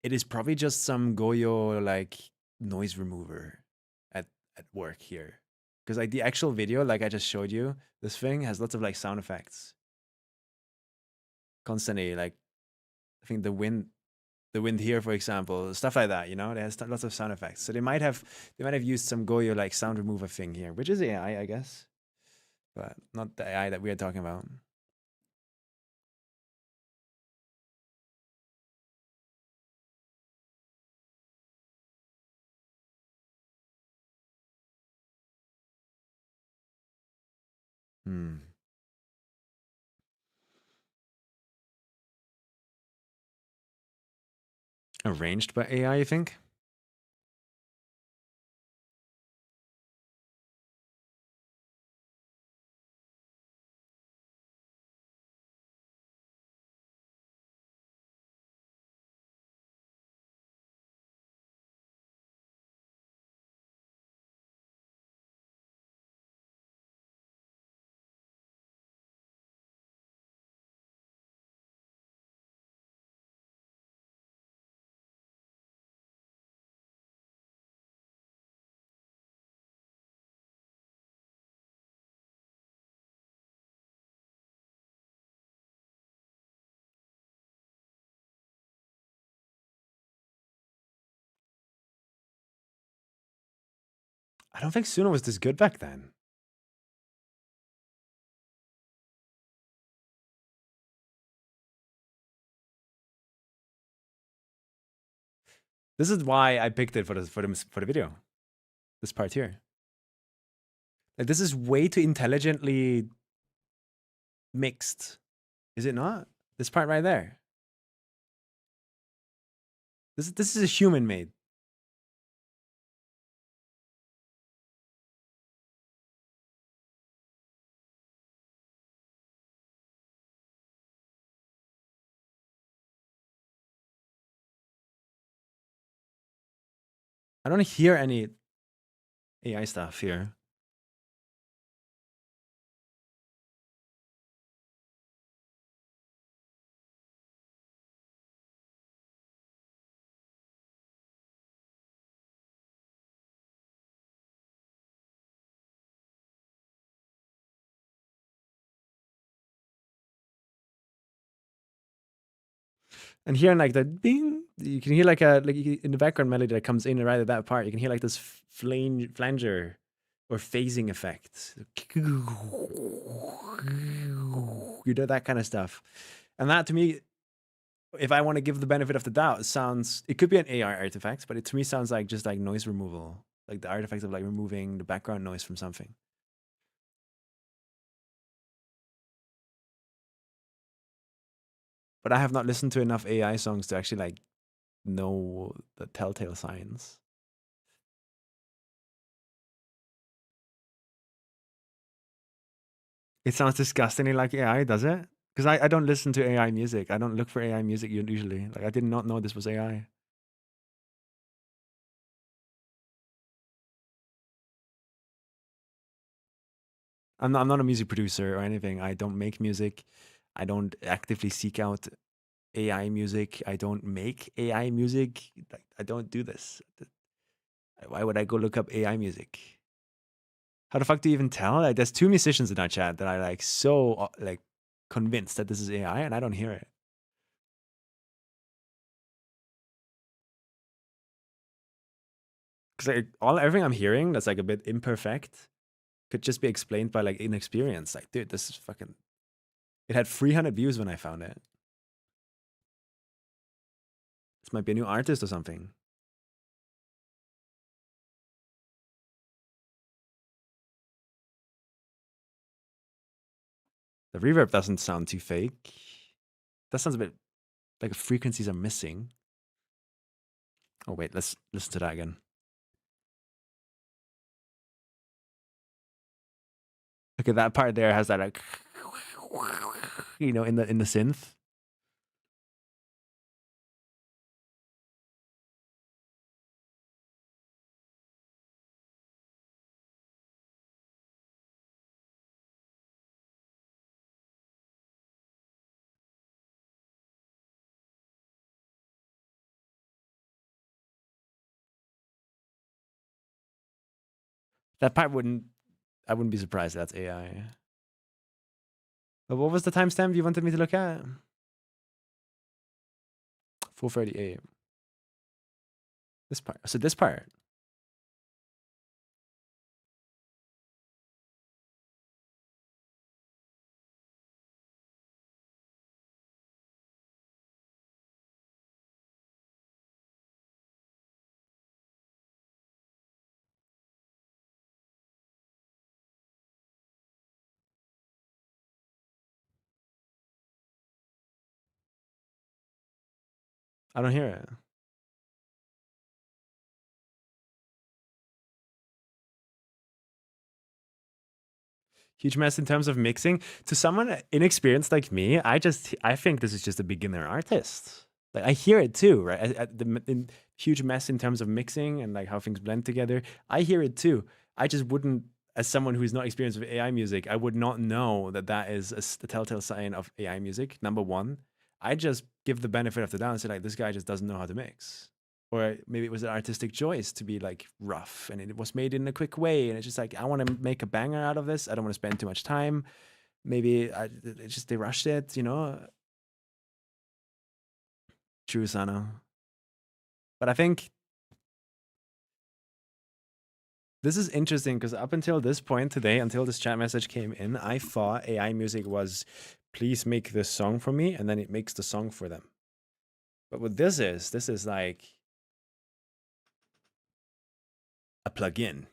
is probably just some Goyo like noise remover at work here. Because like the actual video, like I just showed you, this thing has lots of like sound effects. Constantly, like I think the wind here, for example, stuff like that, you know, it has lots of sound effects. So they might have used some Goyo like sound remover thing here, which is AI, I guess, but not the AI that we are talking about. Arranged by AI, you think? I don't think Suno was this good back then. This is why I picked it for the video. This part here. Like, this is way too intelligently mixed. Is it not? This part right there. This is a human made. I don't hear any AI stuff here. And hearing like the bing, you can hear like in the background melody that comes in right at that part, you can hear like this flanger or phasing effect. You know, that kind of stuff. And that to me, if I want to give the benefit of the doubt, it could be an AI artifact, but it to me sounds like just like noise removal, like the artifacts of like removing the background noise from something. But I have not listened to enough AI songs to actually like know the telltale signs. It sounds disgustingly like AI, does it? Because I don't listen to AI music. I don't look for AI music usually. Like I did not know this was AI. I'm not a music producer or anything. I don't make music. I don't actively seek out AI music. I don't make AI music. I don't do this. Why would I go look up AI music? How the fuck do you even tell? Like, there's 2 musicians in our chat that are like so like convinced that this is AI, and I don't hear it. Because like everything I'm hearing that's like a bit imperfect could just be explained by like inexperience. Like, dude, this is fucking. It had 300 views when I found it. This might be a new artist or something. The reverb doesn't sound too fake. That sounds a bit like frequencies are missing. Oh wait, let's listen to that again. Okay, that part there has that like, you know, in the synth. That part I wouldn't be surprised that's AI. But what was the timestamp you wanted me to look at? 4:38. This part. So this part. I don't hear it. Huge mess in terms of mixing. To someone inexperienced like me, I think this is just a beginner artist. Like I hear it too, right? Huge mess in terms of mixing and like how things blend together. I hear it too. I just wouldn't, as someone who's not experienced with AI music, I would not know that that is the telltale sign of AI music. Number one, I just give the benefit of the doubt and say like, this guy just doesn't know how to mix. Or maybe it was an artistic choice to be like rough and it was made in a quick way. And it's just like, I want to make a banger out of this. I don't want to spend too much time. Maybe they rushed it, you know? True, Sano. But I think this is interesting because up until this point today, until this chat message came in, I thought AI music was, please make this song for me. And then it makes the song for them. But what this is like a plugin.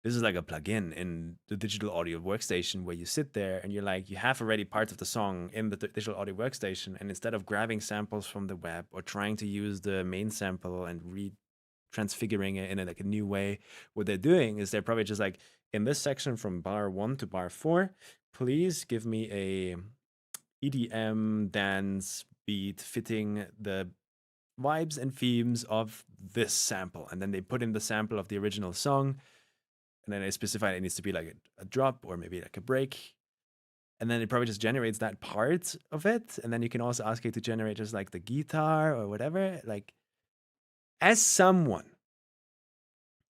This is like a plugin in the digital audio workstation where you sit there and you're like, you have already parts of the song in the digital audio workstation. And instead of grabbing samples from the web or trying to use the main sample and transfiguring it in a new way, what they're doing is they're probably just like, in this section from bar 1 to bar 4, please give me a EDM dance beat fitting the vibes and themes of this sample. And then they put in the sample of the original song. And then they specify it needs to be like a drop or maybe like a break. And then it probably just generates that part of it. And then you can also ask it to generate just like the guitar or whatever. Like, as someone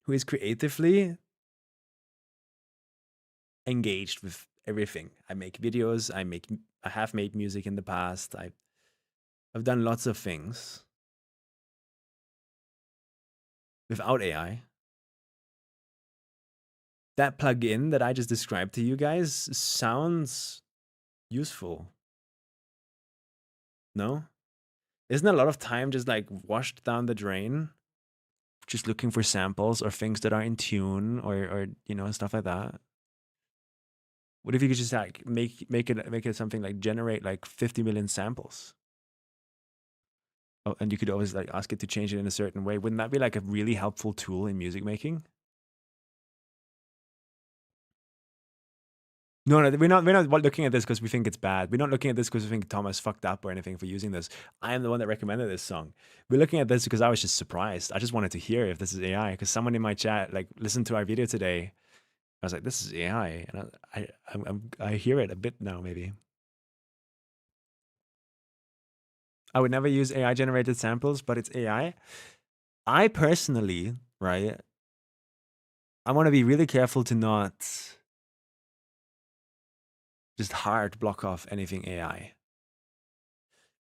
who is creatively engaged with everything. I make videos. I have made music in the past. I've done lots of things without AI. That plugin that I just described to you guys sounds useful. No? Isn't a lot of time just like washed down the drain? Just looking for samples or things that are in tune or you know, stuff like that. What if you could just like make it something like generate like 50 million samples? Oh, and you could always like ask it to change it in a certain way. Wouldn't that be like a really helpful tool in music making? No, we're not looking at this because we think it's bad. We're not looking at this because we think Thomas fucked up or anything for using this. I am the one that recommended this song. We're looking at this because I was just surprised. I just wanted to hear if this is AI because someone in my chat like listened to our video today. I was like, this is AI, and I hear it a bit now. Maybe I would never use AI generated samples, but it's AI. I personally, right? I want to be really careful to not just hard block off anything AI.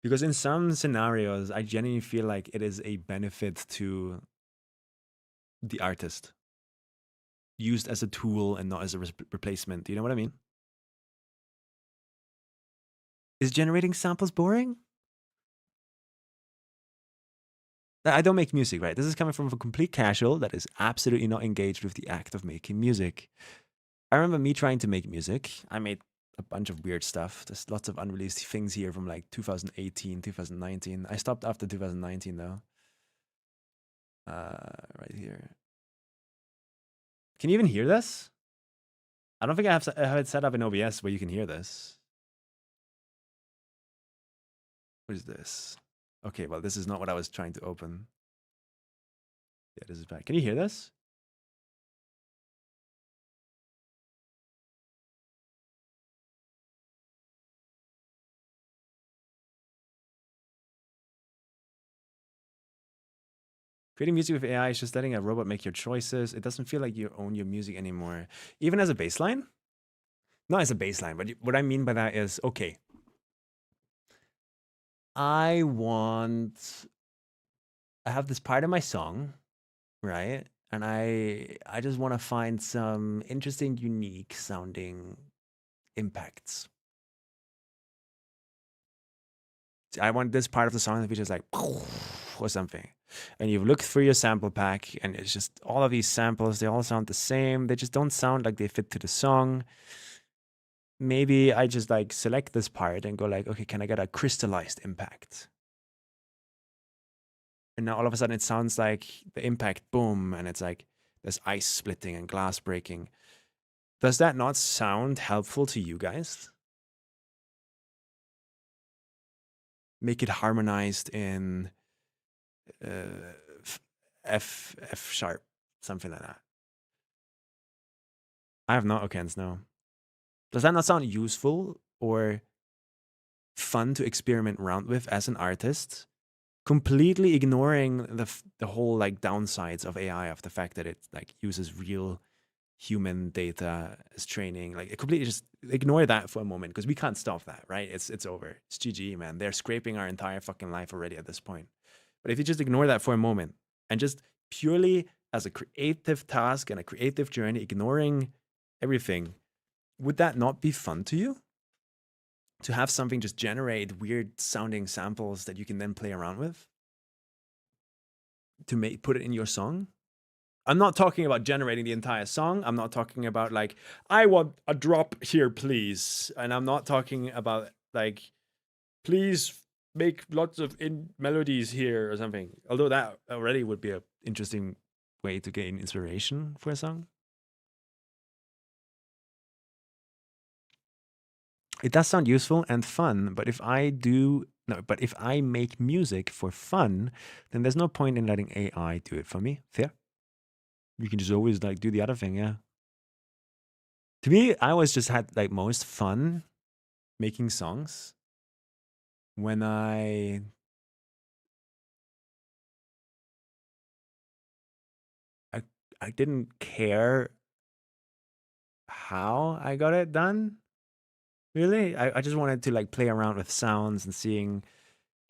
Because in some scenarios, I genuinely feel like it is a benefit to the artist used as a tool and not as a replacement. Do you know what I mean? Is generating samples boring? I don't make music, right? This is coming from a complete casual that is absolutely not engaged with the act of making music. I remember me trying to make music. I made a bunch of weird stuff. There's lots of unreleased things here from like 2018, 2019. I stopped after 2019 though. Right here. Can you even hear this? I don't think I have it set up in OBS where you can hear this. What is this? Okay, well, this is not what I was trying to open. Yeah, this is bad. Can you hear this? Creating music with AI is just letting a robot make your choices. It doesn't feel like you own your music anymore. Even as a baseline? Not as a baseline, but what I mean by that is, okay, I have this part of my song, right? And I just want to find some interesting, unique sounding impacts. I want this part of the song to be just like or something. And you look through your sample pack and it's just all of these samples, they all sound the same. They just don't sound like they fit to the song. Maybe I just like select this part and go like, okay, can I get a crystallized impact? And now all of a sudden it sounds like the impact, boom, and it's like there's ice splitting and glass breaking. Does that not sound helpful to you guys? Make it harmonized in F sharp, something like that. I have no okens, no. Does that not sound useful or fun to experiment around with as an artist? Completely ignoring the whole like downsides of AI, of the fact that it like uses real human data as training. Like, completely just ignore that for a moment because we can't stop that, right? It's over. It's GG, man. They're scraping our entire fucking life already at this point. But if you just ignore that for a moment and just purely as a creative task and a creative journey, ignoring everything, would that not be fun to you? To have something just generate weird sounding samples that you can then play around with? To put it in your song? I'm not talking about generating the entire song. I'm not talking about like, I want a drop here, please. And I'm not talking about like, please make lots of melodies here or something. Although that already would be an interesting way to gain inspiration for a song. It does sound useful and fun, but if I make music for fun, then there's no point in letting AI do it for me. Fair? You can just always like do the other thing, yeah. To me, I always just had like most fun making songs when I didn't care how I got it done. Really? I just wanted to like play around with sounds and seeing,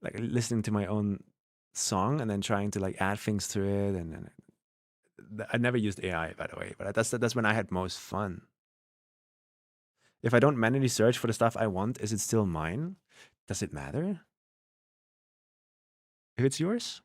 like listening to my own song and then trying to like add things to it. And I never used AI, by the way, but that's when I had most fun. If I don't manually search for the stuff I want, is it still mine? Does it matter if it's yours?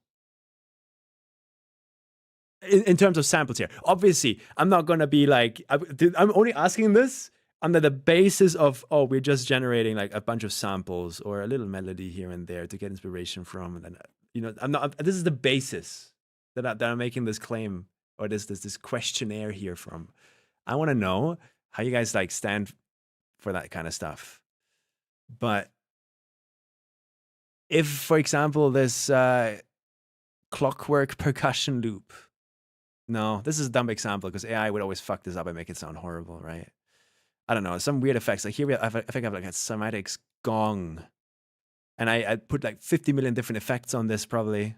In terms of samples here, obviously, I'm not gonna be like, I'm only asking this under the basis of, oh, we're just generating like a bunch of samples or a little melody here and there to get inspiration from, and then, you know, this is the basis that I'm making this claim, or this questionnaire here from. I want to know how you guys like stand for that kind of stuff. But if, for example, this clockwork percussion loop, no, this is a dumb example because AI would always fuck this up and make it sound horrible, right? I don't know, some weird effects. Like here, I think I have like a somatics gong. And I put like 50 million different effects on this probably.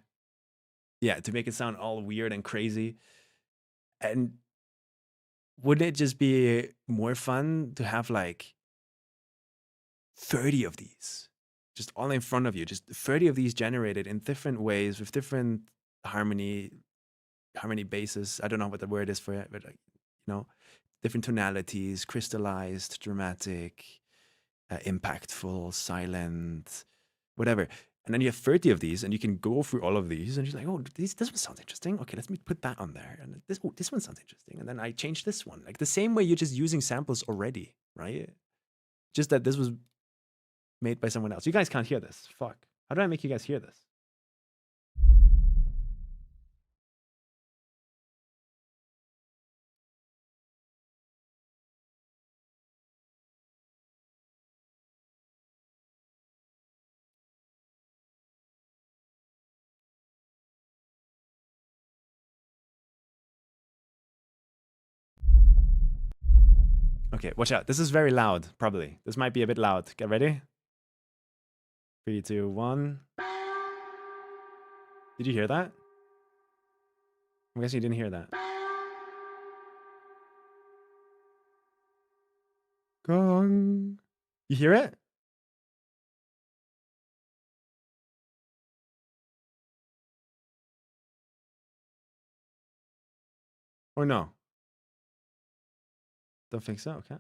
Yeah, to make it sound all weird and crazy. And wouldn't it just be more fun to have like 30 of these just all in front of you? Just 30 of these generated in different ways with different harmony bases. I don't know what the word is for it, but like, you know, different tonalities, crystallized, dramatic, impactful, silent, whatever. And then you have 30 of these and you can go through all of these and you're like, oh, this one sounds interesting. Okay, let me put that on there. And this one sounds interesting. And then I change this one. Like the same way you're just using samples already, right? Just that this was made by someone else. You guys can't hear this. Fuck. How do I make you guys hear this? Okay, watch out. This is very loud, probably. This might be a bit loud. Get ready. 3, 2, 1. Did you hear that? I'm guessing you didn't hear that. Gong. You hear it? Or no? Don't think so, okay.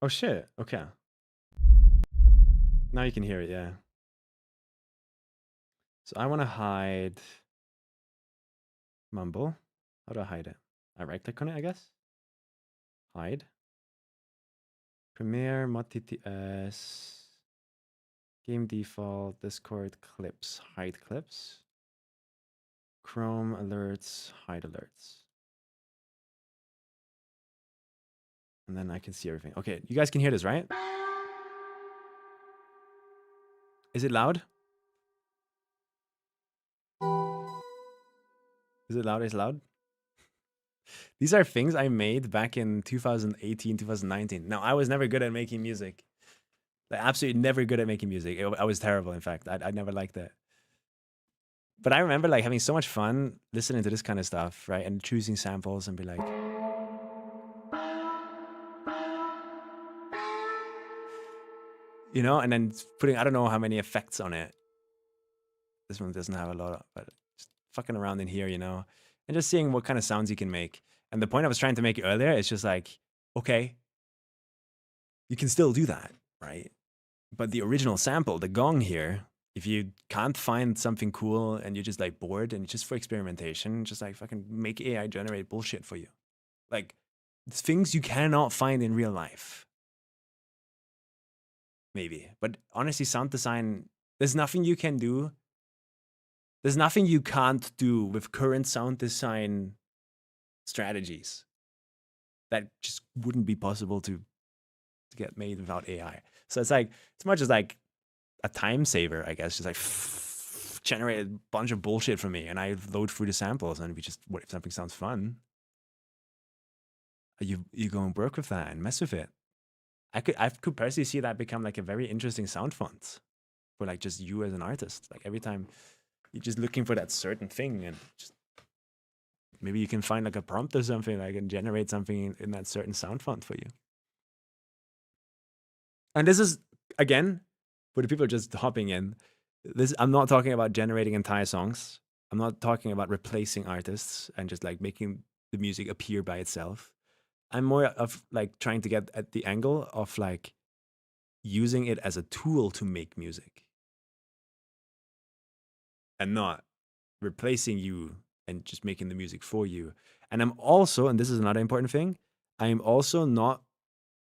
Oh shit, okay. Now you can hear it, yeah. So I want to hide mumble. How do I hide it? I right click on it, I guess. Hide. Premiere, mod TTS, game default, Discord clips, hide clips. Chrome alerts, hide alerts. And then I can see everything. Okay, you guys can hear this, right? Is it loud? Is it loud? Is it loud? These are things I made back in 2018, 2019. Now, I was never good at making music. Like, absolutely never good at making music. I was terrible, in fact. I never liked it. But I remember like having so much fun listening to this kind of stuff, right? And choosing samples and be like, you know, and then putting, I don't know how many effects on it. This one doesn't have a lot, but just fucking around in here, you know, and just seeing what kind of sounds you can make. And the point I was trying to make earlier is just like, okay, you can still do that, right? But the original sample, the gong here, if you can't find something cool and you're just like bored and just for experimentation, just like fucking make AI generate bullshit for you. Like things you cannot find in real life. Maybe. But honestly, sound design, there's nothing you can do. There's nothing you can't do with current sound design strategies. that just wouldn't be possible to get made without AI. So it's like, as much as like a time saver, I guess, just like generate a bunch of bullshit for me, and I load through the samples, and we just, what if something sounds fun? You go and work with that and mess with it. I could personally see that become like a very interesting sound font for like just you as an artist. Like every time you're just looking for that certain thing, and just maybe you can find like a prompt or something that can generate something in that certain sound font for you. And this is, again, for the people just hopping in, I'm not talking about generating entire songs. I'm not talking about replacing artists and just like making the music appear by itself. I'm more of like trying to get at the angle of like using it as a tool to make music and not replacing you and just making the music for you. And I'm also, and this is another important thing, I'm also not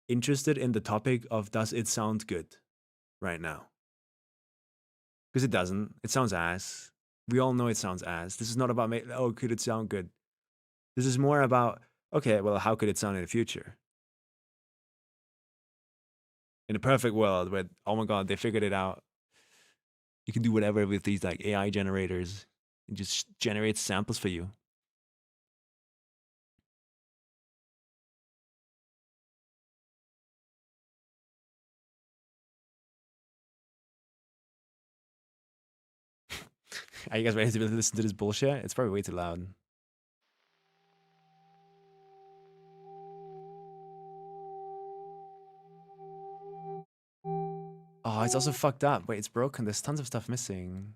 interested in the topic of does it sound good right now? Because it doesn't. It sounds ass. We all know it sounds ass. This is not about, oh, could it sound good? This is more about, okay, well, how could it sound in the future? In a perfect world where, oh my God, they figured it out. You can do whatever with these like AI generators. It just generates samples for you. Are you guys ready to listen to this bullshit? It's probably way too loud. Oh, it's also fucked up. Wait, it's broken. There's tons of stuff missing.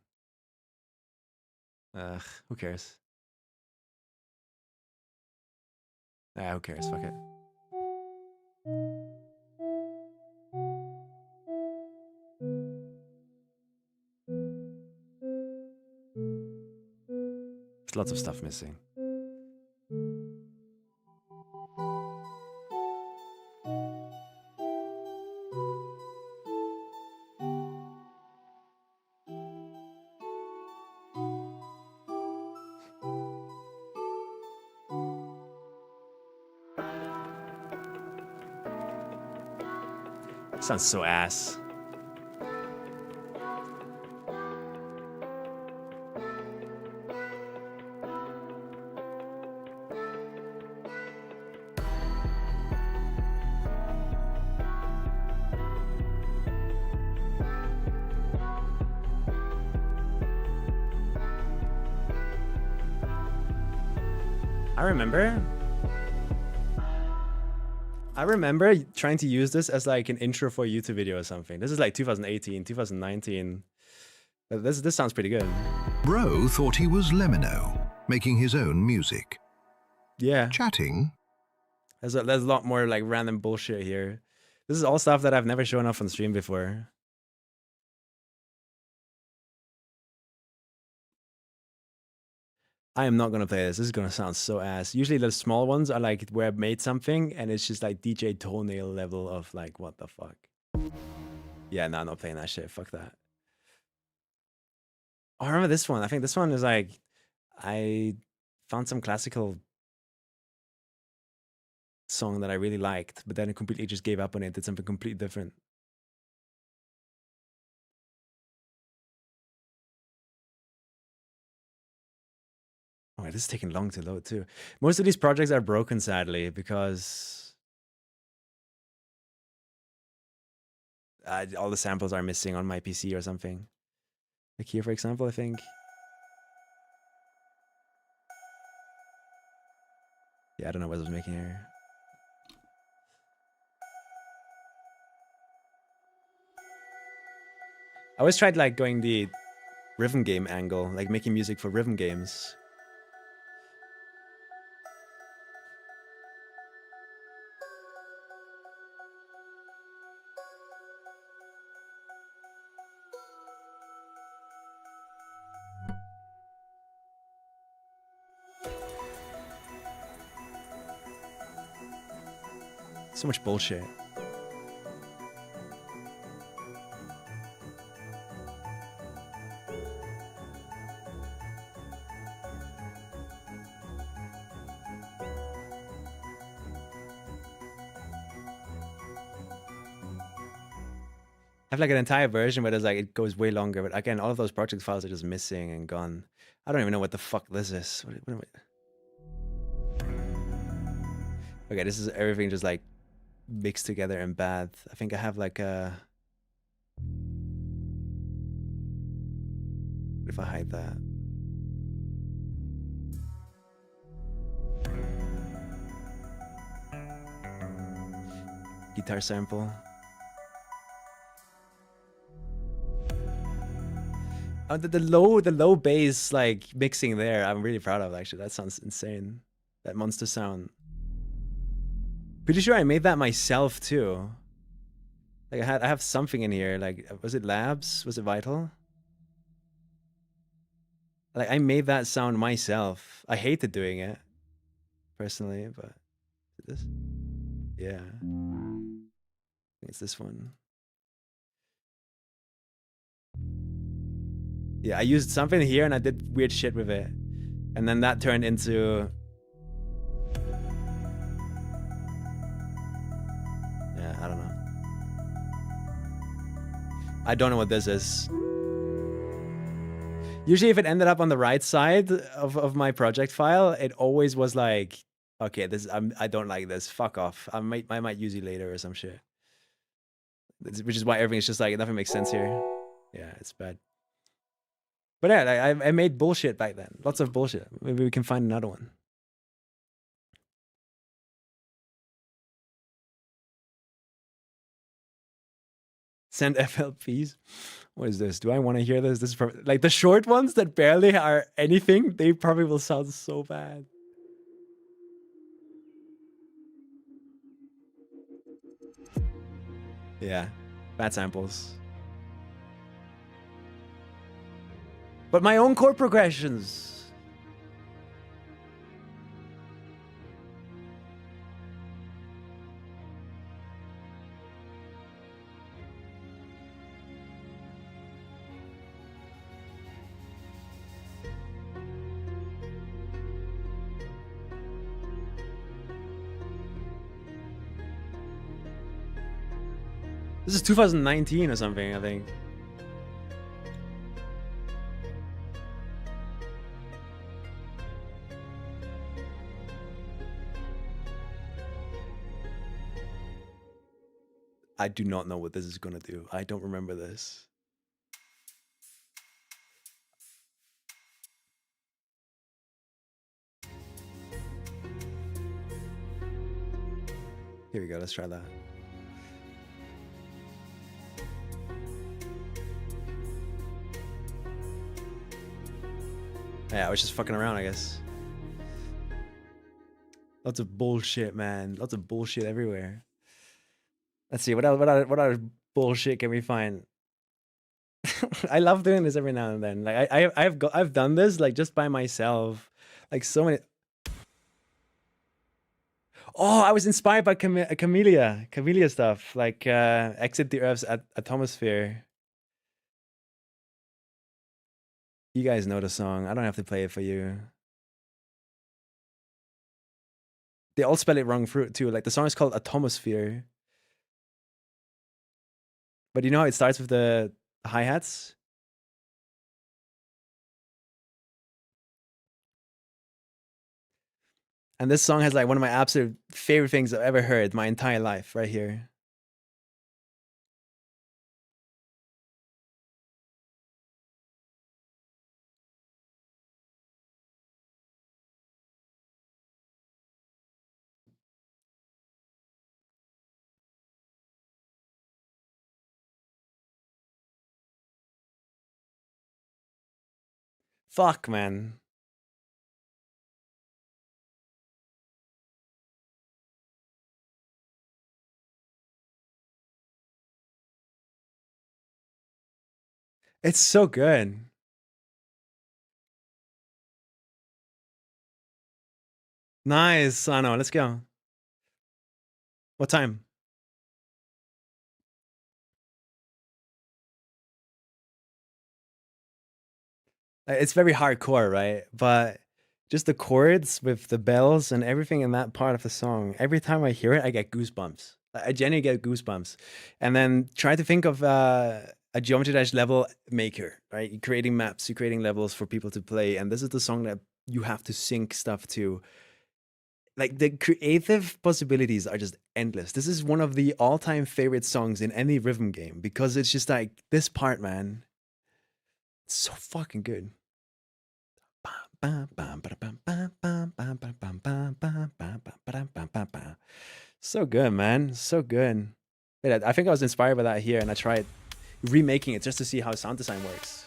Ugh, who cares? Ah, who cares? Fuck it. There's lots of stuff missing. Sounds so ass. I remember trying to use this as like an intro for a YouTube video or something. This is like 2018, 2019. This sounds pretty good. Bro thought he was Lemino, making his own music. Yeah. Chatting. There's a lot more like random bullshit here. This is all stuff that I've never shown off on stream before. I am not gonna play this. This is gonna sound so ass. Usually the small ones are like where I've made something and it's just like DJ toenail level of like, what the fuck? Yeah, no, I'm not playing that shit. Fuck that. Oh, I remember this one. I think this one is like, I found some classical song that I really liked, but then I completely just gave up on it, did something completely different. Oh, this is taking long to load too. Most of these projects are broken, sadly, because all the samples are missing on my PC or something. Like here, for example, I think. Yeah, I don't know what I was making here. I always tried like going the rhythm game angle, like making music for rhythm games. So much bullshit. I have like an entire version where there's like, it goes way longer, but again, all of those project files are just missing and gone. I don't even know what the fuck this is. What am I... Okay, this is everything just like mixed together and bad. I think I have like a... What if I hide that? Guitar sample. Oh, the low bass like mixing there, I'm really proud of actually. That sounds insane. That monster sound. Pretty sure I made that myself too. Like I have something in here. Like was it Labs? Was it Vital? Like I made that sound myself. I hated doing it personally, but this, yeah, I think it's this one. Yeah, I used something here and I did weird shit with it. And then that turned into... Yeah, I don't know. I don't know what this is. Usually if it ended up on the right side of my project file, it always was like, okay, this I don't like this, fuck off. I might use you later or some shit. Which is why everything's just like, nothing makes sense here. Yeah, it's bad. But yeah, I made bullshit back then. Lots of bullshit. Maybe we can find another one. Send FLPs. What is this? Do I want to hear this? This is probably, like the short ones that barely are anything. They probably will sound so bad. Yeah, bad samples. But my own chord progressions. This is 2019 or something, I think. I do not know what this is gonna do. I don't remember this. Here we go, let's try that. Yeah, I was just fucking around, I guess. Lots of bullshit, man. Lots of bullshit everywhere. Let's see, what other bullshit can we find? I love doing this every now and then. Like I've done this like just by myself. Like so many. Oh, I was inspired by Camellia stuff, like exit the Earth's atmosphere. You guys know the song. I don't have to play it for you. They all spell it wrong too. Like the song is called Atmosphere. But you know how it starts with the hi-hats? And this song has like one of my absolute favorite things I've ever heard my entire life right here. Fuck, man. It's so good. Nice, Sano. Let's go. What time? It's very hardcore, right? But just the chords with the bells and everything in that part of the song, every time I hear it, I get goosebumps. I genuinely get goosebumps. And then try to think of a Geometry Dash level maker, right? You're creating maps, you're creating levels for people to play. And this is the song that you have to sync stuff to. Like, the creative possibilities are just endless. This is one of the all-time favorite songs in any rhythm game because it's just like this part, man. It's so fucking good. So good, man. So good. Wait, I think I was inspired by that here, and I tried remaking it just to see how sound design works.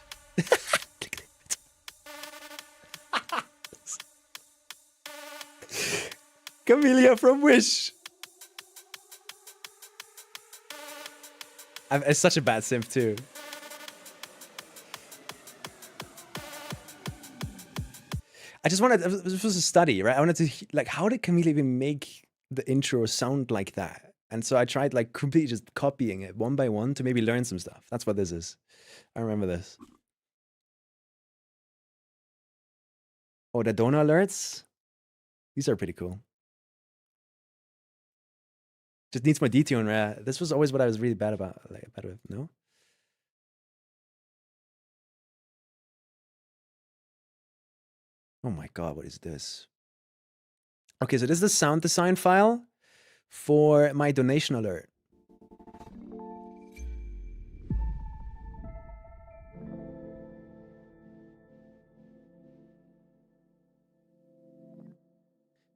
Camellia from Wish. It's such a bad simp too. I just wanted, this was a study, right? I wanted to, like, how did Camellia even make the intro sound like that? And so I tried like completely just copying it one by one to maybe learn some stuff. That's what this is. I remember this. Oh, the donor alerts? These are pretty cool. Just needs more detune. This was always what I was really bad about. Like, bad with, no? Oh my God, what is this? Okay, so this is the sound design file for my donation alert.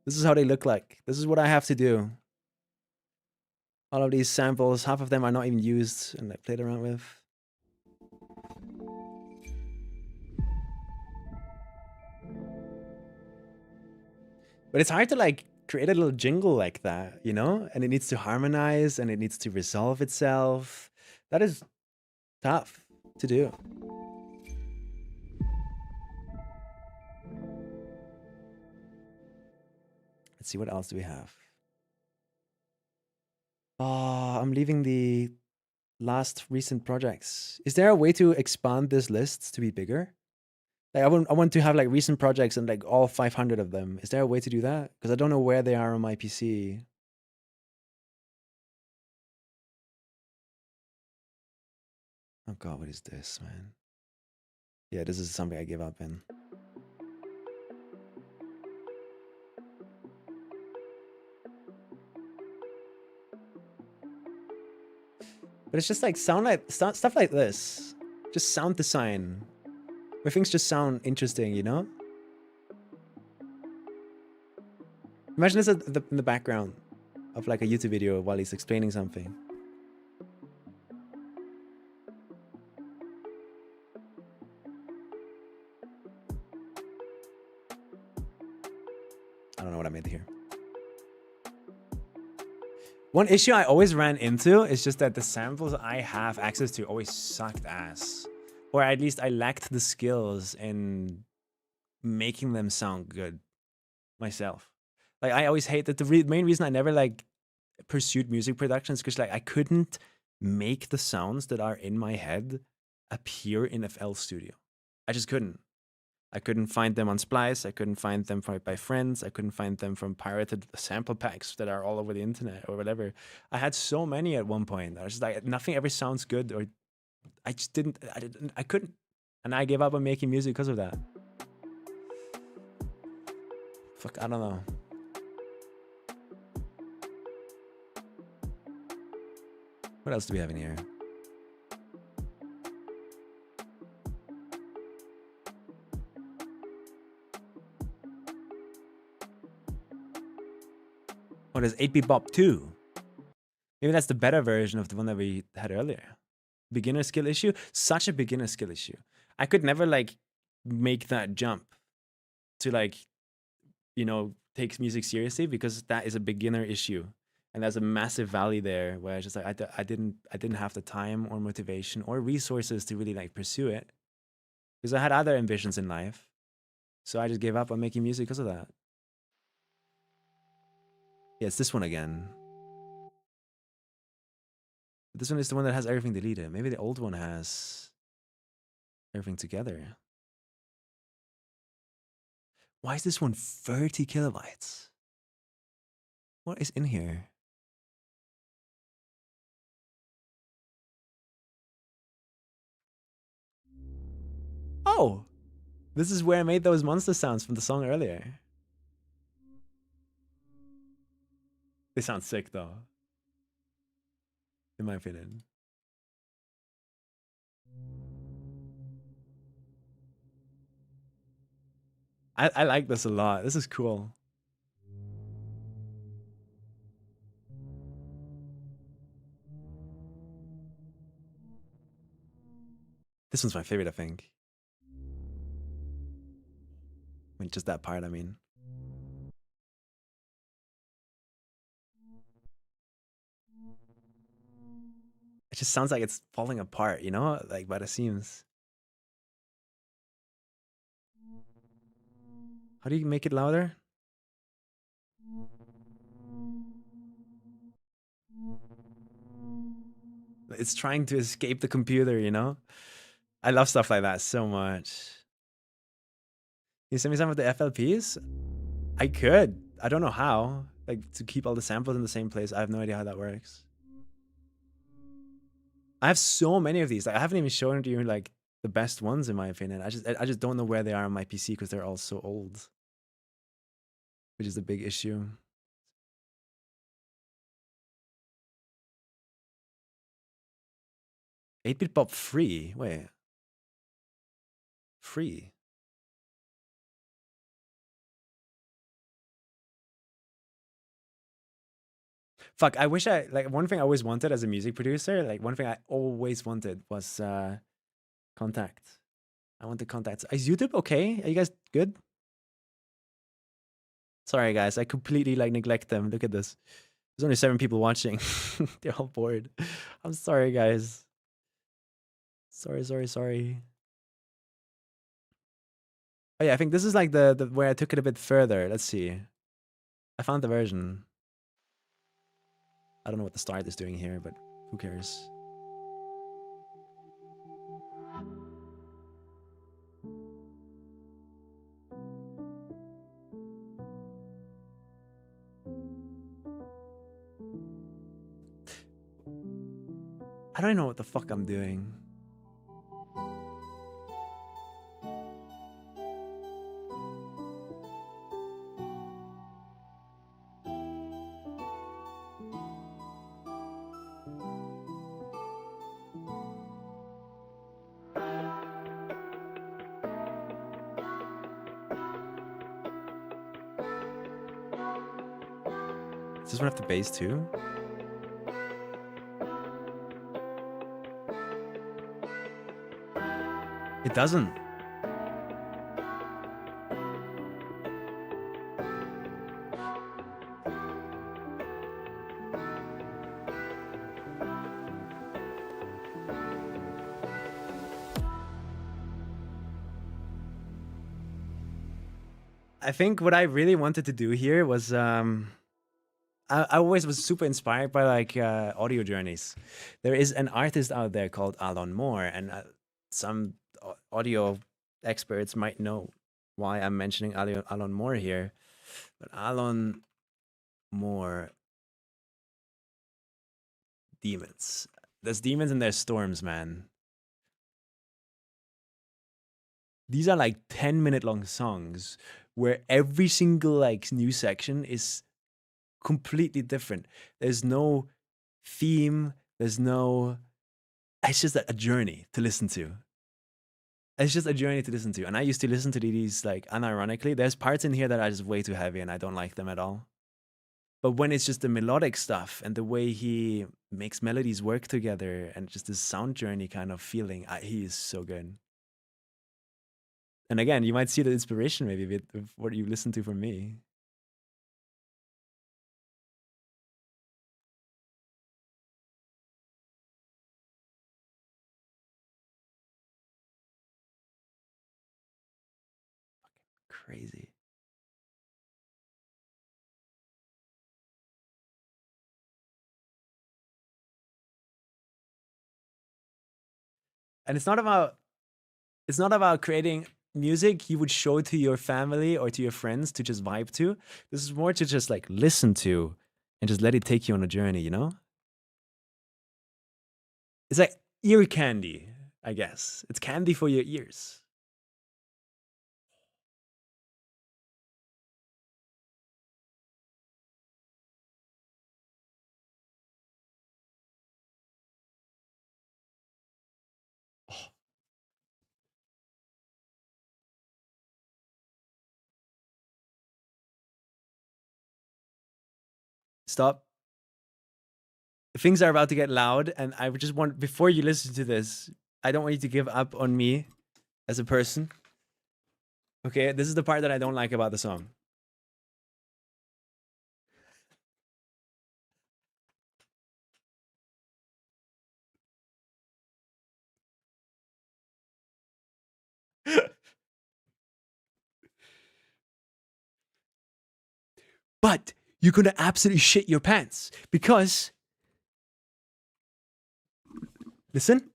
This is how they look like. This is what I have to do. All of these samples, half of them are not even used and I played around with. But it's hard to like create a little jingle like that, you know? And it needs to harmonize and it needs to resolve itself. That is tough to do. Let's see, what else do we have? Oh, I'm leaving the last recent projects. Is there a way to expand this list to be bigger? Like I want to have like recent projects and like all 500 of them. Is there a way to do that? Because I don't know where they are on my PC. Oh God, what is this, man? Yeah, this is something I give up in. But it's just like stuff like this. Just sound design. Where things just sound interesting, you know? Imagine this in the background of like a YouTube video while he's explaining something. I don't know what I made here. One issue I always ran into is just that the samples I have access to always sucked ass. Or at least I lacked the skills in making them sound good myself. Like I always hate that the main reason I never like pursued music production is because like I couldn't make the sounds that are in my head appear in FL Studio. I just couldn't. I couldn't find them on Splice. I couldn't find them by friends. I couldn't find them from pirated sample packs that are all over the internet or whatever. I had so many at one point. I was just like, nothing ever sounds good, or I just didn't. I couldn't, and I gave up on making music because of that. Fuck, I don't know. What else do we have in here? Oh, there's 8-Bit Bop 2. Maybe that's the better version of the one that we had earlier. Beginner skill issue? Such a beginner skill issue. I could never, like, make that jump to, like, you know, take music seriously because that is a beginner issue. And there's a massive valley there where I just, like, I didn't have the time or motivation or resources to really, like, pursue it. Because I had other ambitions in life. So I just gave up on making music because of that. Yeah, it's this one again. This one is the one that has everything deleted. Maybe the old one has everything together. Why is this one 30 kilobytes? What is in here? Oh! This is where I made those monster sounds from the song earlier. They sound sick though. In my opinion. I like this a lot. This is cool. This one's my favorite, I think. I mean, just that part, I mean. It just sounds like it's falling apart, you know? Like by the seams. How do you make it louder? It's trying to escape the computer, you know? I love stuff like that so much. You send me some of the FLPs? I could. I don't know how. Like, to keep all the samples in the same place. I have no idea how that works. I have so many of these. Like, I haven't even shown you, like, the best ones, in my opinion. I just don't know where they are on my PC because they're all so old. Which is a big issue. 8-bit Bob free? Wait. Free? Fuck, I wish like, one thing I always wanted as a music producer, like, one thing I always wanted was contact. I wanted contacts. Is YouTube okay? Are you guys good? Sorry, guys. I completely, like, neglect them. Look at this. There's only 7 people watching. They're all bored. I'm sorry, guys. Sorry. Oh, yeah, I think this is, like, the where I took it a bit further. Let's see. I found the version. I don't know what the start is doing here, but who cares? I don't know what the fuck I'm doing. Does this one have the bass too? It doesn't. I think what I really wanted to do here was I always was super inspired by, like, audio journeys. There is an artist out there called Alon Moore, and some audio experts might know why I'm mentioning Alon Moore here. But Alon Moore, demons. There's demons and there's storms, man. These are, like, 10-minute long songs where every single, like, new section is completely different. There's no theme. There's no... It's just a journey to listen to. It's just a journey to listen to. And I used to listen to these, like, unironically. There's parts in here that are just way too heavy and I don't like them at all. But when it's just the melodic stuff and the way he makes melodies work together and just this sound journey kind of feeling, he is so good. And again, you might see the inspiration maybe with what you listen to from me. Crazy. And it's not about creating music you would show to your family or to your friends to just vibe to. This is more to just, like, listen to and just let it take you on a journey, you know? It's like ear candy, I guess. It's candy for your ears. Stop. Things are about to get loud, and I just want, before you listen to this, I don't want you to give up on me as a person. Okay, this is the part that I don't like about the song. But you're gonna absolutely shit your pants because, listen.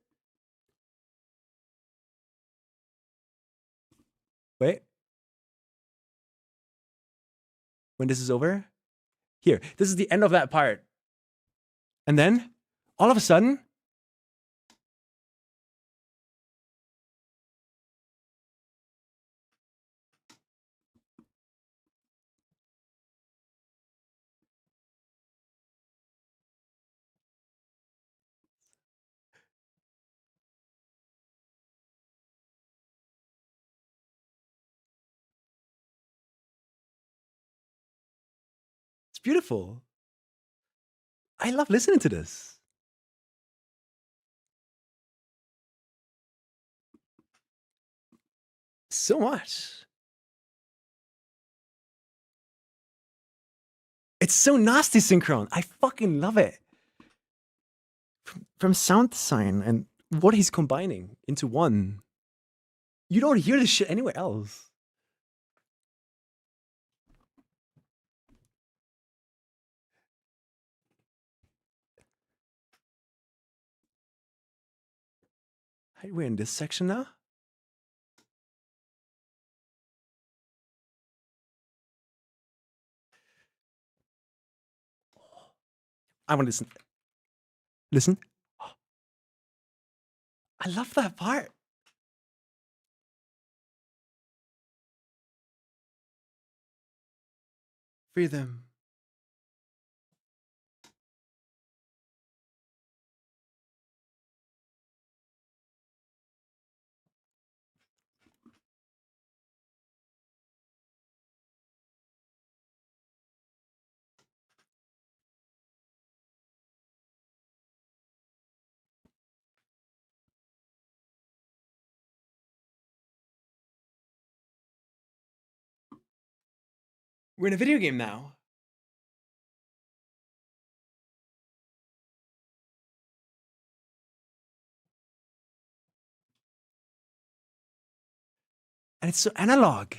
Wait. When this is over, here, this is the end of that part. And then, all of a sudden, it's beautiful. I love listening to this. So much. It's so nasty synchron. I fucking love it. From sound design and what he's combining into one. You don't hear this shit anywhere else. We're in this section now. I want to listen. Listen. I love that part. Free them. We're in a video game now. And it's so analog.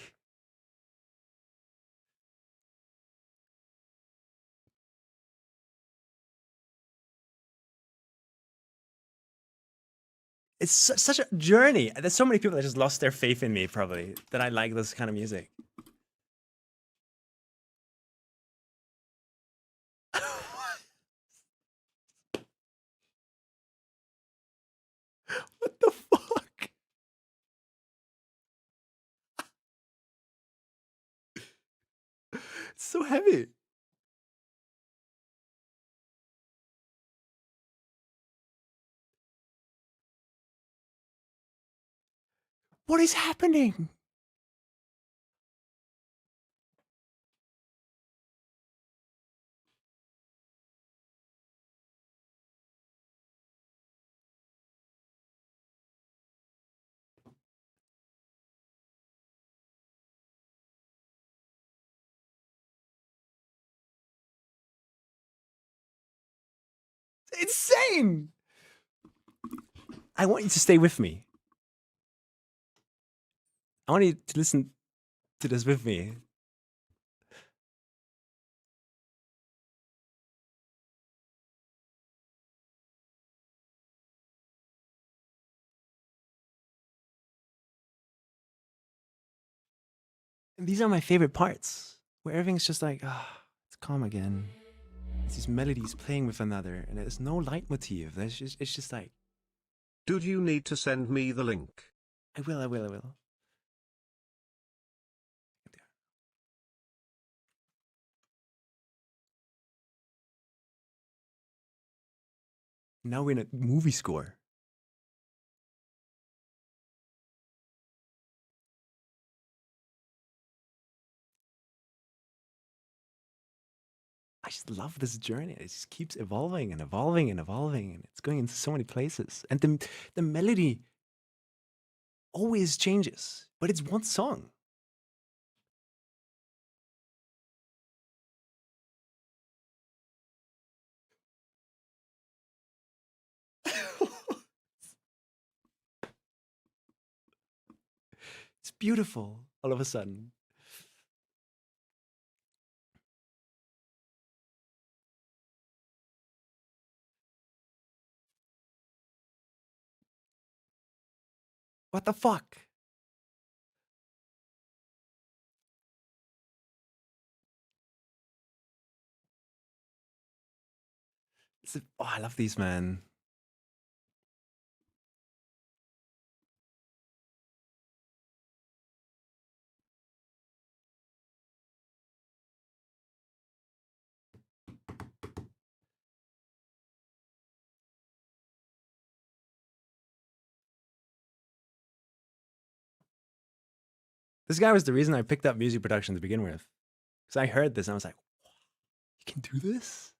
It's such a journey. There's so many people that just lost their faith in me, probably, that I like this kind of music. What the fuck? It's so heavy. What is happening? It's insane. I want you to stay with me. I want you to listen to this with me. And these are my favorite parts, where everything's just like, it's calm again. It's these melodies playing with another, and there's no leitmotif. It's just like... Do you need to send me the link? I will. Now we're in a movie score. I just love this journey. It just keeps evolving and evolving and evolving, and it's going into so many places. And the melody always changes, but it's one song. It's beautiful all of a sudden. What the fuck? Oh, I love these, man. This guy was the reason I picked up music production to begin with. Because I heard this and I was like, you can do this?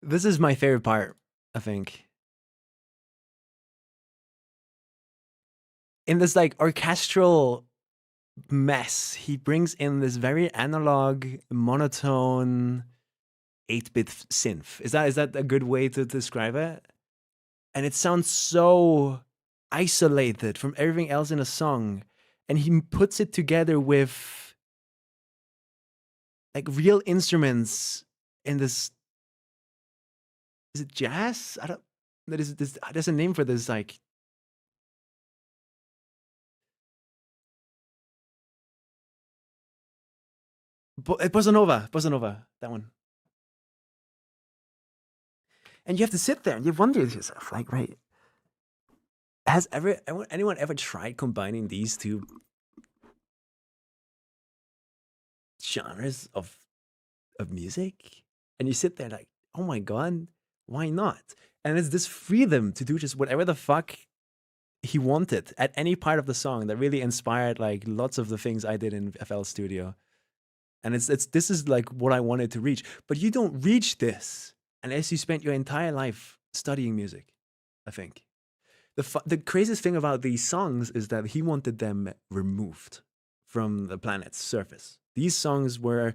This is my favorite part, I think. In this like orchestral mess, he brings in this very analog, monotone 8-bit synth. Is that a good way to describe it? And it sounds so isolated from everything else in a song. And he puts it together with like real instruments in this. Is it jazz? I don't. There's a name for this, like. Bossa Nova, that one. And you have to sit there and you wonder to yourself, like, right, has anyone ever tried combining these two genres of music? And you sit there like, oh my God, why not? And it's this freedom to do just whatever the fuck he wanted at any part of the song that really inspired like lots of the things I did in FL Studio. And this is like what I wanted to reach. But you don't reach this unless you spent your entire life studying music, I think. The craziest thing about these songs is that he wanted them removed from the planet's surface. These songs were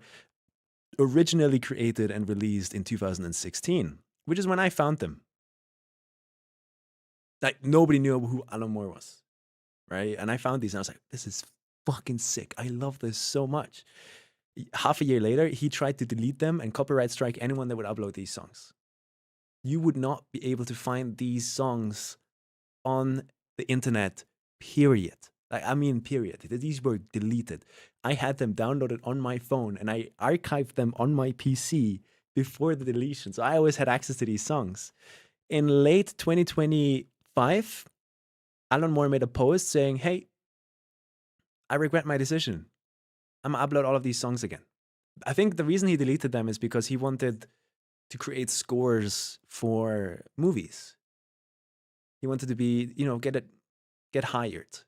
originally created and released in 2016, which is when I found them. Like, nobody knew who Alan Moore was, right? And I found these and I was like, this is fucking sick. I love this so much. Half a year later, he tried to delete them and copyright strike anyone that would upload these songs. You would not be able to find these songs on the internet, period. Like, I mean, period. These were deleted. I had them downloaded on my phone and I archived them on my PC before the deletion. So I always had access to these songs. In late 2025, Alan Moore made a post saying, hey, I regret my decision. I'm gonna upload all of these songs again. I think the reason he deleted them is because he wanted to create scores for movies. He wanted to be, get hired.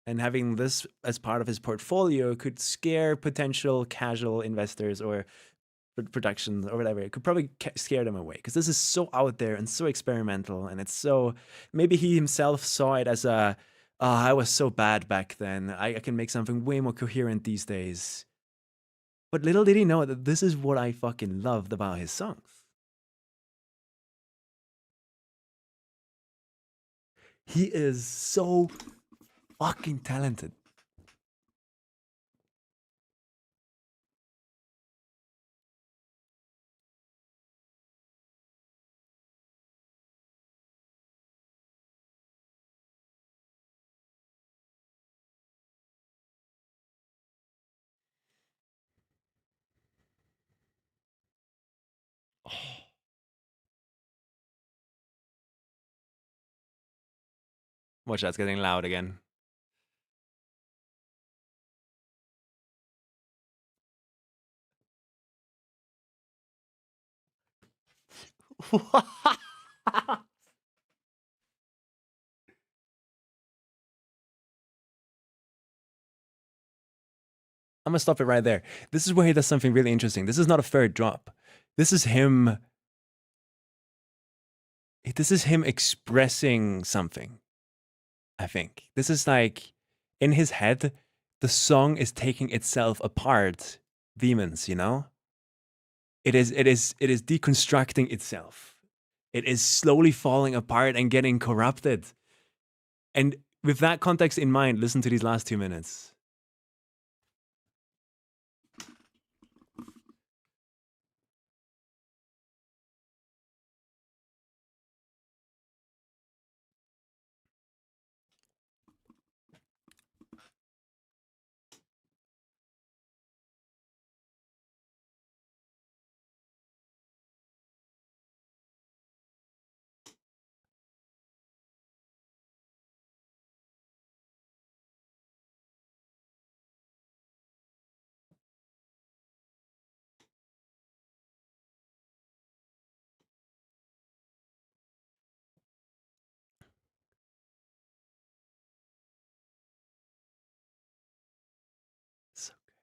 And having this as part of his portfolio could scare potential casual investors or productions or whatever. It could probably scare them away because this is so out there and so experimental. And it's so, maybe he himself saw it as I was so bad back then. I can make something way more coherent these days. But little did he know that this is what I fucking loved about his songs. He is so fucking talented. Watch, that's getting loud again. I'm gonna stop it right there. This is where he does something really interesting. This is not a third drop. This is him. This is him expressing something. I think this is like in his head, the song is taking itself apart. Demons, you know. It is deconstructing itself. It is slowly falling apart and getting corrupted. And with that context in mind, listen to these last 2 minutes. So good.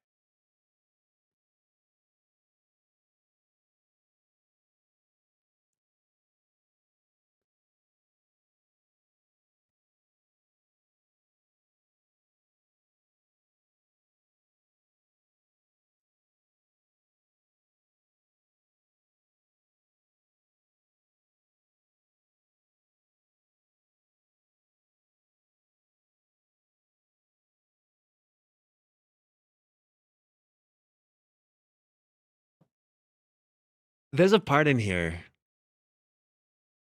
There's a part in here.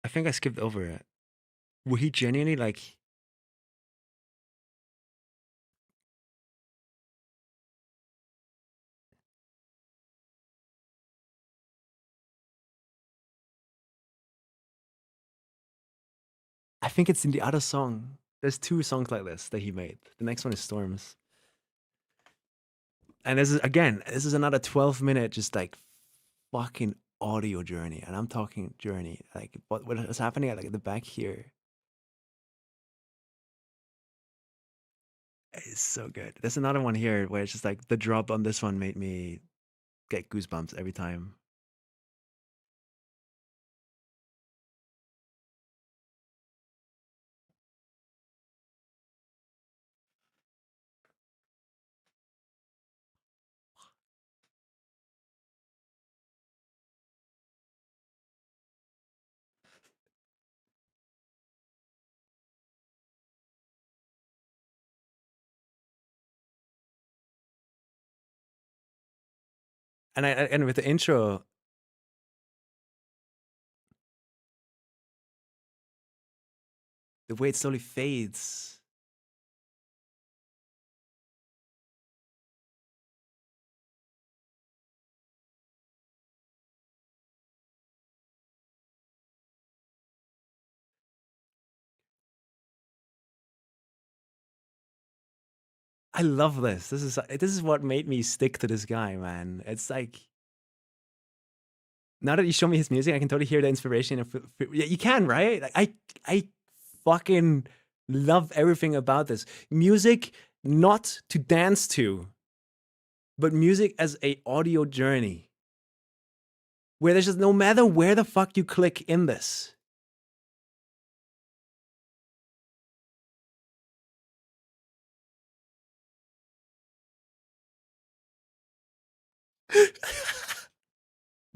I think I skipped over it. Where he genuinely like. I think it's in the other song. There's 2 songs like this that he made. The next one is Storms. And this is another 12-minute just like fucking audio journey. And I'm talking journey. Like what is happening at like the back here. It's so good. There's another one here where it's just like the drop on this one made me get goosebumps every time. And with the intro, the way it slowly fades. I love this. This is what made me stick to this guy, man. It's like now that you show me his music, I can totally hear the inspiration. Yeah, you can, right? Like, I fucking love everything about this music, not to dance to, but music as a audio journey, where there's just no matter where the fuck you click in this.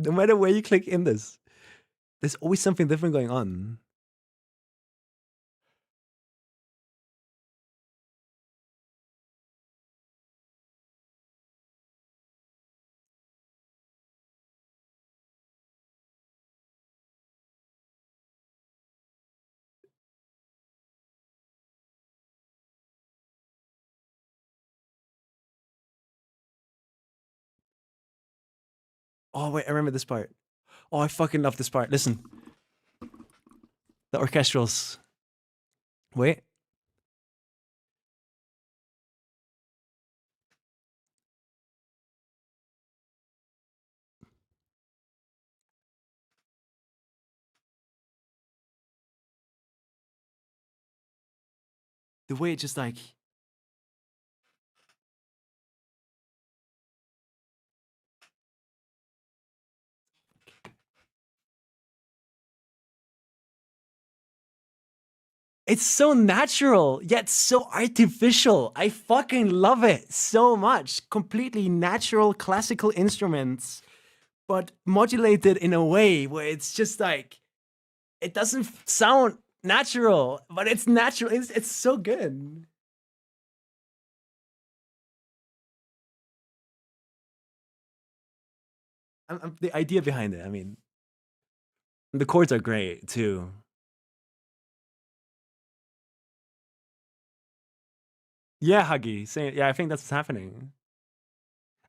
No matter where you click in this, there's always something different going on. Oh, wait, I remember this part. Oh, I fucking love this part. Listen. The orchestrals. Wait. The way it just like... It's so natural, yet so artificial. I fucking love it so much. Completely natural classical instruments, but modulated in a way where it's just like, it doesn't sound natural, but it's natural. It's so good. The idea behind it, I mean, the chords are great too. Yeah, Huggy, saying, yeah, I think that's what's happening.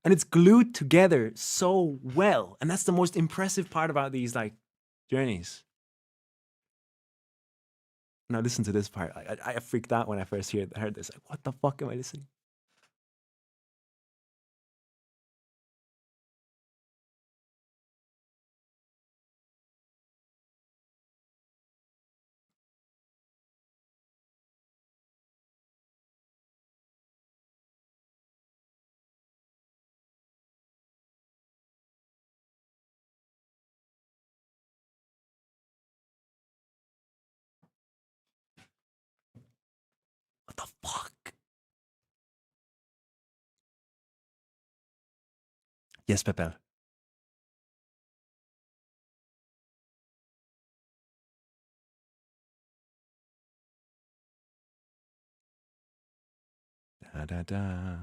And it's glued together so well. And that's the most impressive part about these like journeys. Now listen to this part. I freaked out when I first heard this. Like, what the fuck am I listening? What the fuck? Yes, Pepel. Da, da, da.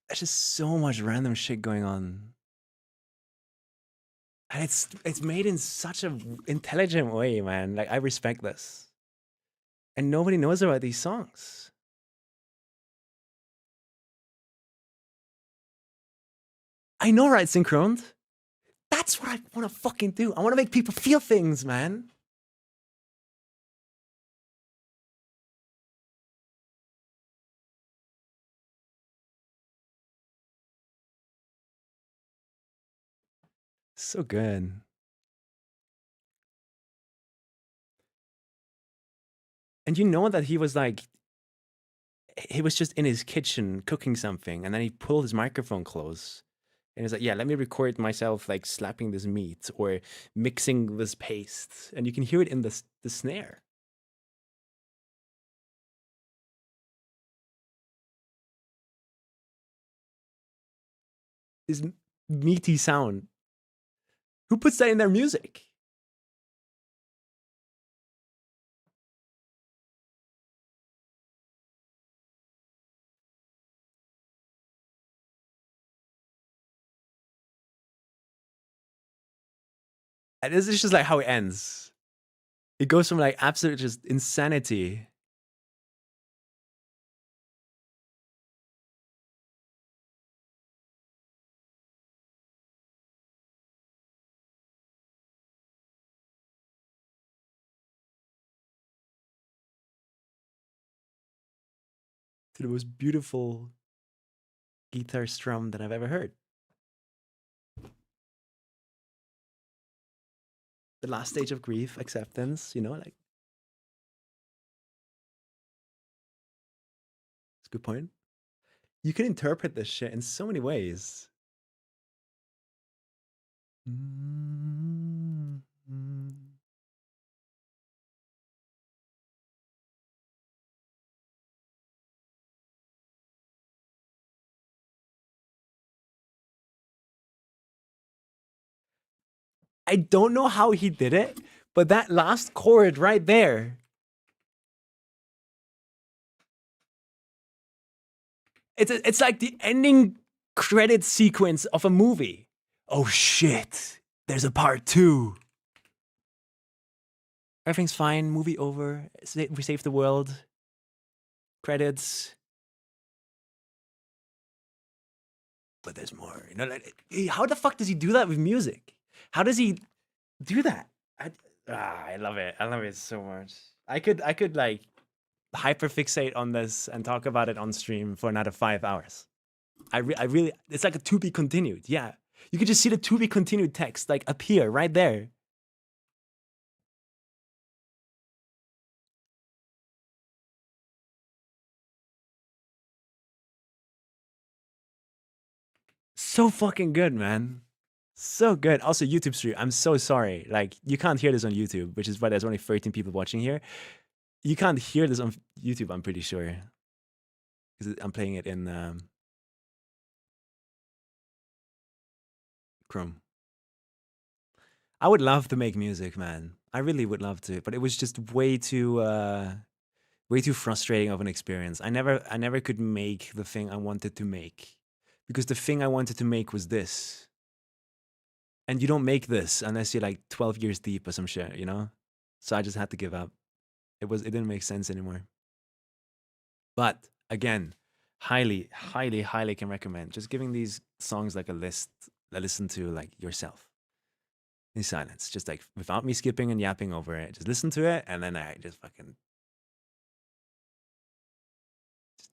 There's just so much random shit going on. And it's made in such an intelligent way, man. Like, I respect this. And nobody knows about these songs. I know, right, Synchroned? That's what I want to fucking do. I want to make people feel things, man. So good. And you know that he was like, he was just in his kitchen cooking something, and then he pulled his microphone close. And he's like, yeah, let me record myself like slapping this meat or mixing this paste. And you can hear it in the snare. This meaty sound. Who puts that in their music? And this is just like how it ends. It goes from like absolute just insanity. To the most beautiful guitar strum that I've ever heard. The last stage of grief, acceptance, you know, like. It's a good point. You can interpret this shit in so many ways. I don't know how he did it, but that last chord right there. It's like the ending credit sequence of a movie. Oh shit, there's a part 2. Everything's fine, movie over, we saved the world. Credits. But there's more, you know, like, how the fuck does he do that with music? How does he do that? I love it. I love it so much. I could like hyperfixate on this and talk about it on stream for another 5 hours. I really, it's like a to be continued. Yeah, you could just see the to be continued text like appear right there. So fucking good, man. So good. Also, YouTube stream. I'm so sorry. Like, you can't hear this on YouTube, which is why there's only 13 people watching here. You can't hear this on YouTube, I'm pretty sure. Because I'm playing it in Chrome. I would love to make music, man. I really would love to, but it was just way too frustrating of an experience. I never could make the thing I wanted to make, because the thing I wanted to make was this. And you don't make this unless you're like 12 years deep or some shit, you know? So I just had to give up. It didn't make sense anymore. But again, highly can recommend just giving these songs like a listen to, like, yourself in silence, just like without me skipping and yapping over it. Just listen to it, and then I just fucking just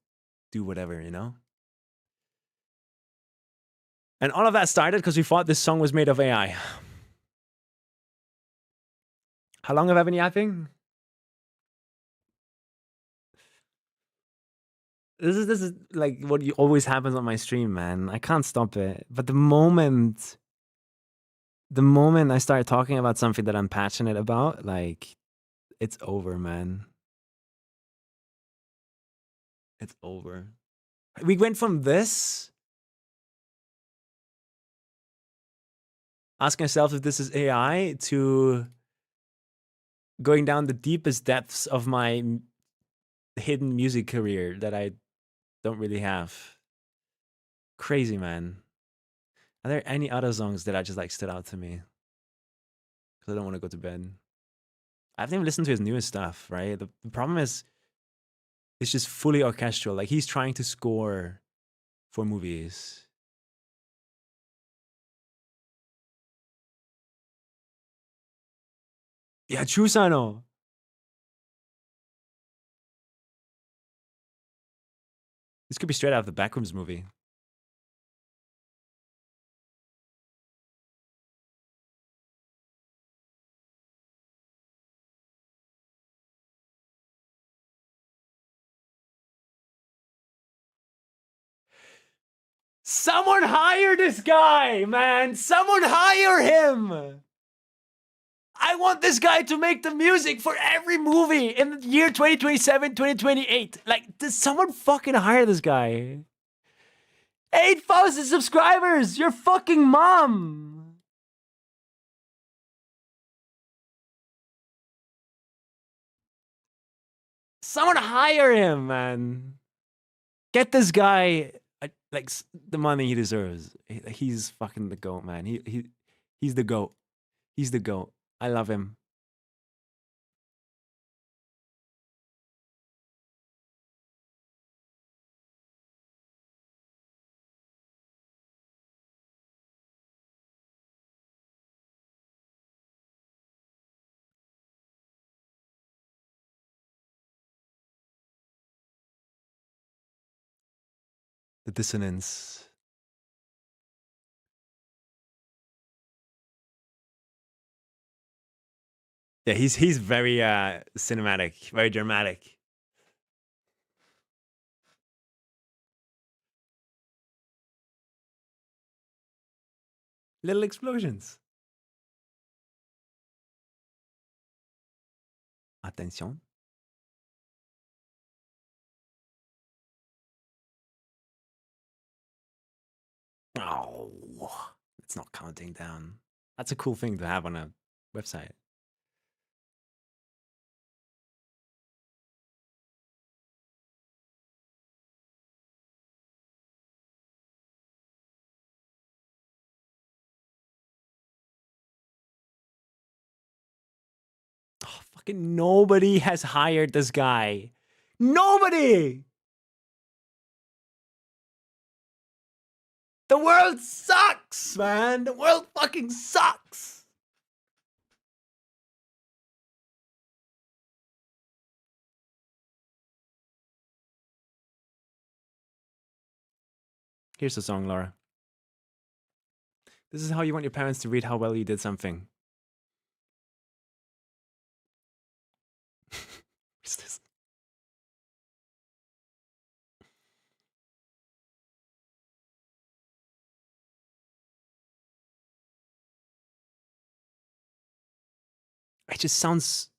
do whatever, you know? And all of that started because we thought this song was made of AI. How long have I been yapping? This is like what always happens on my stream, man. I can't stop it. But the moment I start talking about something that I'm passionate about, like, it's over, man. It's over. We went from this, asking ourselves if this is AI, to going down the deepest depths of my hidden music career that I don't really have. Crazy, man. Are there any other songs that I just like stood out to me? Because I don't want to go to bed. I haven't even listened to his newest stuff, right? The problem is, it's just fully orchestral. Like, he's trying to score for movies. Yeah, Chusano. This could be straight out of the Backrooms movie. Someone hire this guy, man. Someone hire him. I want this guy to make the music for every movie in the year 2027, 2028. Like, does someone fucking hire this guy? 8,000 subscribers! Your fucking mom! Someone hire him, man. Get this guy like the money he deserves. He's fucking the GOAT, man. He's the GOAT. He's the GOAT. I love him. The dissonance. Yeah, he's very cinematic, very dramatic. Little explosions. Attention. Oh, it's not counting down. That's a cool thing to have on a website. Oh, fucking nobody has hired this guy. Nobody! The world sucks, man. The world fucking sucks. Here's the song, Laura. This is how you want your parents to read how well you did something. What's this? it just sounds.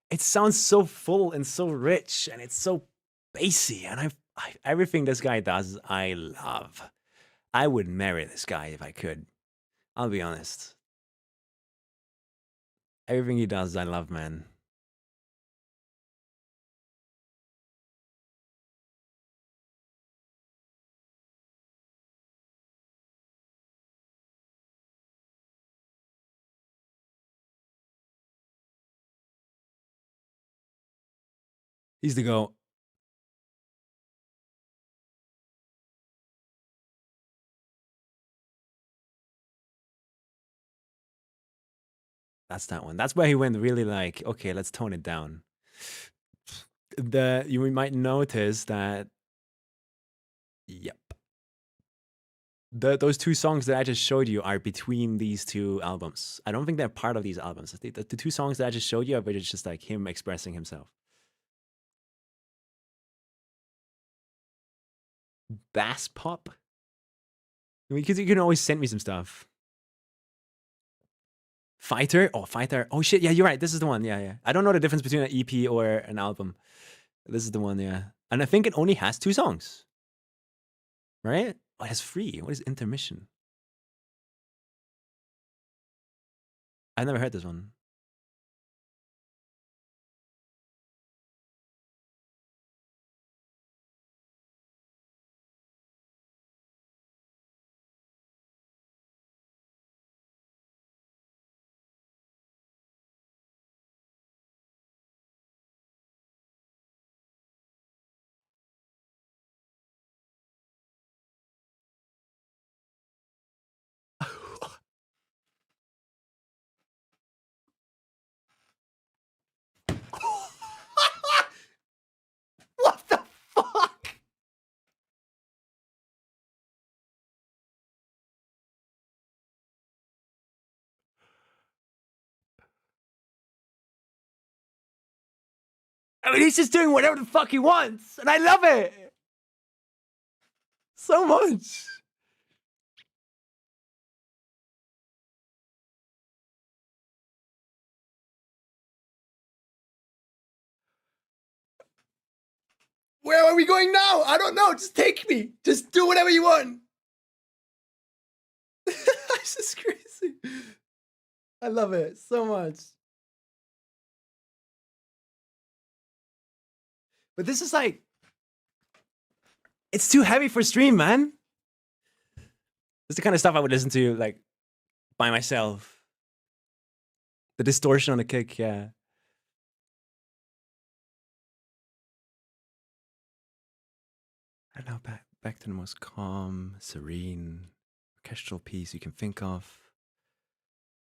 It sounds so full and so rich, and it's so bassy. And everything this guy does, I love. I would marry this guy if I could. I'll be honest. Everything he does, I love, man. He's the GOAT. That's that one. That's where he went really like, okay, let's tone it down. You might notice that, yep. Those two songs that I just showed you are between these two albums. I don't think they're part of these albums. The two songs that I just showed you are just like him expressing himself. Bass pop? Because you can always send me some stuff. Fighter? Oh, Fighter. Oh, shit. Yeah, you're right. This is the one. Yeah, yeah. I don't know the difference between an EP or an album. This is the one, yeah. And I think it only has 2 songs. Right? Oh, it has 3. What is intermission? I've never heard this one. What the fuck? I mean, he's just doing whatever the fuck he wants, and I love it so much. Where are we going now? I don't know. Just take me. Just do whatever you want. It's just crazy. I love it so much. But this is like, it's too heavy for stream, man. This is the kind of stuff I would listen to like by myself. The distortion on the kick, yeah. I don't know, back to the most calm, serene, orchestral piece you can think of.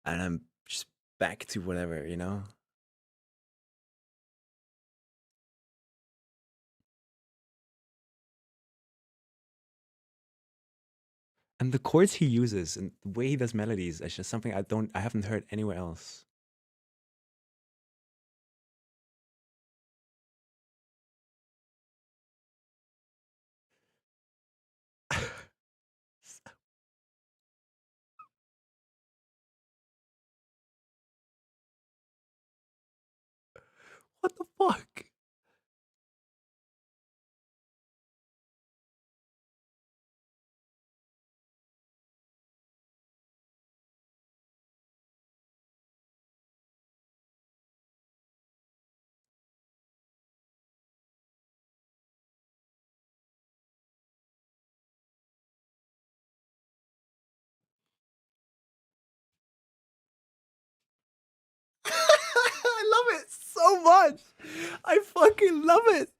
And I'm just back to whatever, you know? And the chords he uses and the way he does melodies is just something I haven't heard anywhere else. What the fuck? I love it so much. I fucking love it.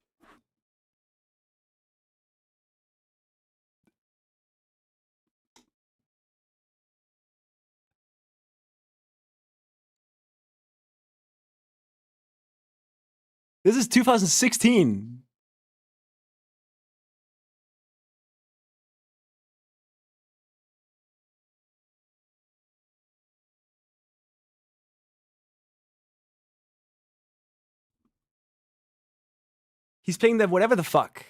This is 2016. He's playing the whatever the fuck.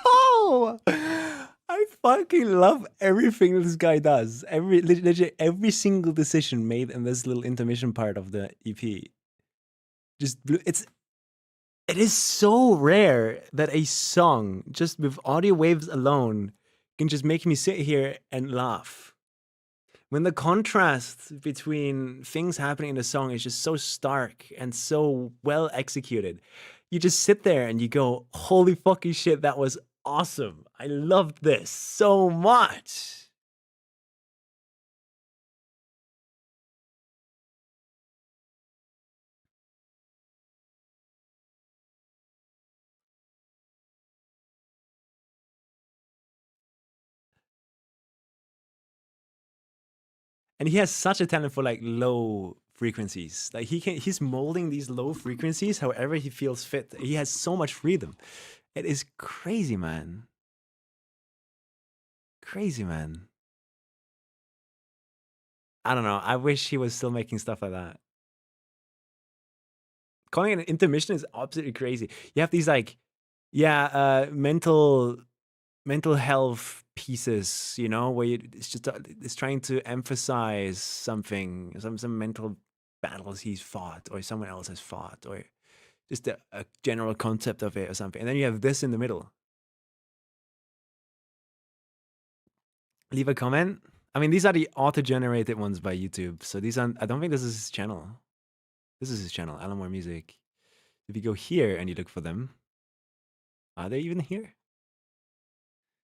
Bro! I fucking love everything this guy does. Literally every single decision made in this little intermission part of the EP. It is so rare that a song, just with audio waves alone, can just make me sit here and laugh. When the contrast between things happening in the song is just so stark and so well executed, you just sit there and you go, holy fucking shit, that was awesome. I loved this so much. And he has such a talent for like low frequencies. Like he's molding these low frequencies however he feels fit. He has so much freedom. It is crazy, man. Crazy, man. I don't know. I wish he was still making stuff like that. Calling it an intermission is absolutely crazy. You have these like, mental health pieces, you know, where it's trying to emphasize something, some mental battles he's fought or someone else has fought, or just a general concept of it or something. And then you have this in the middle. Leave a comment. I mean, these are the auto-generated ones by YouTube. So these are, I don't think this is his channel. This is his channel, Alan Moore Music. If you go here and you look for them, are they even here?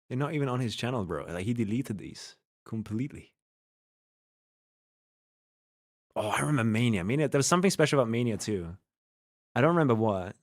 They're not even on his channel, bro. Like, he deleted these completely. Oh, I remember Mania. Mania, there was something special about Mania too. I don't remember what.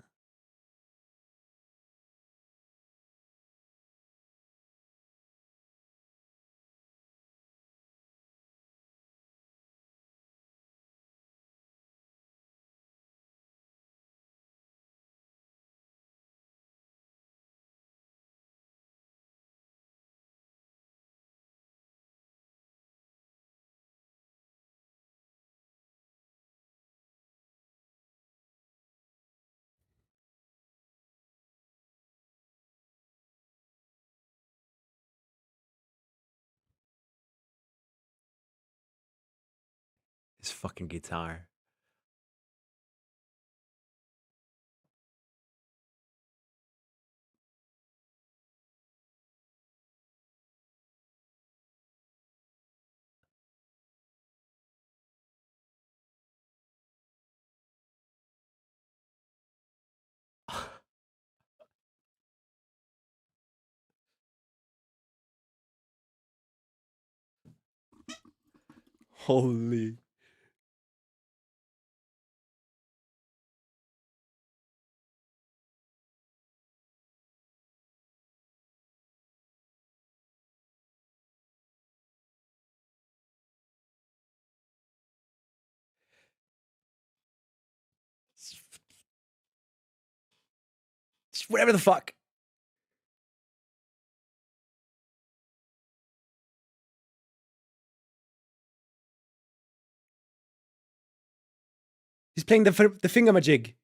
His fucking guitar. Holy. Whatever the fuck. He's playing the fingermajig.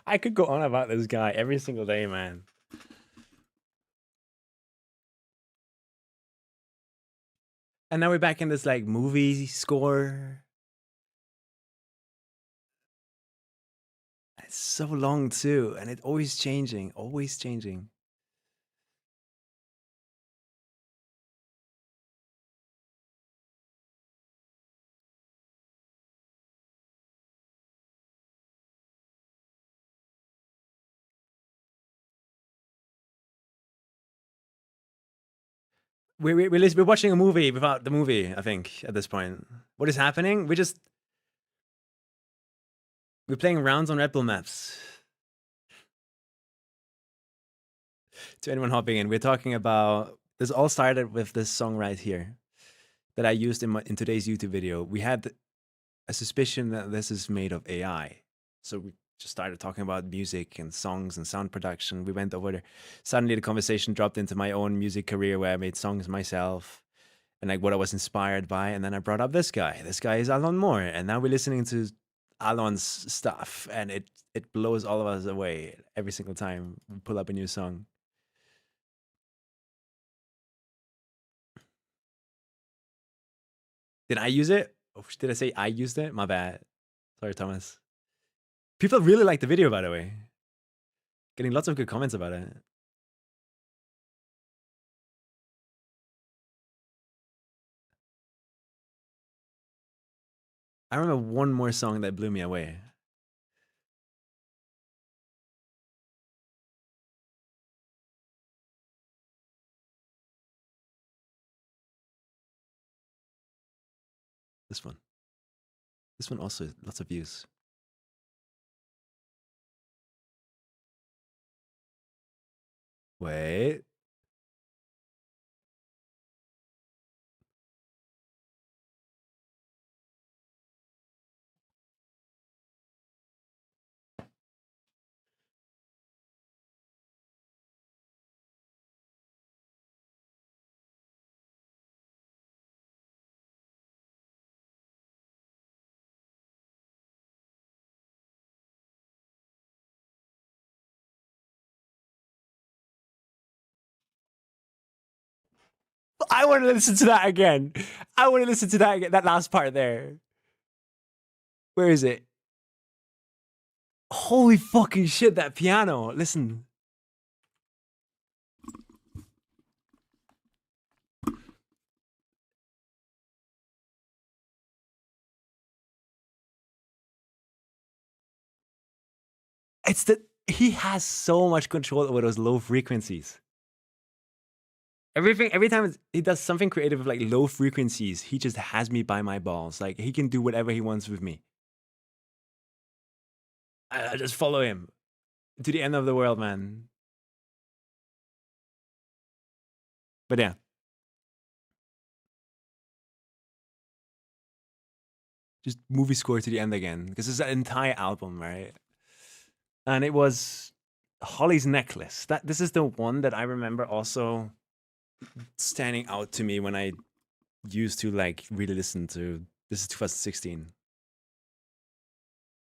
I could go on about this guy every single day, man. And now we're back in this like movie score. It's so long too, and it's always changing, always changing. We're watching a movie without the movie, I think, at this point. What is happening? We're playing rounds on Red Bull maps. To anyone hopping in, we're talking about, this all started with this song right here that I used in today's YouTube video. We had a suspicion that this is made of AI. So we just started talking about music and songs and sound production. We went over there. Suddenly the conversation dropped into my own music career where I made songs myself and like what I was inspired by. And then I brought up this guy. This guy is Alan Moore. And now we're listening to Alon's stuff, and it blows all of us away every single time we pull up a new song. Did I use it? Oh, did I say I used it? My bad. Sorry, Thomas. People really like the video, by the way. Getting lots of good comments about it. I remember one more song that blew me away. This one. This one also, lots of views. Wait. I want to listen to that again. I want to listen to that again. That last part there. Where is it? Holy fucking shit, that piano. Listen. It's that he has so much control over those low frequencies. Every time he does something creative with like low frequencies, he just has me by my balls. Like he can do whatever he wants with me. I just follow him to the end of the world, man. But yeah. Just movie score to the end again. Because it's an entire album, right? And it was Holly's Necklace. This is the one that I remember also standing out to me when I used to like really listen to. This is 2016.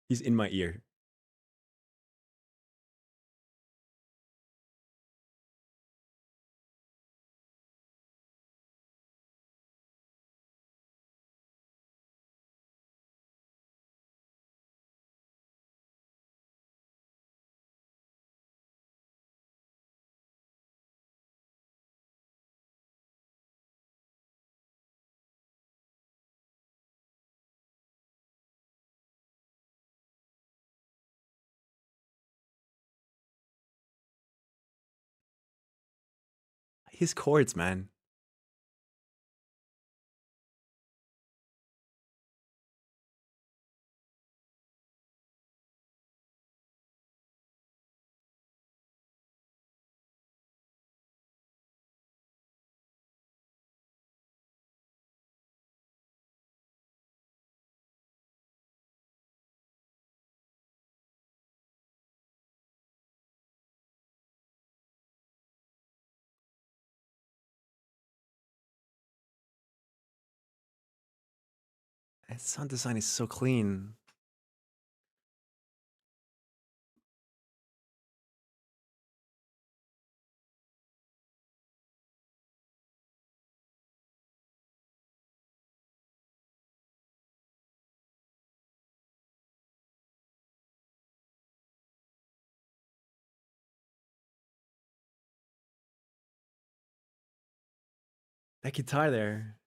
He's in my ear. His chords, man. His sound design is so clean. That guitar there.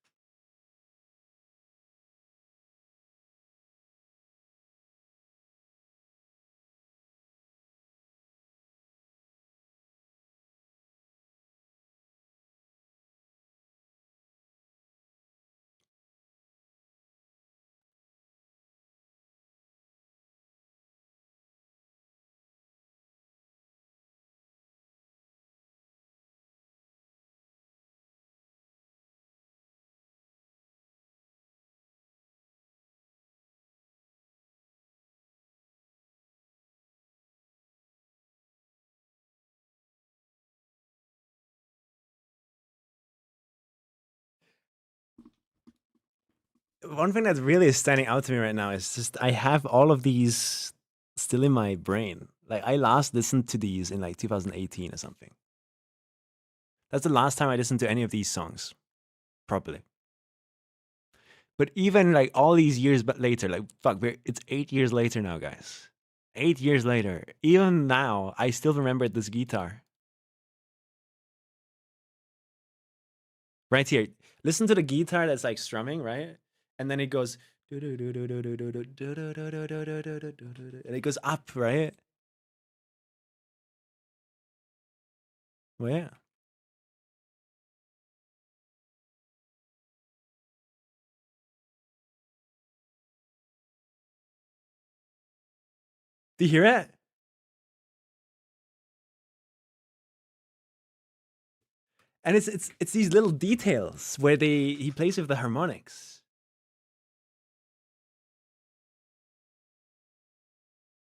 one thing that's really standing out to me right now is just I have all of these still in my brain. Like I last listened to these in like 2018 or something. That's the last time I listened to any of these songs properly. But even like all these years but later, like fuck, it's 8 years later now, guys. 8 years later. Even now, I still remember this guitar. Right here. Listen to the guitar that's like strumming, right? And then it goes and it goes up, right? Well, yeah. Do you hear it? And it's these little details where he plays with the harmonics.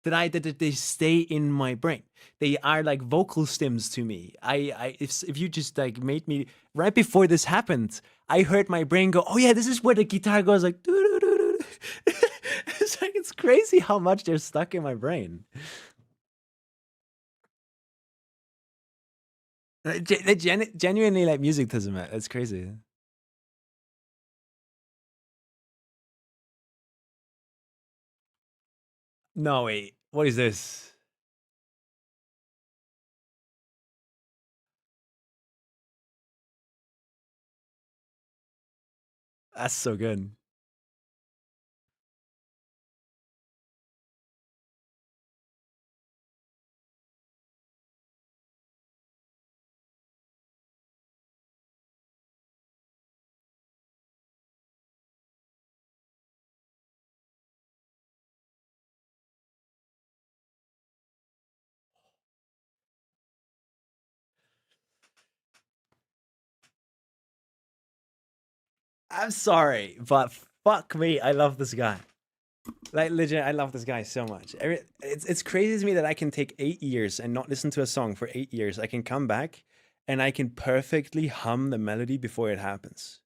That they stay in my brain. They are like vocal stems to me. If you just like made me right before this happened, I heard my brain go, oh yeah, this is where the guitar goes like it's like it's crazy how much they're stuck in my brain. They genuinely like music to them. It's crazy. No, wait. What is this? That's so good. I'm sorry, but fuck me, I love this guy. Like legit, I love this guy so much. It's crazy to me that I can take 8 years and not listen to a song for 8 years. I can come back and I can perfectly hum the melody before it happens.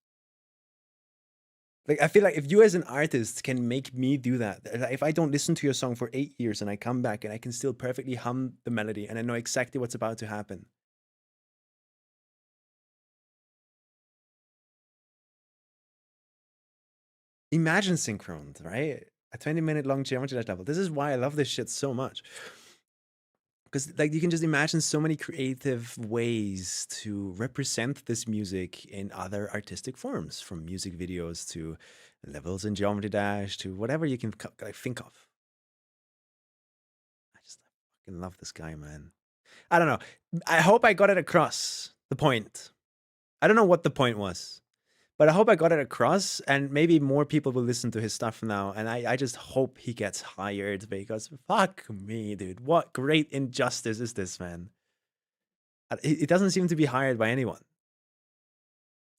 Like I feel like if you as an artist can make me do that, if I don't listen to your song for 8 years and I come back and I can still perfectly hum the melody and I know exactly what's about to happen. Imagine synchroned, right? A 20-minute long geometry dash level. This is why I love this shit so much. Because like you can just imagine so many creative ways to represent this music in other artistic forms, from music videos to levels in Geometry Dash to whatever you can like, think of. I fucking love this guy, man. I don't know. I hope I got it across, the point. I don't know what the point was, but I hope I got it across, and maybe more people will listen to his stuff now. And I just hope he gets hired, because fuck me, dude. What great injustice is this, man? It doesn't seem to be hired by anyone.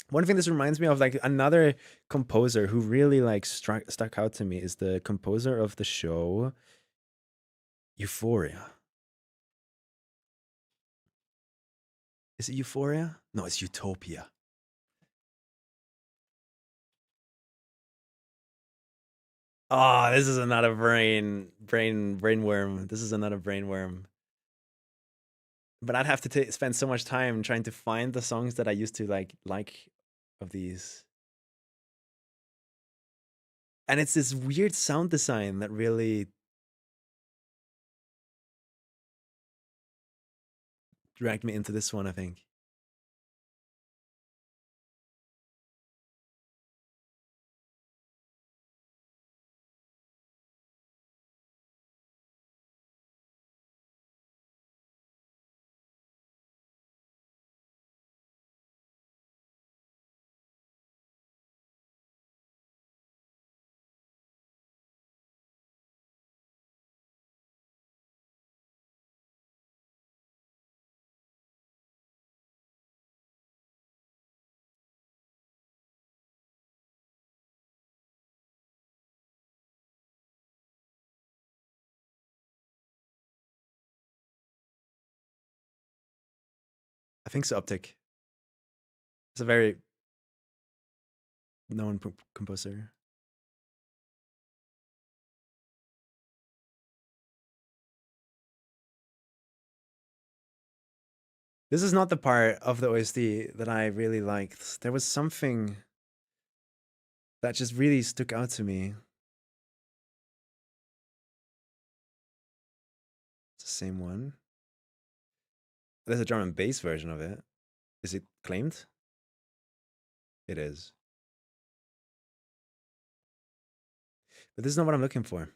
One thing this reminds me of, like another composer who really like stuck out to me, is the composer of the show Euphoria. Is it Euphoria? No, it's Utopia. Oh, this is another brainworm. This is another brainworm. But I'd have to spend so much time trying to find the songs that I used to like of these. And it's this weird sound design that really dragged me into this one, I think. I think so, Optic. It's a very known composer. This is not the part of the OST that I really liked. There was something that just really stuck out to me. It's the same one. There's a drum and bass version of it. Is it claimed? It is. But this is not what I'm looking for.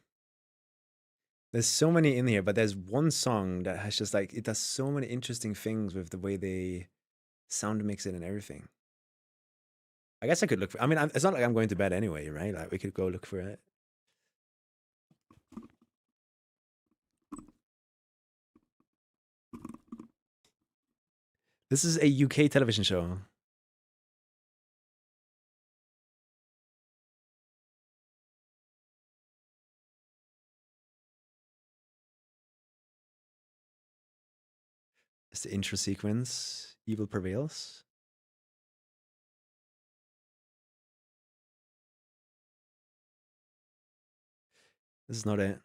There's so many in here, but there's one song that has just like, it does so many interesting things with the way they sound mix it and everything. I guess I could look for, I mean, it's not like I'm going to bed anyway, right? Like we could go look for it. This is a UK television show. It's the intro sequence. Evil prevails. This is not it.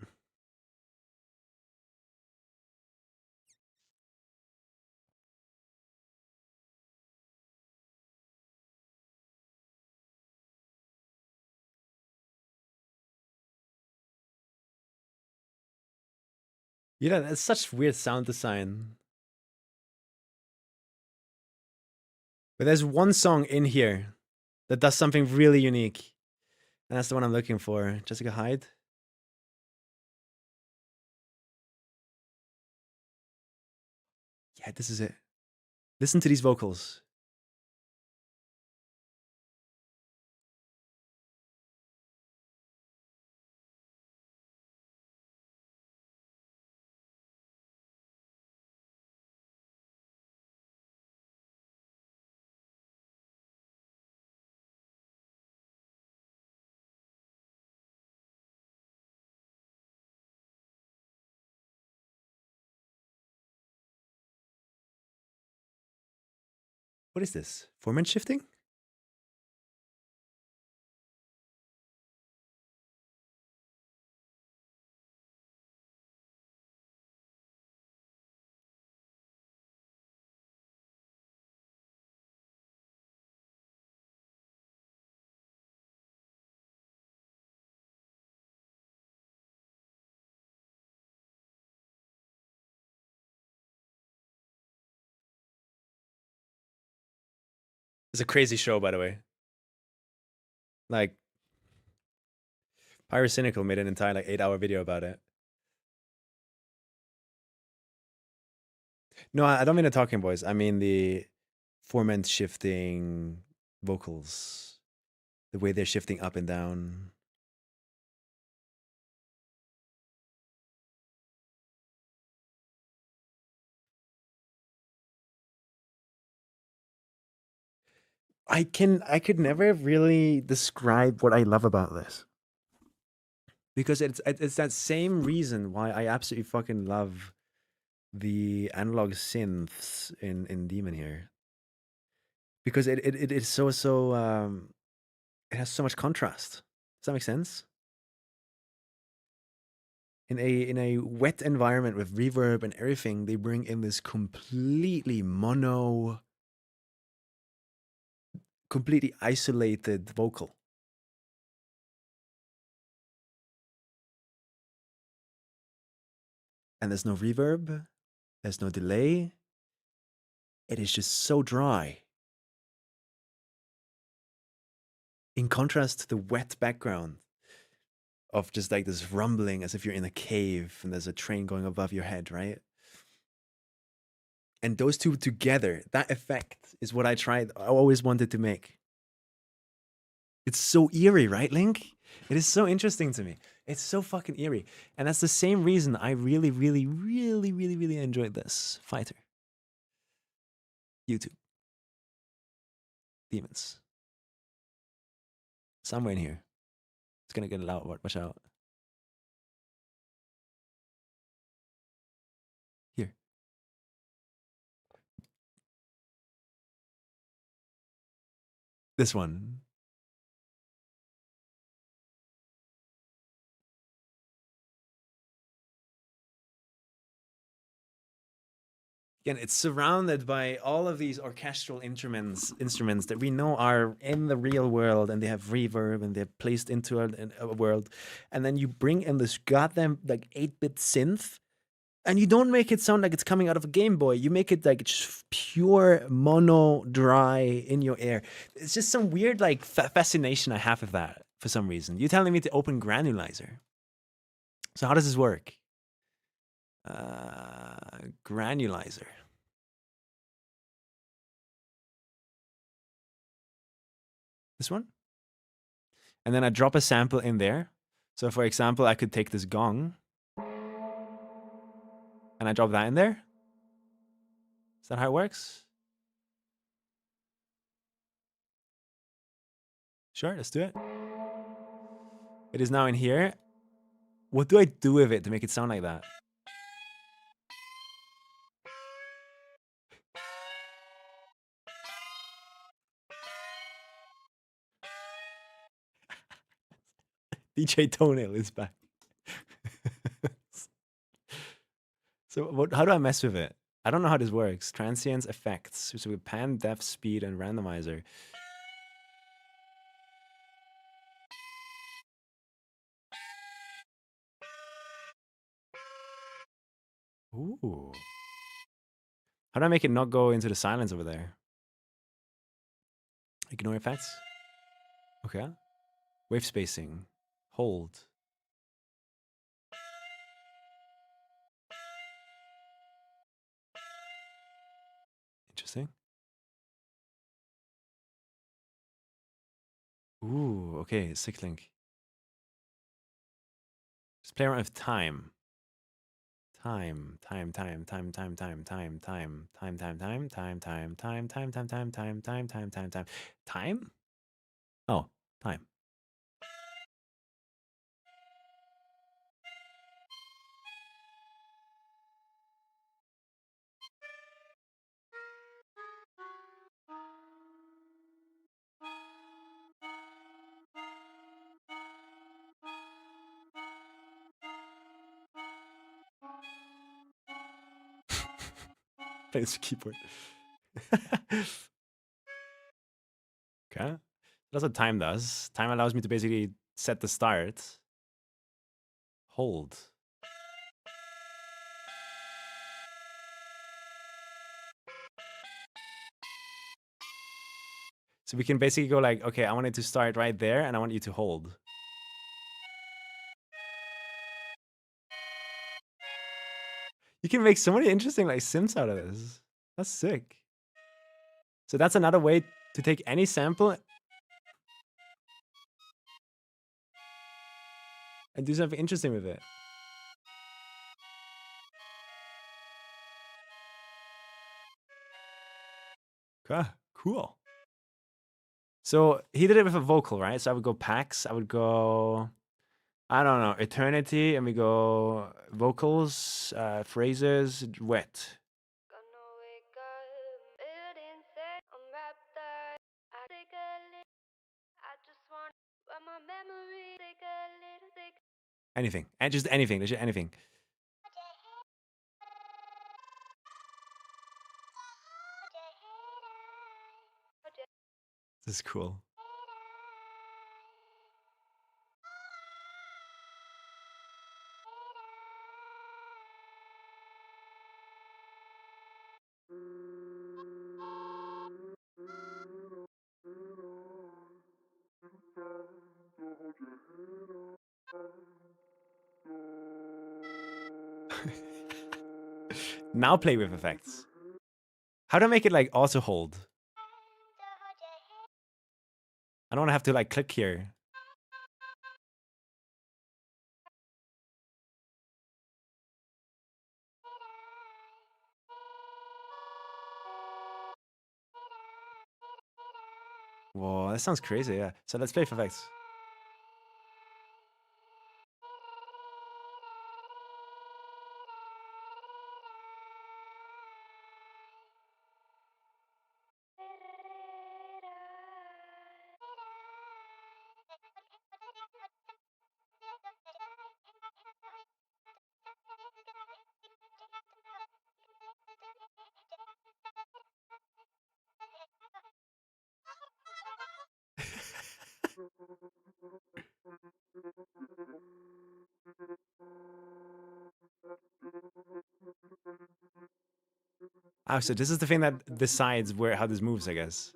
Yeah, that's such weird sound design. But there's one song in here that does something really unique. And that's the one I'm looking for. Jessica Hyde. Yeah, this is it. Listen to these vocals. What is this? Formant shifting? It's a crazy show, by the way. Like, Pyrocynical made an entire like 8-hour video about it. No, I don't mean the talking voice. I mean the formant shifting vocals. The way they're shifting up and down. I could never really describe what I love about this. Because it's that same reason why I absolutely fucking love the analog synths in Demon here. Because it is so it has so much contrast. Does that make sense? In a wet environment with reverb and everything, they bring in this completely mono, completely isolated vocal. And there's no reverb, there's no delay. It is just so dry. In contrast to the wet background of just like this rumbling as if you're in a cave and there's a train going above your head, right? And those two together, that effect is what I always wanted to make. It's so eerie, right, Link? It is so interesting to me. It's so fucking eerie. And that's the same reason I really, really, really, really, really enjoyed this fighter. YouTube. Demons. Somewhere in here. It's gonna get loud. Watch out. Here. This one. Again, it's surrounded by all of these orchestral instruments that we know are in the real world, and they have reverb and they're placed into a world. And then you bring in this goddamn like 8-bit synth, and you don't make it sound like it's coming out of a Game Boy. You make it like just pure mono dry in your ear. It's just some weird like fascination I have with that for some reason. You're telling me to open Granulizer. So how does this work? Granulizer. This one? And then I drop a sample in there. So for example, I could take this gong and I drop that in there. Is that how it works? Sure, let's do it. It is now in here. What do I do with it to make it sound like that? DJ Toenail is back. So how do I mess with it? I don't know how this works. Transients, effects. So with pan, depth, speed, and randomizer. Ooh. How do I make it not go into the silence over there? Ignore effects. Okay. Wave spacing. Hold. Interesting. Ooh, okay, sick link. Just play around with time. Time. Oh, time. Play this keyboard. Okay. That's what time does. Time allows me to basically set the start. Hold. So we can basically go like, okay, I want it to start right there, and I want you to hold. You can make so many interesting like synths out of this. That's sick. So that's another way to take any sample and do something interesting with it. Okay, cool. So he did it with a vocal, right? So I would go Pax, I would go, I don't know, Eternity, and we go vocals, phrases, wet. Anything, and just anything, legit anything. This is cool. Now play with effects. How do I make it like also hold? I don't want to have to like click here. Whoa, that sounds crazy, yeah. So let's play with effects. Oh, so this is the thing that decides how this moves, I guess.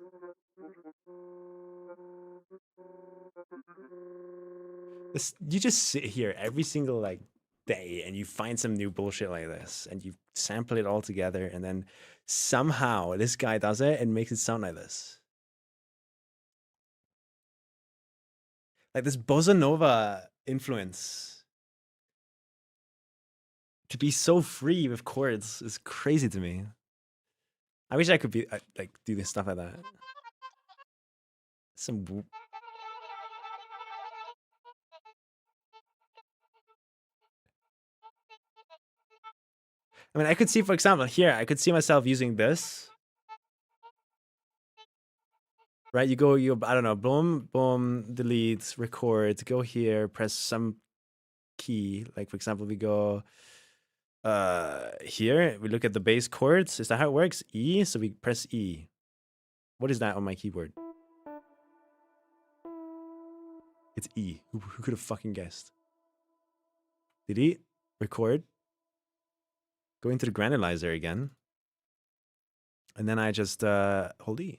You just sit here every single like day and you find some new bullshit like this and you sample it all together and then somehow this guy does it and makes it sound like this. Like this bossa nova influence to be so free with chords is crazy to me. I wish I could be like do this stuff like that. Some whoop. I mean, I could see, for example, here, I could see myself using this. Right? You go, I don't know, boom, boom, delete, record, go here, press some key. Like, for example, we go here, we look at the bass chords. Is that how it works? E, so we press E. What is that on my keyboard? It's E. Who could have fucking guessed? Delete, record. Go into the granulizer again. And then I just hold E.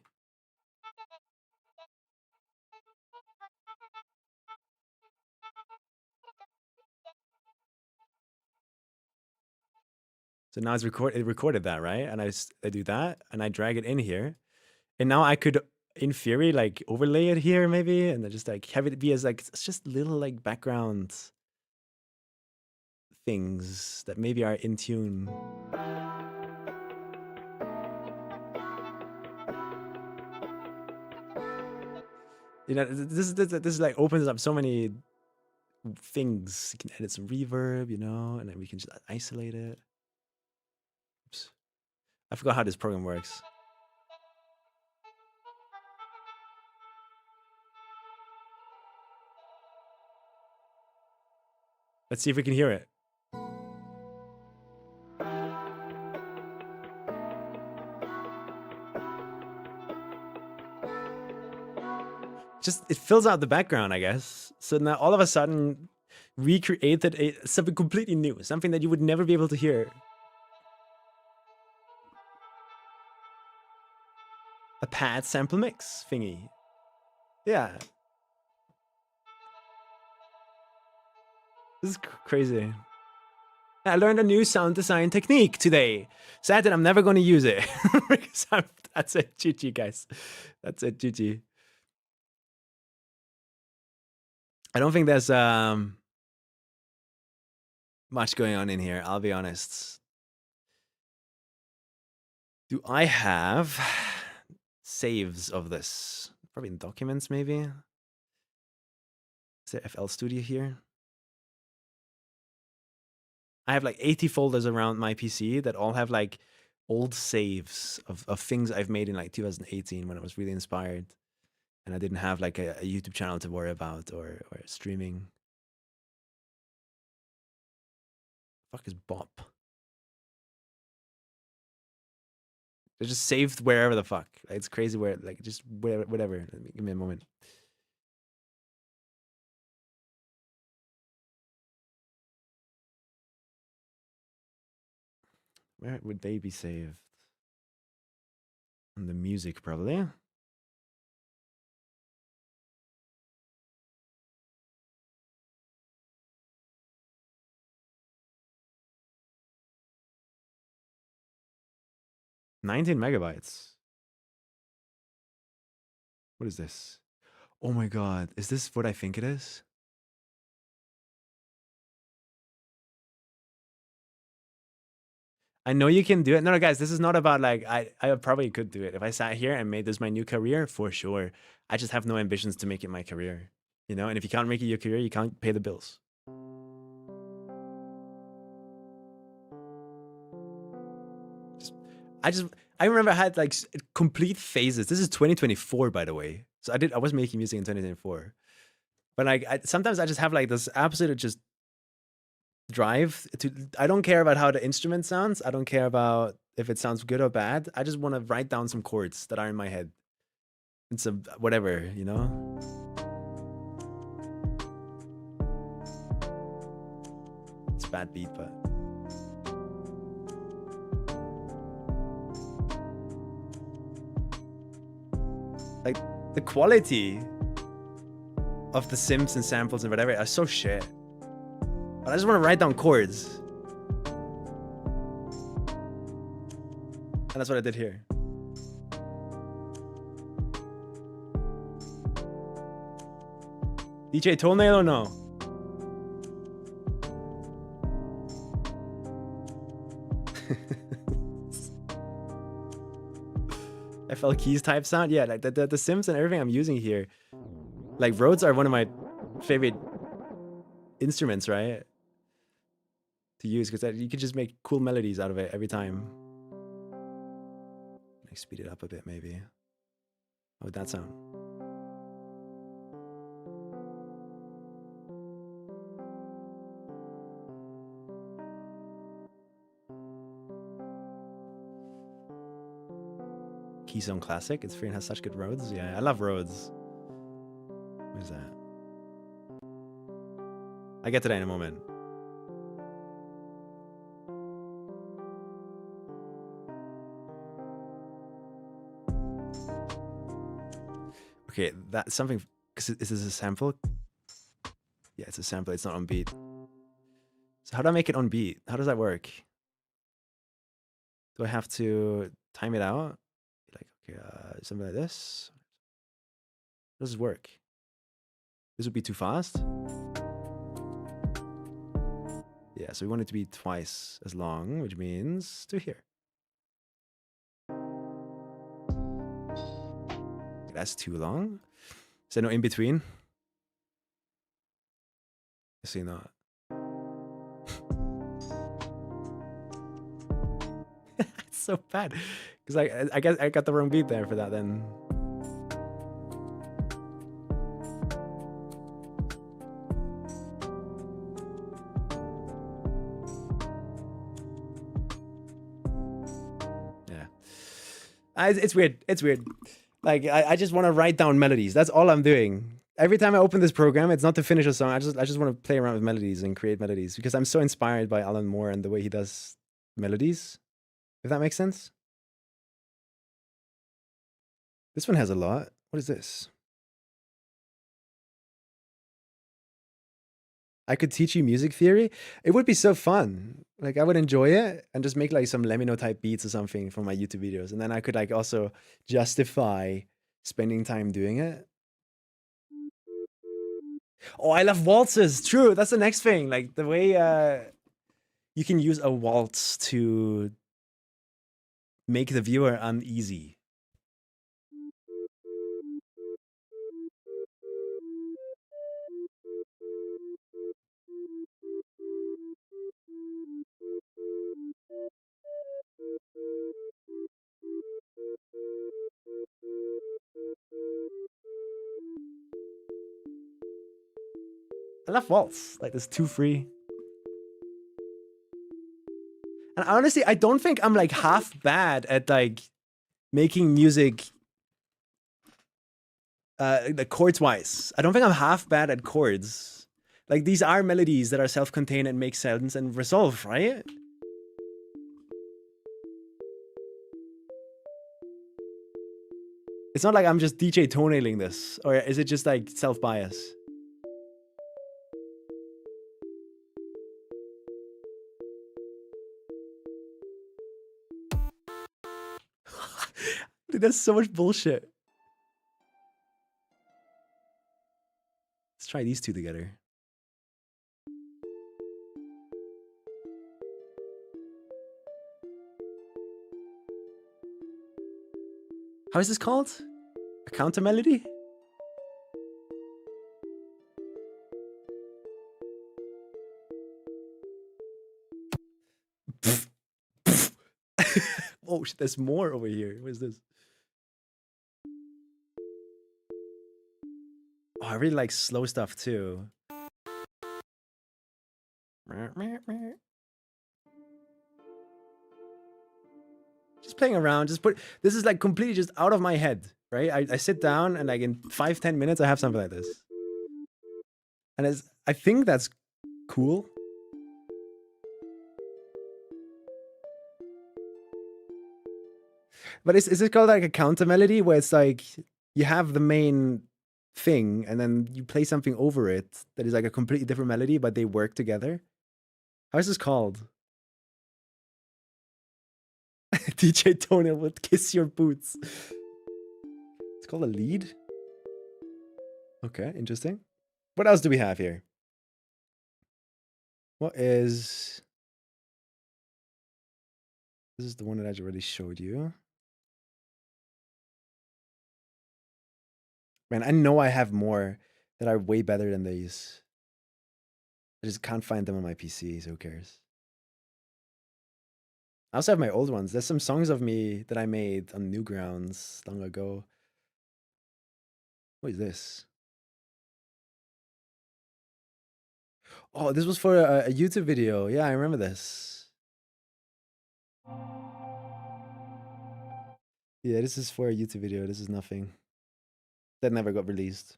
So now it recorded that, right? And I do that and I drag it in here. And now I could, in theory, like overlay it here maybe, and then just like have it be as like, it's just little like background things that maybe are in tune. You know, this like opens up so many things. You can edit some reverb, you know, and then we can just isolate it. Oops. I forgot how this program works. Let's see if we can hear it. Just, it fills out the background, I guess. So now all of a sudden, we created something completely new, something that you would never be able to hear. A pad sample mix thingy. Yeah. This is crazy. I learned a new sound design technique today. Sad that I'm never going to use it. Because that's it, GG, guys. That's it, GG. I don't think there's much going on in here, I'll be honest. Do I have saves of this? Probably in documents, maybe. Is there FL Studio here? I have like 80 folders around my PC that all have like old saves of things I've made in like 2018 when I was really inspired. And I didn't have like a YouTube channel to worry about or streaming. Fuck is Bop? They're just saved wherever the fuck. Like, it's crazy where, like, just whatever. Give me a moment. Where would they be saved? On the music, probably. $19 megabytes. What is this? Oh my god, is this what I think it is? I know you can do it. No, guys, this is not about like, I probably could do it. If I sat here and made this my new career, for sure. I just have no ambitions to make it my career, you know? And if you can't make it your career, you can't pay the bills. I remember I had like complete phases. This is 2024, by the way. So I was making music in 2024. But like, sometimes I just have like this absolute just drive to, I don't care about how the instrument sounds. I don't care about if it sounds good or bad. I just want to write down some chords that are in my head. And some whatever, you know? It's a bad beat, but Like, the quality of the sims and samples and whatever are so shit. But I just want to write down chords. And that's what I did here. DJ Toenail or no? FL Keys type sound? Yeah, like the sims and everything I'm using here. Like, Rhodes are one of my favorite instruments, right? To use, because you can just make cool melodies out of it every time. Like, speed it up a bit, maybe. How would that sound? Keystone Classic. It's free and has such good Rhodes. Yeah, I love Rhodes. What is that? I get to that in a moment. Okay, that's something. Because is this a sample? Yeah, it's a sample. It's not on beat. So how do I make it on beat? How does that work? Do I have to time it out? Like, okay, something like this. How does this work? This would be too fast. Yeah, so we want it to be twice as long, which means to here. That's too long. Is there no in between? See, not. It's so bad because I guess I got the wrong beat there for that then. Yeah, it's weird. It's weird. Like, I just want to write down melodies. That's all I'm doing. Every time I open this program, it's not to finish a song. I just want to play around with melodies and create melodies because I'm so inspired by Alan Moore and the way he does melodies. If that makes sense. This one has a lot. What is this? I could teach you music theory. It would be so fun. Like, I would enjoy it and just make like some Lemino type beats or something for my YouTube videos. And then I could like also justify spending time doing it. Oh, I love waltzes. True. That's the next thing. Like the way you can use a waltz to make the viewer uneasy. I love waltz. Like, this 2/3. And honestly, I don't think I'm like half bad at like making music the chords wise. I don't think I'm half bad at chords. Like, these are melodies that are self-contained and make sense and resolve, right? It's not like I'm just DJ toenailing this, or is it just like self-bias? Dude, that's so much bullshit. Let's try these two together. How is this called? A counter melody? Oh shit, there's more over here. What is this? Oh, I really like slow stuff too. Just playing around, this is like completely just out of my head, right? I sit down and like in 5-10 minutes I have something like this. And I think that's cool. But is it called like a counter melody where it's like you have the main thing and then you play something over it that is like a completely different melody, but they work together. How is this called? DJ Toenail would kiss your boots. It's called a lead. Okay, interesting. What else do we have here? What is... This is the one that I already showed you. Man, I know I have more that are way better than these. I just can't find them on my PC, so who cares? I also have my old ones. There's some songs of me that I made on Newgrounds long ago. What is this? Oh, this was for a YouTube video. Yeah, I remember this. Yeah, this is for a YouTube video. This is nothing. That never got released.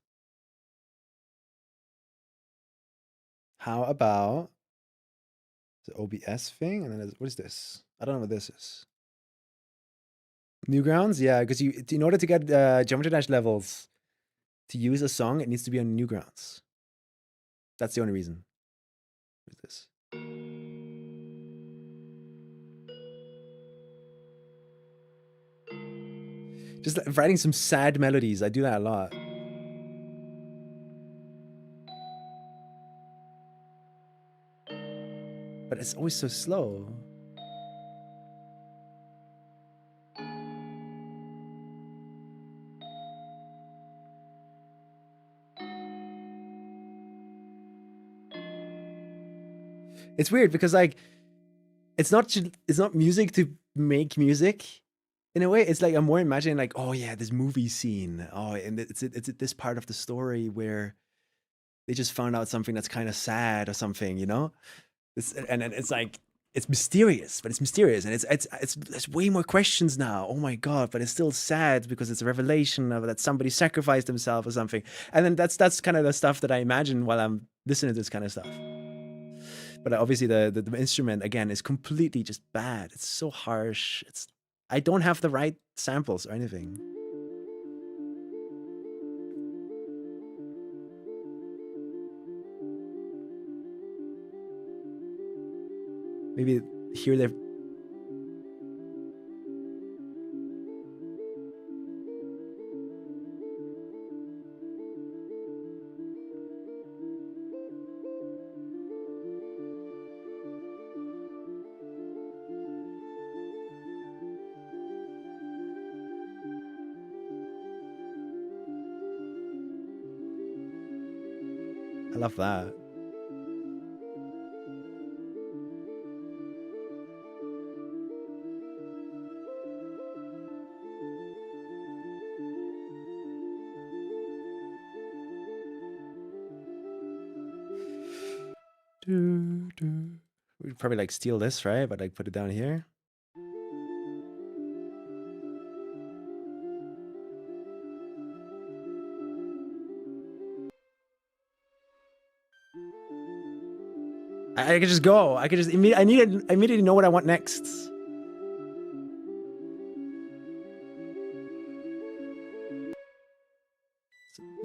How about the OBS thing? And then what is this? I don't know what this is. Newgrounds? Yeah, because in order to get Geometry Dash levels to use a song, it needs to be on Newgrounds. That's the only reason. What is this? Just like writing some sad melodies. I do that a lot. But it's always so slow. It's weird because like it's not music to make music. In a way, it's like I'm more imagining like, oh yeah, this movie scene. Oh, and it's this part of the story where they just found out something that's kind of sad or something, you know? And it's like it's mysterious, but it's mysterious, and there's way more questions now. Oh my god, but it's still sad because it's a revelation of that somebody sacrificed himself or something. And then that's kind of the stuff that I imagine while I'm listening to this kind of stuff. But obviously the instrument again is completely just bad. It's so harsh. I don't have the right samples or anything. Maybe here they've... I love that. We'd probably like steal this, right? But like put it down here. I could just go. I could just I immediately know what I want next.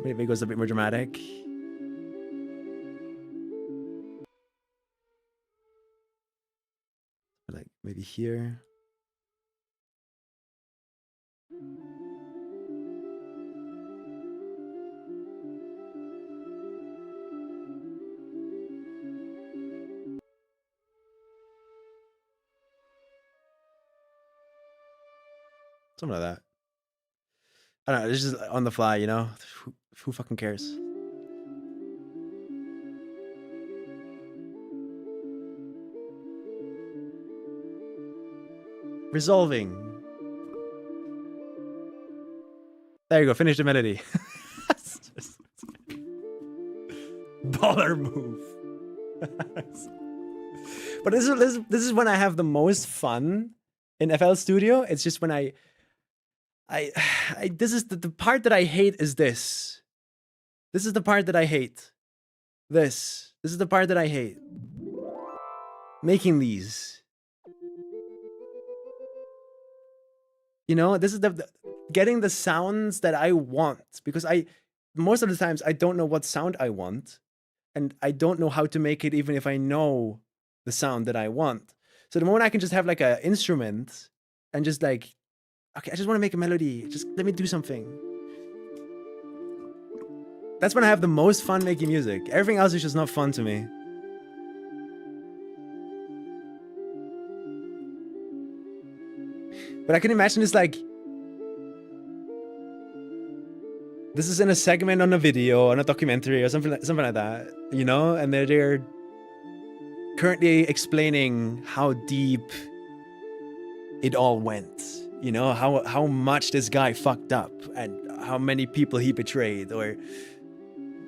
Maybe it goes a bit more dramatic. Like maybe here. Something like that. I don't know, it's just on the fly, you know? Who fucking cares? Resolving. There you go, finish the melody. Baller move. But this is when I have the most fun in FL Studio. It's just when this is the part that I hate is this. This is the part that I hate. This is the part that I hate. Making these. You know, this is getting the sounds that I want, because most of the times I don't know what sound I want, and I don't know how to make it even if I know the sound that I want. So the moment I can just have like an instrument and just like, okay, I just want to make a melody, just let me do something. That's when I have the most fun making music. Everything else is just not fun to me. But I can imagine this like, this is in a segment on a video, on a documentary or something like that, you know? And they're currently explaining how deep it all went. You know, how much this guy fucked up and how many people he betrayed. Or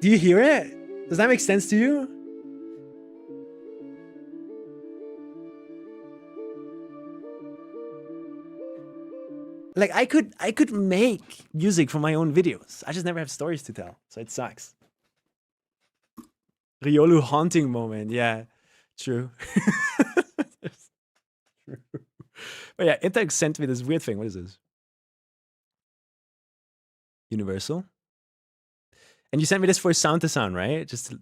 do you hear it? Does that make sense to you? Like I could make music for my own videos. I just never have stories to tell, so it sucks. Riolu haunting moment, yeah, true. True. But yeah, Integ sent me this weird thing. What is this? Universal. And you sent me this for sound to sound, right? Just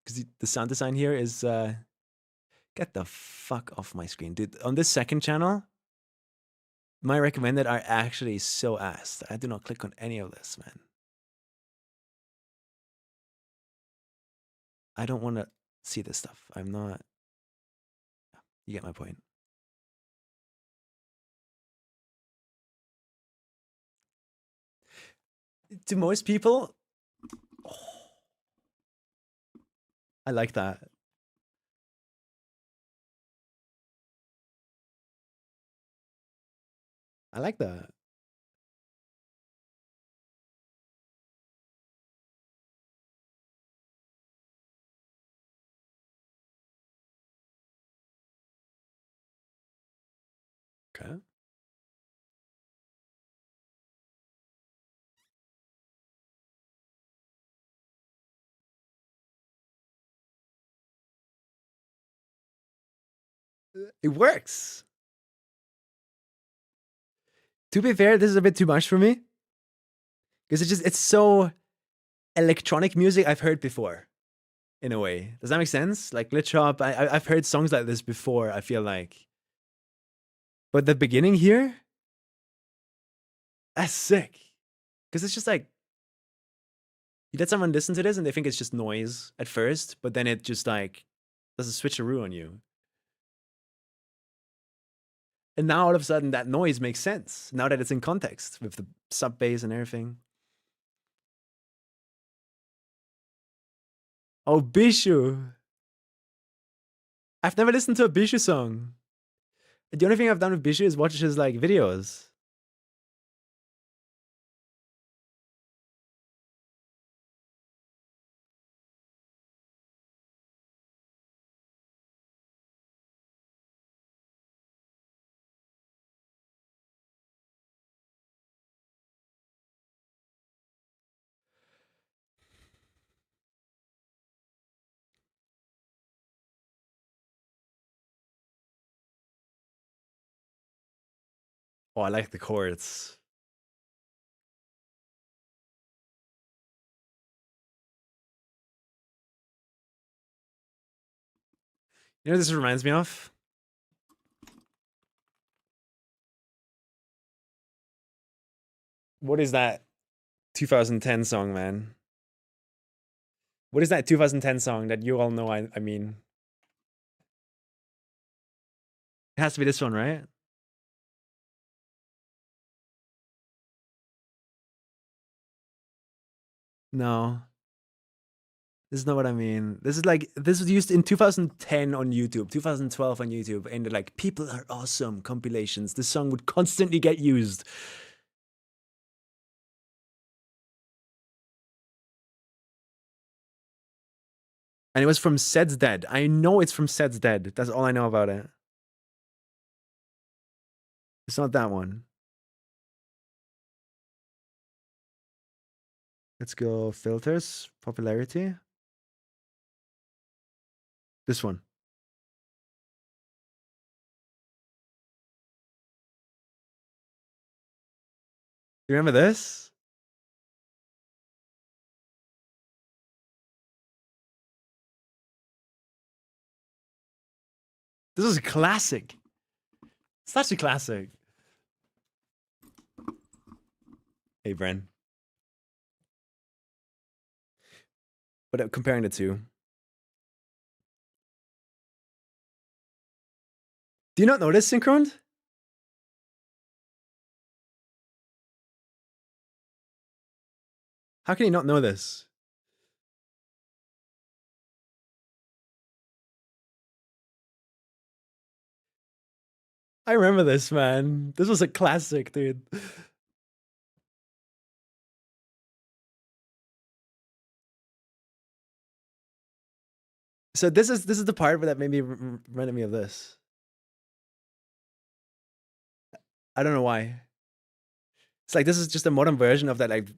because the sound design here is get the fuck off my screen, dude. On this second channel, my recommended are actually so ass. I do not click on any of this, man. I don't want to see this stuff. I'm not. You get my point. To most people, oh, I like that. I like that. Okay. It works. To be fair, this is a bit too much for me. Because it's so electronic music I've heard before. In a way. Does that make sense? Like Glitch Hop, I've heard songs like this before, I feel like. But the beginning here, that's sick. Because it's just like, you let someone listen to this and they think it's just noise at first, but then it just like does a switcheroo on you. And now all of a sudden that noise makes sense, now that it's in context with the sub bass and everything. Oh, Bishu. I've never listened to a Bishu song. The only thing I've done with Bishu is watch his like videos. Oh, I like the chords. You know what this reminds me of? What is that 2010 song, man? What is that 2010 song that you all know I mean? It has to be this one, right? No. This is not what I mean. This is like, this was used in 2010 on YouTube, 2012 on YouTube, and like, people are awesome compilations. This song would constantly get used. And it was from Sed's Dead. I know it's from Sed's Dead. That's all I know about it. It's not that one. Let's go filters, popularity. This one. You remember this? This is a classic. Such a classic. Hey, Bren. But comparing the two. Do you not notice synchroned? How can you not know this? I remember this, man. This was a classic, dude. So this is the part that made me reminded me of this. I don't know why. It's like this is just a modern version of that like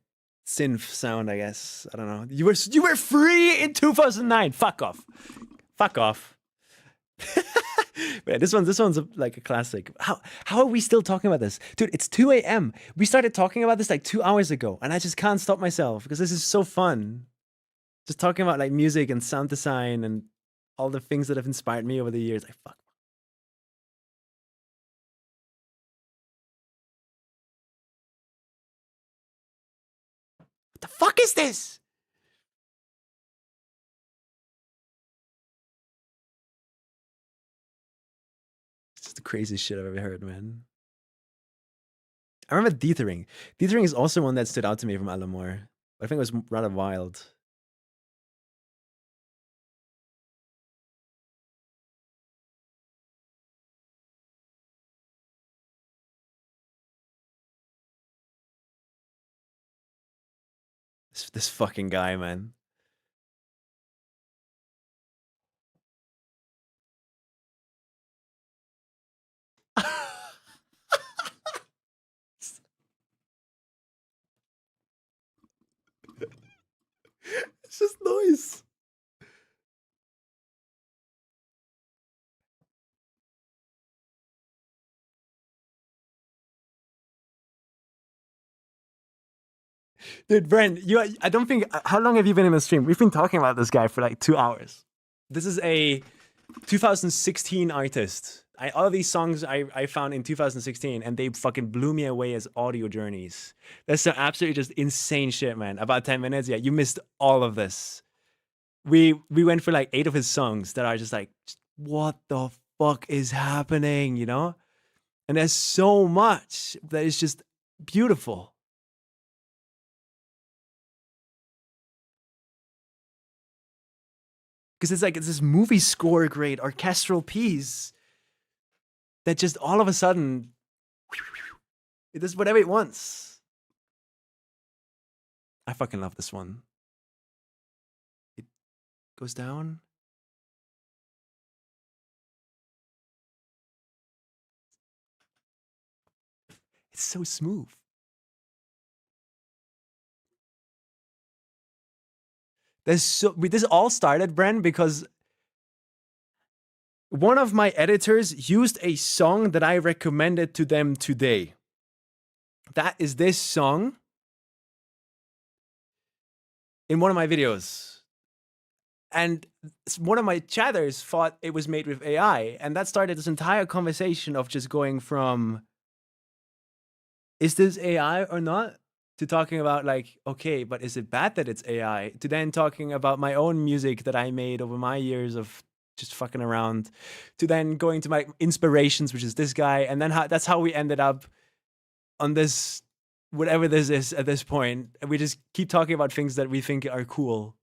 synth sound, I guess. I don't know. You were free in 2009. Fuck off. Fuck off. Man, this one's like a classic. How are we still talking about this? Dude, it's 2 a.m. We started talking about this like 2 hours ago, and I just can't stop myself because this is so fun. Just talking about like music and sound design and all the things that have inspired me over the years. Like, fuck. What the fuck is this? It's just the craziest shit I've ever heard, man. I remember Dithering. Dithering is also one that stood out to me from Alan Moore. I think it was rather wild. This fucking guy, man. It's just noise. Dude, Bren, I don't think, how long have you been in the stream? We've been talking about this guy for like 2 hours. This is a 2016 artist. All of these songs I found in 2016, and they fucking blew me away as audio journeys. That's some absolutely just insane shit, man. About 10 minutes, yeah, you missed all of this. We went for like 8 of his songs that are just like, what the fuck is happening, you know? And there's so much that is just beautiful. Because it's like, it's this movie score grade orchestral piece that just all of a sudden, it does whatever it wants. I fucking love this one. It goes down. It's so smooth. This all started, Bren, because one of my editors used a song that I recommended to them today. That is this song in one of my videos. And one of my chatters thought it was made with AI. And that started this entire conversation of just going from, is this AI or not? To talking about like, okay, but is it bad that it's AI? To then talking about my own music that I made over my years of just fucking around. To then going to my inspirations, which is this guy. And then that's how we ended up on this, whatever this is at this point. And we just keep talking about things that we think are cool.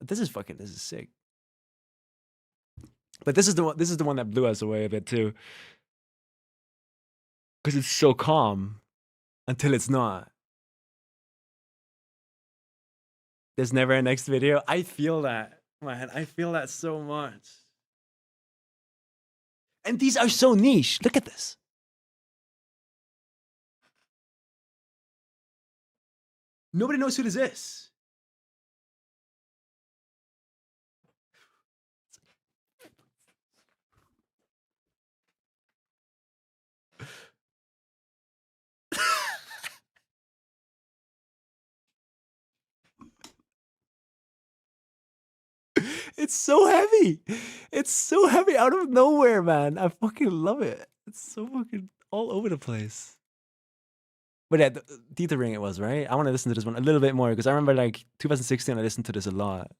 But this is sick. But this is the one that blew us away a bit too. Because it's so calm until it's not. There's never a next video. I feel that, man. I feel that so much. And these are so niche. Look at this. Nobody knows who this is. It's so heavy. It's so heavy out of nowhere, man. I fucking love it. It's so fucking all over the place. But yeah, Dithering it was, right? I want to listen to this one a little bit more because I remember like 2016 I listened to this a lot.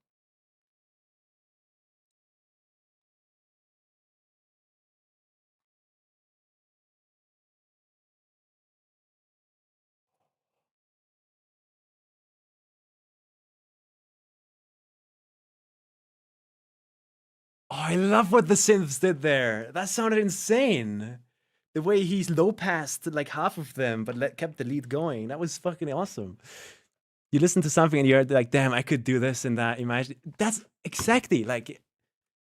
Oh, I love what the synths did there. That sounded insane. The way he's low passed like half of them, but kept the lead going. That was fucking awesome. You listen to something and you're like, damn, I could do this and that. Imagine that's exactly like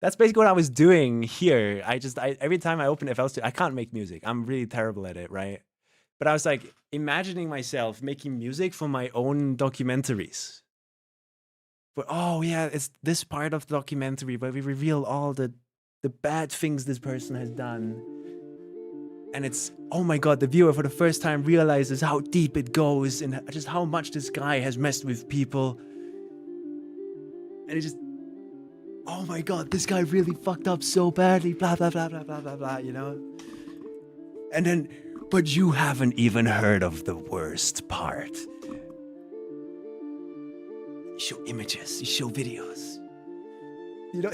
that's basically what I was doing here. I every time I open FL Studio, I can't make music. I'm really terrible at it, right? But I was like imagining myself making music for my own documentaries. But oh yeah, it's this part of the documentary where we reveal all the bad things this person has done. And it's, oh my god, the viewer for the first time realizes how deep it goes and just how much this guy has messed with people. And it just, oh my god, this guy really fucked up so badly, blah, blah, blah, blah, blah, blah, blah, you know? And then, but you haven't even heard of the worst part. You show images, you show videos. You know?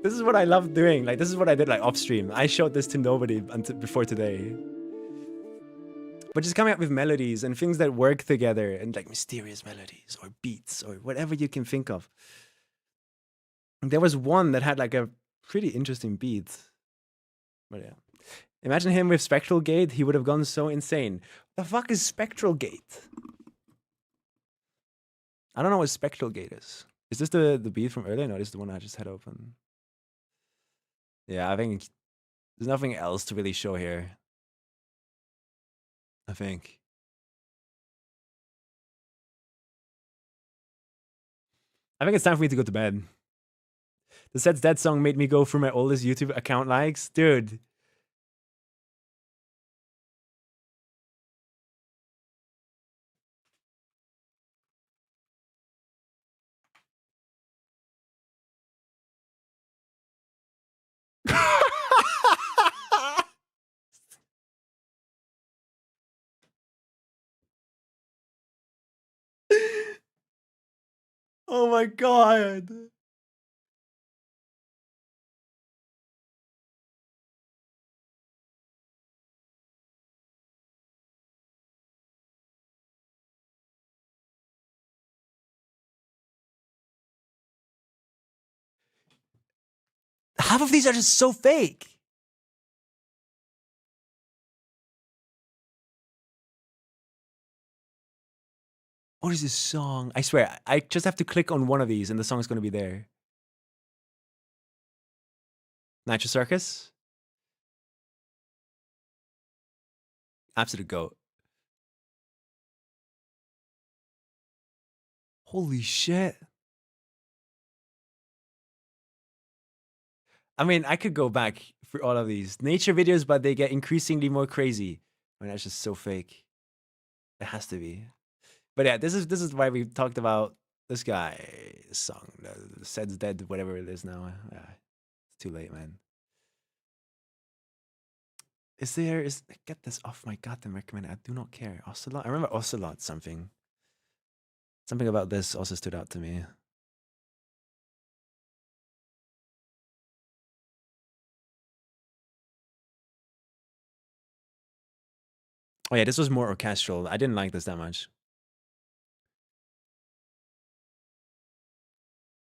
This is what I love doing. Like, this is what I did like off stream. I showed this to nobody until before today. But just coming up with melodies and things that work together and like mysterious melodies or beats or whatever you can think of. There was one that had like a pretty interesting beat. But yeah. Imagine him with Spectral Gate. He would have gone so insane. The fuck is Spectral Gate? I don't know what Spectral Gate is. Is this the beat from earlier? No, this is the one I just had open. Yeah, I think there's nothing else to really show here. I think. I think it's time for me to go to bed. The Set's Dead song made me go through my oldest YouTube account likes. Dude. Oh my god. Half of these are just so fake. What is this song? I swear, I just have to click on one of these and the song's going to be there. Nitro Circus? Absolute GOAT. Holy shit. I mean, I could go back for all of these. Nature videos, but they get increasingly more crazy. I mean, that's just so fake. It has to be. But yeah, this is why we talked about this guy song. The Set's Dead, whatever it is now. Yeah, it's too late, man. Get this off my goddamn recommend. I do not care. Ocelot. I remember Ocelot something. Something about this also stood out to me. Oh yeah, this was more orchestral. I didn't like this that much.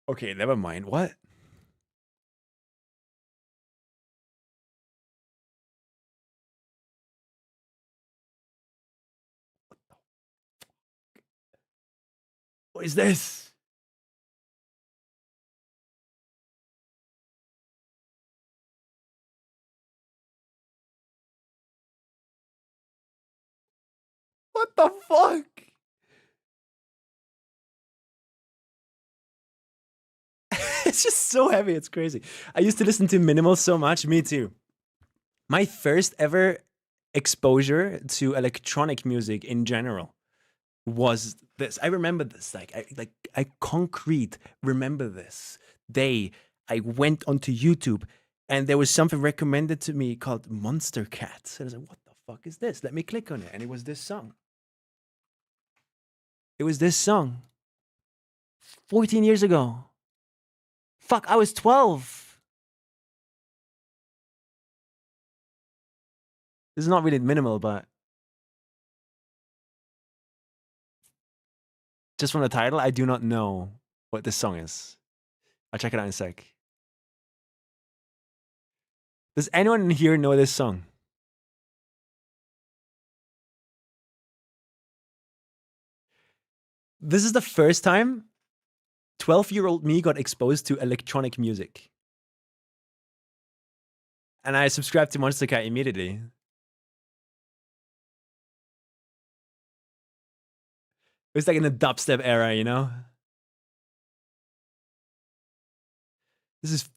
Okay, never mind. What? What is this? What the fuck? It's just so heavy. It's crazy. I used to listen to minimal so much. Me too. My first ever exposure to electronic music in general was this. I remember this. I concrete remember this day. I went onto YouTube and there was something recommended to me called Monster Cats. And I was like, what the fuck is this? Let me click on it. And it was this song. It was this song. 14 years ago. Fuck, I was 12. This is not really minimal, but just from the title, I do not know what this song is. I'll check it out in a sec. Does anyone here know this song? This is the first time 12-year-old me got exposed to electronic music. And I subscribed to Monster Cat immediately. It was like in the dubstep era, you know? This is...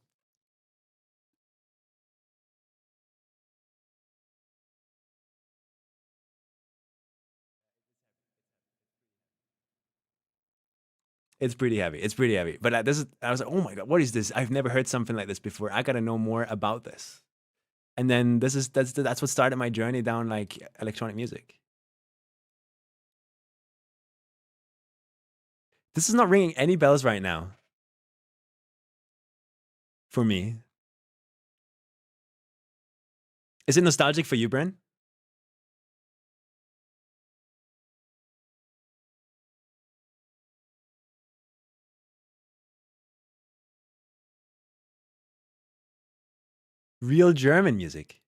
It's pretty heavy. It's pretty heavy. But this is... I was like, oh my God, what is this? I've never heard something like this before. I gotta know more about this. And then that's what started my journey down like electronic music. This is not ringing any bells right now. For me. Is it nostalgic for you, Bren? Real German music.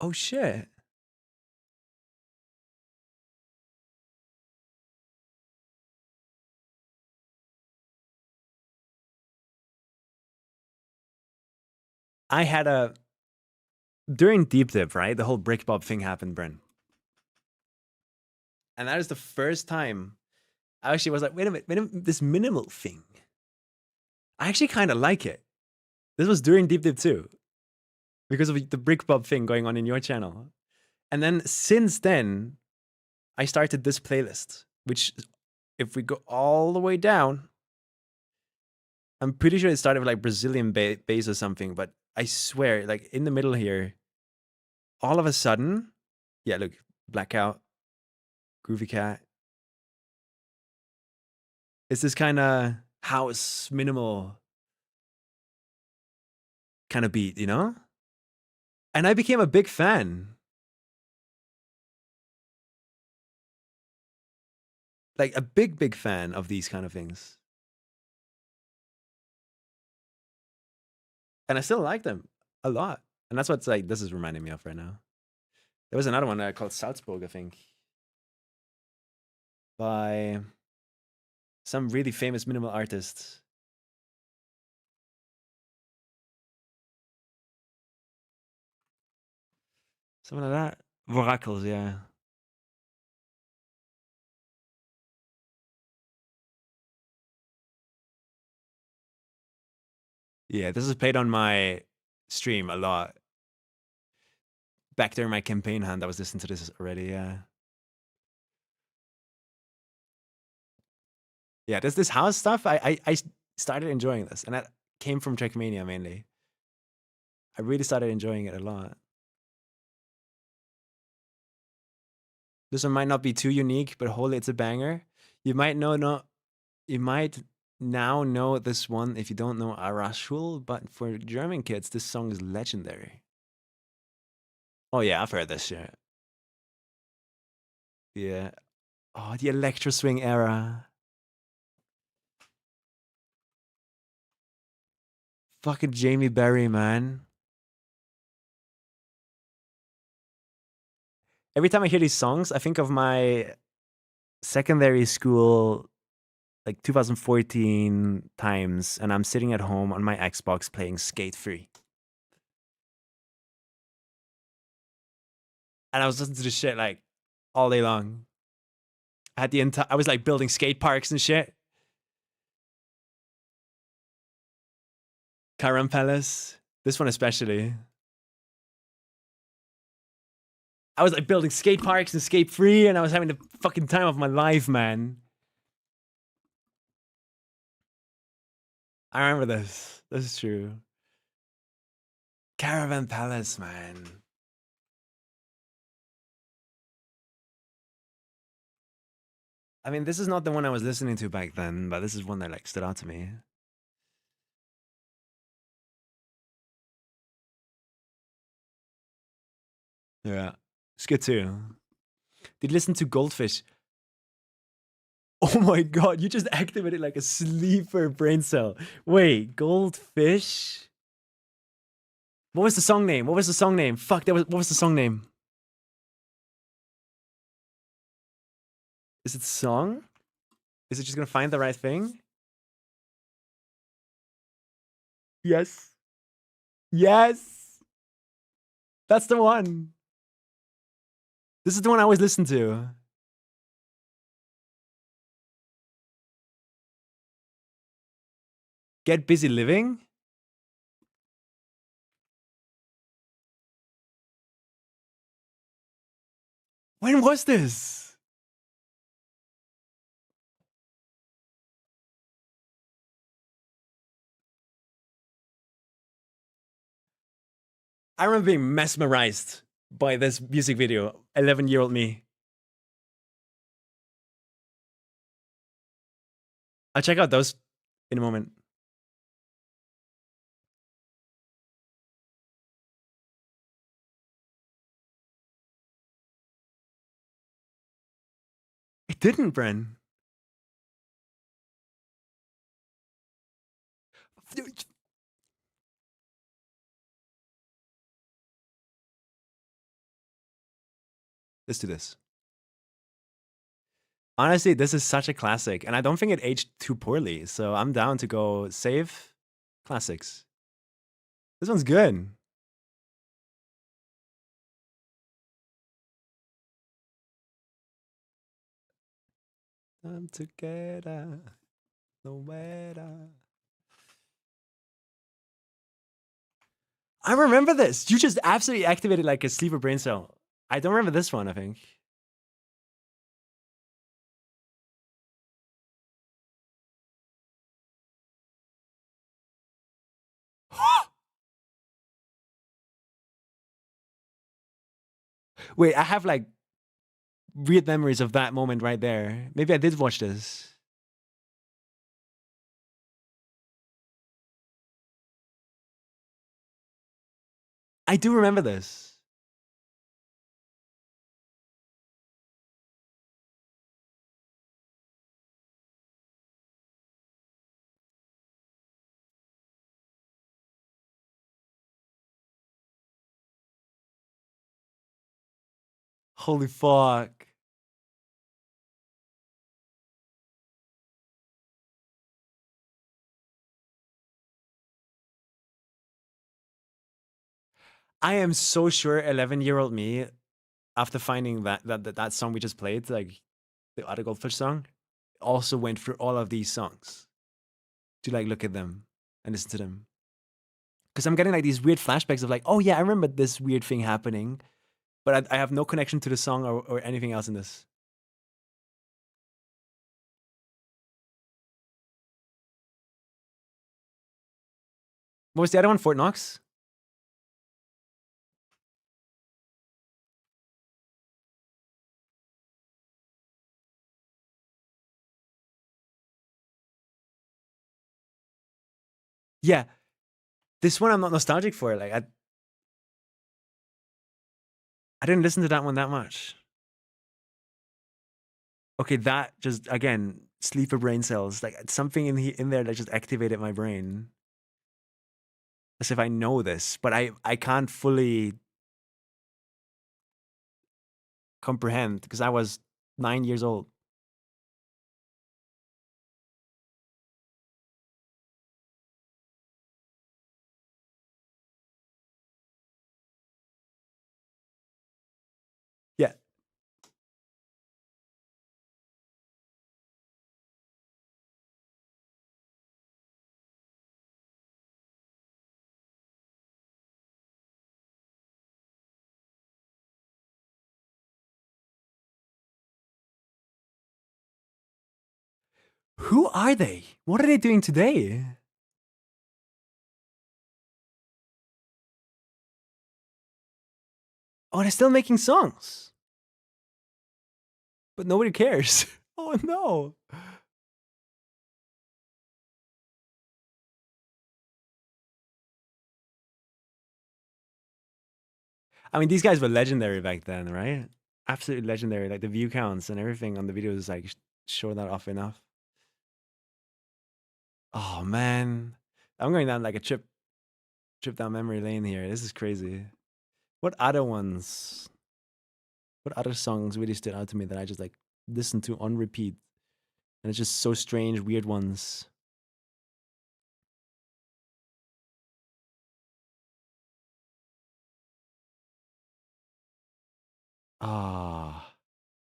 Oh shit. I had a... During Deep Dip, right? The whole Brickbob thing happened, Bren. And that is the first time I actually was like, wait a minute, this minimal thing. I actually kind of like it. This was during Deep Dip too. Because of the Brickbob thing going on in your channel. And then since then, I started this playlist. Which, if we go all the way down, I'm pretty sure it started with like Brazilian bass or something. But I swear, like in the middle here, all of a sudden, yeah, look, Blackout, Groovy Cat. It's this kind of house, minimal kind of beat, you know? And I became a big fan. Like a big fan of these kind of things. And I still like them a lot. And that's what's like, this is reminding me of right now. There was another one called Salzburg, I think. By some really famous minimal artist. Something like that. Voracles, yeah. Yeah, this is played on my stream a lot. Back during my campaign hunt, I was listening to this already, yeah. Yeah, this house stuff, I started enjoying this. And that came from Trackmania mainly. I really started enjoying it a lot. This one might not be too unique, but holy, it's a banger. You might you might now know this one if you don't know Arashul, but for German kids, this song is legendary. Oh yeah, I've heard this shit. Yeah. Oh, the electro swing era. Fucking Jamie Berry, man. Every time I hear these songs, I think of my secondary school, like 2014 times, and I'm sitting at home on my Xbox playing Skate 3. And I was listening to this shit like all day long. I had I was like building skate parks and shit. Karam Palace. This one especially. I was like building skate parks and skate free, and I was having the fucking time of my life, man. I remember this. This is true. Caravan Palace, man. I mean, this is not the one I was listening to back then, but this is one that like stood out to me. Yeah. It's good too. Did you listen to Goldfish? Oh my god, you just activated like a sleeper brain cell. Wait, Goldfish? What was the song name? What was the song name? Fuck, what was the song name? Is it song? Is it just gonna find the right thing? Yes. Yes. That's the one. This is the one I always listen to. Get Busy Living? When was this? I remember being mesmerized by this music video, 11-year-old me. I'll check out those in a moment. It didn't, Bren. Let's do this. Honestly, this is such a classic, and I don't think it aged too poorly, so I'm down to go save classics. This one's good. I'm together, no matter. I remember this. You just absolutely activated like a sleeper brain cell. I don't remember this one, I think. Wait, I have like weird memories of that moment right there. Maybe I did watch this. I do remember this. Holy fuck. I am so sure 11-year-old me, after finding that song we just played, like the other Goldfish song, also went through all of these songs to like look at them and listen to them. Because I'm getting like these weird flashbacks of like, oh yeah, I remember this weird thing happening, but I have no connection to the song or anything else in this. What was the other one? Fort Knox? Yeah. This one I'm not nostalgic for. Like I didn't listen to that one that much. Okay, that just again, sleeper brain cells. Like something in there that just activated my brain. As if I know this, but I can't fully comprehend because I was 9 years old. Yeah. Who are they? What are they doing today? Oh, they're still making songs. But nobody cares. Oh no. I mean, these guys were legendary back then, right? Absolutely legendary. Like the view counts and everything on the videos, like show that off enough. Oh man, I'm going down like a trip down memory lane here. This is crazy. What other ones? What other songs really stood out to me that I just like listened to on repeat? And it's just so strange, weird ones. Ah,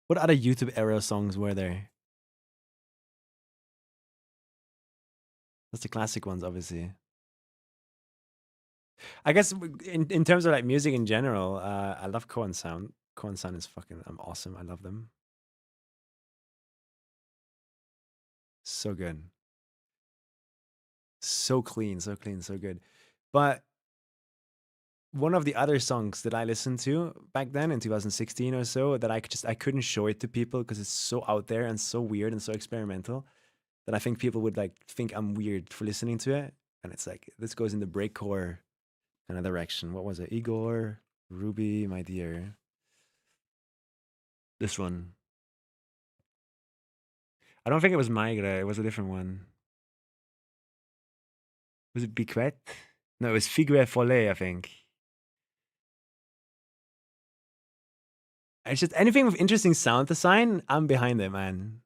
what other YouTube era songs were there? That's the classic ones, obviously. I guess in terms of like music in general, I love Koan Sound. Koan Sound is fucking awesome. I love them. So good. So clean, so clean, so good. But one of the other songs that I listened to back then in 2016 or so that I couldn't show it to people because it's so out there and so weird and so experimental that I think people would like think I'm weird for listening to it. And it's like this goes in the breakcore kind of direction. What was it? Igor, Ruby, my dear. This one. I don't think it was Migra. It was a different one. Was it Biquet? No, it was Figue Follet, I think. It's just anything with interesting sound design, I'm behind it, man.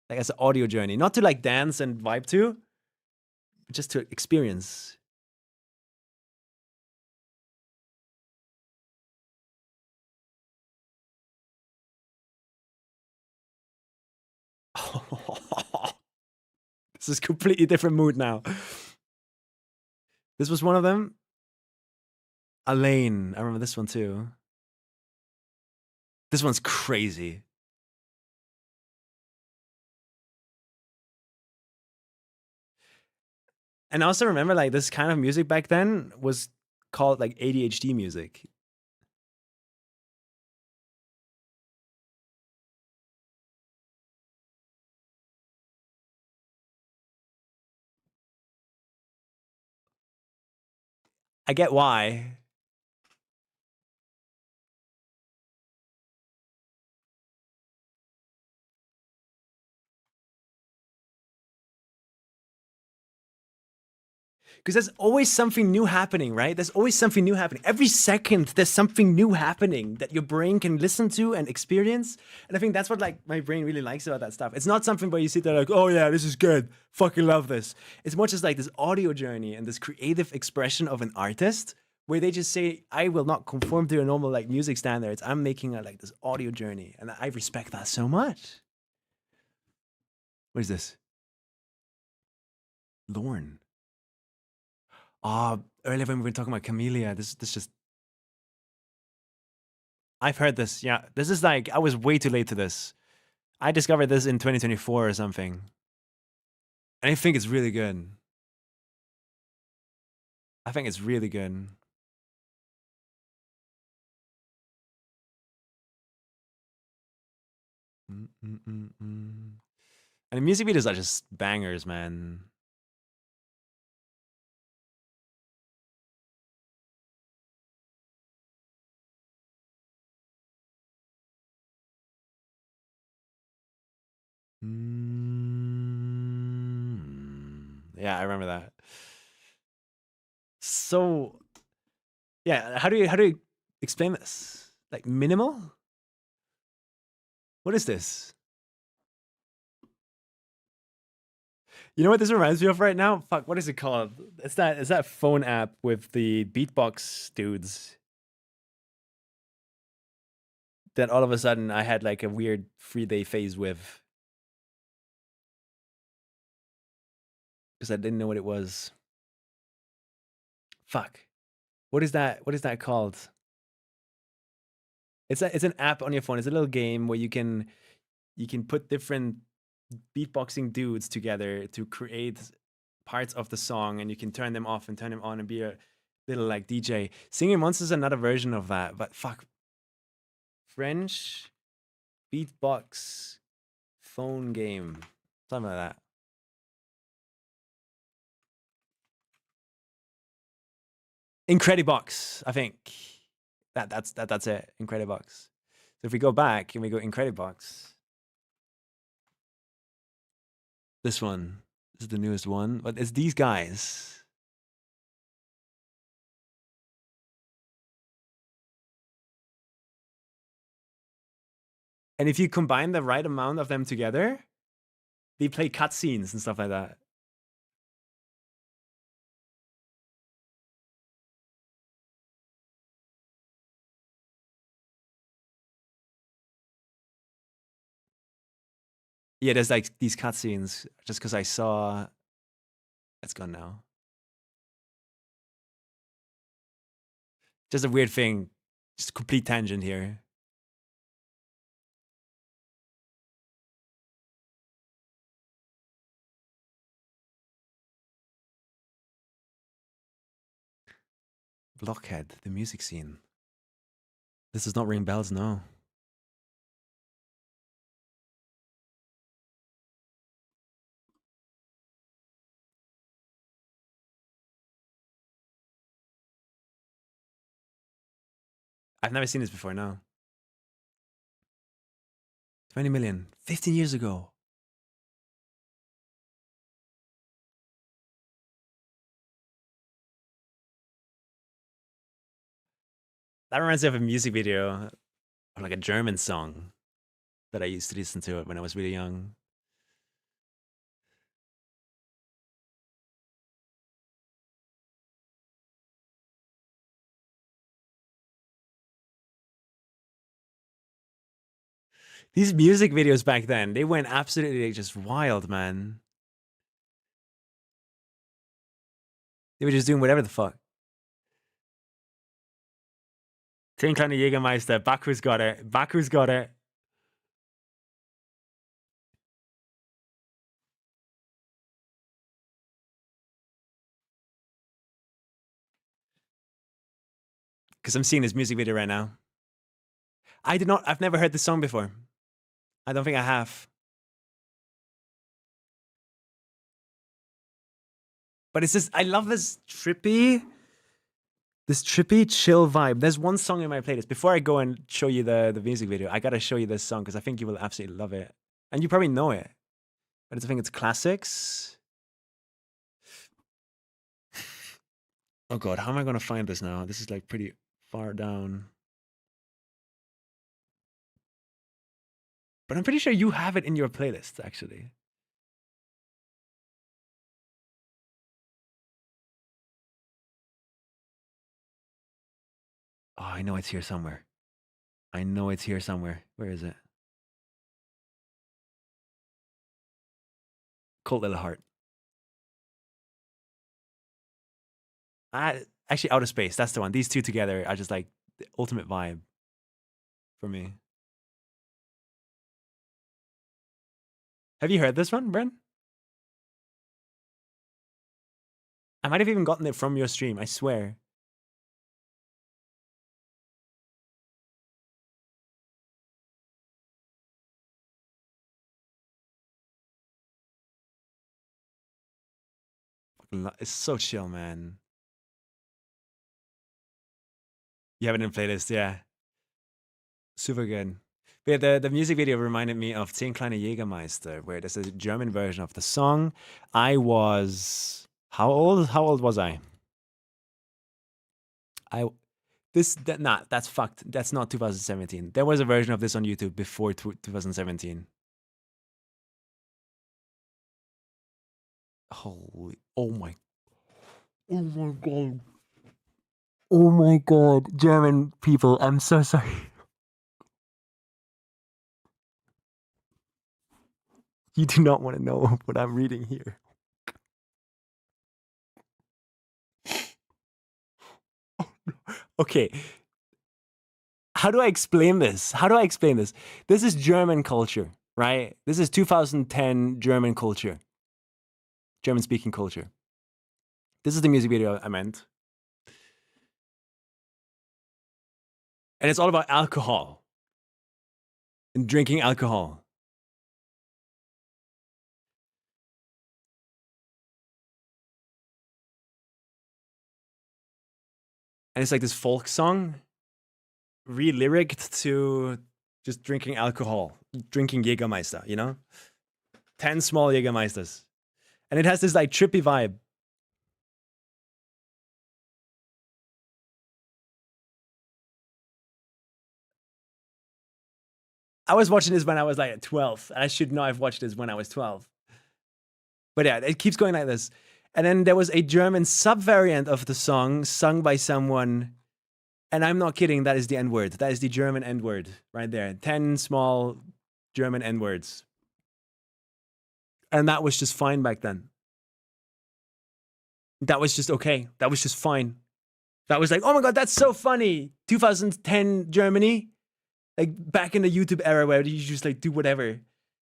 Like as an audio journey. Not to like dance and vibe to, but just to experience. This is completely different mood now. This was one of them. Alain. I remember this one too. This one's crazy. And I also remember like this kind of music back then was called like ADHD music. I get why. Because there's always something new happening, right? There's always something new happening. Every second, there's something new happening that your brain can listen to and experience. And I think that's what like my brain really likes about that stuff. It's not something where you sit there like, oh yeah, this is good. Fucking love this. It's more just like this audio journey and this creative expression of an artist where they just say, I will not conform to your normal like music standards. I'm making a, like this audio journey. And I respect that so much. What is this? Lorne. Earlier when we were talking about Camellia, this just... I've heard this, yeah. This is like, I was way too late to this. I discovered this in 2024 or something. And I think it's really good. I think it's really good. And the music videos are just bangers, man. Yeah, I remember that. So, yeah, how do you explain this? Like minimal? What is this? You know what this reminds me of right now? Fuck, what is it called? It's that phone app with the beatbox dudes. That all of a sudden I had like a weird 3-day phase with. Because I didn't know what it was. Fuck. What is that? What is that called? It's an app on your phone. It's a little game where you can put different beatboxing dudes together to create parts of the song, and you can turn them off and turn them on and be a little like DJ. Singing Monsters is another version of that, but fuck. French beatbox phone game. Something like that. Incredibox, I think. That's it. Incredibox. So if we go back and we go Incredibox. This one. This is the newest one. But it's these guys. And if you combine the right amount of them together, they play cutscenes and stuff like that. Yeah, there's like these cutscenes just because I saw. It's gone now. Just a weird thing. Just a complete tangent here. Blockhead, the music scene. This does not ring bells, no. I've never seen this before, no. 20 million, 15 years ago. That reminds me of a music video of like a German song that I used to listen to when I was really young. These music videos back then, they went absolutely just wild, man. They were just doing whatever the fuck. 10 kleine Jägermeister, Baku's got it. Baku's got it. Because I'm seeing this music video right now. I've never heard this song before. I don't think I have. But it's just, I love this trippy chill vibe. There's one song in my playlist. Before I go and show you the music video, I gotta show you this song because I think you will absolutely love it. And you probably know it. But I think it's classics. Oh god, how am I gonna find this now? This is like pretty far down. But I'm pretty sure you have it in your playlist, actually. Oh, I know it's here somewhere. I know it's here somewhere. Where is it? Cold Little Heart. Actually, Outer Space. That's the one. These two together are just like the ultimate vibe for me. Have you heard this one, Bren? I might have even gotten it from your stream, I swear. It's so chill, man. You have it in playlist, yeah. Super good. But yeah, the music video reminded me of 10 kleine Jägermeister, where there's a German version of the song. I was... How old? How old was I? That's fucked. That's not 2017. There was a version of this on YouTube before 2017. Holy, oh my god. Oh my god, German people, I'm so sorry. You do not want to know what I'm reading here. Okay. How do I explain this? This is German culture, right? This is 2010 German culture, German-speaking culture. This is the music video I meant. And it's all about alcohol and drinking alcohol. And it's like this folk song, re-lyricked to just drinking alcohol, drinking Jägermeister, you know? 10 small Jägermeisters. And it has this like trippy vibe. I was watching this when I was like 12. And I should not have watched this when I was 12. But yeah, it keeps going like this. And then there was a German sub-variant of the song sung by someone, and I'm not kidding, that is the N-word. That is the German N-word right there. 10 small German N-words. And that was just fine back then. That was just okay. That was just fine. That was like, oh my God, that's so funny. 2010 Germany. Like back in the YouTube era where you just like do whatever.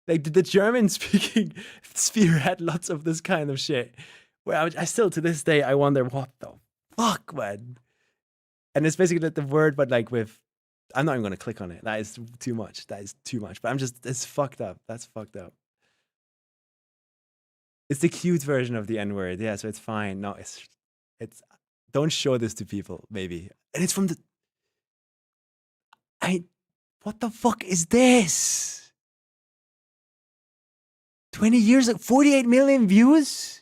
Like the German speaking sphere had lots of this kind of shit. Where I still to this day, I wonder what the fuck, man. And it's basically the word, but like with, I'm not even going to click on it. That is too much. That is too much. But I'm just, it's fucked up. That's fucked up. It's the cute version of the N-word. Yeah, so it's fine. No, it's, don't show this to people, maybe. And it's from the, what the fuck is this? 20 years, 48 million views?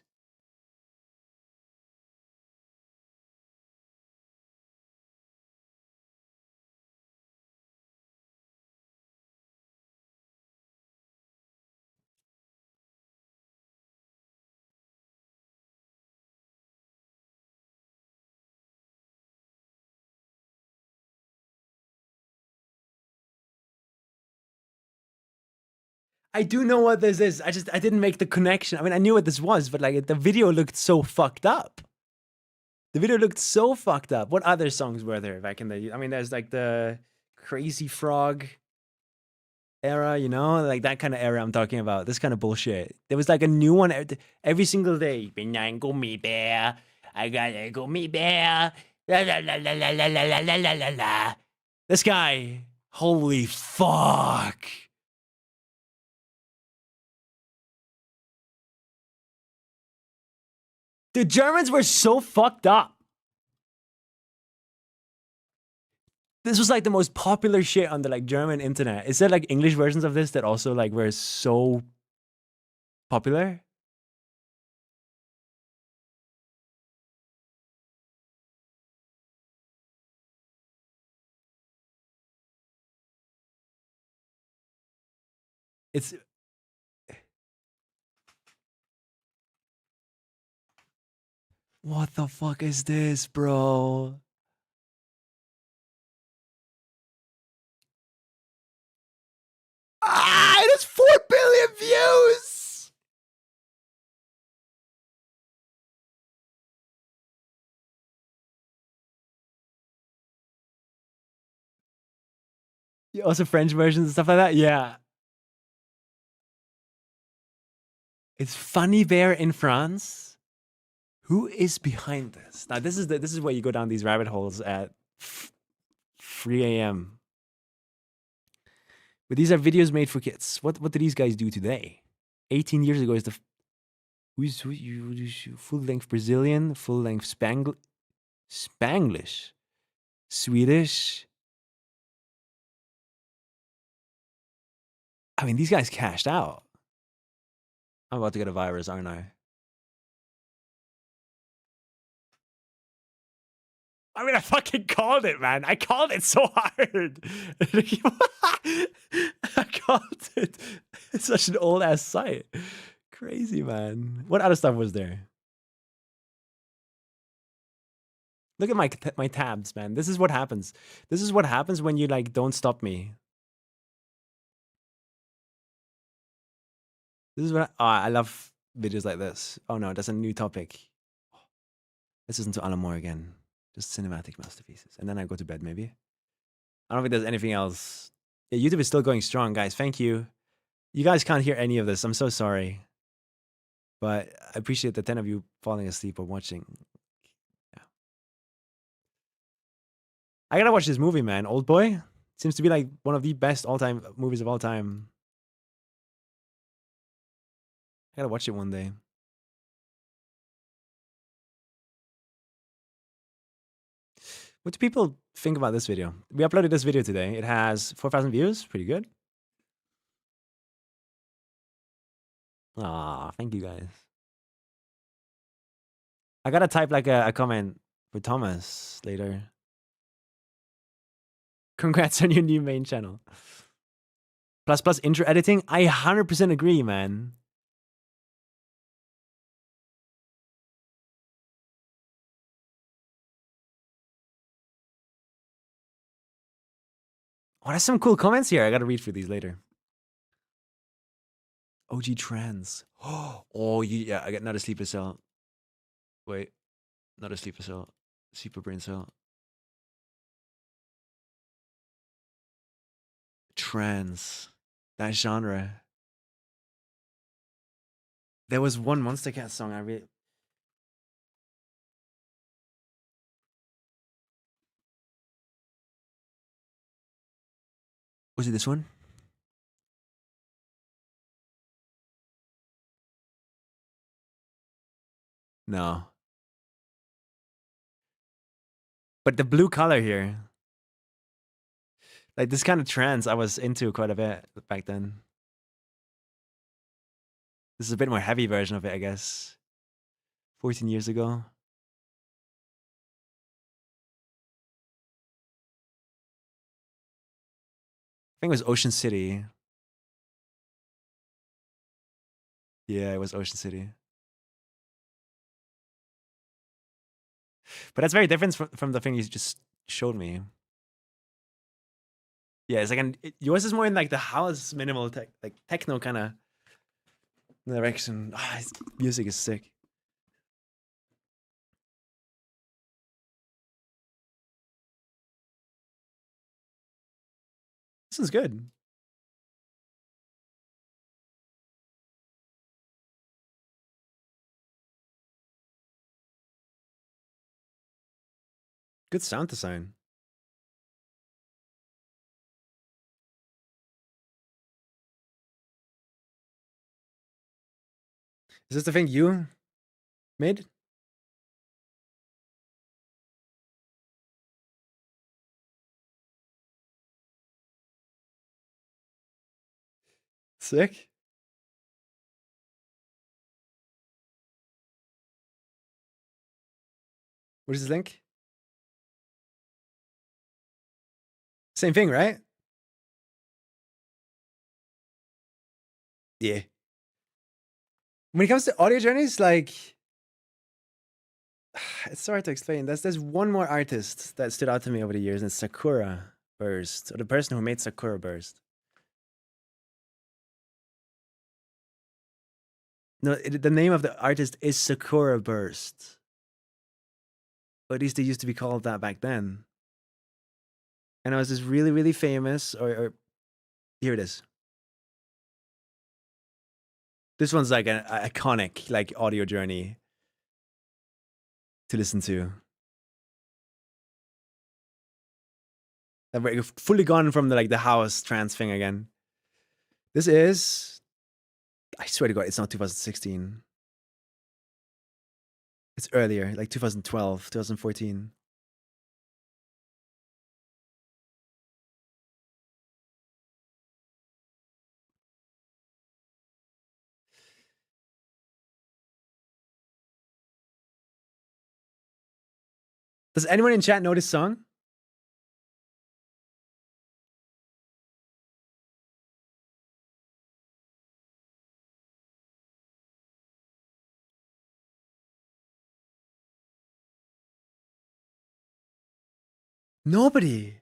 I do know what this is. I didn't make the connection. I mean, I knew what this was, but like the video looked so fucked up. The video looked so fucked up. What other songs were there back in the, I mean, there's like the Crazy Frog era, you know, like that kind of era I'm talking about. This kind of bullshit. There was like a new one every single day. Gummy bear. I got a gummy bear. La la la la la la la la la la la. This guy. Holy fuck. The Germans were so fucked up. This was like the most popular shit on the like German internet. Is there like English versions of this that also like were so popular? It's what the fuck is this, bro? Ah, it has 4 billion views. Yeah, also French versions and stuff like that. Yeah. It's Funny Bear in France. Who is behind this? Now this is where you go down these rabbit holes at 3 a.m. But these are videos made for kids. What do these guys do today? 18 years ago is the full-length Brazilian, full-length Spanglish, Swedish. I mean, these guys cashed out. I'm about to get a virus, aren't I? I mean, I fucking called it, man. I called it so hard. I called it. It's such an old ass site. Crazy, man. What other stuff was there? Look at my tabs, man. This is what happens. This is what happens when you like don't stop me. This is what I love videos like this. Oh no, that's a new topic. Let's listen to Alan Moore again. Just cinematic masterpieces. And then I go to bed, maybe. I don't think there's anything else. Yeah, YouTube is still going strong, guys. Thank you. You guys can't hear any of this. I'm so sorry. But I appreciate the 10 of you falling asleep or watching. Yeah. I gotta watch this movie, man. Old Boy seems to be like one of the best all-time movies of all time. I gotta watch it one day. What do people think about this video? We uploaded this video today. It has 4,000 views. Pretty good. Aw, thank you guys. I gotta type like a comment for Thomas later. Congrats on your new main channel. Plus intro editing. I 100% agree, man. Oh, there's some cool comments here. I gotta read through these later. OG trans. Oh, yeah. I got not a sleeper cell. Wait, not a sleeper cell. Sleeper brain cell. Trans. That genre. There was one Monster Cat song I really. Was it this one? No. But the blue color here. Like this kind of trance I was into quite a bit back then. This is a bit more heavy version of it, I guess. 14 years ago. I think it was Ocean City. Yeah, it was Ocean City. But that's very different from the thing you just showed me. Yeah, it's like yours is more in like the house minimal like techno kind of direction. Music is sick. This is good. Good sound design. Is this the thing you made? Sick. What is this link? Same thing, right? Yeah. When it comes to audio journeys, like it's so hard to explain. There's one more artist that stood out to me over the years, and it's Sakura Burst, or the person who made Sakura Burst. No, the name of the artist is Sakura Burst. Or at least they used to be called that back then. And it was this really, really famous, or here it is. This one's like an iconic, like audio journey to listen to. And we're fully gone from the house trance thing again. This is, I swear to God, it's not 2016. It's earlier, like 2012, 2014. Does anyone in chat know this song? Nobody.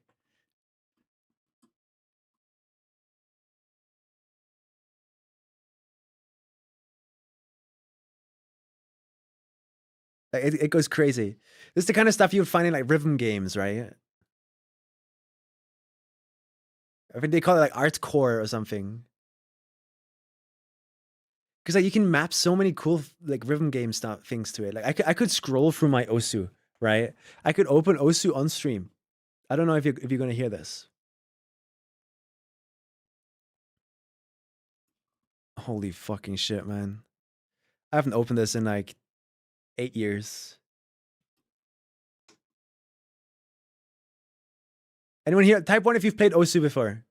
It goes crazy. This is the kind of stuff you would find in like rhythm games, right? I think they call it like artcore or something. Because like you can map so many cool like rhythm game stuff things to it. Like I could scroll through my Osu, right? I could open Osu on stream. I don't know if you're gonna hear this. Holy fucking shit, man. I haven't opened this in like 8 years. Anyone here? Type 1 if you've played Osu before.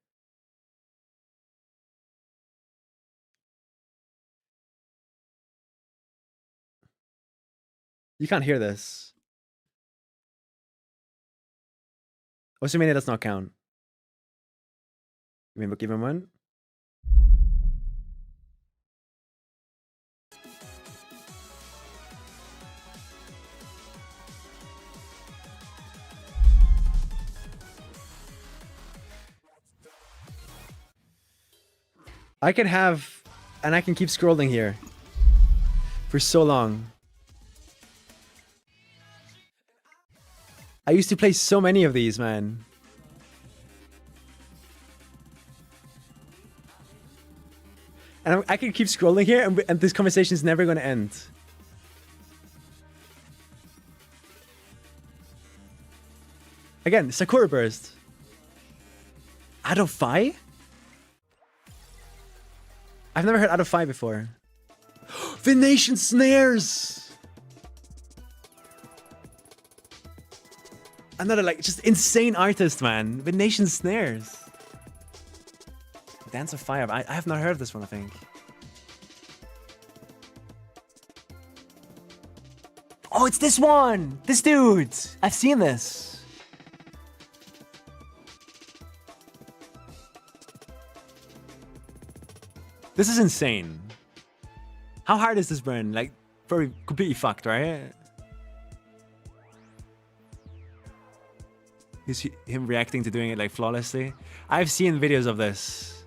You can't hear this. Osu Mania does not count. Give him one. I can have, and I can keep scrolling here for so long. I used to play so many of these, man. And I can keep scrolling here, and this conversation is never going to end. Again, Sakura Burst. Out of 5? I've never heard out of 5 before. Venation Snares! Another like just insane artist, man. Venation Snares. Dance of Fire. I have not heard of this one, I think. Oh, it's this one! This dude! I've seen this. This is insane. How hard is this burn? Like, probably completely fucked, right? Is him reacting to doing it like flawlessly? I've seen videos of this.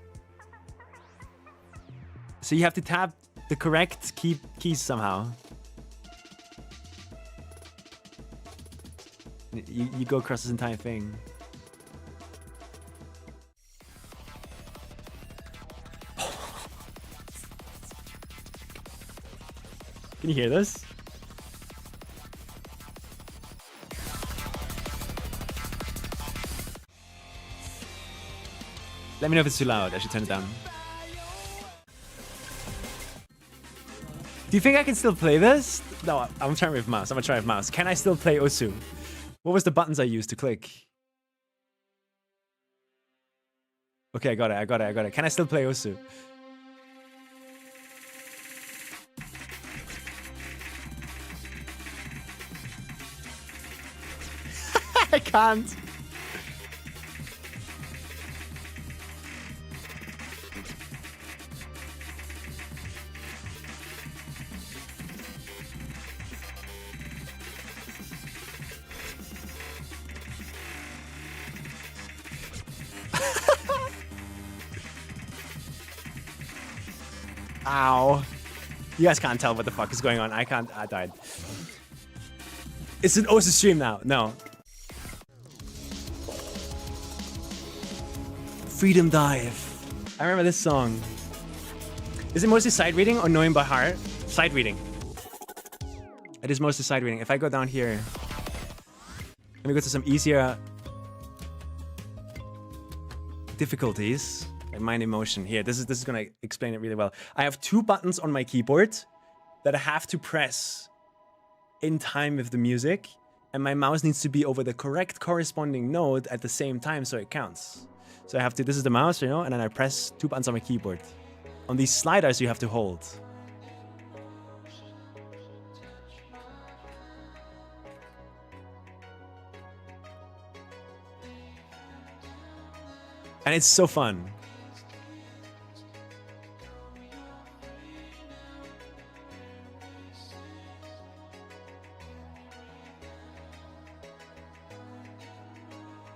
So you have to tap the correct keys somehow. You go across this entire thing. Can you hear this? Let me know if it's too loud. I should turn it down. Do you think I can still play this? No, I'm trying with mouse. I'm gonna try with mouse. Can I still play Osu? What was the buttons I used to click? Okay, I got it. Can I still play Osu? I can't. Ow. You guys can't tell what the fuck is going on. I can't. I died. It's an Osu stream now. No. Freedom Dive. I remember this song. Is it mostly side reading or knowing by heart? Side reading. It is mostly side reading. If I go down here, let me go to some easier difficulties. Like Mind in Motion. Here, this is gonna explain it really well. I have 2 buttons on my keyboard that I have to press in time with the music, and my mouse needs to be over the correct corresponding note at the same time so it counts. So I have to, this is the mouse, you know, and then I press 2 buttons on my keyboard. On these sliders, you have to hold. And it's so fun.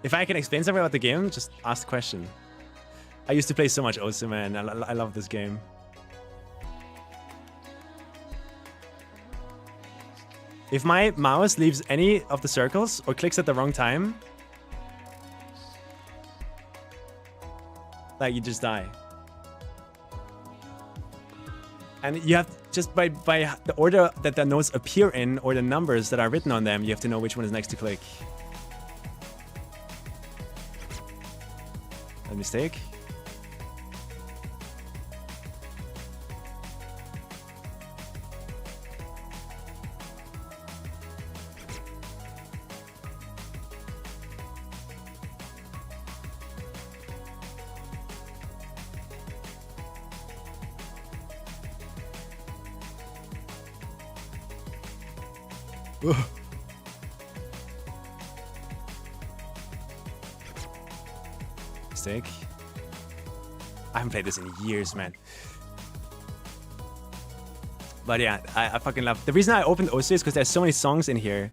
If I can explain something about the game, just ask the question. I used to play so much Osu, man. I love this game. If my mouse leaves any of the circles or clicks at the wrong time, like you just die. And you have, just by the order that the notes appear in, or the numbers that are written on them, you have to know which one is next to click. A mistake? Mistake. I haven't played this in years, man. But yeah, I fucking love. The reason I opened OC is because there's so many songs in here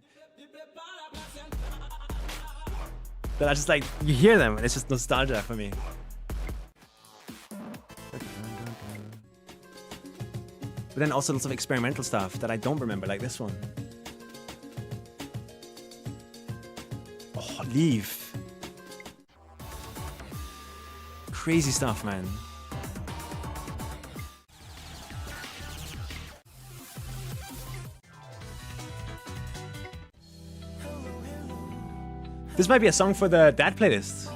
that I just like, you hear them and it's just nostalgia for me. But then also lots of experimental stuff that I don't remember, like this one. Oh, Leave. Crazy stuff, man. This might be a song for the dad playlist.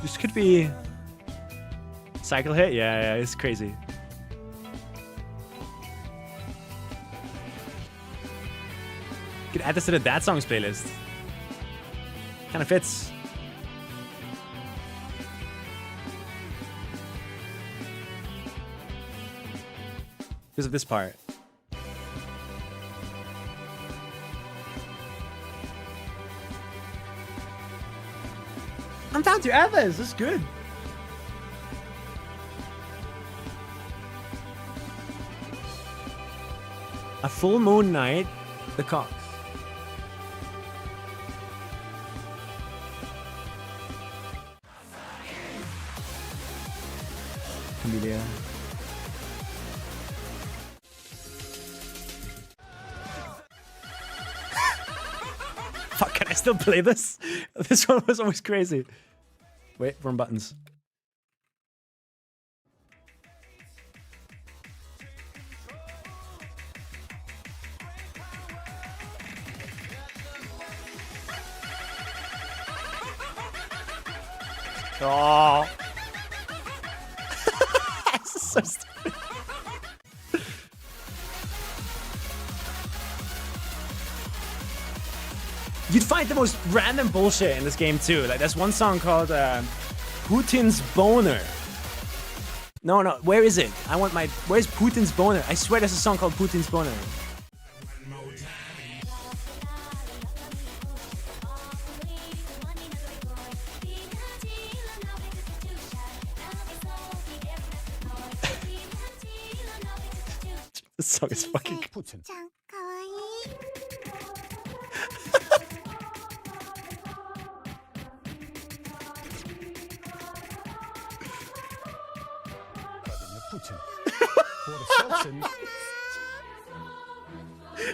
This could be cycle hit. Yeah, it's crazy. Could add this to the dad songs playlist. Kind of fits. Because of this part. I'm down to add this. This is good. A full moon night. The Cox. Camellia. Fuck, can I still play this? This one was always crazy. Wait, wrong buttons. Oh. This is so stupid. You'd find the most random bullshit in this game too. Like there's one song called Putin's Boner. No, where is it? I want my, where's Putin's Boner? I swear there's a song called Putin's Boner. This song is fucking Putin.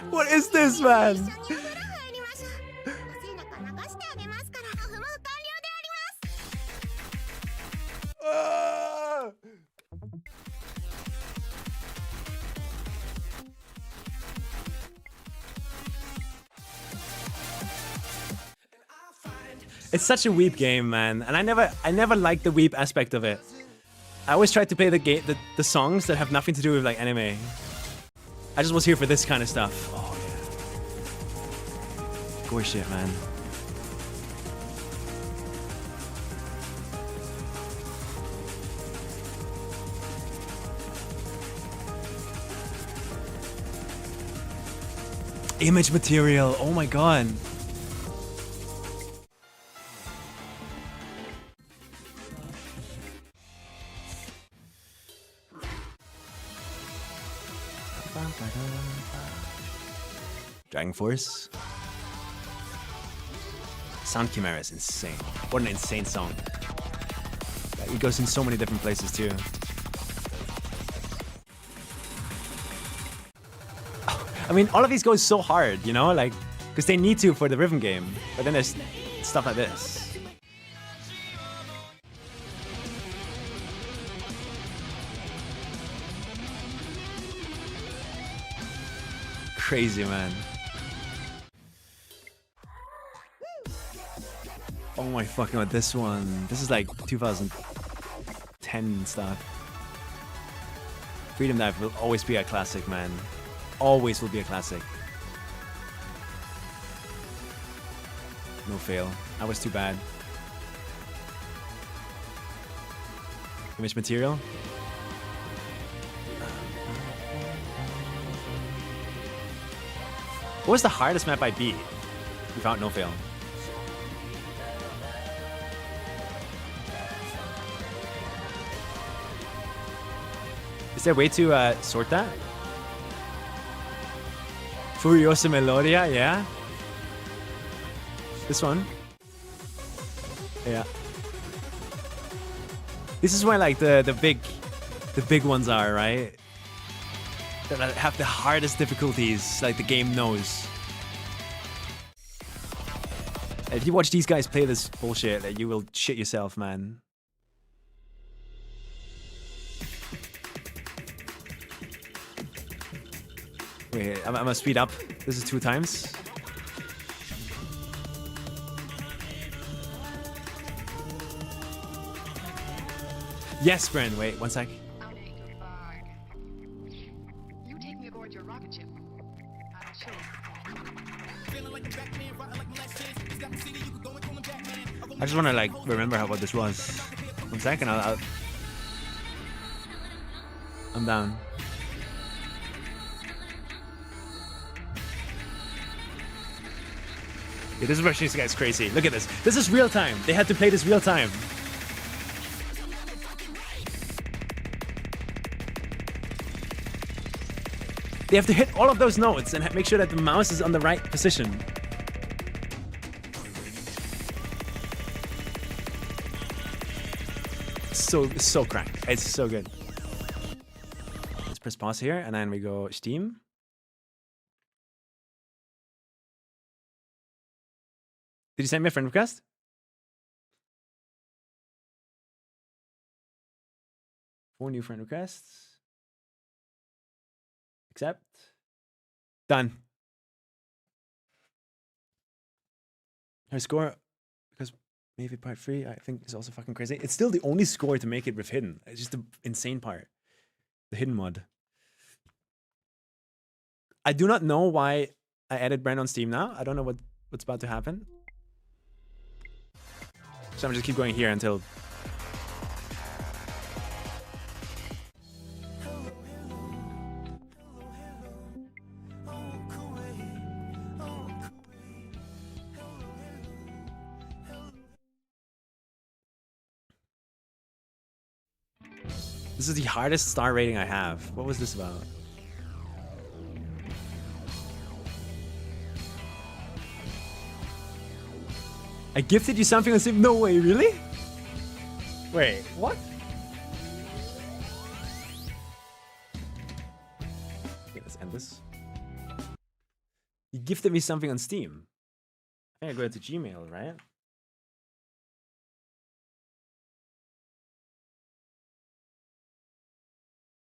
What is this, man? It's such a weep game, man, and I never liked the weep aspect of it. I always tried to play the songs that have nothing to do with like anime. I just was here for this kind of stuff. Oh yeah, gore shit, man. Image material. Oh my god. Dragon Force. Sound Chimera is insane. What an insane song. It goes in so many different places too. I mean, all of these go so hard, you know, like, because they need to for the rhythm game. But then there's stuff like this. Crazy, man. Oh my fucking god, this one. This is like 2010 stuff. Freedom Dive will always be a classic, man. Always will be a classic. No fail. That was too bad. Image material. What was the hardest map I beat without no fail? Is there a way to sort that? Furiosa Melodia, yeah. This one. Yeah. This is where like the big ones are, right? That have the hardest difficulties, like the game knows. If you watch these guys play this bullshit, you will shit yourself, man. Wait, I'm gonna speed up. This is 2 times. Yes, Bren. Wait, 1 sec. You take me aboard your rocket ship. I'm sure. I just wanna like remember what this was. 1 second. I'm down. Yeah, this is where this guy's crazy. Look at this. This is real time. They had to play this real time. They have to hit all of those notes and make sure that the mouse is on the right position. So cracked. It's so good. Let's press pause here and then we go Steam. Did you send me a friend request? Four new friend requests. Accept. Done. Her score, because maybe part 3, I think is also fucking crazy. It's still the only score to make it with hidden. It's just the insane part. The hidden mod. I do not know why I added Brand on Steam now. I don't know what's about to happen. So I'm just keep going here until. This is the hardest star rating I have. What was this about? I gifted you something on Steam? No way, really? Wait, what? Okay, let's end this. You gifted me something on Steam. I think I go to Gmail, right?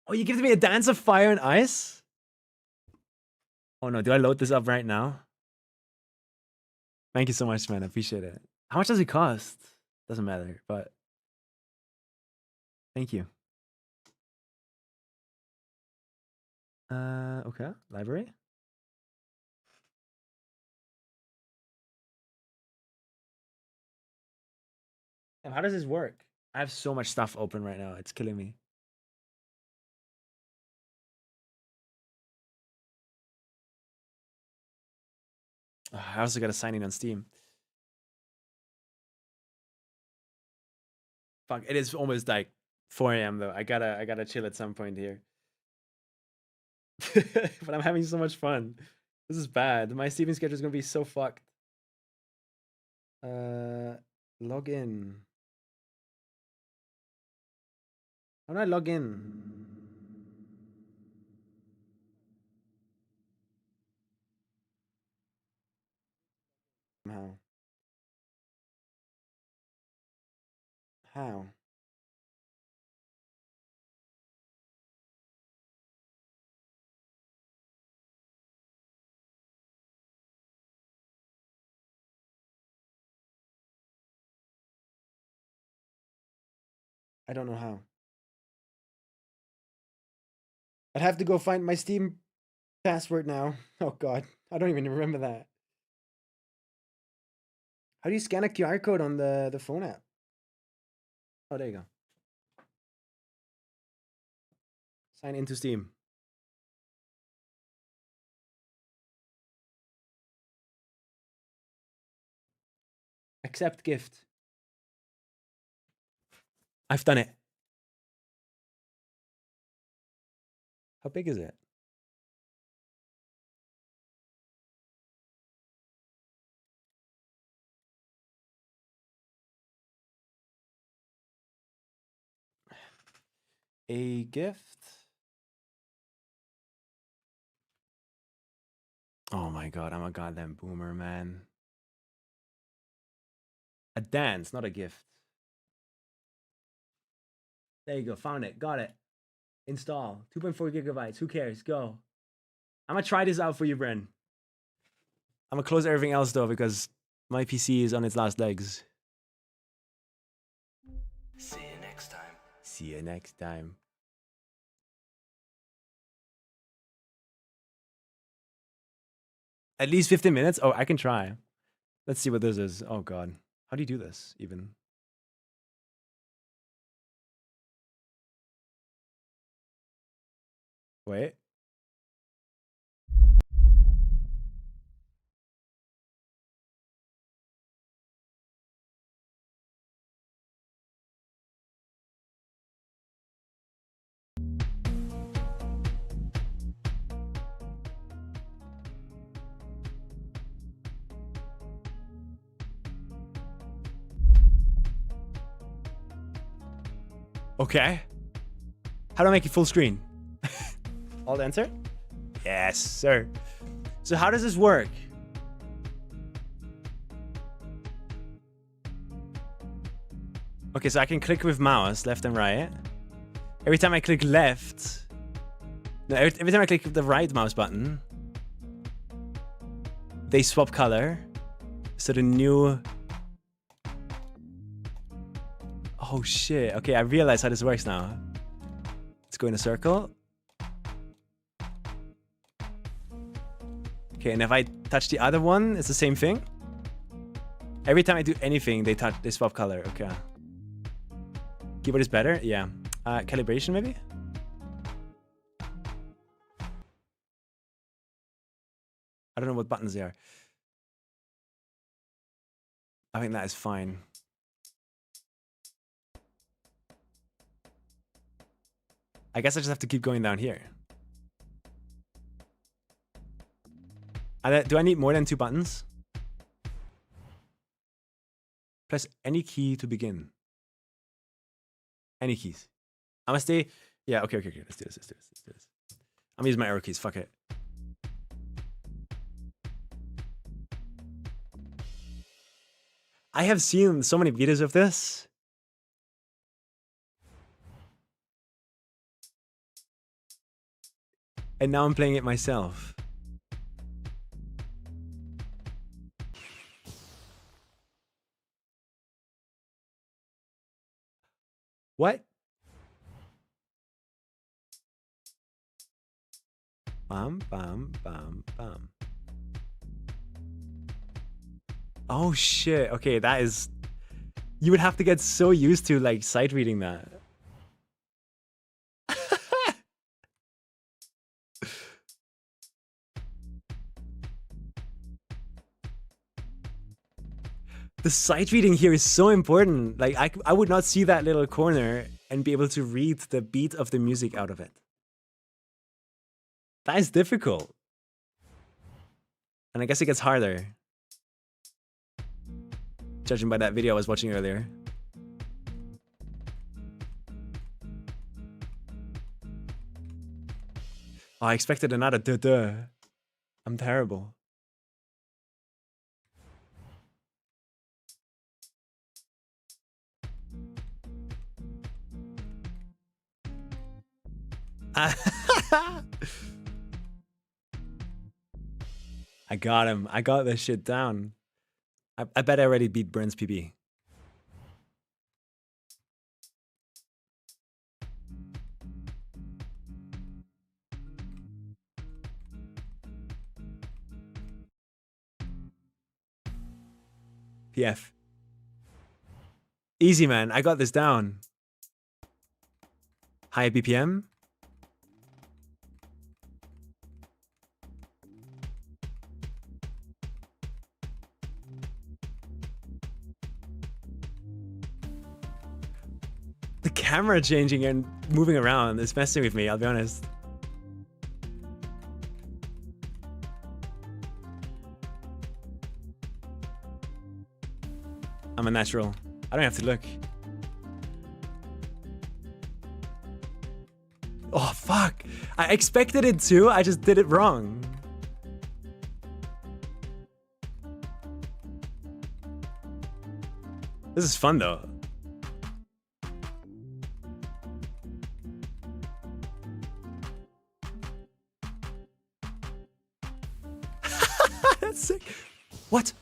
Oh, you gifted me a Dance of Fire and Ice? Oh no, do I load this up right now? Thank you so much, man. I appreciate it. How much does it cost? Doesn't matter, but thank you. Okay. Library. And how does this work? I have so much stuff open right now. It's killing me. I also got to sign in on Steam. Fuck, it is almost like 4 AM though. I gotta chill at some point here. But I'm having so much fun. This is bad. My Steam schedule is gonna be so fucked. Log in. How do I log in? How? I don't know how. I'd have to go find my Steam password now. Oh god, I don't even remember that. How do you scan a QR code on the phone app? Oh, there you go. Sign into Steam. Accept gift. I've done it. How big is it? A gift. Oh my god, I'm a goddamn boomer, man. A dance, not a gift. There you go, found it, got it. Install, 2.4 gigabytes, who cares, go. I'm gonna try this out for you, Bren. I'm gonna close everything else though, because my PC is on its last legs. See you next time. See you next time. At least 15 minutes? Oh, I can try. Let's see what this is. Oh god. How do you do this, even? Wait. Okay. How do I make it full screen? Alt enter? Yes, sir. So how does this work? Okay, so I can click with mouse, left and right. Every time I click left... No, every time I click the right mouse button, they swap color. So the new... Oh shit, okay, I realize how this works now. Let's go in a circle. Okay, and if I touch the other one, it's the same thing. Every time I do anything, they swap color, okay. Keyboard is better, yeah. Calibration maybe? I don't know what buttons they are. I think that is fine. I guess I just have to keep going down here. Do I need more than 2 buttons? Press any key to begin. Any keys. I'm gonna stay. Yeah, okay. Let's do this. I'm gonna use my arrow keys. Fuck it. I have seen so many videos of this. And now I'm playing it myself. What? Bam, bam, bam, bam. Oh shit. Okay, that is... You would have to get so used to like sight reading that. The sight reading here is so important. Like I would not see that little corner and be able to read the beat of the music out of it. That is difficult. And I guess it gets harder. Judging by that video I was watching earlier. Oh, I expected another duh. I'm terrible. I got him. I got this shit down. I bet I already beat Brent's PB. PF. Easy, man. I got this down. High BPM. The camera changing and moving around is messing with me, I'll be honest. I'm a natural. I don't have to look. Oh, fuck. I expected it to, I just did it wrong. This is fun, though. That's sick. What?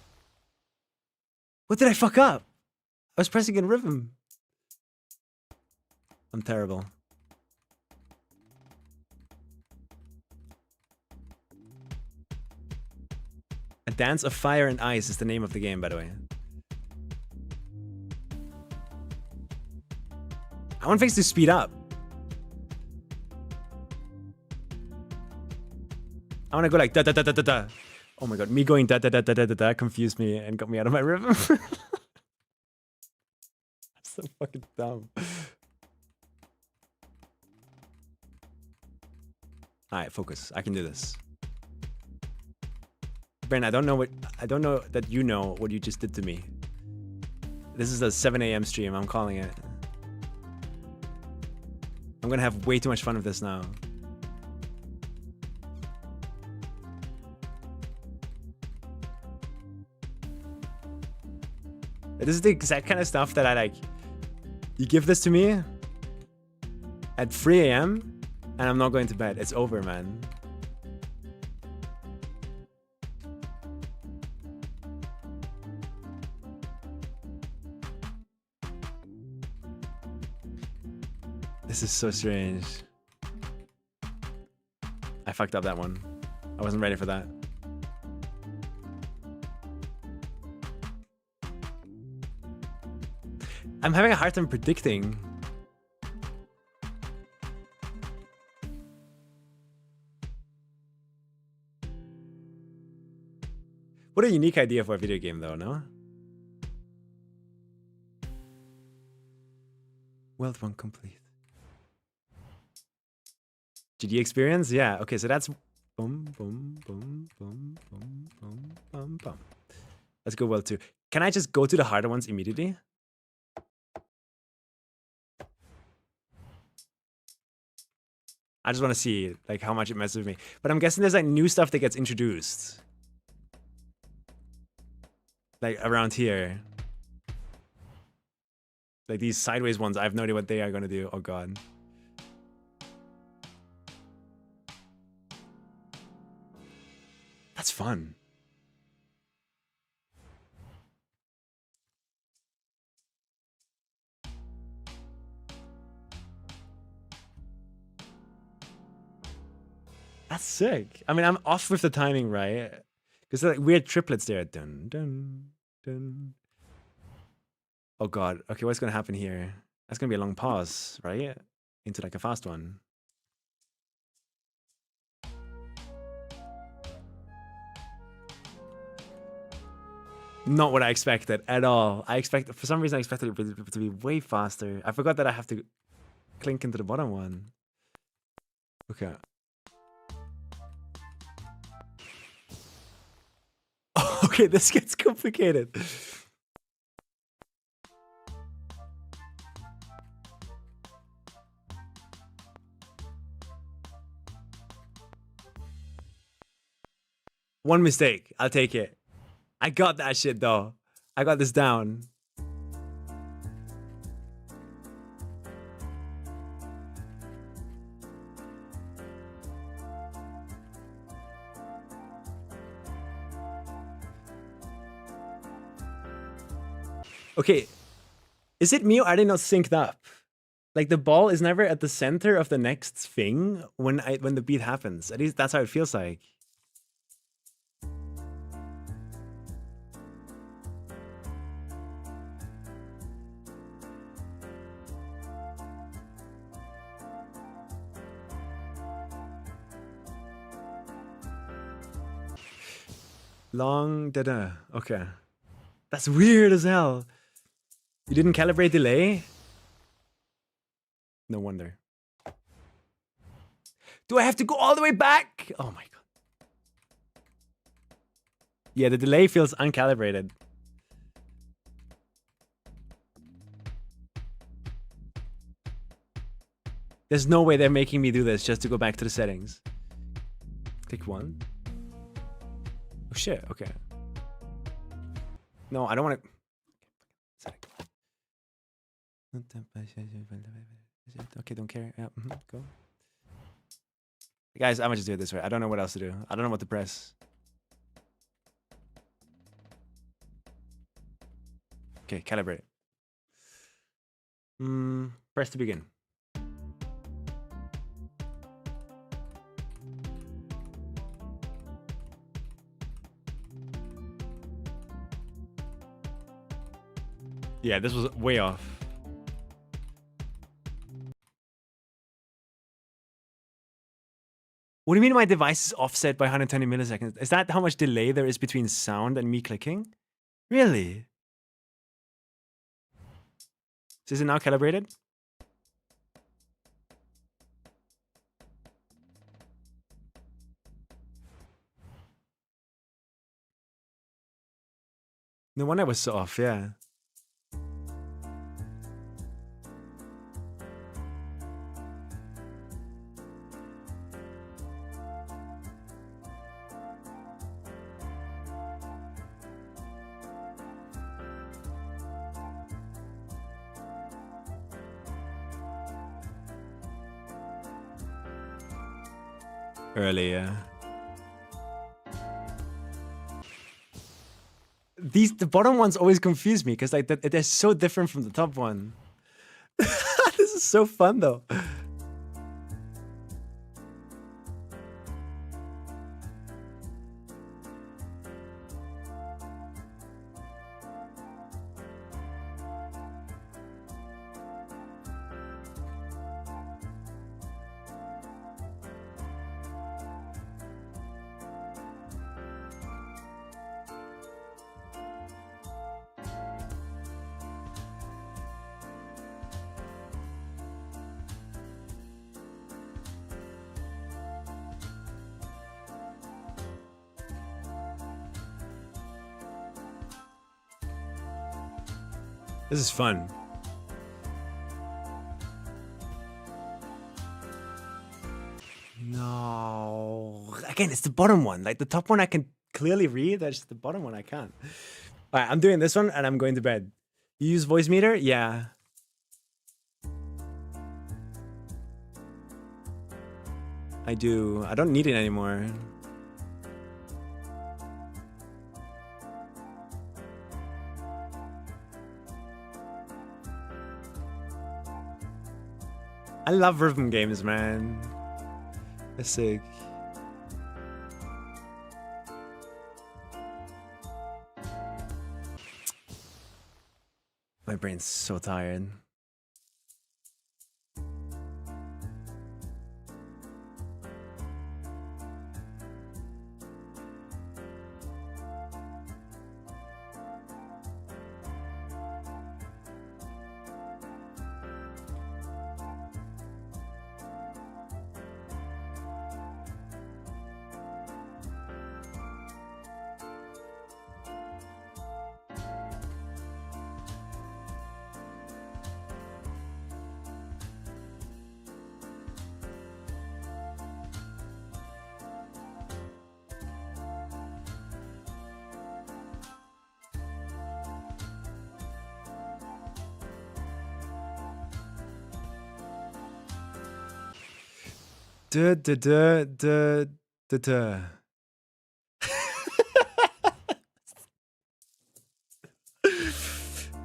What did I fuck up? I was pressing in rhythm. I'm terrible. A Dance of Fire and Ice is the name of the game, by the way. I want things to speed up. I want to go like da da da da da da. Oh my god, me going da da da da da da da confused me and got me out of my rhythm. I'm so fucking dumb. Alright, focus. I can do this. Brent, I don't know that you know what you just did to me. This is a 7 a.m. stream, I'm calling it. I'm gonna have way too much fun with this now. This is the exact kind of stuff that I like. You give this to me at 3 a.m. and I'm not going to bed. It's over, man. This is so strange. I fucked up that one. I wasn't ready for that. I'm having a hard time predicting. What a unique idea for a video game, though, no? World 1 complete. GD experience? Yeah, okay, so that's boom, boom, boom, boom, boom, boom, boom, boom. Let's go World 2. Can I just go to the harder ones immediately? I just want to see like how much it messes with me. But I'm guessing there's like new stuff that gets introduced. Like around here. Like these sideways ones, I have no idea what they are going to do. Oh god. That's fun. That's sick. I mean, I'm off with the timing, right? Because like weird triplets there. Dun, dun, dun. Oh god. Okay, what's gonna happen here? That's gonna be a long pause, right? Into like a fast one. Not what I expected at all. For some reason I expected it to be way faster. I forgot that I have to clink into the bottom one. Okay. Okay, this gets complicated. One mistake. I'll take it. I got that shit though. I got this down. Okay, is it me or are they not synced up? Like the ball is never at the center of the next thing when the beat happens. At least that's how it feels like. Long da-da. Okay. That's weird as hell. You didn't calibrate delay? No wonder. Do I have to go all the way back? Oh my god. Yeah, the delay feels uncalibrated. There's no way they're making me do this just to go back to the settings. Click 1. Oh shit, okay. No, I don't want to... Okay, don't care. Yeah, go. Guys, I'm gonna just do it this way. I don't know what else to do. I don't know what to press. Okay, calibrate. Press to begin. Yeah, this was way off. What do you mean my device is offset by 120 milliseconds? Is that how much delay there is between sound and me clicking? Really? Is it now calibrated? No wonder it was so off, yeah. Earlier. The bottom ones always confuse me because like they're so different from the top one. This is so fun though. This is fun. No. Again, it's the bottom one. Like the top one I can clearly read. That's the bottom one I can't. All right, I'm doing this one and I'm going to bed. You use voice meter? Yeah. I do. I don't need it anymore. I love rhythm games, man. That's sick. My brain's so tired. Duh, duh, duh, duh, duh, duh.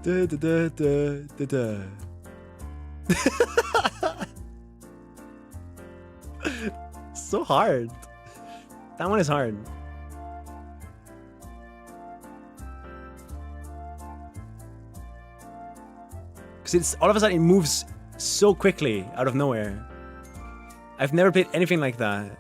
Da, da, da, da, da, da. So hard. That one is hard. Because it's all of a sudden it moves so quickly out of nowhere. I've never played anything like that.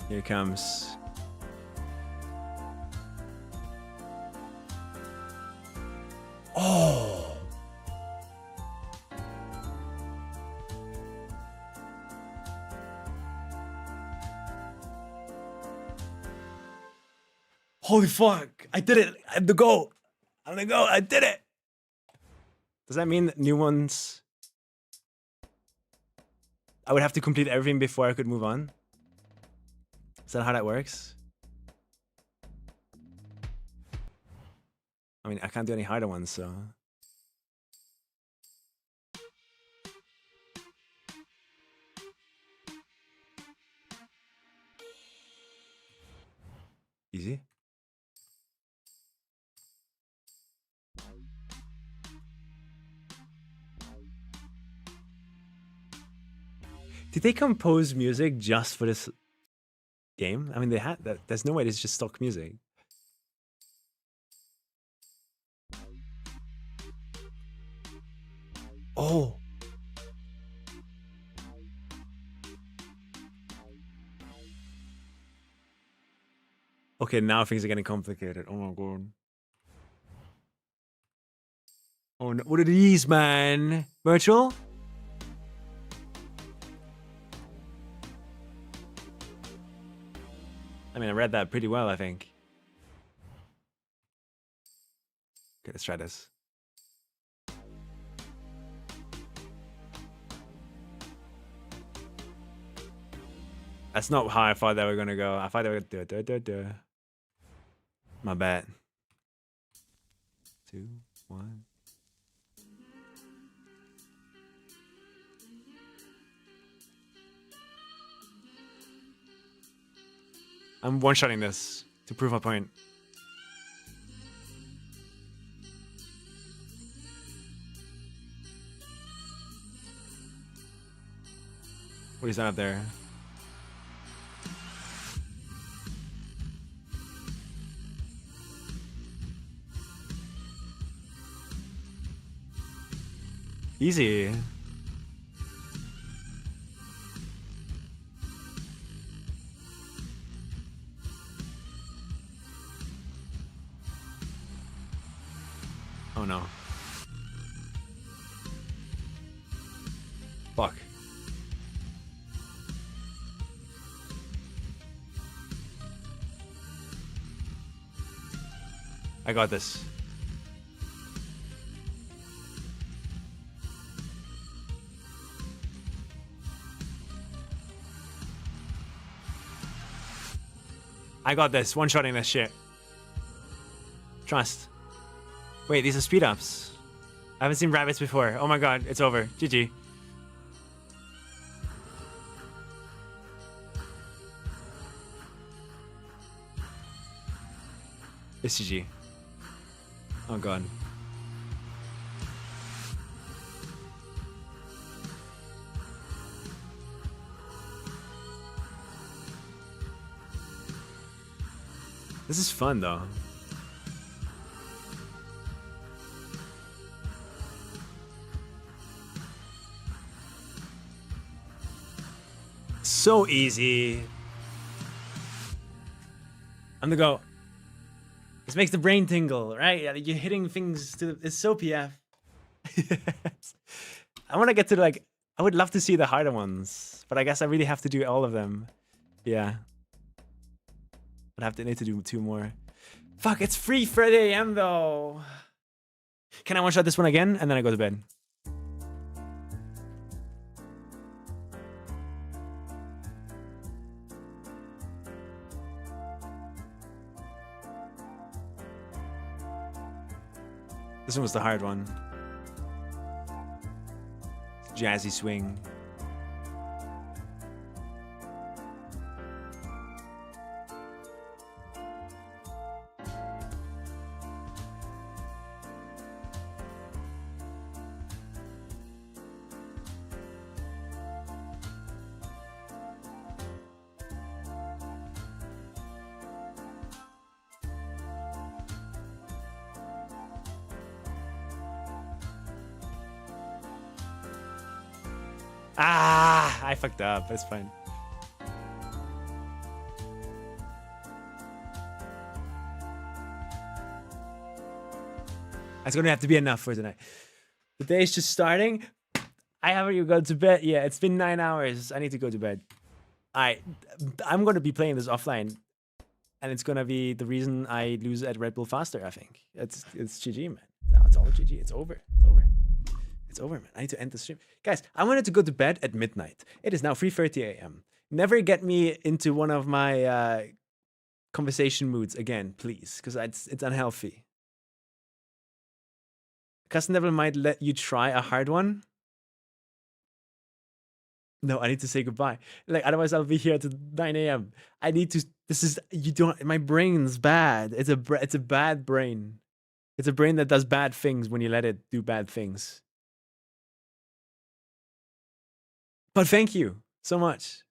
Here it comes. Oh. Holy fuck. I did it. I'm the go. I'm the go. I did it. Does that mean that new ones? I would have to complete everything before I could move on? Is that how that works? I mean, I can't do any harder ones, so... Easy. Did they compose music just for this game? I mean, they had that. There's no way it's just stock music. Oh. Okay, now things are getting complicated. Oh my god. Oh no. What are these, man? Virtual? I mean, I read that pretty well, I think. Okay, let's try this. That's not how I thought they were gonna go. I thought they were gonna do. My bad. 2, 1. I'm one-shotting this to prove my point. What is that up there? Easy. Oh no. Fuck. I got this. I got this. One-shotting this shit. Trust. Wait, these are speed ups. I haven't seen rabbits before. Oh my god, it's over. GG. It's GG. Oh god. This is fun though. So easy. I'm the go. This makes the brain tingle, right? You're hitting things to... It's so PF. I want to get to like... I would love to see the harder ones, but I guess I really have to do all of them. Yeah. I'd need to do 2 more. Fuck, it's free Friday AM though. Can I one-shot this one again and then I go to bed? This one was the hard one. Jazzy swing. Ah, I fucked up. It's fine. That's gonna have to be enough for tonight. The day is just starting. I haven't even gone to bed. Yeah, it's been 9 hours. I need to go to bed. I'm gonna be playing this offline, and it's gonna be the reason I lose at Red Bull Faster. I think it's GG, man. No, it's all GG. It's over. It's over. It's over, man. I need to end the stream. Guys, I wanted to go to bed at midnight. It is now 3:30 a.m. Never get me into one of my conversation moods again, please, because it's unhealthy. Custom Devil might let you try a hard one. No, I need to say goodbye. Like, otherwise I'll be here to 9 a.m. I need to, my brain's bad. It's a bad brain. It's a brain that does bad things when you let it do bad things. But thank you so much.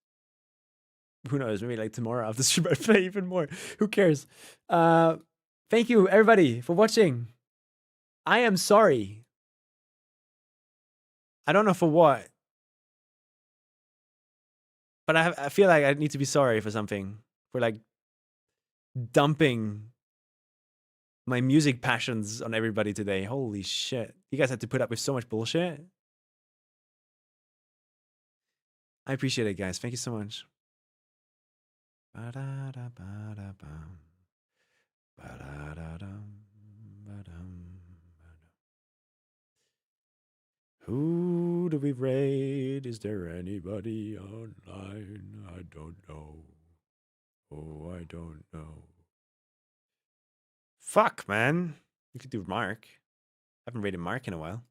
Who knows? Maybe like tomorrow after the stream I play even more. Who cares? Thank you everybody for watching. I am sorry. I don't know for what. But I feel like I need to be sorry for something. For like dumping my music passions on everybody today. Holy shit. You guys had to put up with so much bullshit. I appreciate it, guys. Thank you so much. Who do we raid? Is there anybody online? I don't know. Oh, I don't know. Fuck, man. You could do Mark. I haven't raided Mark in a while.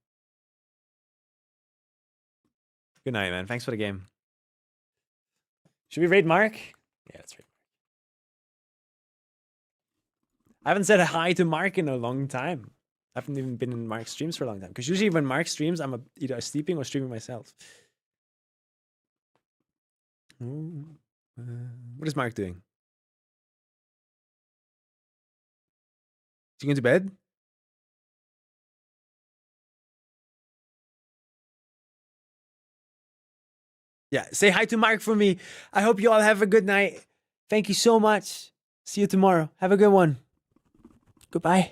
Good night, man. Thanks for the game. Should we raid Mark? Yeah, let's raid Mark. I haven't said hi to Mark in a long time. I haven't even been in Mark's streams for a long time. Because usually when Mark streams, I'm either sleeping or streaming myself. What is Mark doing? Is he going to bed? Yeah, say hi to Mark for me. I hope you all have a good night. Thank you so much. See you tomorrow. Have a good one. Goodbye.